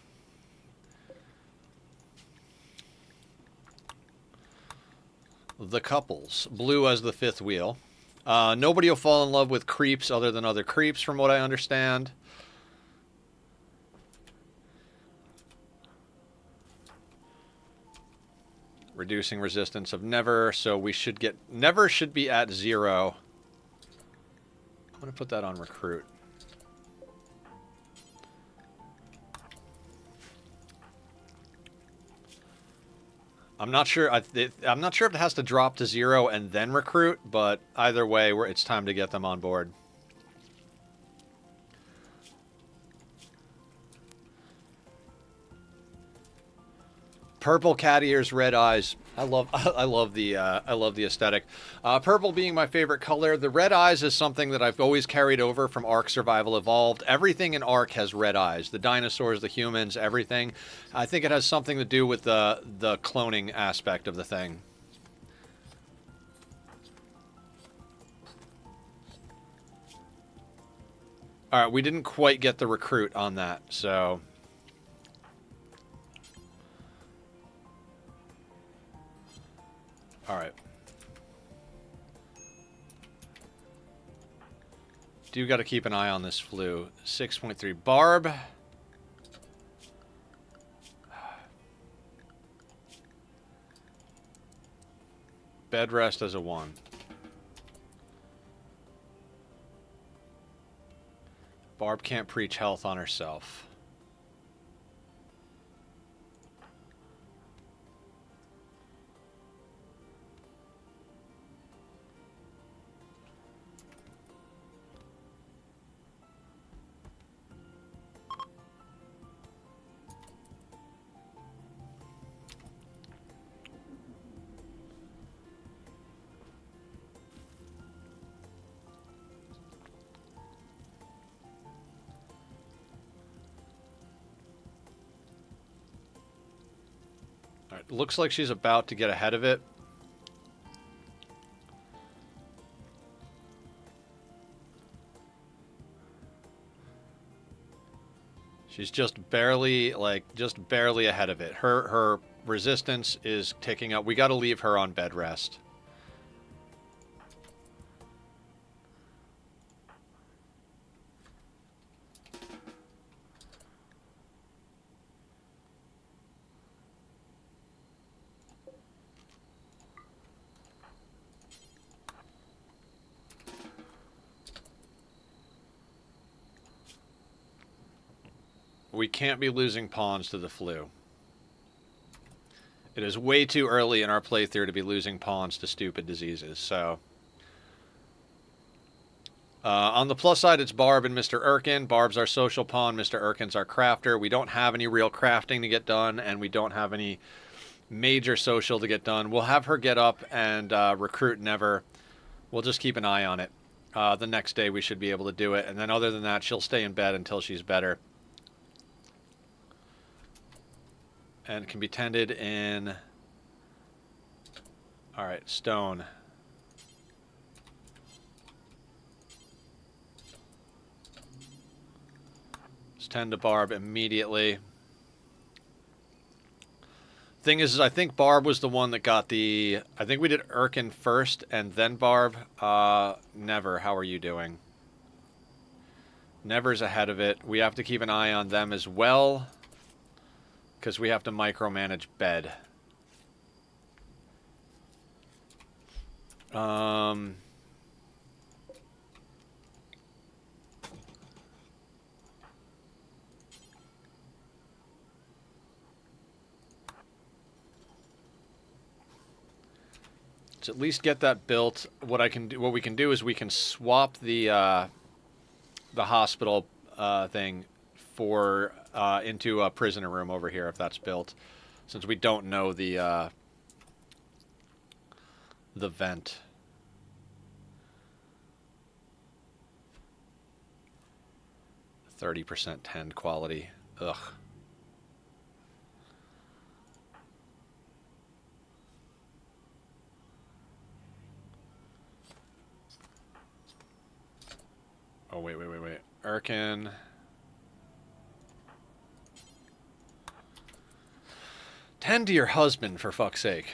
The couples. Blue as the fifth wheel. Nobody will fall in love with creeps other than other creeps, from what I understand. Reducing resistance of never, so we should get... Never should be at 0. I'm going to put that on recruit. I'm not sure. I'm not sure if it has to drop to 0 and then recruit, but either way, it's time to get them on board. Purple cat ears, red eyes. I love the aesthetic. Purple being my favorite color. The red eyes is something that I've always carried over from Ark Survival Evolved. Everything in Ark has red eyes. The dinosaurs, the humans, everything. I think it has something to do with the cloning aspect of the thing. All right, we didn't quite get the recruit on that, so... All right. Do got to keep an eye on this flu. 6.3. Barb. Bed rest as a 1. Barb can't preach health on herself. All right, looks like she's about to get ahead of it. She's just barely, just barely ahead of it. Her resistance is ticking up. We got to leave her on bed rest. We can't be losing pawns to the flu. It is way too early in our playthrough to be losing pawns to stupid diseases, so... on the plus side, it's Barb and Mr. Erkin. Barb's our social pawn, Mr. Erkin's our crafter. We don't have any real crafting to get done, and we don't have any major social to get done. We'll have her get up and recruit Never. We'll just keep an eye on it. The next day we should be able to do it, and then other than that, she'll stay in bed until she's better. And can be tended in... Alright, stone. Let's tend to Barb immediately. Thing is I think Barb was the one that got the... I think we did Erkin first and then Barb. Never, how are you doing? Never's ahead of it. We have to keep an eye on them as well, because we have to micromanage bed. Let's at least get that built. What we can do is we can swap the hospital thing for into a prisoner room over here if that's built, since we don't know the vent. 30% tend quality. Ugh. Oh, wait. Erkin. Tend to your husband, for fuck's sake.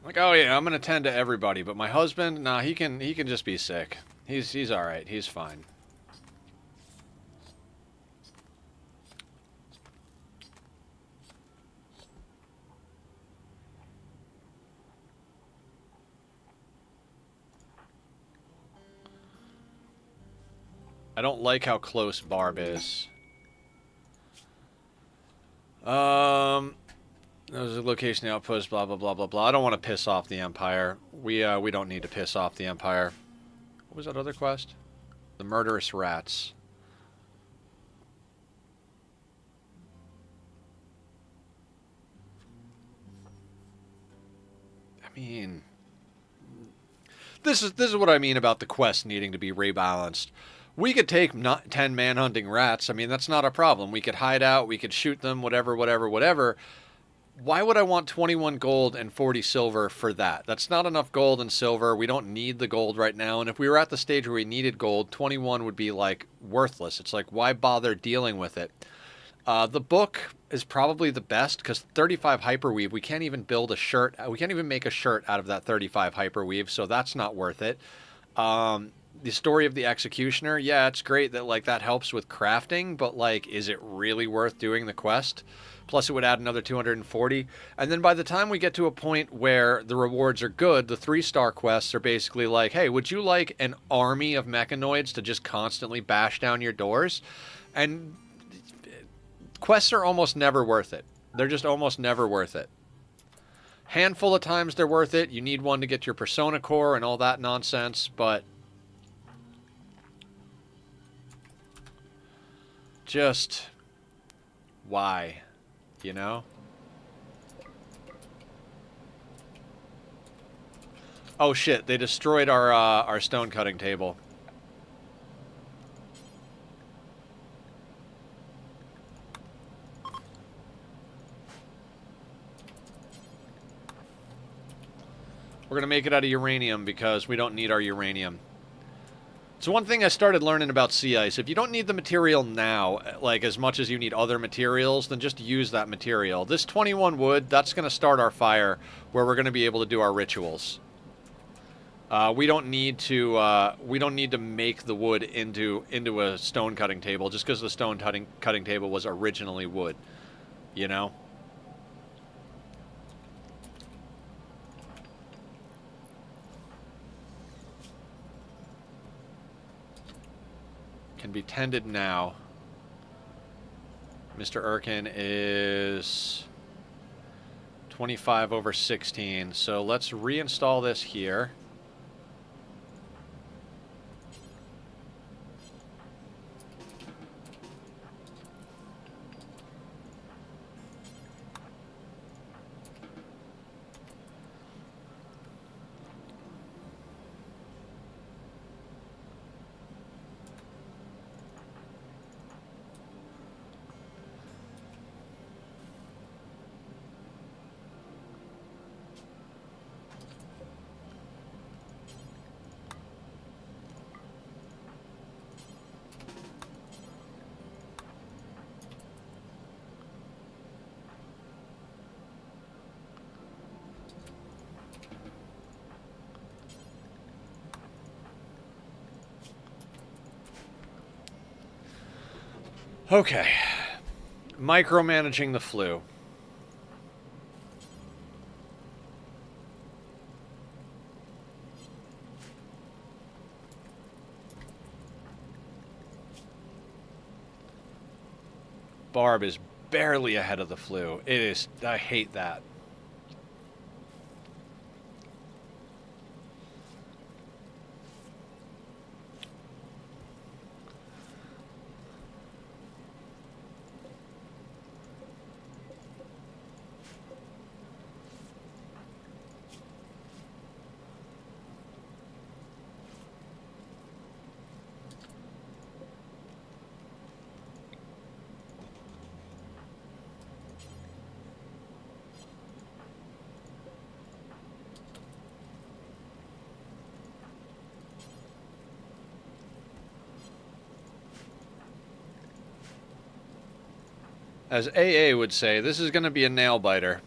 Like, oh yeah, I'm gonna tend to everybody, but my husband, nah, he can just be sick. He's all right. He's fine. I don't like how close Barb is. There's a location outpost, blah, blah, blah, blah, blah. I don't want to piss off the Empire. We don't need to piss off the Empire. What was that other quest? The murderous rats. I mean... This is what I mean about the quest needing to be rebalanced. We could take 10 manhunting rats. I mean, that's not a problem. We could hide out. We could shoot them, whatever. Why would I want 21 gold and 40 silver for that? That's not enough gold and silver. We don't need the gold right now. And if we were at the stage where we needed gold, 21 would be, like, worthless. It's like, why bother dealing with it? The book is probably the best because 35 hyperweave, we can't even build a shirt. We can't even make a shirt out of that 35 hyperweave, so that's not worth it. The story of the executioner, yeah, it's great that like that helps with crafting, but like, is it really worth doing the quest? Plus, it would add another 240. And then by the time we get to a point where the rewards are good, the 3-star quests are basically like, hey, would you like an army of mechanoids to just constantly bash down your doors? And quests are almost never worth it. They're just almost never worth it. Handful of times they're worth it. You need one to get your persona core and all that nonsense, but just why, you know? Oh shit, they destroyed our stone cutting table. We're going to make it out of uranium because we don't need our uranium. So one thing I started learning about sea ice, if you don't need the material now, like as much as you need other materials, then just use that material. This 21 wood, that's going to start our fire where we're going to be able to do our rituals. We don't need to make the wood into a stone cutting table just because the stone cutting table was originally wood, you know? Can be tended now. Mr. Erkin is 25 over 16. So let's reinstall this here. Okay. Micromanaging the flu. Barb is barely ahead of the flu. It is... I hate that. As AA would say, this is going to be a nail biter.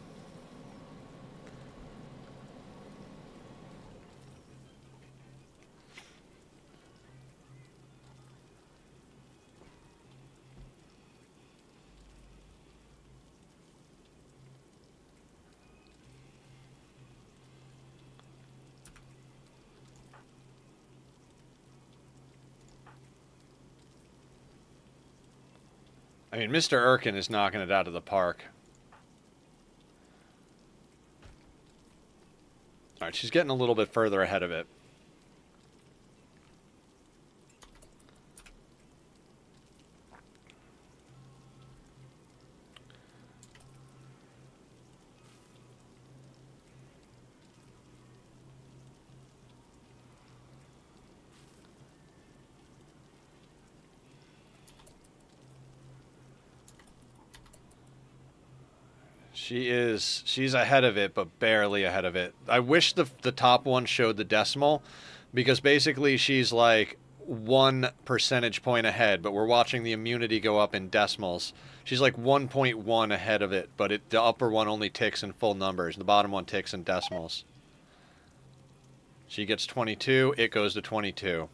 I mean, Mr. Erkin is knocking it out of the park. Alright, she's getting a little bit further ahead of it. She's ahead of it, but barely ahead of it. I wish the top one showed the decimal, because basically she's like 1 percentage point ahead, but we're watching the immunity go up in decimals. She's like 1.1 ahead of it, but the upper one only ticks in full numbers. The bottom one ticks in decimals. She gets 22, it goes to 22.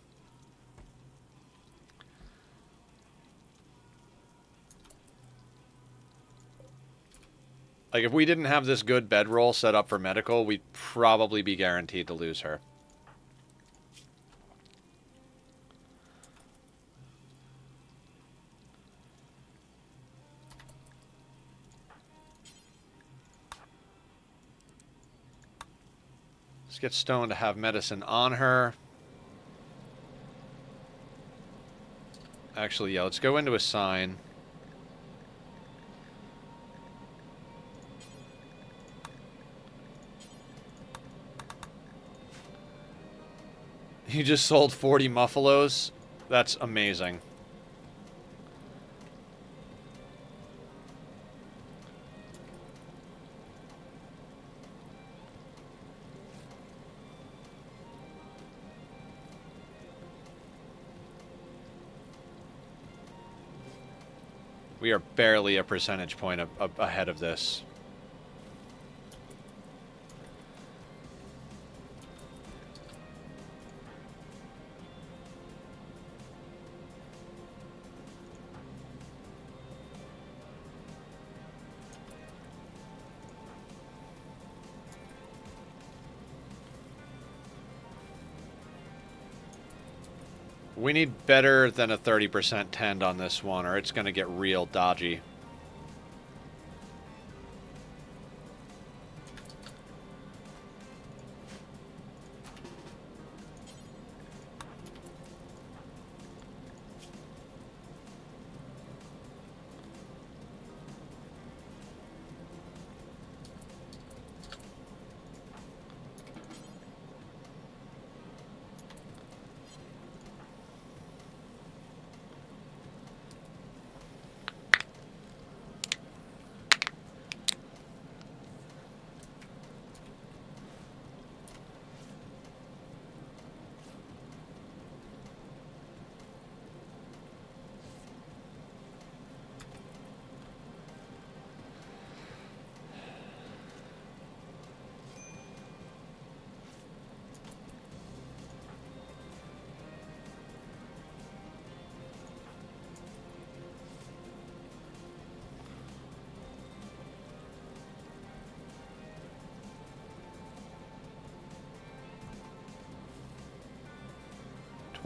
Like, if we didn't have this good bedroll set up for medical, we'd probably be guaranteed to lose her. Let's get Stone to have medicine on her. Actually, yeah, let's go into a sign. You just sold 40 Muffalos? That's amazing. We are barely a percentage point ahead of this. We need better than a 30% tend on this one, or it's going to get real dodgy.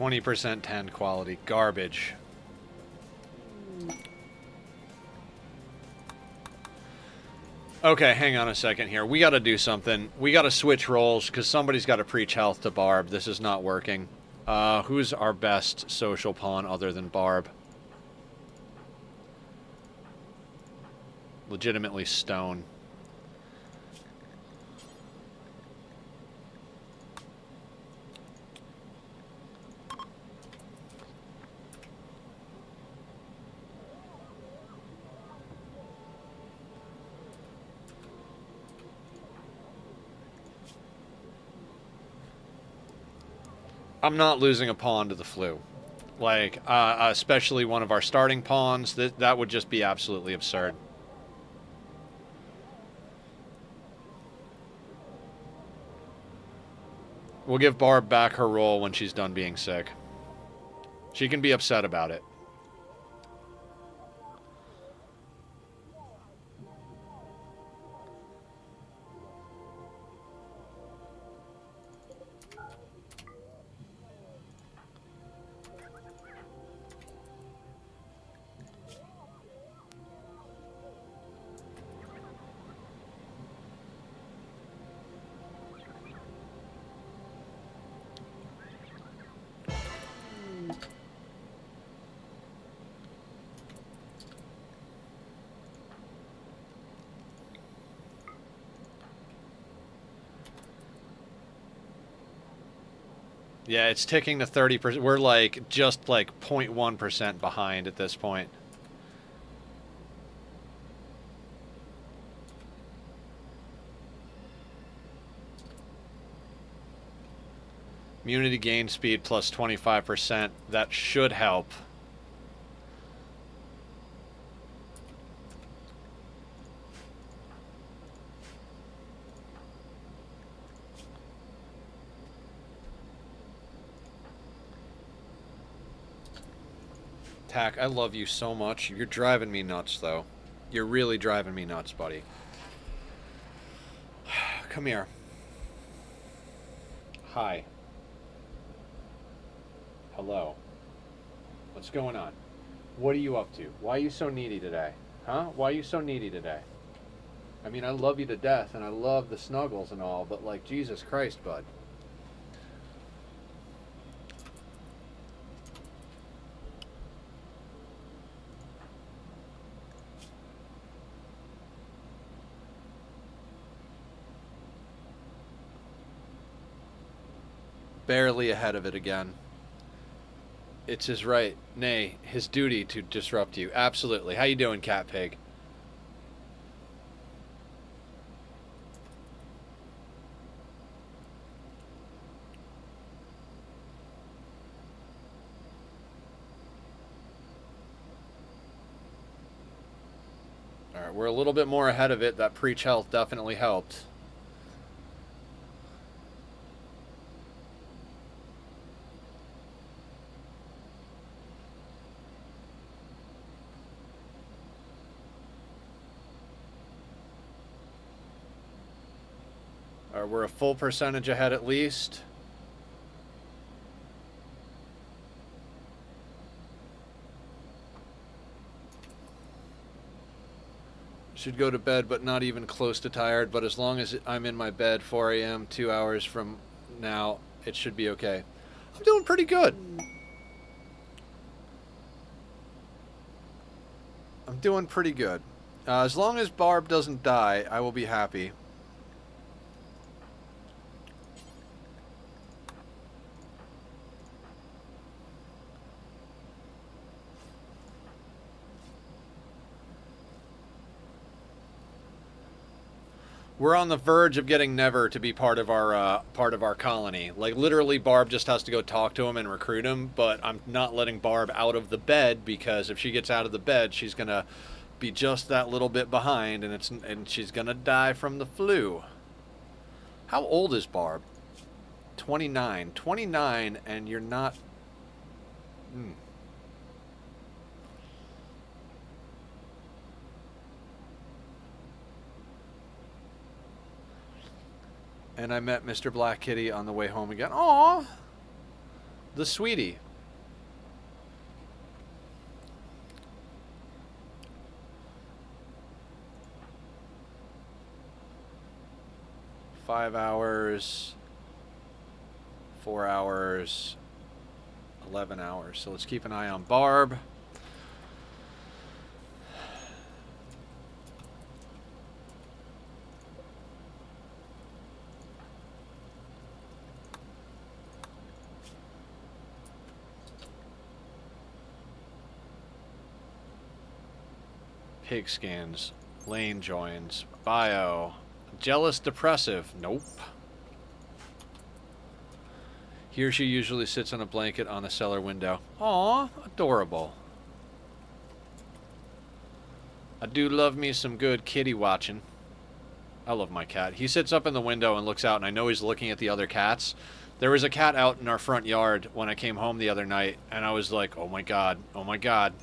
%20 tend quality. Garbage. Okay, hang on a second here. We gotta do something. We gotta switch roles, because somebody's gotta preach health to Barb. This is not working. Who's our best social pawn other than Barb? Legitimately Stone. I'm not losing a pawn to the flu. Like, especially one of our starting pawns. That would just be absolutely absurd. We'll give Barb back her role when she's done being sick. She can be upset about it. Yeah, it's ticking to 30%. We're like just like 0.1% behind at this point. Immunity gain speed plus 25%. That should help. Tack, I love you so much. You're driving me nuts, though. You're really driving me nuts, buddy. Come here. Hi. Hello. What's going on? What are you up to? Why are you so needy today? Huh? Why are you so needy today? I mean, I love you to death, and I love the snuggles and all, but, like, Jesus Christ, bud. Barely ahead of it again. It's his right, nay, his duty to disrupt you. Absolutely. How you doing, Cat Pig? Alright, we're a little bit more ahead of it. That preach health definitely helped. We're a full percentage ahead at least. Should go to bed, but not even close to tired. But as long as I'm in my bed 4 a.m., 2 hours from now, it should be okay. I'm doing pretty good. I'm doing pretty good. As long as Barb doesn't die, I will be happy. We're on the verge of getting Never to be part of our colony. Like, literally, Barb just has to go talk to him and recruit him, but I'm not letting Barb out of the bed, because if she gets out of the bed, she's gonna be just that little bit behind, and she's gonna die from the flu. How old is Barb? 29. 29, and you're not... And I met Mr. Black Kitty on the way home again. Aww! The sweetie. Five hours, 4 hours, 11 hours. So let's keep an eye on Barb. Pig skins, lane joins, bio, jealous depressive, nope. He or she usually sits on a blanket on the cellar window. Aw, adorable. I do love me some good kitty watching. I love my cat. He sits up in the window and looks out, and I know he's looking at the other cats. There was a cat out in our front yard when I came home the other night, and I was like, oh my god, oh my god.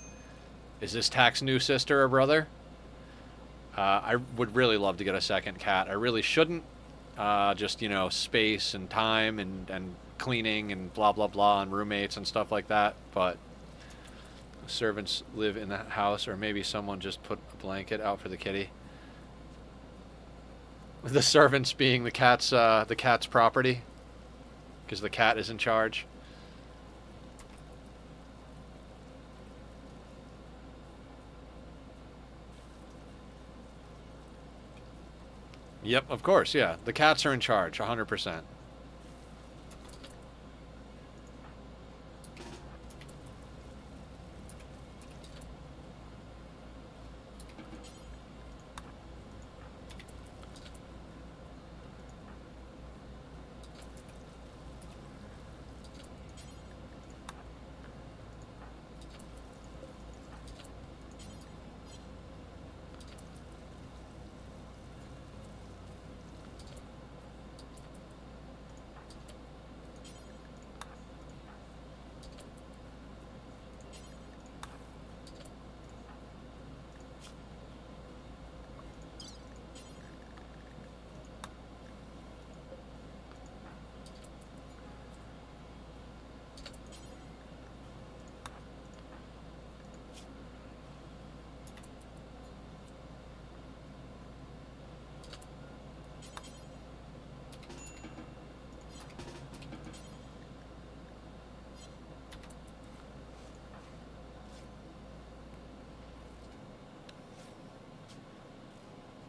Is this Tack's new sister or brother? I would really love to get a second cat. I really shouldn't. Just, you know, space and time and cleaning and blah, blah, blah, and roommates and stuff like that. But servants live in the house, or maybe someone just put a blanket out for the kitty. The servants being the cat's property, because the cat is in charge. Yep, of course, yeah. The cats are in charge, 100%.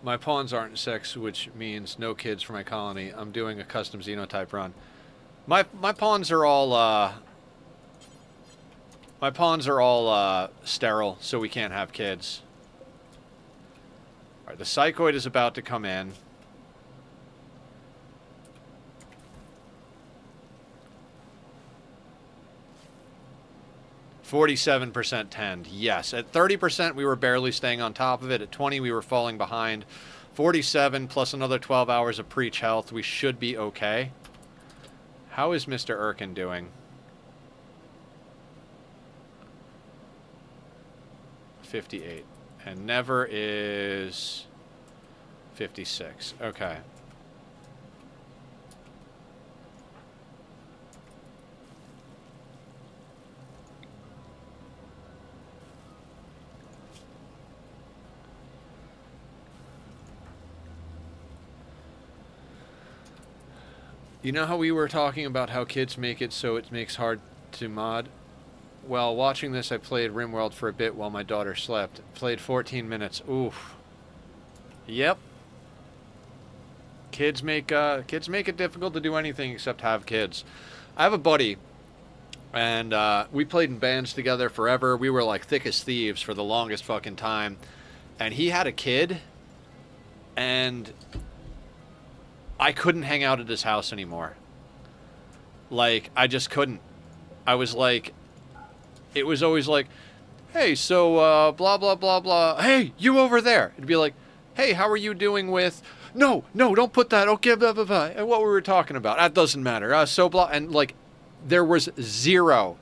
My pawns aren't sex, which means no kids for my colony. I'm doing a custom xenotype run. My pawns are all sterile, so we can't have kids. All right, the psychoid is about to come in. %47% tend. Yes. At 30%, we were barely staying on top of it. At 20, we were falling behind. 47 plus another 12 hours of preach health. We should be okay. How is Mr. Erkin doing? 58. And never is 56. Okay. You know how we were talking about how kids make it so it makes hard to mod? Well, watching this, I played Rimworld for a bit while my daughter slept. Played 14 minutes. Oof. Yep. Kids make it difficult to do anything except have kids. I have a buddy, and we played in bands together forever. We were like thick as thieves for the longest fucking time. And he had a kid, and I couldn't hang out at his house anymore. Like, I just couldn't. I was like, it was always like, hey, so, blah, blah, blah, blah. Hey, you over there. It'd be like, hey, how are you doing with, no, don't put that, okay, blah, blah, blah. And what we were talking about, that doesn't matter. So, blah, and like, there was zero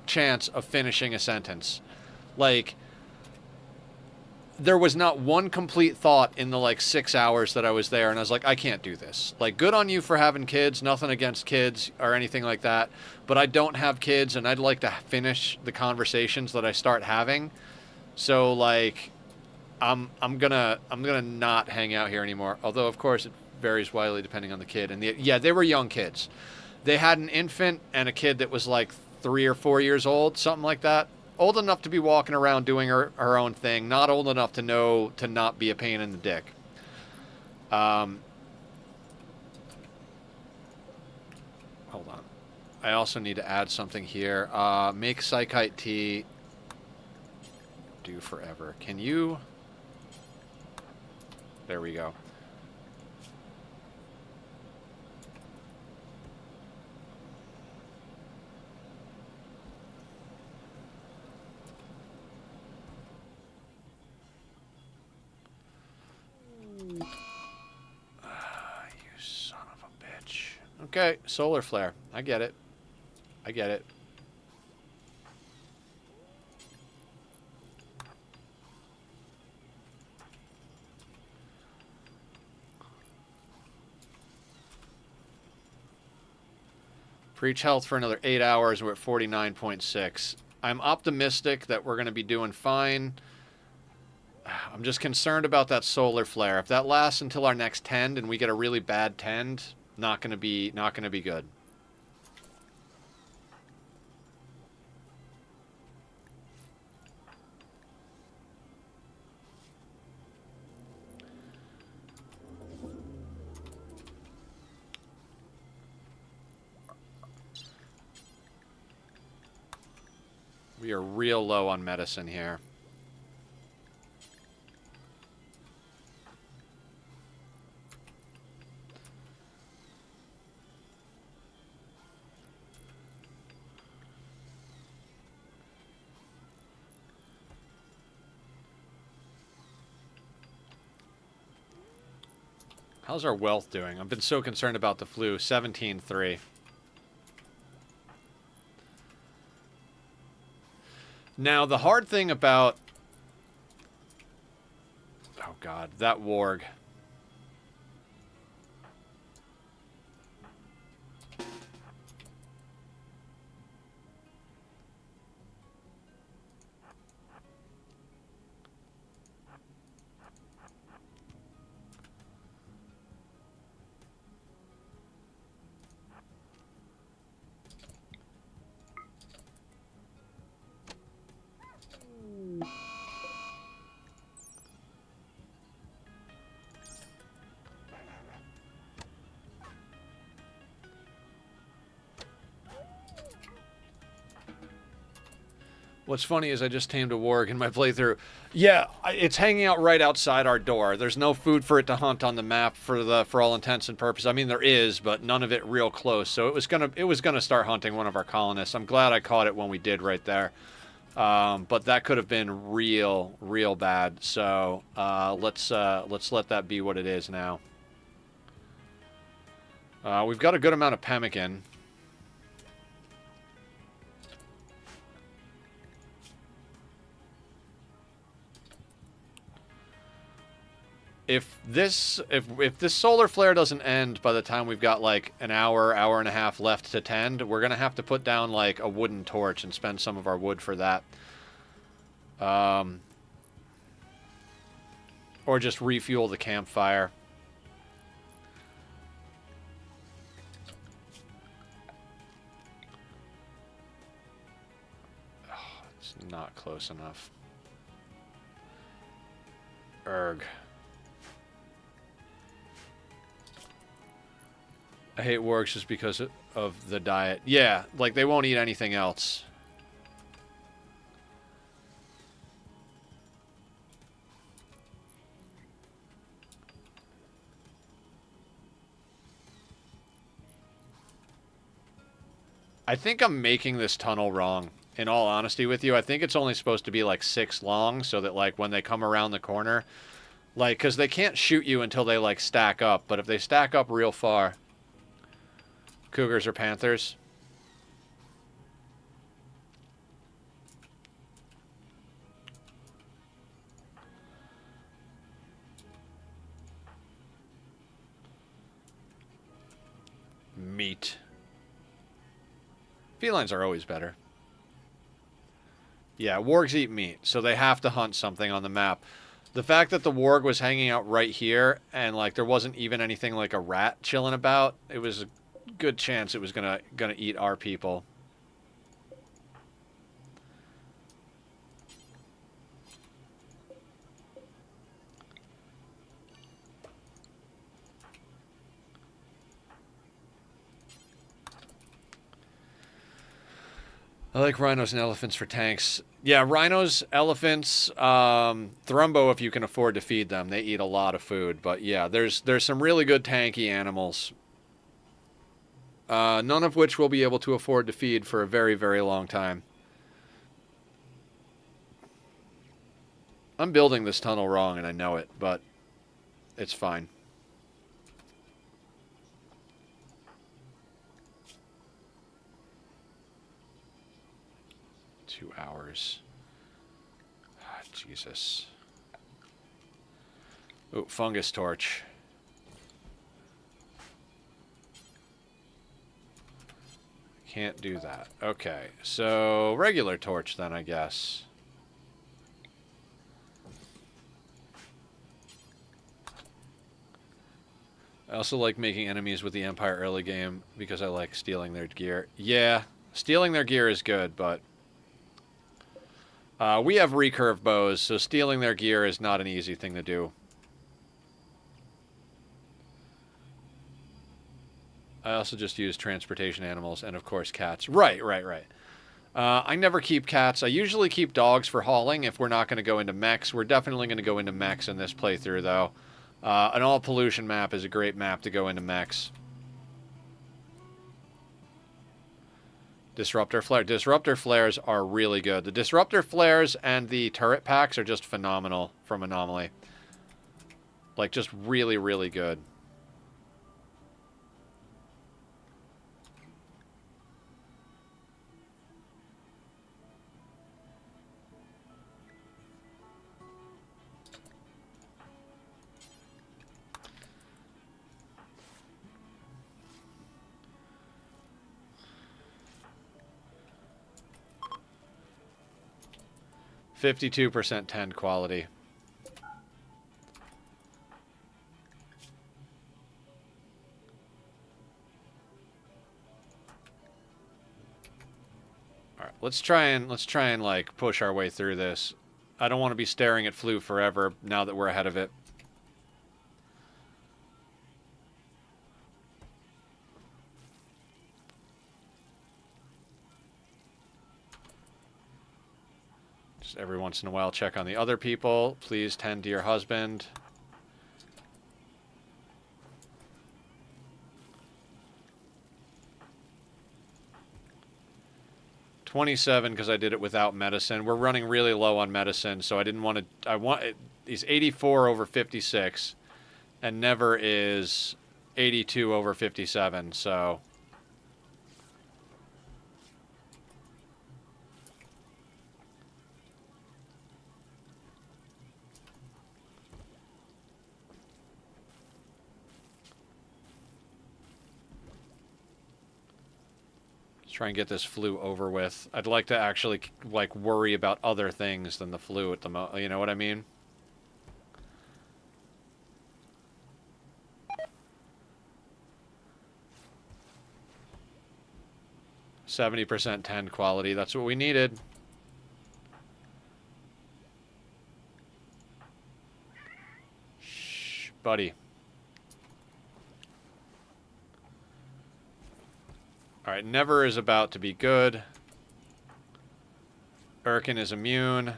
chance of finishing a sentence. Like, there was not one complete thought in the like 6 hours that I was there, and I was like, I can't do this. Like, good on you for having kids, nothing against kids or anything like that, but I don't have kids, and I'd like to finish the conversations that I start having. So like, I'm gonna not hang out here anymore. Although of course it varies widely depending on the kid. And yeah, they were young kids. They had an infant and a kid that was like 3 or 4 years old, something like that. Old enough to be walking around doing her own thing, not old enough to know to not be a pain in the dick. Hold on. I also need to add something here. Make Psychite tea do forever. Can you? There we go. You son of a bitch. Okay, solar flare. I get it. I get it. Preach health for another 8 hours. We're at 49.6. I'm optimistic that we're going to be doing fine. I'm just concerned about that solar flare. If that lasts until our next tend and we get a really bad tend, not going to be good. We are real low on medicine here. How's our wealth doing? I've been so concerned about the flu. 17.3. Now, the hard thing about... Oh, God. That warg. What's funny is I just tamed a warg in my playthrough. Yeah, it's hanging out right outside our door. There's no food for it to hunt on the map for all intents and purposes. I mean, there is, but none of it real close. So it was gonna start hunting one of our colonists. I'm glad I caught it when we did right there. But that could have been real bad. So let's let that be what it is now. We've got a good amount of pemmican. If this solar flare doesn't end by the time we've got like an hour and a half left to tend, we're gonna have to put down like a wooden torch and spend some of our wood for that. Or just refuel the campfire. Oh, it's not close enough. Erg. I hate wargs just because of the diet. Yeah, like they won't eat anything else. I think I'm making this tunnel wrong, in all honesty with you. I think it's only supposed to be like 6 long so that like when they come around the corner, like, because they can't shoot you until they like stack up, but if they stack up real far... Cougars or panthers? Meat. Felines are always better. Yeah, wargs eat meat, so they have to hunt something on the map. The fact that the warg was hanging out right here, and like there wasn't even anything like a rat chilling about, it was a good chance it was gonna eat our people. I like rhinos and elephants for tanks. Yeah, rhinos, elephants, Thrumbo if you can afford to feed them. They eat a lot of food. But yeah, there's some really good tanky animals. None of which we'll be able to afford to feed for a very long time. I'm building this tunnel wrong and I know it, but it's fine. Hours. Ah, Jesus. Oh, fungus torch. Can't do that. Okay, so regular torch then, I guess. I also like making enemies with the Empire early game because I like stealing their gear. Yeah, stealing their gear is good, but we have recurve bows, so stealing their gear is not an easy thing to do. I also just use transportation animals and, of course, cats. Right. I never keep cats. I usually keep dogs for hauling if we're not going to go into mechs. We're definitely going to go into mechs in this playthrough, though. An all-pollution map is a great map to go into mechs. Disruptor flare. Disruptor flares are really good. The disruptor flares and the turret packs are just phenomenal from Anomaly. Like, just really good. %52 tend quality. All right, let's try and like push our way through this. I don't want to be staring at Flu forever now that we're ahead of it. Just every once in a while, check on the other people. Please tend to your husband. $27 because I did it without medicine. We're running really low on medicine, so I didn't want to. He's 84 over 56, and never is 82 over 57. So. Try and get this flu over with. I'd like to actually, like, worry about other things than the flu at the moment. You know what I mean? %, 10 quality. That's what we needed. Shh, buddy. Alright, Never is about to be good. Urkin is immune.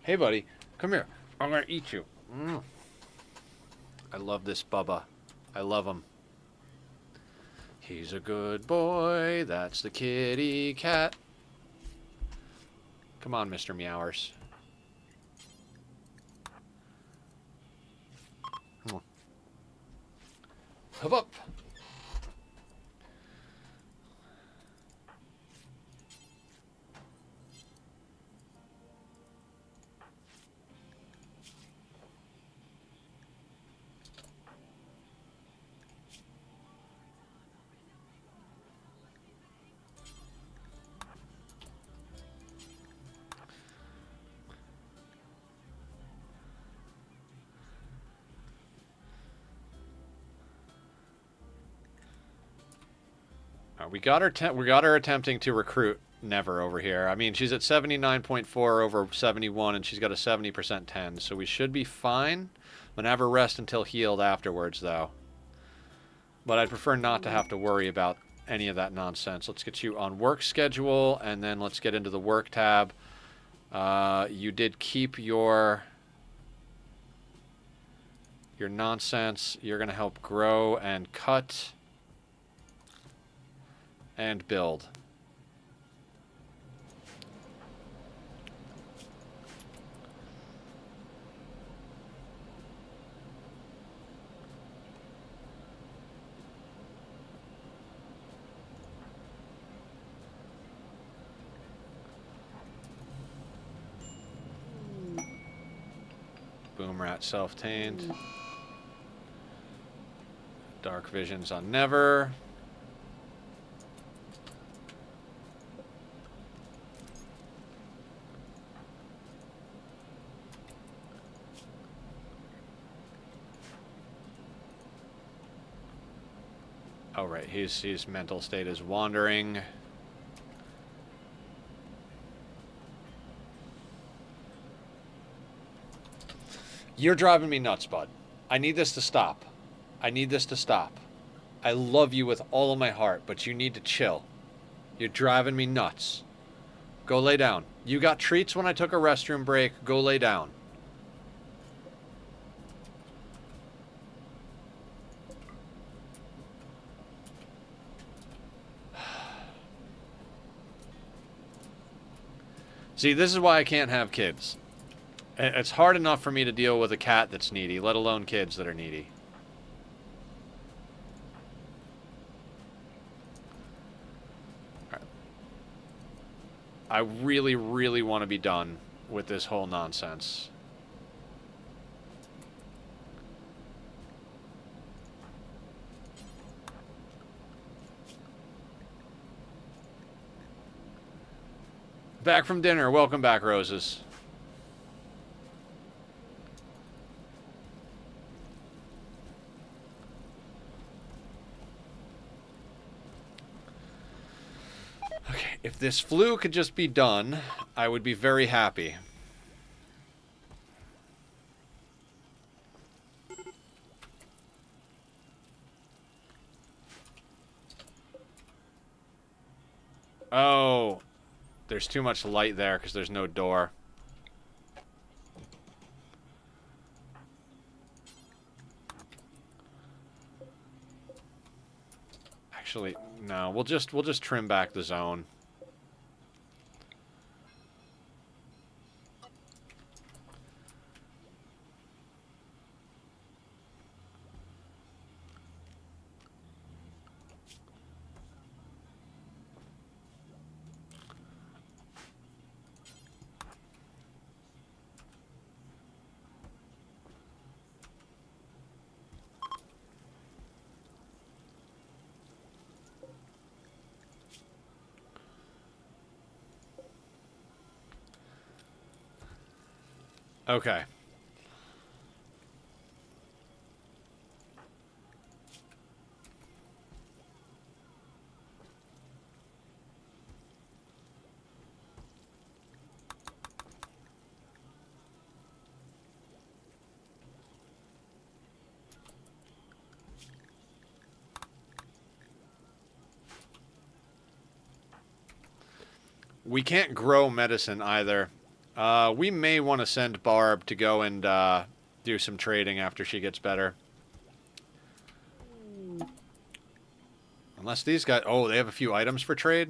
Hey, buddy. Come here. I'm gonna eat you. I love this Bubba. I love him. He's a good boy. That's the kitty cat. Come on, Mr. Meowers. Hop up. We got her attempting to recruit Never over here. I mean, she's at 79.4 over 71, and she's got a 70% 10, so we should be fine. I'm gonna have her rest until healed afterwards, though. But I'd prefer not to have to worry about any of that nonsense. Let's get you on work schedule, and then let's get into the work tab. You did keep your nonsense. You're gonna help grow and cut. And build. Boom Rat self-tamed. Dark Visions on Never. Oh, right. His mental state is wandering. You're driving me nuts, bud. I need this to stop. I need this to stop. I love you with all of my heart, but you need to chill. You're driving me nuts. Go lay down. You got treats when I took a restroom break. Go lay down. See, this is why I can't have kids. It's hard enough for me to deal with a cat that's needy, let alone kids that are needy. I really, really want to be done with this whole nonsense. Back from dinner. Welcome back, Roses. Okay, if this flu could just be done, I would be very happy. there's too much light there because there's no door. Actually, no. We'll just trim back the zone. Okay. We can't grow medicine either. We may want to send Barb to go and do some trading after she gets better. Unless these guys... Oh, they have a few items for trade?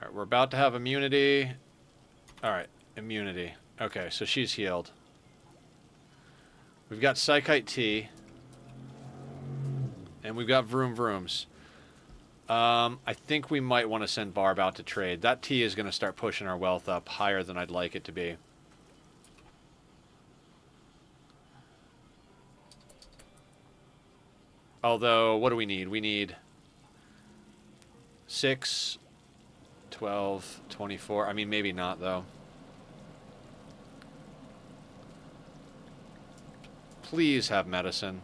Alright, we're about to have immunity. Alright, immunity. Okay, so she's healed. We've got Psychite Tea. And we've got Vroom Vrooms. I think we might want to send Barb out to trade. That tea is going to start pushing our wealth up higher than I'd like it to be. Although, what do we need? We need 6, 12, 24. I mean, maybe not, though. Please have medicine.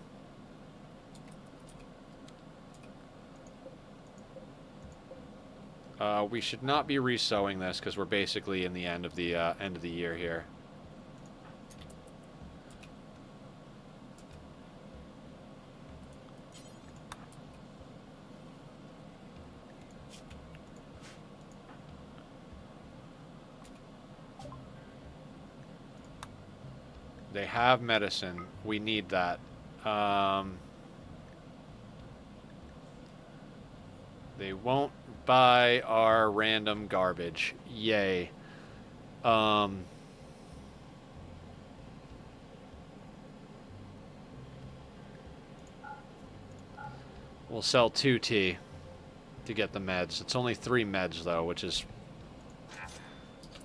We should not be resowing this because we're basically in the end of the year here. They have medicine. We need that. They won't buy our random garbage. Yay. We'll sell 2 tea to get the meds. It's only 3 meds, though, which is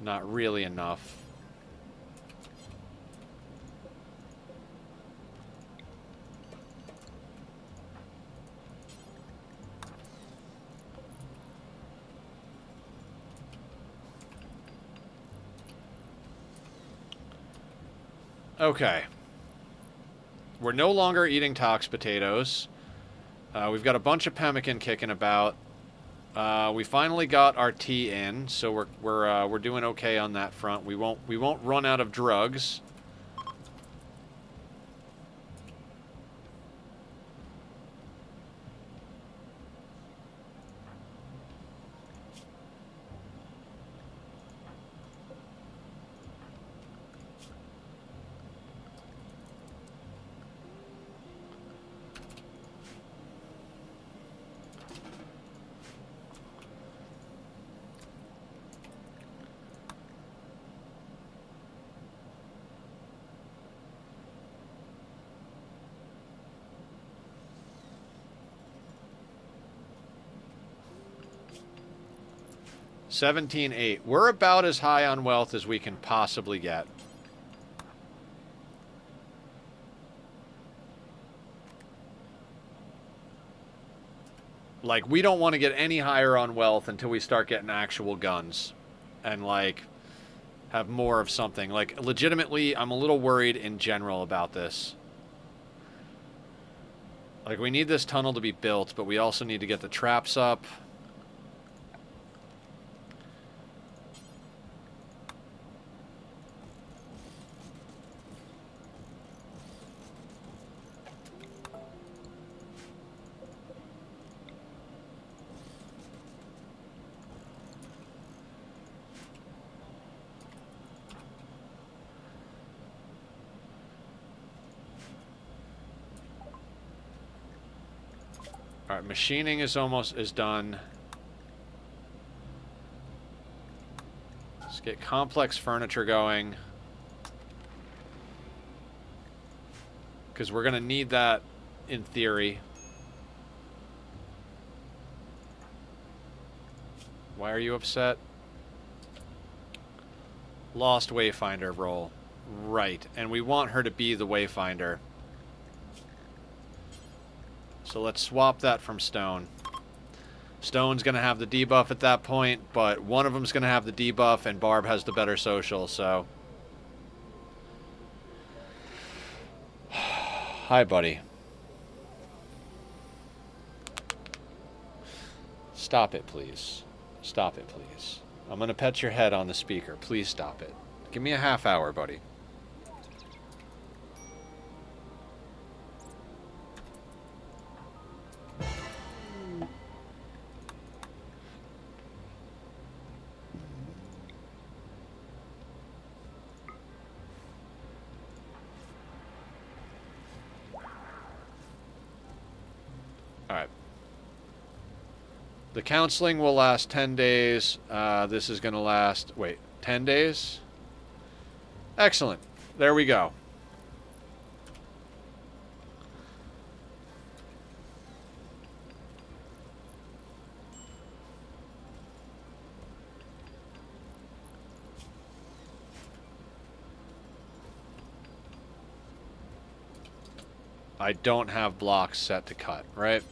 not really enough. Okay. We're no longer eating tox potatoes. We've got a bunch of pemmican kicking about. We finally got our tea in, so we're doing okay on that front. We won't run out of drugs. $17,800. We're about as high on wealth as we can possibly get. Like, we don't want to get any higher on wealth until we start getting actual guns. And, like, have more of something. Like, legitimately, I'm a little worried in general about this. Like, we need this tunnel to be built, but we also need to get the traps up. Alright, machining is done. Let's get complex furniture going. Because we're going to need that in theory. Why are you upset? Lost Wayfinder role. Right, and we want her to be the Wayfinder. So let's swap that from Stone. Stone's going to have the debuff at that point, but one of them's going to have the debuff, and Barb has the better social, so... Hi, buddy. Stop it, please. Stop it, please. I'm going to pet your head on the speaker. Please stop it. Give me a half hour, buddy. Alright. The counseling will last 10 days. This is going to last... Wait, 10 days? Excellent. There we go. I don't have blocks set to cut, right?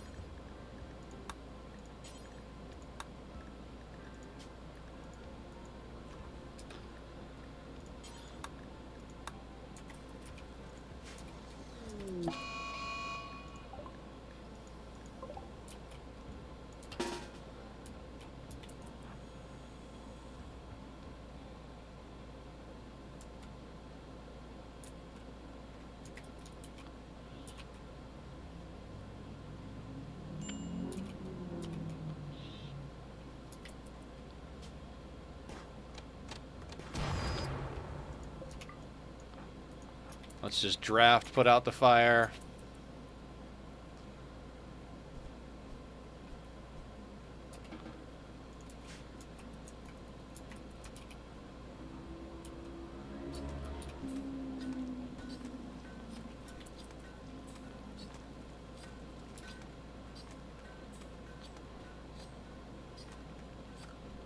Let's just draft, put out the fire.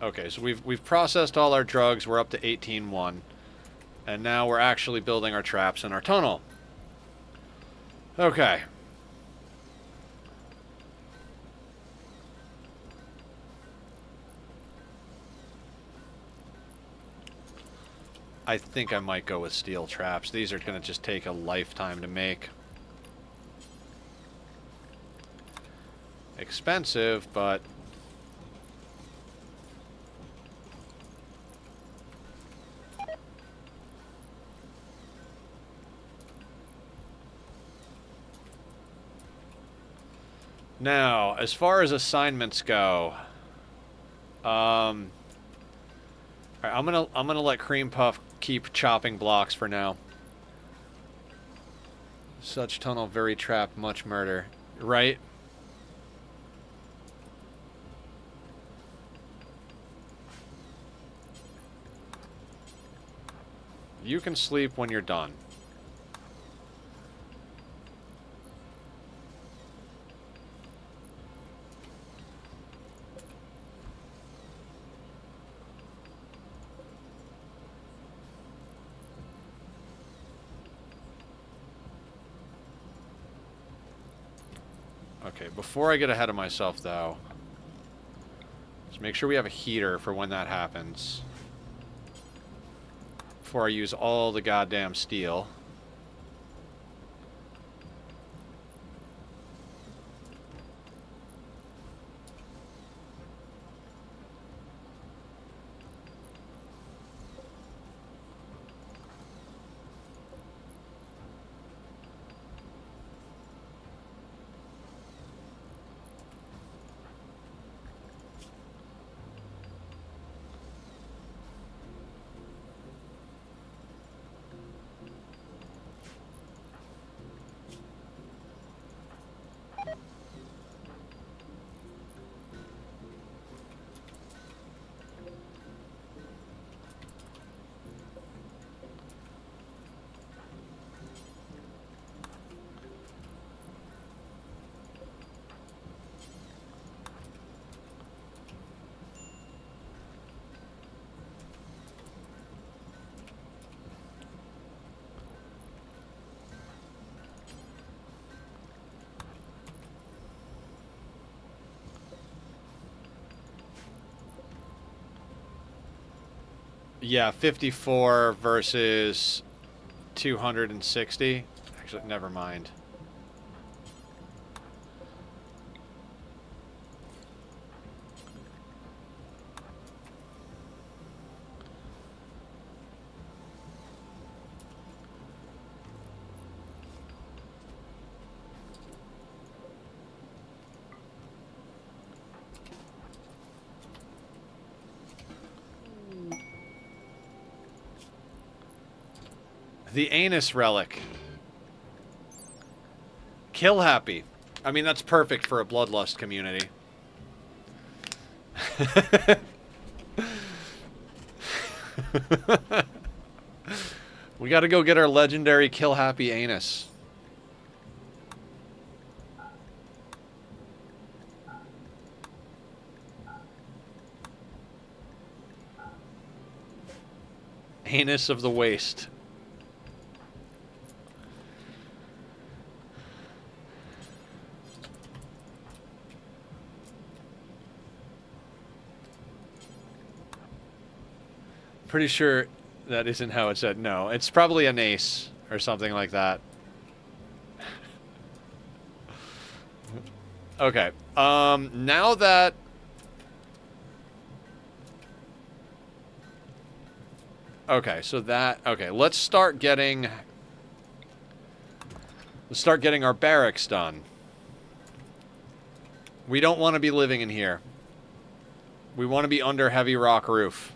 Okay, so we've processed all our drugs. We're up to 18-1. And now we're actually building our traps in our tunnel. Okay. I think I might go with steel traps. These are going to just take a lifetime to make. Expensive, but... Now, as far as assignments go, all right, I'm gonna let Cream Puff keep chopping blocks for now. Such tunnel, very trap, much murder, right? You can sleep when you're done. Okay, before I get ahead of myself, though, let's make sure we have a heater for when that happens. Before I use all the goddamn steel. Yeah, 54 versus 260. Actually, never mind. The anus relic. Kill happy. I mean, that's perfect for a bloodlust community. We gotta go get our legendary kill happy anus. Anus of the waste. Pretty sure that isn't how it said. No, it's probably an ace or something like that. Okay. Now that... Okay, so that... Okay, let's start getting... Let's start getting our barracks done. We don't want to be living in here. We want to be under heavy rock roof.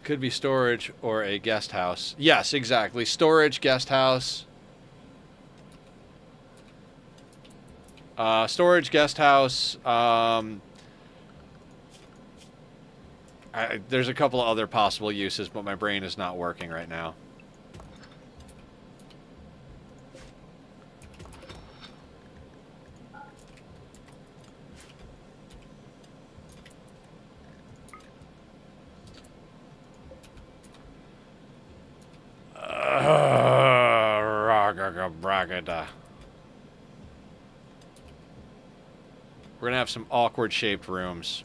Could be storage or a guest house. Yes, exactly. Storage, guest house. Storage, guest house. There's a couple of other possible uses, but my brain is not working right now. We're gonna have some awkward shaped rooms.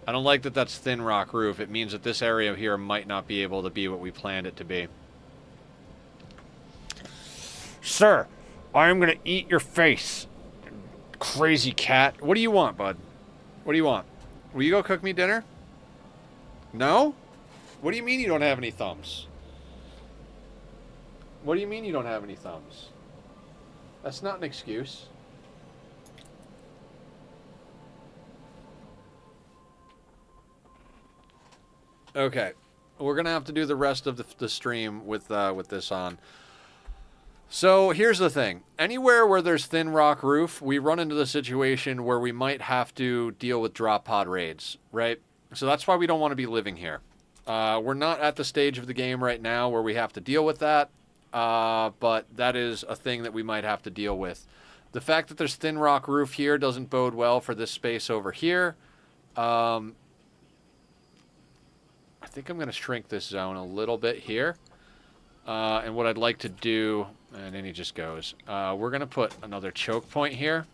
I don't like that that's thin rock roof. It means that this area here might not be able to be what we planned it to be. Sir, I am gonna eat your face. Crazy cat. What do you want, bud? What do you want? Will you go cook me dinner? No? What do you mean you don't have any thumbs? What do you mean you don't have any thumbs? That's not an excuse. Okay, we're gonna have to do the rest of the stream with this on. So here's the thing: anywhere where there's thin rock roof, we run into the situation where we might have to deal with drop pod raids, right? So that's why we don't want to be living here. We're not at the stage of the game right now where we have to deal with that, but that is a thing that we might have to deal with. The fact that there's thin rock roof here doesn't bode well for this space over here. I think I'm going to shrink this zone a little bit here. And what I'd like to do, and then he just goes, we're going to put another choke point here.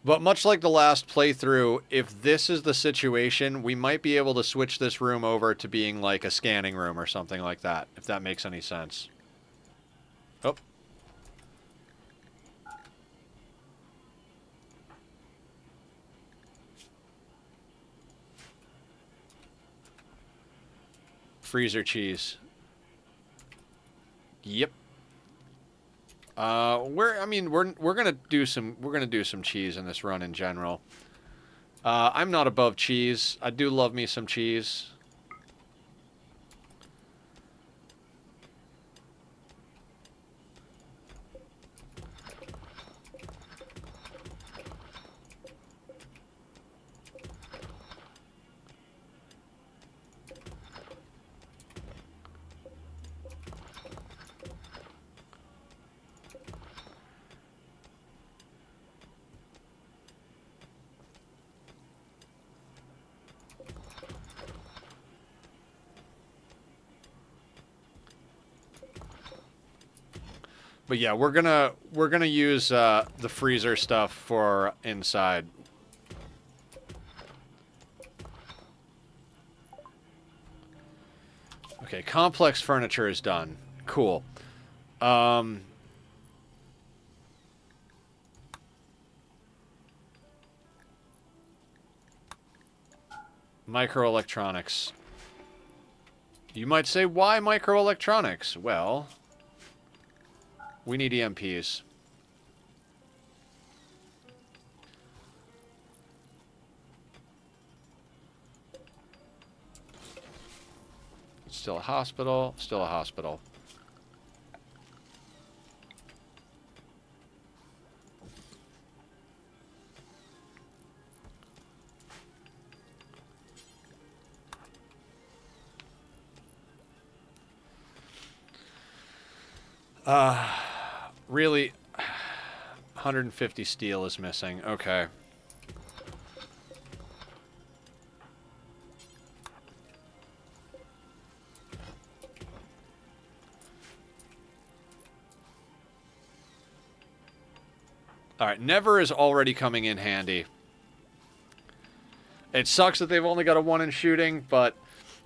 But much like the last playthrough, if this is the situation, we might be able to switch this room over to being like a scanning room or something like that, if that makes any sense. Oh. Freezer cheese. Yep. We're gonna do some cheese in this run in general. I'm not above cheese. I do love me some cheese. But yeah, we're gonna use the freezer stuff for inside. Okay, complex furniture is done. Cool. Microelectronics. You might say, why microelectronics? Well, we need EMPs. Still a hospital. Still a hospital. Really, 150 steel is missing. Okay. Alright, never is already coming in handy. It sucks that they've only got a 1 in shooting, but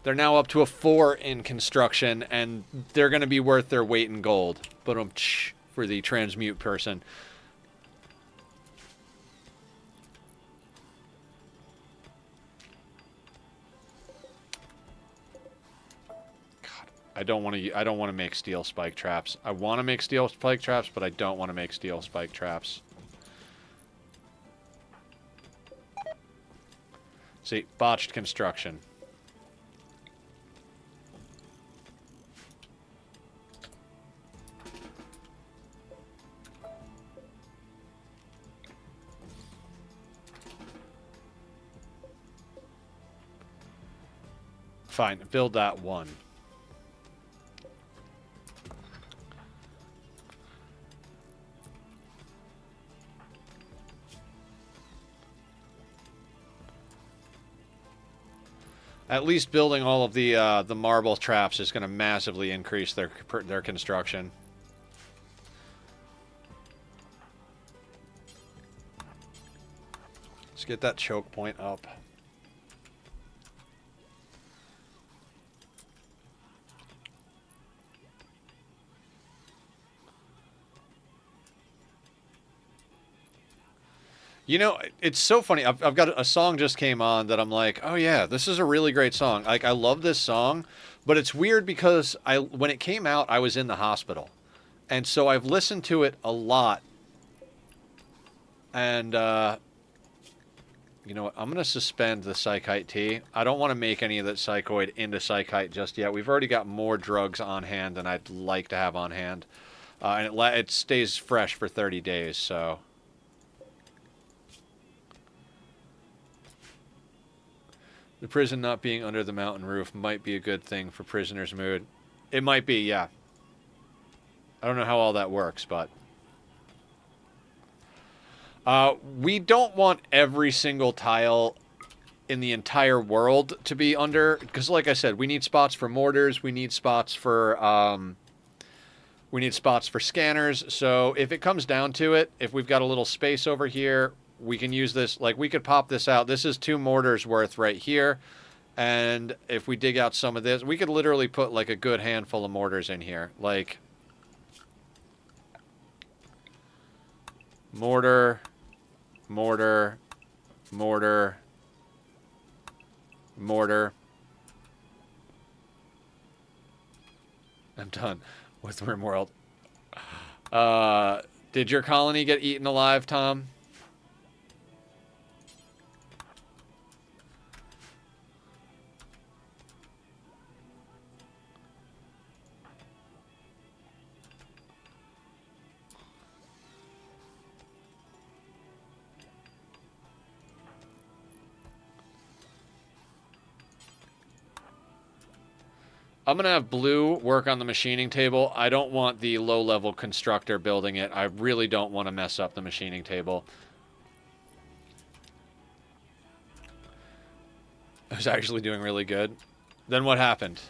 they're now up to a 4 in construction, and they're going to be worth their weight in gold. But for the transmute person. God, I don't want to make steel spike traps. I want to make steel spike traps, but I don't want to make steel spike traps. See, botched construction. Fine, build that one. At least building all of the marble traps is going to massively increase their construction. Let's get that choke point up. You know, it's so funny. I've got a song just came on that I'm like, oh yeah, this is a really great song. Like, I love this song, but it's weird because when it came out, I was in the hospital. And so I've listened to it a lot. And, you know what? I'm going to suspend the Psychite tea. I don't want to make any of that Psychoid into Psychite just yet. We've already got more drugs on hand than I'd like to have on hand. And it stays fresh for 30 days, so... The prison not being under the mountain roof might be a good thing for prisoners' mood. It might be, yeah. I don't know how all that works, but... we don't want every single tile in the entire world to be under... Because, like I said, we need spots for mortars, we need spots for scanners. So, if it comes down to it, if we've got a little space over here... We can use this, like, we could pop this out. This is 2 mortars worth right here. And if we dig out some of this, we could literally put, like, a good handful of mortars in here. Like, mortar, mortar, mortar, mortar. I'm done with Rimworld. Did your colony get eaten alive, Tom? I'm going to have Blue work on the machining table. I don't want the low-level constructor building it. I really don't want to mess up the machining table. I was actually doing really good. Then what happened?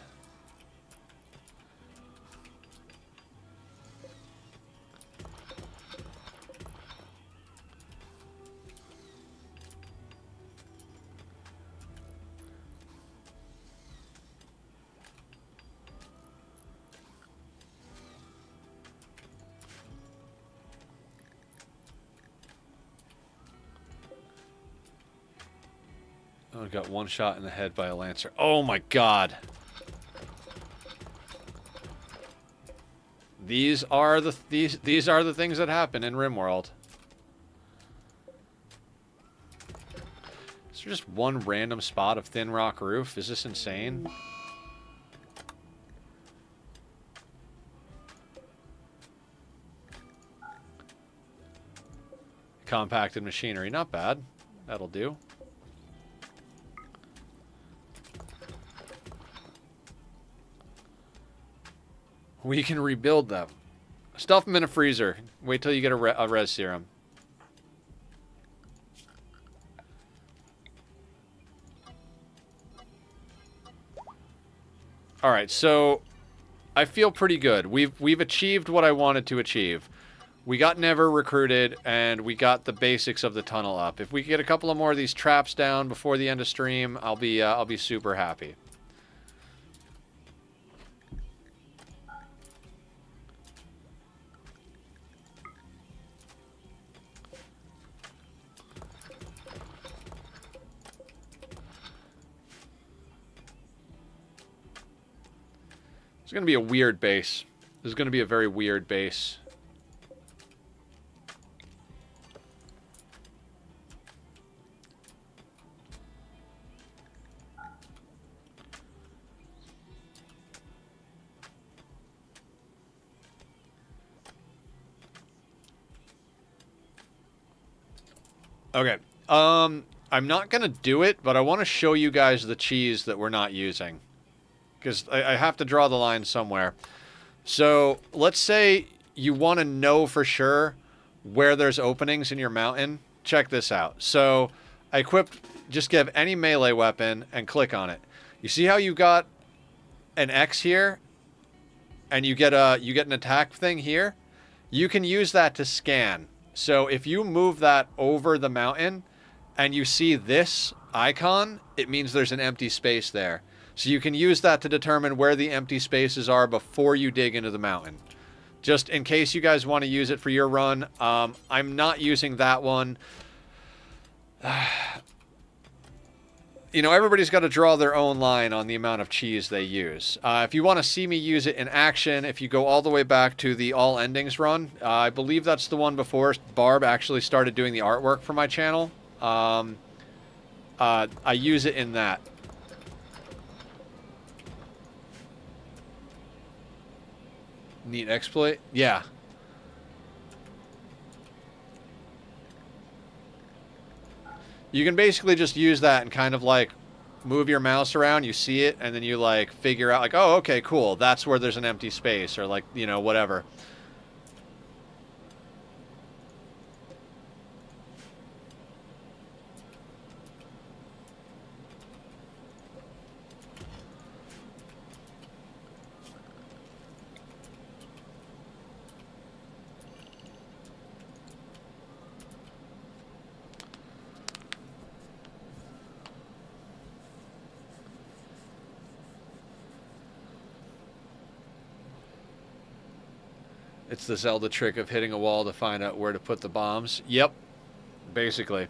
I got one shot in the head by a lancer. Oh my god. These are the things that happen in Rimworld. Is there just one random spot of thin rock roof? Is this insane? Compacted machinery, not bad. That'll do. We can rebuild them. Stuff them in a freezer. Wait till you get a res serum. Alright, so I feel pretty good. We've achieved what I wanted to achieve. We got Never recruited, and we got the basics of the tunnel up. If we get a couple of more of these traps down before the end of stream, I'll be super happy. It's going to be a weird base. This is going to be a very weird base. Okay. I'm not going to do it, but I want to show you guys the cheese that we're not using. Because I have to draw the line somewhere. So, let's say you want to know for sure where there's openings in your mountain. Check this out. So, I equipped, just give any melee weapon and click on it. You see how you got an X here? And you get an attack thing here? You can use that to scan. So if you move that over the mountain and you see this icon, it means there's an empty space there. So you can use that to determine where the empty spaces are before you dig into the mountain. Just in case you guys want to use it for your run, I'm not using that one. You know, everybody's got to draw their own line on the amount of cheese they use. If you want to see me use it in action, if you go all the way back to the All Endings run, I believe that's the one before Barb actually started doing the artwork for my channel. I use it in that. Neat exploit? Yeah. You can basically just use that and kind of like move your mouse around, you see it, and then you like figure out like, oh, okay, cool, that's where there's an empty space, or like, you know, whatever. It's the Zelda trick of hitting a wall to find out where to put the bombs. Yep, basically.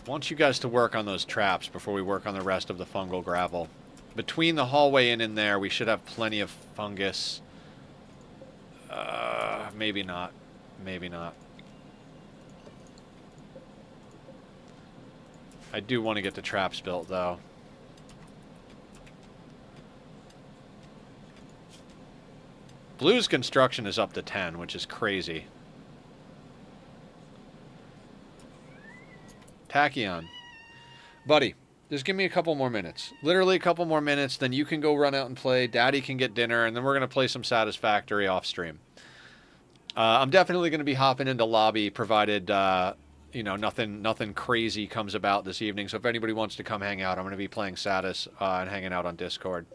I want you guys to work on those traps before we work on the rest of the fungal gravel. Between the hallway and in there, we should have plenty of fungus. Maybe not. Maybe not. I do want to get the traps built, though. Blue's construction is up to 10, which is crazy. Tachyon. Buddy, just give me a couple more minutes. Literally a couple more minutes, then you can go run out and play. Daddy can get dinner, and then we're going to play some Satisfactory off stream. I'm definitely going to be hopping into lobby, provided, you know, nothing crazy comes about this evening. So if anybody wants to come hang out, I'm going to be playing Satis and hanging out on Discord.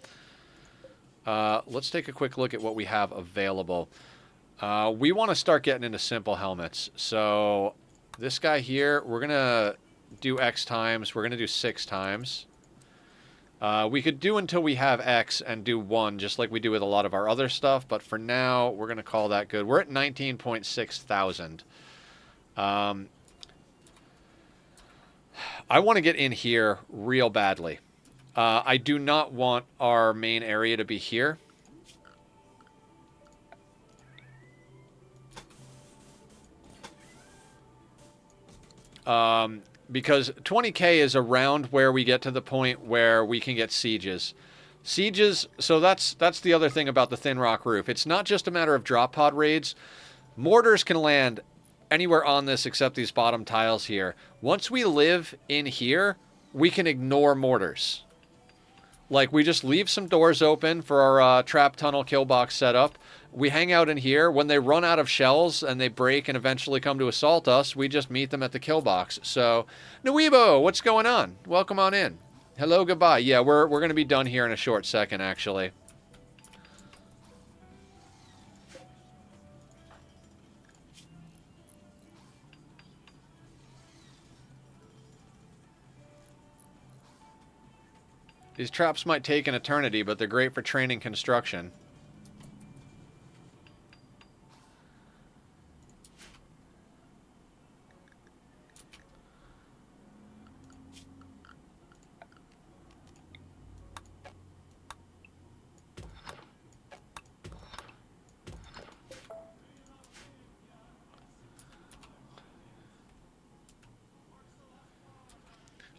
Let's take a quick look at what we have available. We want to start getting into simple helmets. So this guy here, we're going to do X times. We're going to do 6 times. We could do until we have X and do 1, just like we do with a lot of our other stuff. But for now, we're going to call that good. We're at 19.6 thousand. I want to get in here real badly. I do not want our main area to be here. Because 20k is around where we get to the point where we can get sieges. Sieges, so that's the other thing about the thin rock roof. It's not just a matter of drop pod raids. Mortars can land anywhere on this except these bottom tiles here. Once we live in here, we can ignore mortars. Like, we just leave some doors open for our trap tunnel kill box setup. We hang out in here. When they run out of shells and they break and eventually come to assault us, we just meet them at the kill box. So, Nuibo, what's going on? Welcome on in. Hello, goodbye. Yeah, we're going to be done here in a short second, actually. These traps might take an eternity, but they're great for training construction.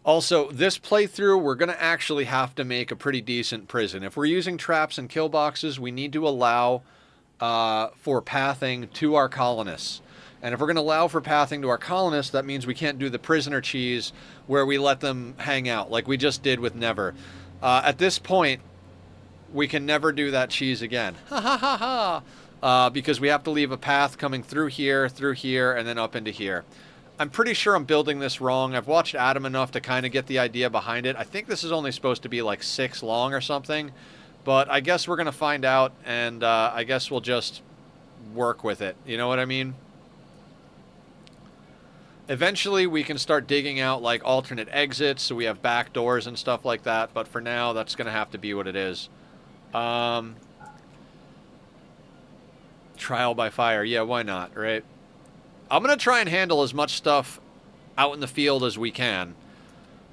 Also, this playthrough, we're going to actually have to make a pretty decent prison. If we're using traps and kill boxes, we need to allow for pathing to our colonists. And if we're going to allow for pathing to our colonists, that means we can't do the prisoner cheese where we let them hang out, like we just did with Never. At this point, we can never do that cheese again. Ha ha ha ha! Because we have to leave a path coming through here, and then up into here. I'm pretty sure I'm building this wrong. I've watched Adam enough to kind of get the idea behind it. I think this is only supposed to be like 6 long or something. But I guess we're going to find out, and I guess we'll just work with it. You know what I mean? Eventually, we can start digging out like alternate exits, so we have back doors and stuff like that. But for now, that's going to have to be what it is. Trial by fire. Yeah, why not, right? I'm going to try and handle as much stuff out in the field as we can.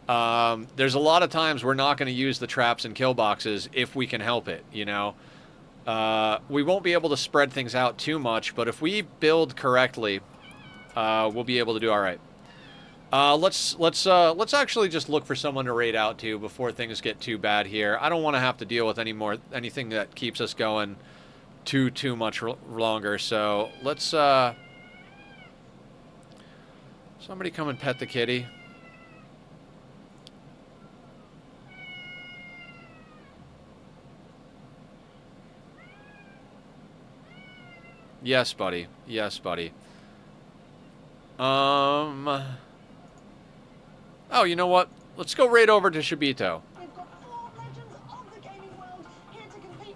There's a lot of times we're not going to use the traps and kill boxes if we can help it, you know. We won't be able to spread things out too much, but if we build correctly, we'll be able to do all right. Let's actually just look for someone to raid out to before things get too bad here. I don't want to have to deal with anything that keeps us going too much longer. So let's somebody come and pet the kitty. Yes, buddy. Yes, buddy. Oh, you know what? Let's go right over to Shibito.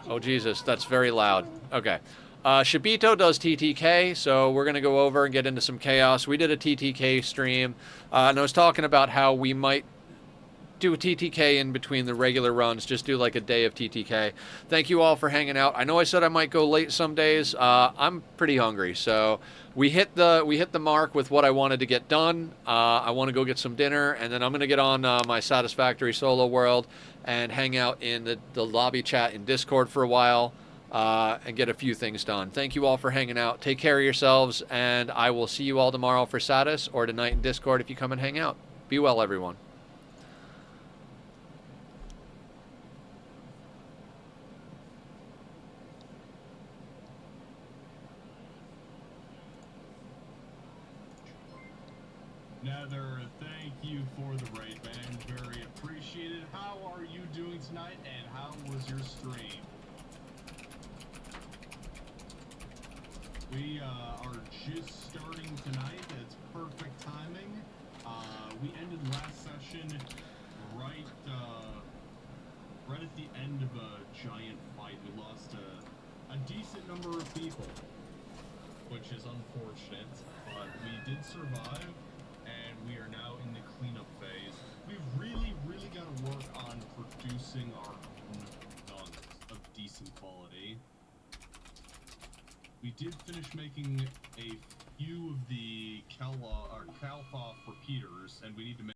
Oh, Jesus, that's very loud. Okay. Shibito does TTK, so we're going to go over and get into some chaos. We did a TTK stream, and I was talking about how we might do a TTK in between the regular runs, just do like a day of TTK. Thank you all for hanging out. I know I said I might go late some days. I'm pretty hungry, so we hit the mark with what I wanted to get done. I want to go get some dinner, and then I'm going to get on my Satisfactory Solo World and hang out in the lobby chat in Discord for a while. And get a few things done. Thank you all for hanging out. Take care of yourselves, and I will see you all tomorrow for Satis or tonight in Discord if you come and hang out. Be well, everyone. Nether, thank you for the raid, man. Very appreciated. How are you doing tonight, and how was your stream? We are just starting tonight. It's perfect timing. We ended last session right right at the end of a giant fight. We lost a decent number of people, which is unfortunate, but we did survive, and we are now in the cleanup phase. We've really got to work on producing our own guns of decent quality. We did finish making a few of the Kalfoff repeaters, and we need to make